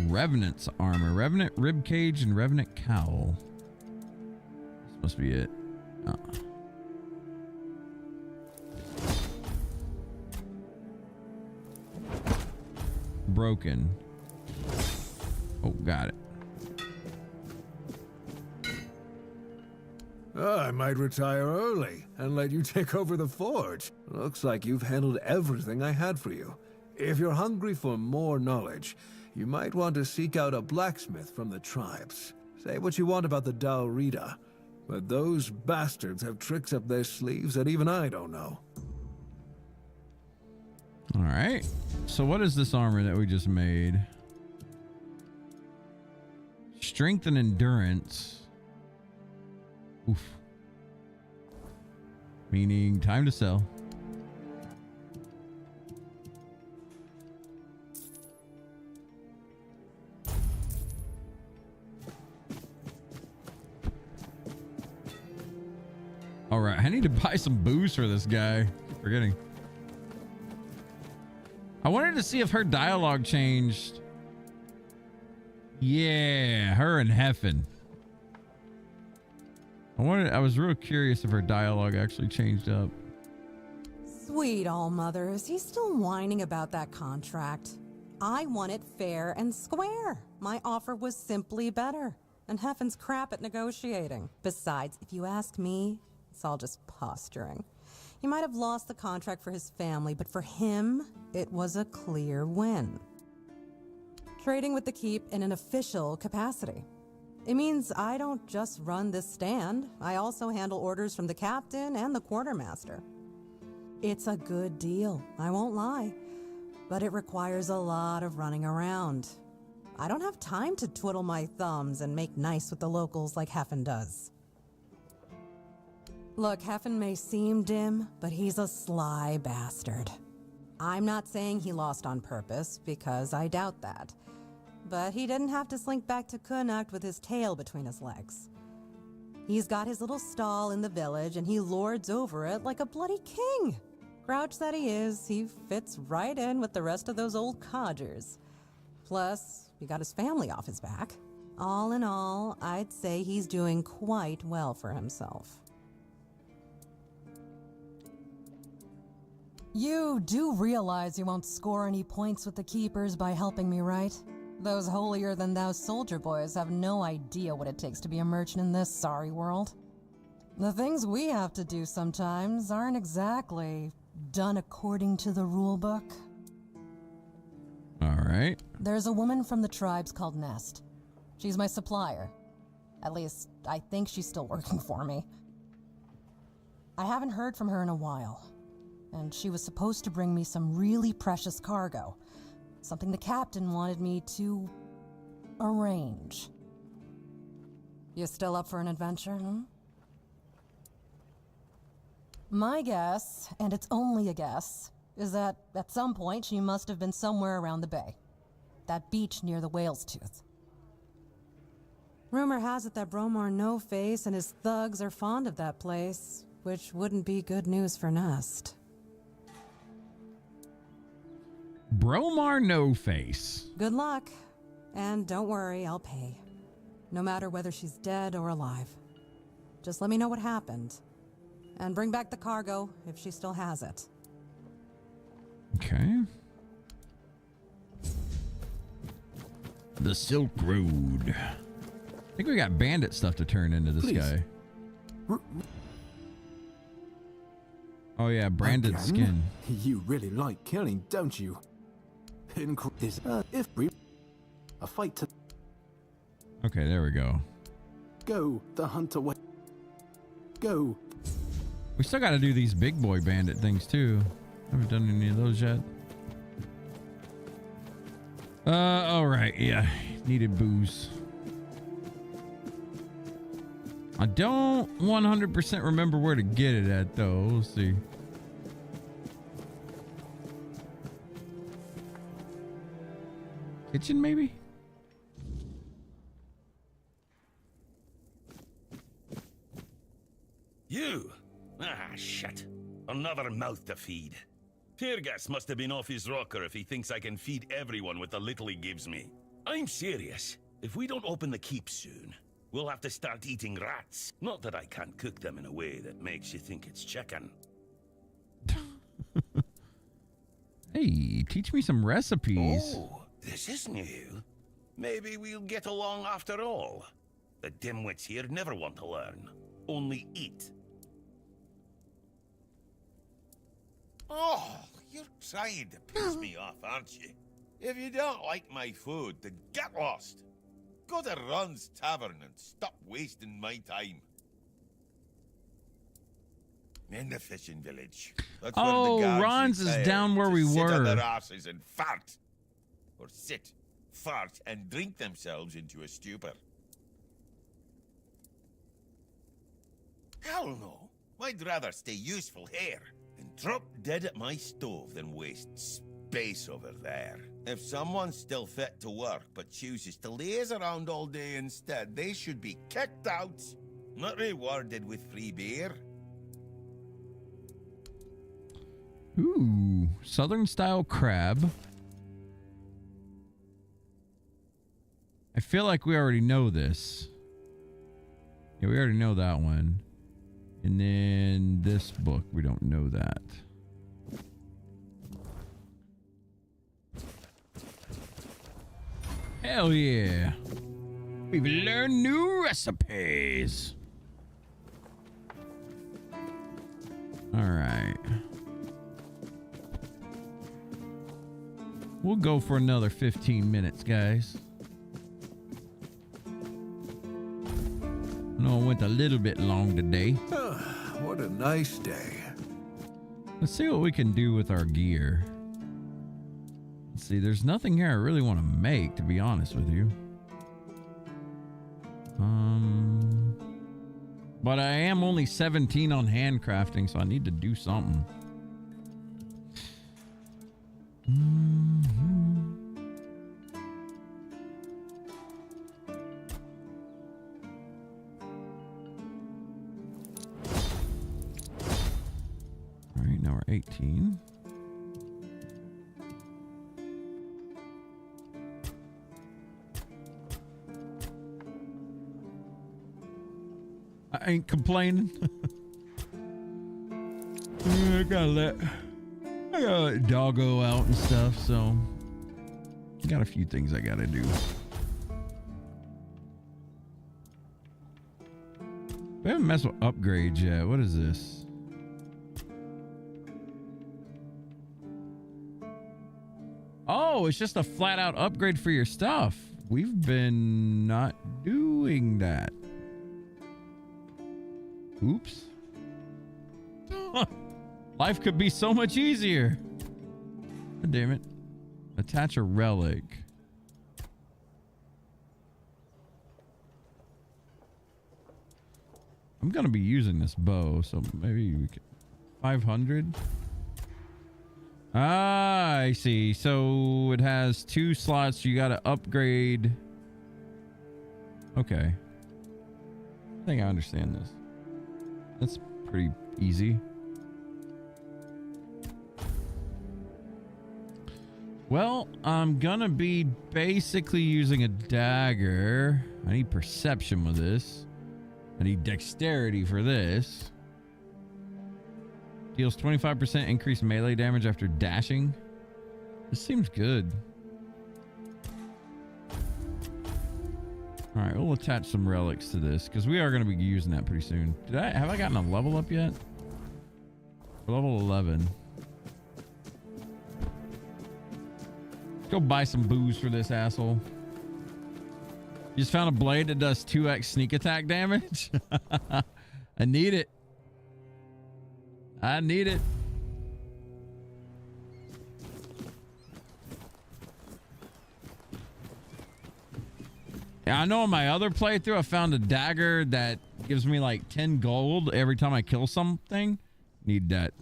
S1: Revenant's armor, Revenant ribcage, and Revenant cowl. This must be it. Broken. Oh, got it.
S5: I might retire early and let you take over the forge. Looks like you've handled everything I had for you. If you're hungry for more knowledge, you might want to seek out a blacksmith from the tribes. Say what you want about the Dalrida, but those bastards have tricks up their sleeves that even I don't know.
S1: All right. So what is this armor that we just made? Strength and endurance. Oof. Meaning time to sell. All right, I need to buy some booze for this guy. Keep forgetting. I wanted to see if her dialogue changed. Yeah, her and Heffen. I was real curious if her dialogue actually changed up.
S6: Sweet all-mothers, he's still whining about that contract. I want it fair and square. My offer was simply better. And Heffen's crap at negotiating. Besides, if you ask me, it's all just posturing. He might have lost the contract for his family, but for him, it was a clear win. Trading with the Keep in an official capacity. It means I don't just run this stand. I also handle orders from the captain and the quartermaster. It's a good deal, I won't lie, but it requires a lot of running around. I don't have time to twiddle my thumbs and make nice with the locals like Heffen does. Look, Heffen may seem dim, but he's a sly bastard. I'm not saying he lost on purpose, because I doubt that. But he didn't have to slink back to Connacht with his tail between his legs. He's got his little stall in the village, and he lords over it like a bloody king. Grouch that he is, he fits right in with the rest of those old codgers. Plus, he got his family off his back. All in all, I'd say he's doing quite well for himself. You do realize you won't score any points with the Keepers by helping me, right? Those holier-than-thou soldier boys have no idea what it takes to be a merchant in this sorry world. The things we have to do sometimes aren't exactly done according to the rulebook.
S1: All right.
S6: There's a woman from the tribes called Nest. She's my supplier. At least, I think she's still working for me. I haven't heard from her in a while, and she was supposed to bring me some really precious cargo. Something the captain wanted me to arrange. You still up for an adventure, My guess, and it's only a guess, is that at some point she must have been somewhere around the bay. That beach near the Whale's Tooth. Rumor has it that Bromar No-Face and his thugs are fond of that place, which wouldn't be good news for Nest.
S1: Bromar No-Face.
S6: Good luck. And don't worry, I'll pay. No matter whether she's dead or alive. Just let me know what happened. And bring back the cargo if she still has it.
S1: Okay. The Silk Road. I think we got bandit stuff to turn into this guy. Oh yeah, branded skin.
S7: You really like killing, don't you? If a fight to
S1: Okay, there we go.
S7: go, the hunt away. Go.
S1: We still got to do these big boy bandit things too. Haven't done any of those yet. All right, yeah, needed booze. I don't 100% remember where to get it at though. We'll see. Kitchen maybe?
S23: You? Ah, shit. Another mouth to feed. Teargas must have been off his rocker if he thinks I can feed everyone with the little he gives me. I'm serious. If we don't open the keep soon, we'll have to start eating rats. Not that I can't cook them in a way that makes you think it's chicken.
S1: Hey, teach me some recipes.
S23: Oh, this is new. Maybe we'll get along after all. The dimwits here never want to learn. Only eat.
S9: Oh, you're trying to piss me off, aren't you? If you don't like my food, then get lost. Go to Ron's Tavern and stop wasting my time. In the fishing village. That's where the guards
S1: Ron's is
S9: retire
S1: down where
S9: to
S1: we
S9: sit on
S1: were.
S9: their asses and fart. Or sit, fart, and drink themselves into a stupor. Hell no. I'd rather stay useful here and drop dead at my stove than waste space over there. If someone's still fit to work but chooses to laze around all day instead, they should be kicked out, not rewarded with free beer.
S1: Ooh, Southern style crab. I feel like we already know this. Yeah, we already know that one. And then this book, we don't know that. Hell yeah. We've learned new recipes. All right. We'll go for another 15 minutes, guys. I know it went a little bit long today.
S5: What a nice day.
S1: Let's see what we can do with our gear. Let's see, there's nothing here I really want to make, to be honest with you. But I am only 17 on handcrafting, so I need to do something. All right, now we're 18. I ain't complaining. I gotta let doggo out and stuff, so got a few things I gotta do. We haven't messed with upgrades yet. What is this? Oh, it's just a flat out upgrade for your stuff. We've been not doing that. Oops. Life could be so much easier. God damn it. Attach a relic. I'm going to be using this bow, so maybe we could... 500? Ah, I see. So it has 2 slots. You got to upgrade. Okay. I think I understand this. That's pretty easy. Well, I'm gonna be basically using a dagger. I need perception with this. I need dexterity for this. Deals 25% increased melee damage after dashing. This seems good. All right, we'll attach some relics to this because we are going to be using that pretty soon. Have I gotten a level up yet? Level 11. Let's go buy some booze for this asshole. You just found a blade that does 2x sneak attack damage. I need it. I need it. Yeah, I know in my other playthrough, I found a dagger that gives me like 10 gold every time I kill something. Need that.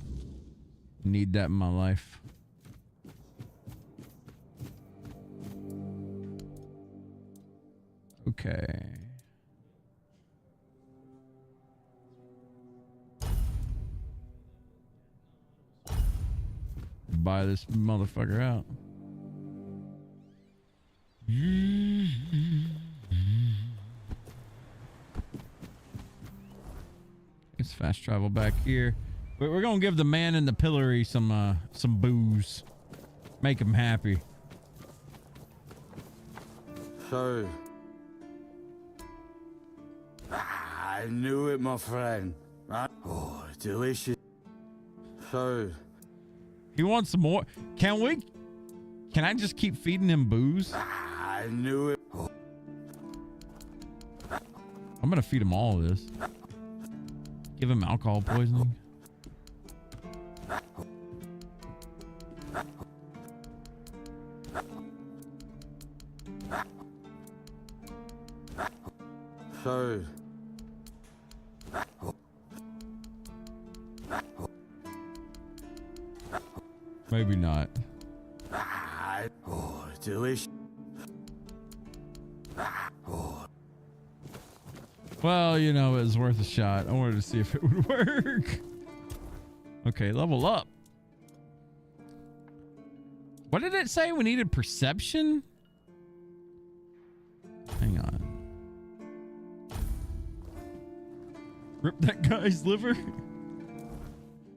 S1: Need that in my life. Okay. Buy this motherfucker out. It's fast travel back here. We're gonna give the man in the pillory some booze. Make him happy.
S4: So, I knew it, my friend. Oh, delicious. So,
S1: he wants some more. Can I just keep feeding him booze?
S4: I knew it.
S1: I'm gonna feed him all of this. Give him alcohol poisoning.
S4: So,
S1: maybe not.
S4: Oh, delicious. Oh.
S1: Well, you know, it was worth a shot. I wanted to see if it would work. Okay, level up. What did it say? We needed perception? Hang on. Rip that guy's liver.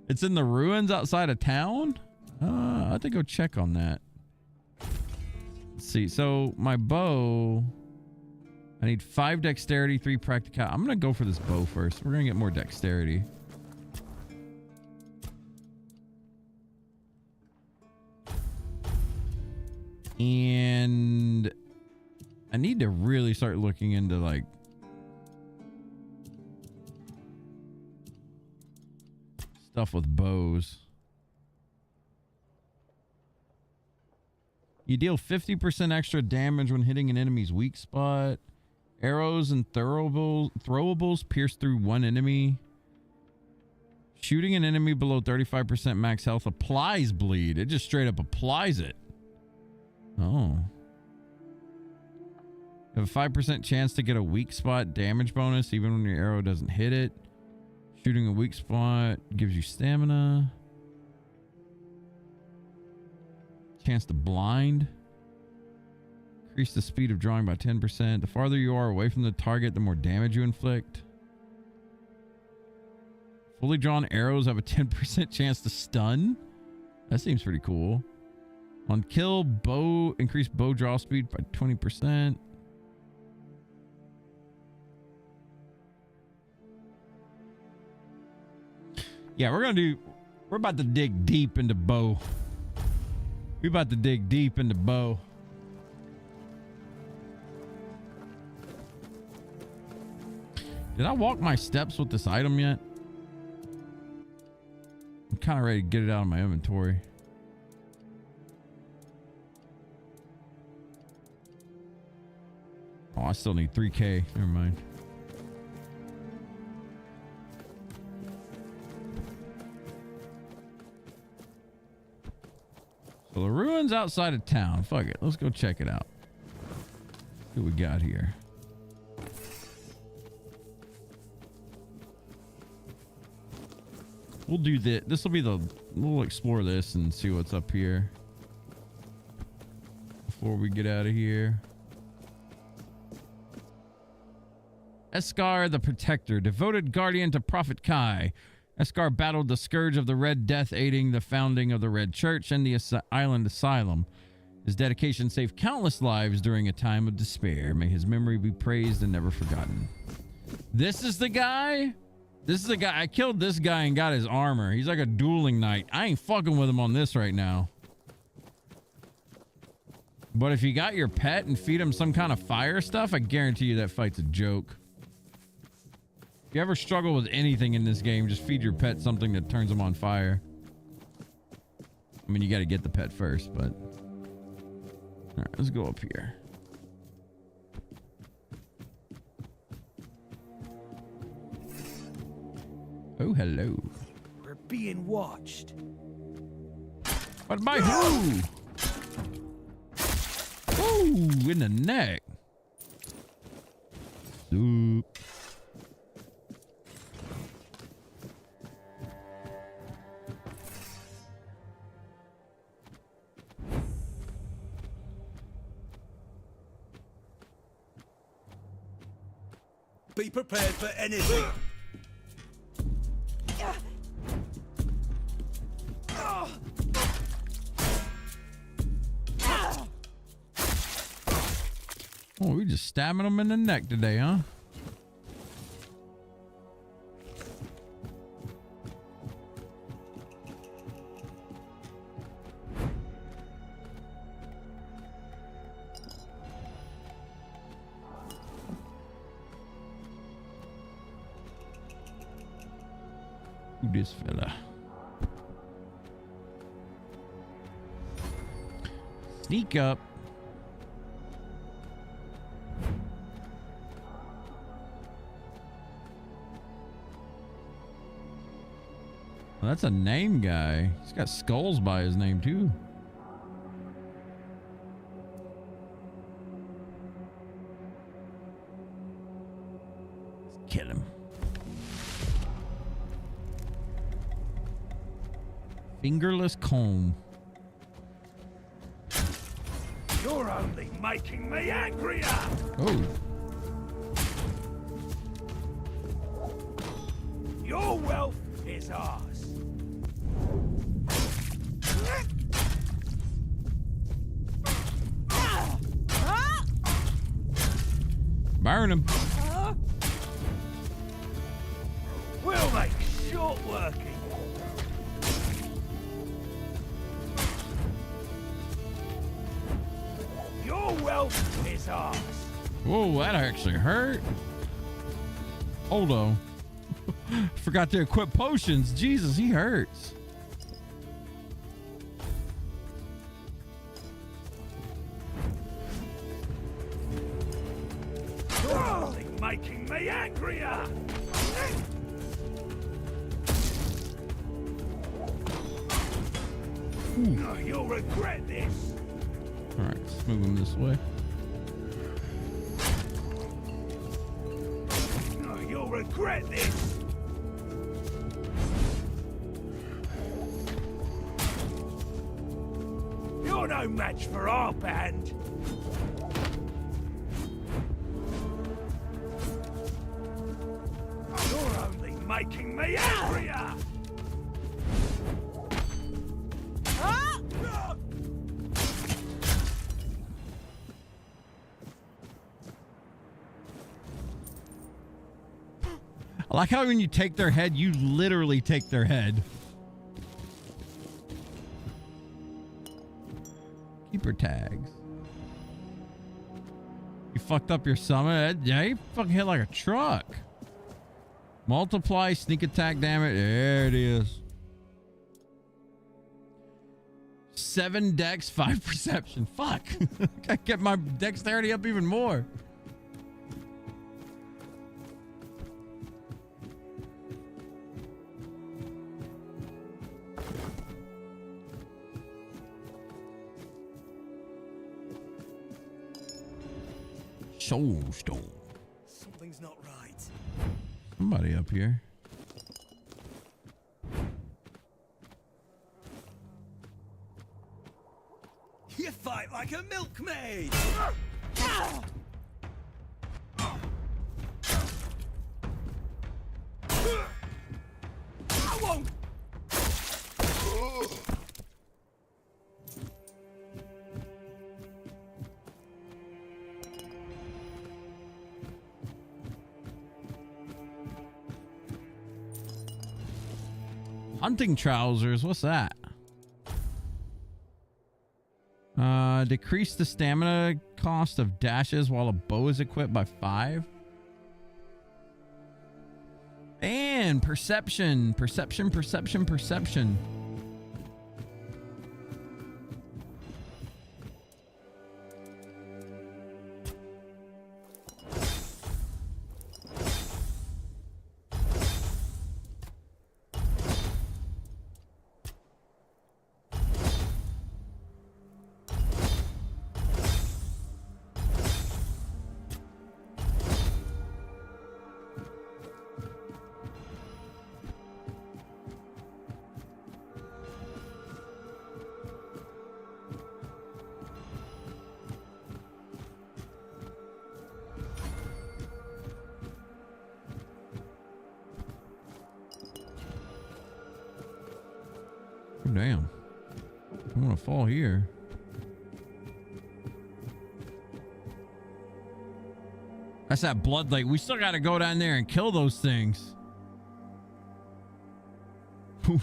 S1: It's in the ruins outside of town? I have to go check on that. Let's see. So my bow, I need 5 dexterity, 3 practical. I'm going to go for this bow first. We're going to get more dexterity. And I need to really start looking into like stuff with bows. You deal 50% extra damage when hitting an enemy's weak spot. Arrows and throwables pierce through one enemy. Shooting an enemy below 35% max health applies bleed. It just straight up applies it. Oh. You have a 5% chance to get a weak spot damage bonus even when your arrow doesn't hit it. Shooting a weak spot gives you stamina. Chance to blind. Increase the speed of drawing by 10%. The farther you are away from the target, the more damage you inflict. Fully drawn arrows have a 10% chance to stun. That seems pretty cool. On kill, bow, increase bow draw speed by 20%. Yeah, we're about to dig deep into bow. We're about to dig deep into bow. Did I walk my steps with this item yet? I'm kind of ready to get it out of my inventory. Oh, I still need 3K. Never mind. So the ruins outside of town. Fuck it. Let's go check it out. See what we got here. We'll do this. This will be we'll explore this and see what's up here before we get out of here. Eskar the Protector, devoted guardian to Prophet Kai. Eskar battled the scourge of the Red Death, aiding the founding of the Red Church and the Island Asylum. His dedication saved countless lives during a time of despair. May his memory be praised and never forgotten. This is the guy? This is the guy. I killed this guy and got his armor. He's like a dueling knight. I ain't fucking with him on this right now. But if you got your pet and feed him some kind of fire stuff, I guarantee you that fight's a joke. If you ever struggle with anything in this game, just feed your pet something that turns them on fire. I mean, you got to get the pet first, but... All right, let's go up here. Oh, hello.
S10: We're being watched.
S1: What by who? Ooh, in the neck. Soup.
S8: Be prepared for anything.
S1: Oh, we just stabbing him in the neck today, huh? Who this fella? Sneak up. Well, that's a name guy. He's got skulls by his name too. Let's kill him. Fingerless comb.
S10: You're only making me angrier!
S1: Oh.
S10: Your wealth is ours.
S1: Burn him.
S10: We'll make short working. Your wealth is ours.
S1: Whoa, that actually hurt. Hold on. Forgot to equip potions. Jesus, he hurts.
S10: You're only making me angrier. You'll regret this.
S1: All right, let's move him this way.
S10: You'll regret this. You're no match for our band. You're only making me angrier.
S1: I like how when you take their head, you literally take their head. Keeper tags. You fucked up your summon. Yeah, you fucking hit like a truck. Multiply sneak attack damage. There it is. 7 dex, 5 perception. Fuck. I get my dexterity up even more. Soulstone.
S2: Something's not right.
S1: Somebody up here.
S2: You fight like a milkmaid! I won't!
S1: Hunting trousers. What's that? Decrease the stamina cost of dashes while a bow is equipped by 5. And perception. Perception. Damn. I want to fall here. That's that blood lake. We still got to go down there and kill those things.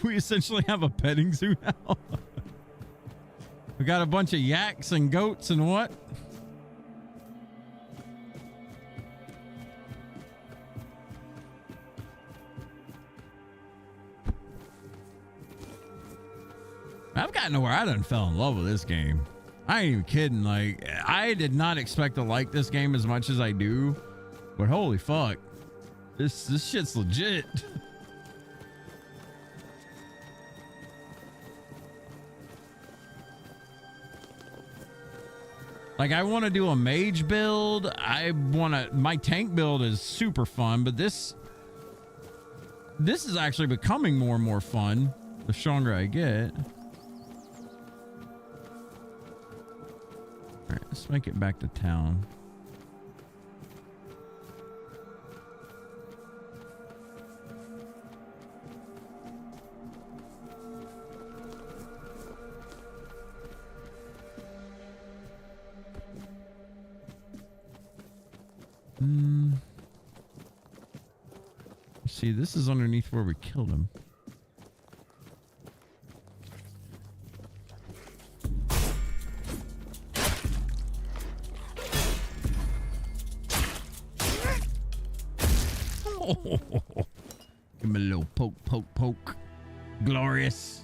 S1: We essentially have a petting zoo now. We got a bunch of yaks and goats and what? I've gotten to where I done fell in love with this game. I ain't even kidding. Like, I did not expect to like this game as much as I do, but holy fuck, this shit's legit. Like, I want to do a mage build. My tank build is super fun, but this is actually becoming more and more fun the stronger I get. right, let's make it back to town. See, this is underneath where we killed him. Oh, give him a little poke, poke, poke. Glorious.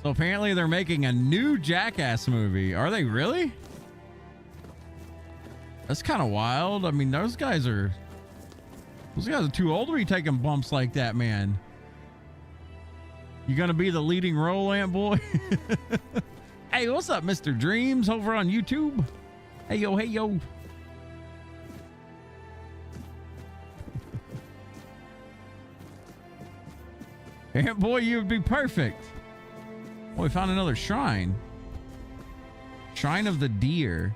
S1: So apparently they're making a new Jackass movie. Are they really? That's kind of wild. I mean, those guys are too old to be taking bumps like that, man. You gonna be the leading role, Ant Boy? Hey, what's up, Mr. Dreams over on YouTube? Hey, yo, hey, yo. Ant Boy, you would be perfect. Oh, we found another shrine. Shrine of the Deer.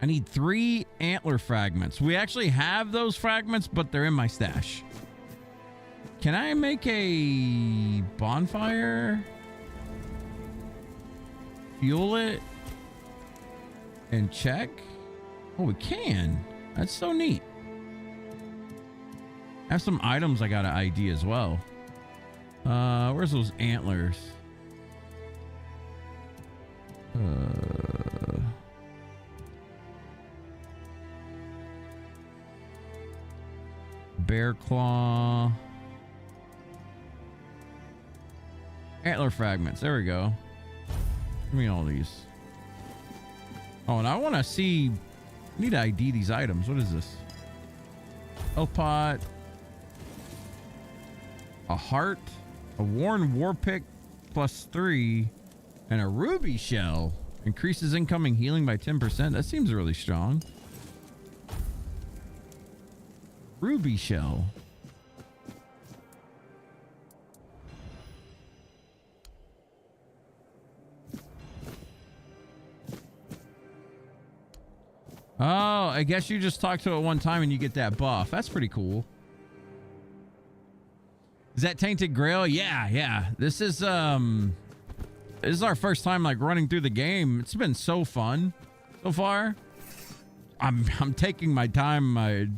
S1: I need 3 antler fragments. We actually have those fragments, but they're in my stash. Can I make a bonfire? Fuel it? And check? Oh, we can. That's so neat. I have some items I got to ID as well. Where's those antlers? Bear claw. Antler fragments. There we go. Give me all these. Oh, and I want to see. I need to ID these items. What is this? Health pot. A heart. A worn war pick +3. And a ruby shell. Increases incoming healing by 10%. That seems really strong. Ruby shell. Oh, I guess you just talk to it one time and you get that buff. That's pretty cool. Is that Tainted Grail? Yeah. This is our first time like running through the game. It's been so fun so far. I'm taking my time.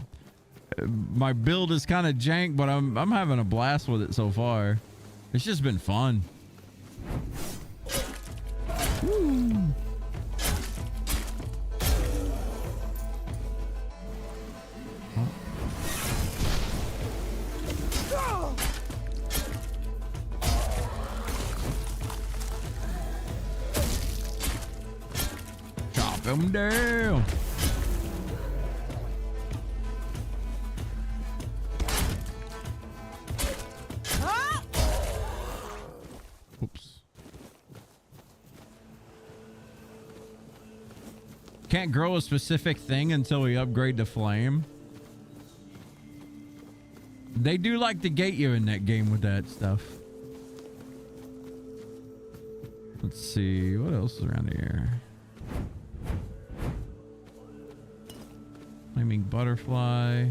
S1: My build is kind of jank, but I'm having a blast with it so far. It's just been fun. Woo. Chop him down. Oops. Can't grow a specific thing until we upgrade to flame. They do like to gate you in that game with that stuff. Let's see, what else is around here? Flaming butterfly.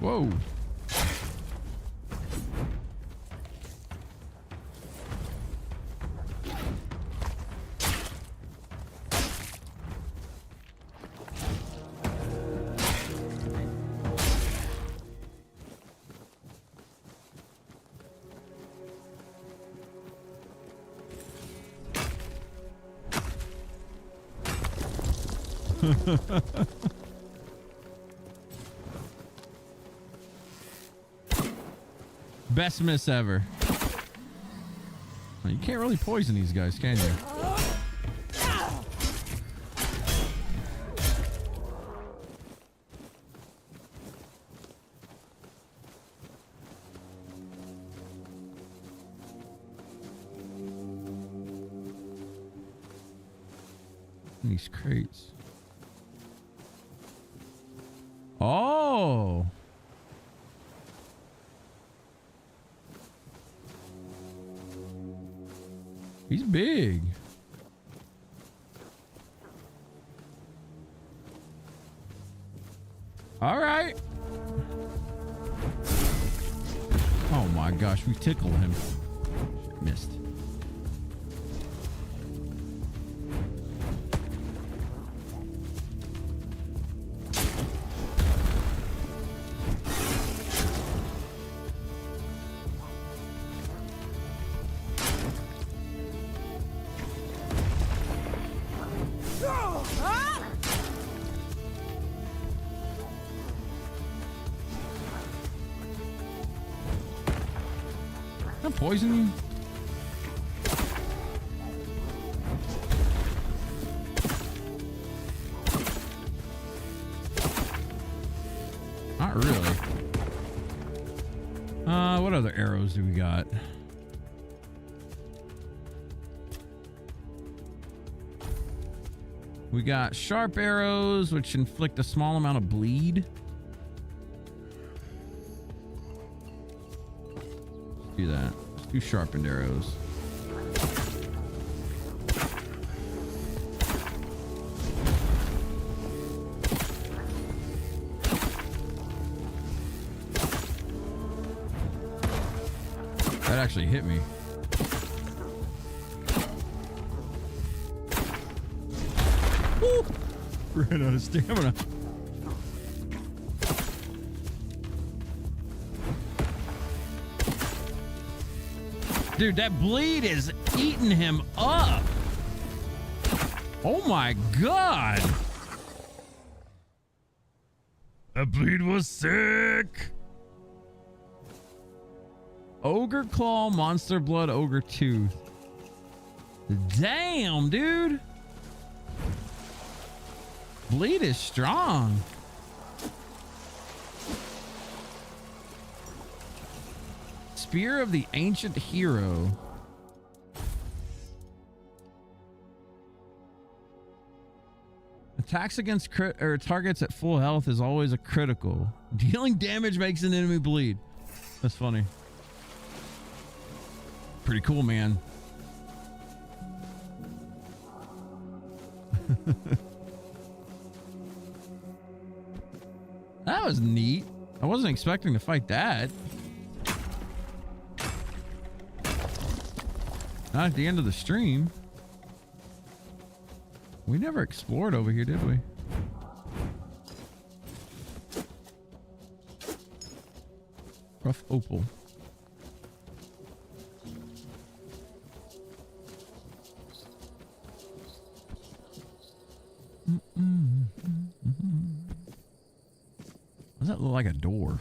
S1: Whoa. Best miss ever. Well, you can't really poison these guys, can you? These crates. Oh. He's big. All right. Oh my gosh, we tickled him. Missed. Can I poison you? Not really. What other arrows do we got? We got sharp arrows, which inflict a small amount of bleed. Let's do that. Let's do sharpened arrows. That actually hit me. Woo! Ran out of stamina. Dude, that bleed is eating him up. Oh my god. That bleed was sick. Ogre Claw, Monster Blood, Ogre Tooth. Damn, dude. Bleed is strong. Spear of the Ancient Hero. Attacks against targets at full health is always a critical. Dealing damage makes an enemy bleed. That's funny. Pretty cool, man. That was neat. I wasn't expecting to fight that. Not at the end of the stream. We never explored over here, did we? Rough opal. Does that look like a door?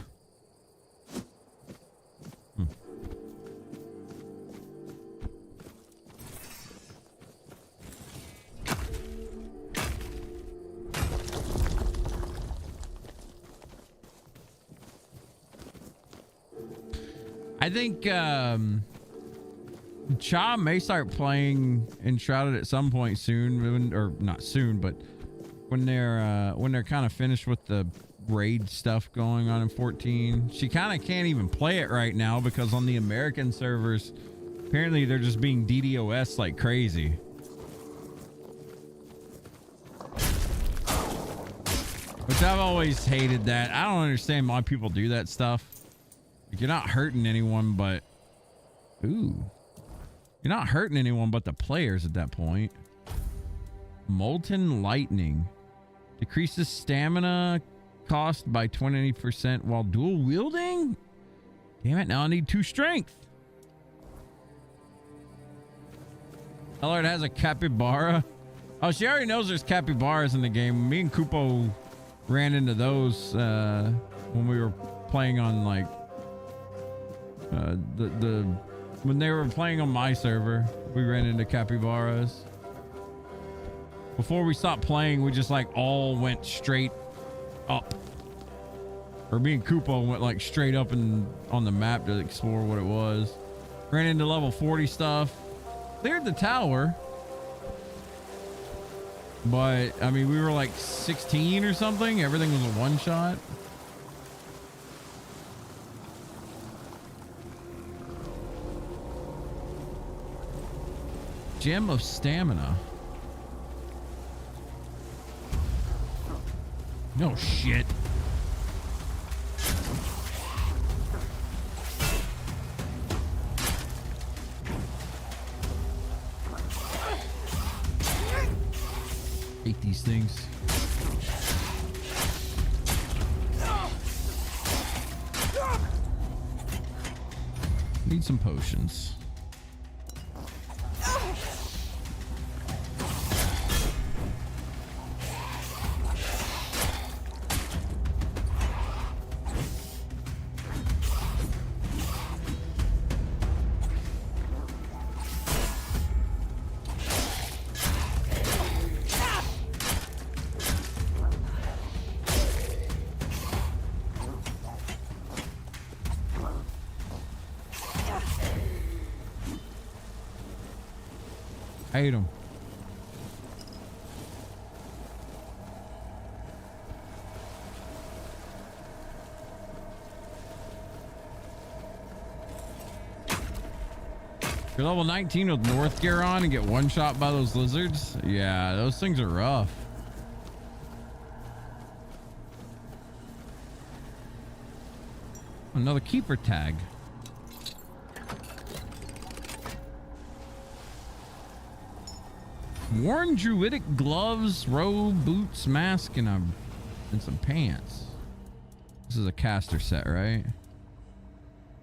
S1: I think Cha may start playing Enshrouded at some point soon, or not soon, but when they're kind of finished with the raid stuff going on in 14. She kind of can't even play it right now because on the American servers, apparently they're just being DDoS like crazy. Which I've always hated that. I don't understand why people do that stuff. Like, you're not hurting anyone but... Ooh. You're not hurting anyone but the players at that point. Molten Lightning. Decreases stamina cost by 20% while dual wielding? Damn it, now I need 2 strength. Ellard has a capybara. Oh, she already knows there's capybaras in the game. Me and Kupo ran into those when we were playing on like when they were playing on my server. We ran into capybaras. Before we stopped playing, we just like all went straight up. Or me and Kupo went like straight up and on the map to explore what it was. Ran into level 40 stuff. Cleared the tower. But I mean, we were like 16 or something. Everything was a one shot. Gem of stamina. No shit. Hate these things. Need some potions. Hate him. You're level 19 with North gear on and get one shot by those lizards. Yeah, those things are rough. Another keeper tag. Worn druidic gloves, robe, boots, mask, and some pants. This is a caster set, right?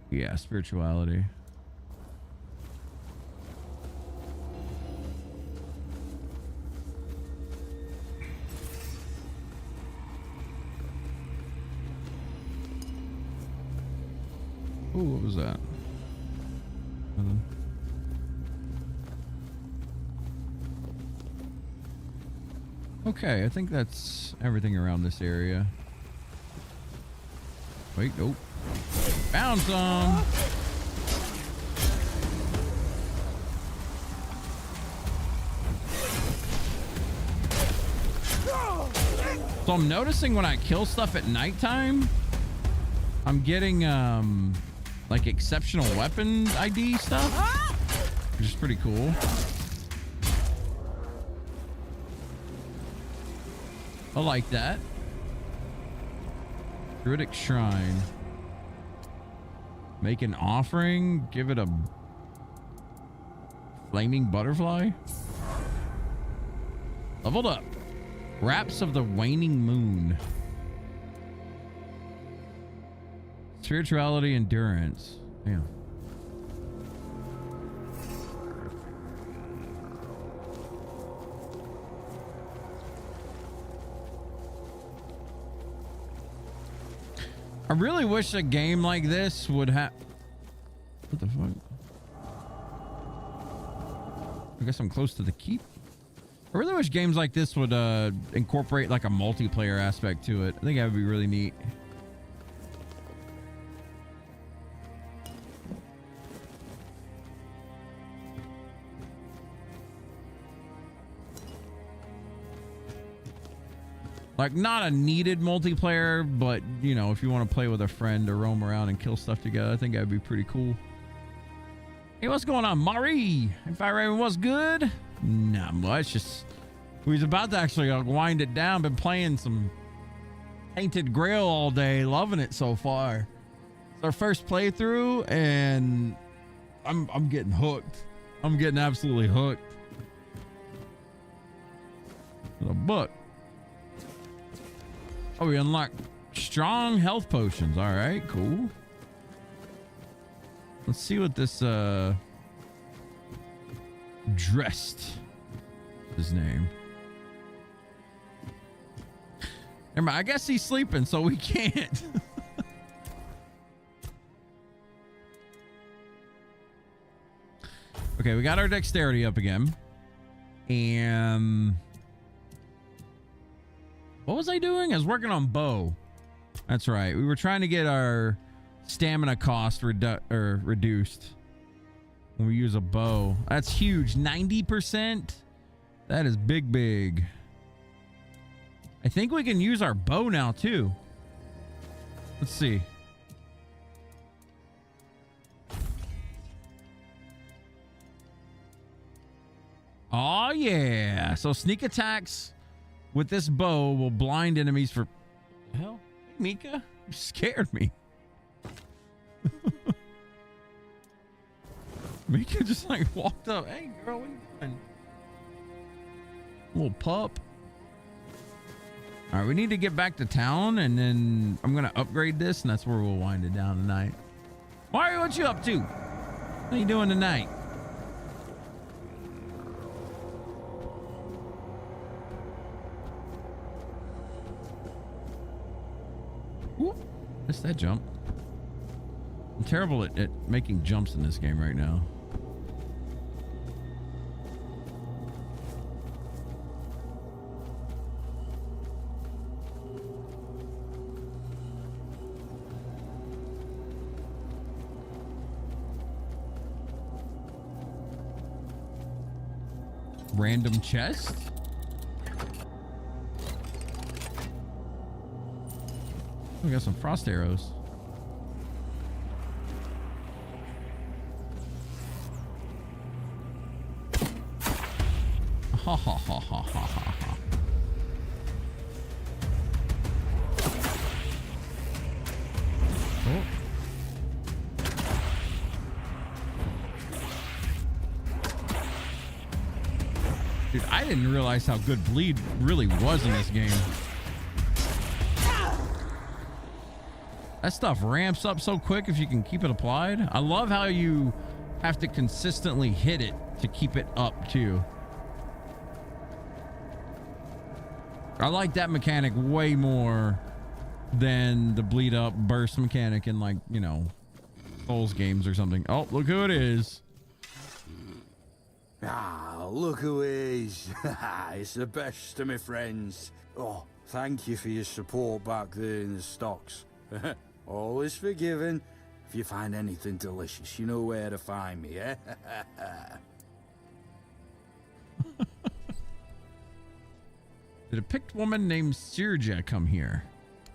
S1: Yeah, spirituality. Ooh, what was that? Nothing. Okay, I think that's everything around this area. Wait, nope. Found some! So I'm noticing when I kill stuff at nighttime, I'm getting like exceptional weapon ID stuff, which is pretty cool. I like that. Druidic Shrine. Make an offering. Give it a flaming butterfly. Leveled up. Wraps of the Waning Moon. Spirituality, endurance. Damn. I really wish a game like this would have... What the fuck? I guess I'm close to the keep. I really wish games like this would incorporate like a multiplayer aspect to it. I think that would be really neat. Like, not a needed multiplayer, but, you know, if you want to play with a friend or roam around and kill stuff together, I think that'd be pretty cool. Hey, what's going on, Mari? If I Raven, what's good? Not much. Just, we was about to actually wind it down. Been playing some Tainted Grail all day. Loving it so far. It's our first playthrough, and I'm getting hooked. I'm getting absolutely hooked. A book. Oh, we unlocked strong health potions. All right, cool. Let's see what this Dressed, his name. Never mind, I guess he's sleeping, so we can't. Okay, we got our dexterity up again. And what was I doing? I was working on bow. That's right. We were trying to get our stamina cost reduced when we use a bow. That's huge. 90%. That is big. I think we can use our bow now too. Let's see. Oh yeah. So sneak attacks with this bow will blind enemies for... Hell, hey, Mika, you scared me. Mika just like walked up. Hey girl, what are you doing? Little pup. All right, we need to get back to town, and then I'm gonna upgrade this, and that's where we'll wind it down tonight. Mario, what you up to? What are you doing tonight? Whoop. Missed that jump. I'm terrible at making jumps in this game right now. Random chest? We got some frost arrows. Ha ha ha ha ha ha ha. Oh. Dude, I didn't realize how good bleed really was in this game. That stuff ramps up so quick if you can keep it applied. I love how you have to consistently hit it to keep it up too. I like that mechanic way more than the bleed up burst mechanic in, like, you know, Souls games or something. Oh, look who it is.
S4: Ah, look who it is. It's the best of my friends. Oh, thank you for your support back there in the stocks. Always forgiven. If you find anything delicious, you know where to find me, eh?
S1: Did a picked woman named Sirja come here?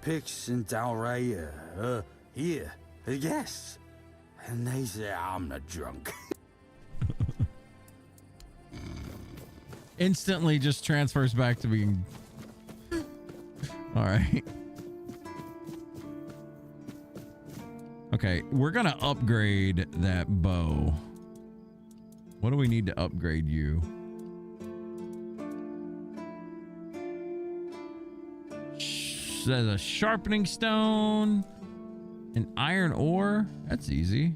S4: Pix and Dalraya, here, the guests. And they say I'm not drunk.
S1: Instantly just transfers back to being... All right. Okay, we're gonna upgrade that bow. What do we need to upgrade you? There's a sharpening stone, an iron ore. That's easy.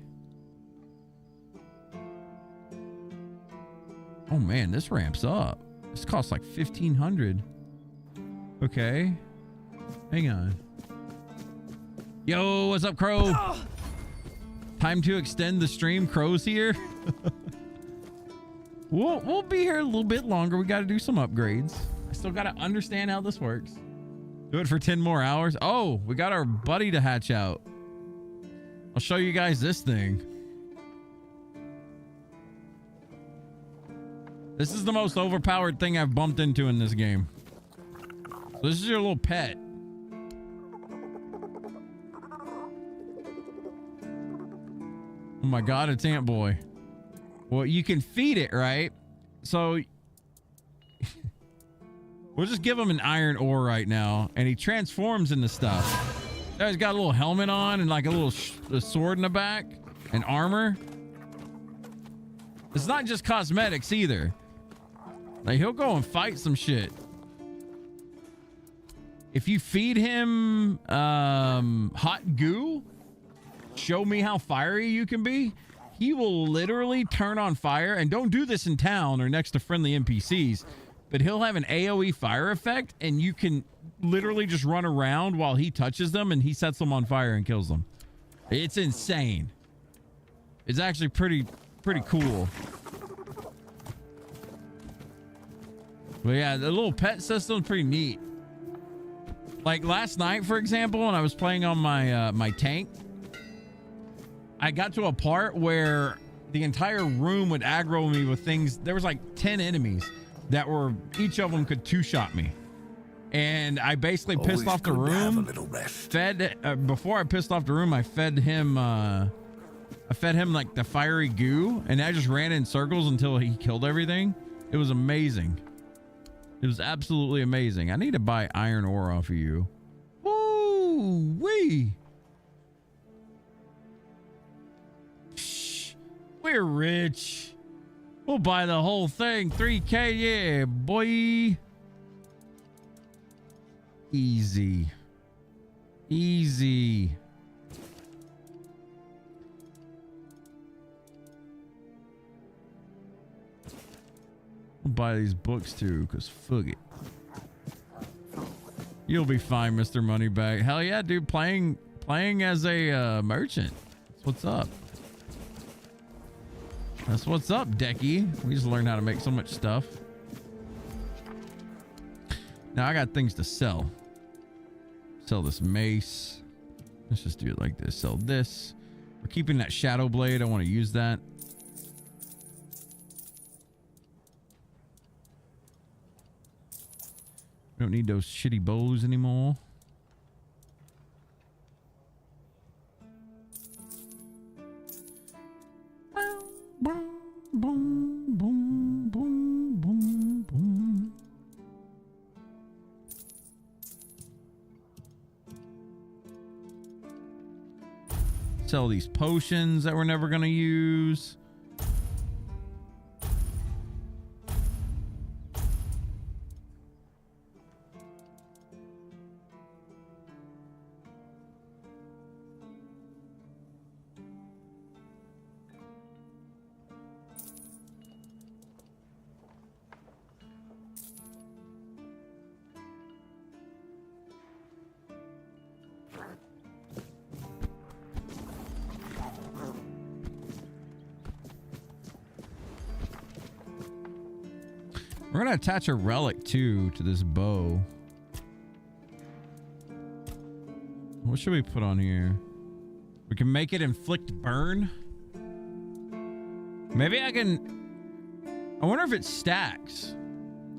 S1: Oh man, this ramps up. This costs like 1,500. Okay, hang on. Yo, what's up, Crow? Time to extend the stream. Crow's here. We'll be here a little bit longer. We got to do some upgrades. I still got to understand how this works. Do it for 10 more hours. Oh, we got our buddy to hatch out. I'll show you guys this thing. This is the most overpowered thing I've bumped into in this game. So this is your little pet. Oh my God, it's Ant Boy. Well, you can feed it, right? So we'll just give him an iron ore right now, and he transforms into stuff. Now he's got a little helmet on and like a little a sword in the back and armor. It's not just cosmetics either. Like, he'll go and fight some shit. If you feed him hot goo, show me how fiery you can be, he will literally turn on fire. And don't do this in town or next to friendly NPCs, but he'll have an AoE fire effect, and you can literally just run around while he touches them, and he sets them on fire and kills them. It's insane. It's actually pretty cool. But yeah, the little pet system's pretty neat. Like last night, for example, when I was playing on my my tank, I got to a part where the entire room would aggro me with things. There was like 10 enemies that were, each of them could two-shot me. and I basically pissed
S5: Always
S1: off the
S5: good to have a
S1: room.
S5: little rest.
S1: Before I pissed off the room, I fed him like the fiery goo, and I just ran in circles until he killed everything. It was amazing. It was absolutely amazing. I need to buy iron ore off of you. Woo wee. We're rich. We'll buy the whole thing. 3K, yeah, boy. Easy. Easy. We'll buy these books too, because fuck it. You'll be fine, Mr. Moneybag. Hell yeah, dude. Playing as a merchant. That's what's up. That's what's up, Decky. We just learned how to make so much stuff. Now I got things to sell. Sell this mace. Let's just do it like this. Sell this. We're keeping that shadow blade. I want to use that. We don't need those shitty bows anymore. Boom, boom, boom, boom, boom, boom. Sell these potions that we're never going to use. We're gonna attach a relic too to this bow. What should we put on here? We can make it inflict burn. Maybe I wonder if it stacks.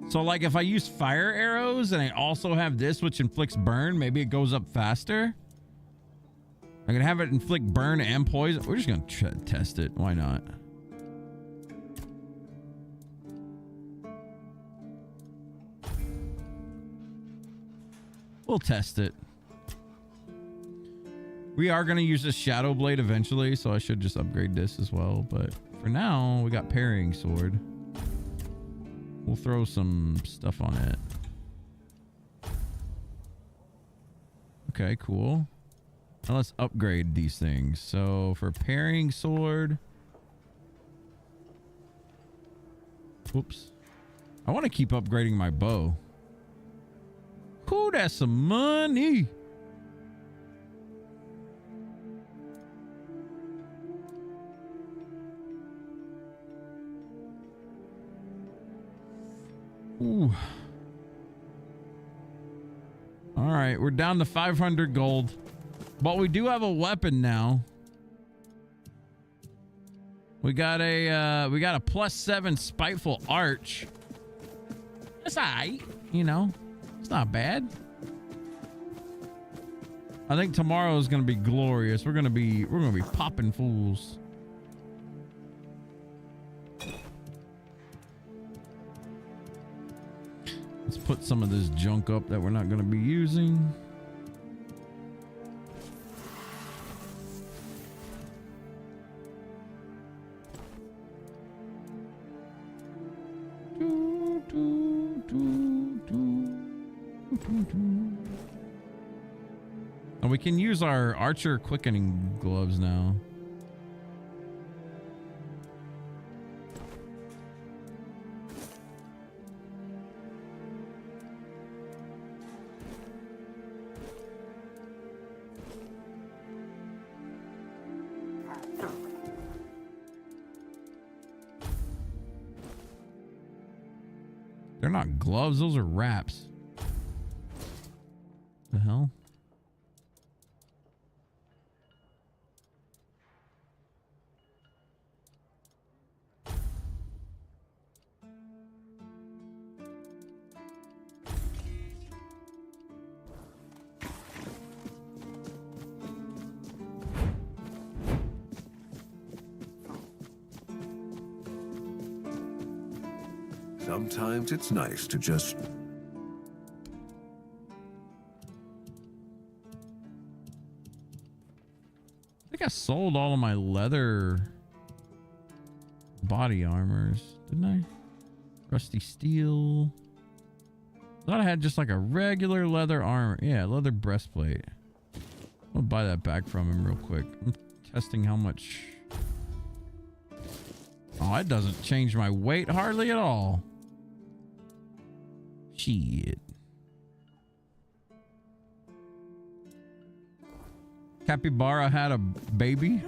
S1: So like if I use fire arrows and I also have this which inflicts burn, maybe it goes up faster. I can have it inflict burn and poison. We're just gonna test it. Why not? We'll test it. We are going to use this shadow blade eventually, so I should just upgrade this as well. But for now, we got parrying sword. We'll throw some stuff on it. Okay, cool. Now let's upgrade these things. So for parrying sword. Whoops. I want to keep upgrading my bow. Ooh, that's some money. Ooh. All right, we're down to 500 gold. But we do have a weapon now. We got a +7 spiteful arch. That's alright, you know. It's not bad. I think tomorrow is gonna be glorious. We're gonna be popping fools. Let's put some of this junk up that we're not gonna be using. And we can use our archer quickening gloves now. They're not gloves, those are wraps. The hell?
S5: Sometimes it's nice to just...
S1: I think I sold all of my leather body armors, didn't I? Rusty steel. Thought I had just like a regular leather armor. Yeah, leather breastplate. I'll buy that back from him real quick. I'm testing how much. Oh, it doesn't change my weight hardly at all. Shit. Capybara had a baby.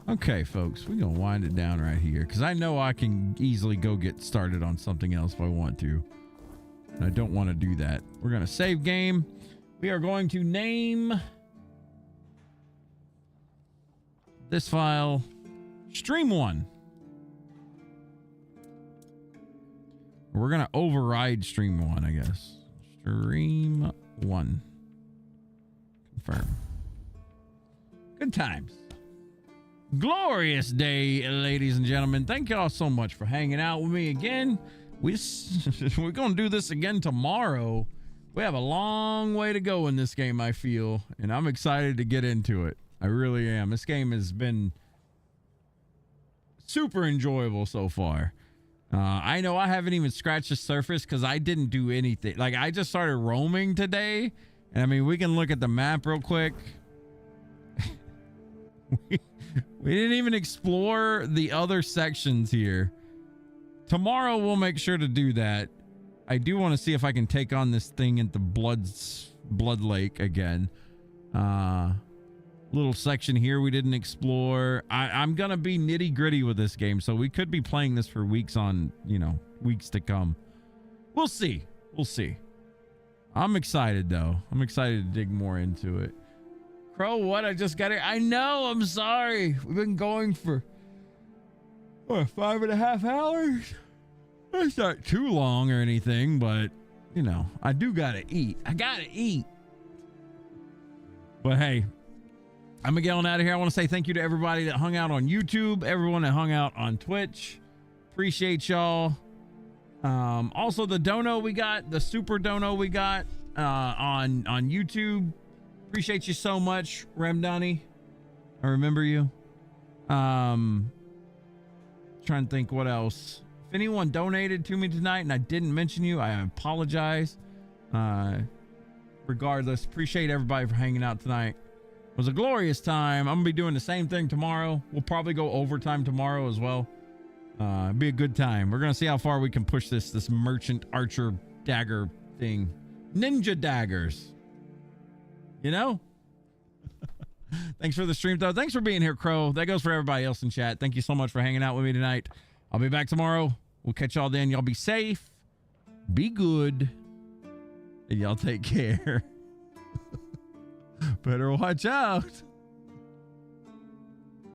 S1: Okay, folks, we're gonna wind it down right here because I know I can easily go get started on something else if I want to. And I don't want to do that. We're gonna save game. We are going to name this file Stream 1. We're gonna override Stream 1, I guess. Stream 1. Confirm. Good times. Glorious day, ladies and gentlemen. Thank y'all so much for hanging out with me again. We're gonna do this again tomorrow. We have a long way to go in this game, I feel, and I'm excited to get into it. I really am. This game has been super enjoyable so far. I know I haven't even scratched the surface because I didn't do anything. Like, I just started roaming today, and I mean, we can look at the map real quick. We didn't even explore the other sections here. Tomorrow we'll make sure to do that. I do want to see if I can take on this thing at the Blood Lake again. Little section here we didn't explore. I'm gonna be nitty gritty with this game, so we could be playing this for weeks on, weeks to come. We'll see. We'll see. I'm excited though. I'm excited to dig more into it. Crow, what? I just got it. I know. I'm sorry. We've been going for 5.5 hours. It's not too long or anything, but I do gotta eat. I gotta eat. But hey, I'm gonna get on out of here. I want to say thank you to everybody that hung out on YouTube, everyone that hung out on Twitch. Appreciate y'all. Also the dono we got, the super dono we got on YouTube. Appreciate you so much, Remdani. I remember you. Trying to think what else. If anyone donated to me tonight and I didn't mention you, I apologize. Regardless, appreciate everybody for hanging out tonight. It was a glorious time. I'm gonna be doing the same thing tomorrow. We'll probably go overtime tomorrow as well. It'll be a good time. We're gonna see how far we can push this merchant archer dagger thing. Ninja daggers. Thanks for the stream though. Thanks for being here, Crow. That goes for everybody else in chat. Thank you so much for hanging out with me tonight. I'll be back tomorrow. We'll catch y'all then. Y'all be safe, be good, and y'all take care. Better watch out.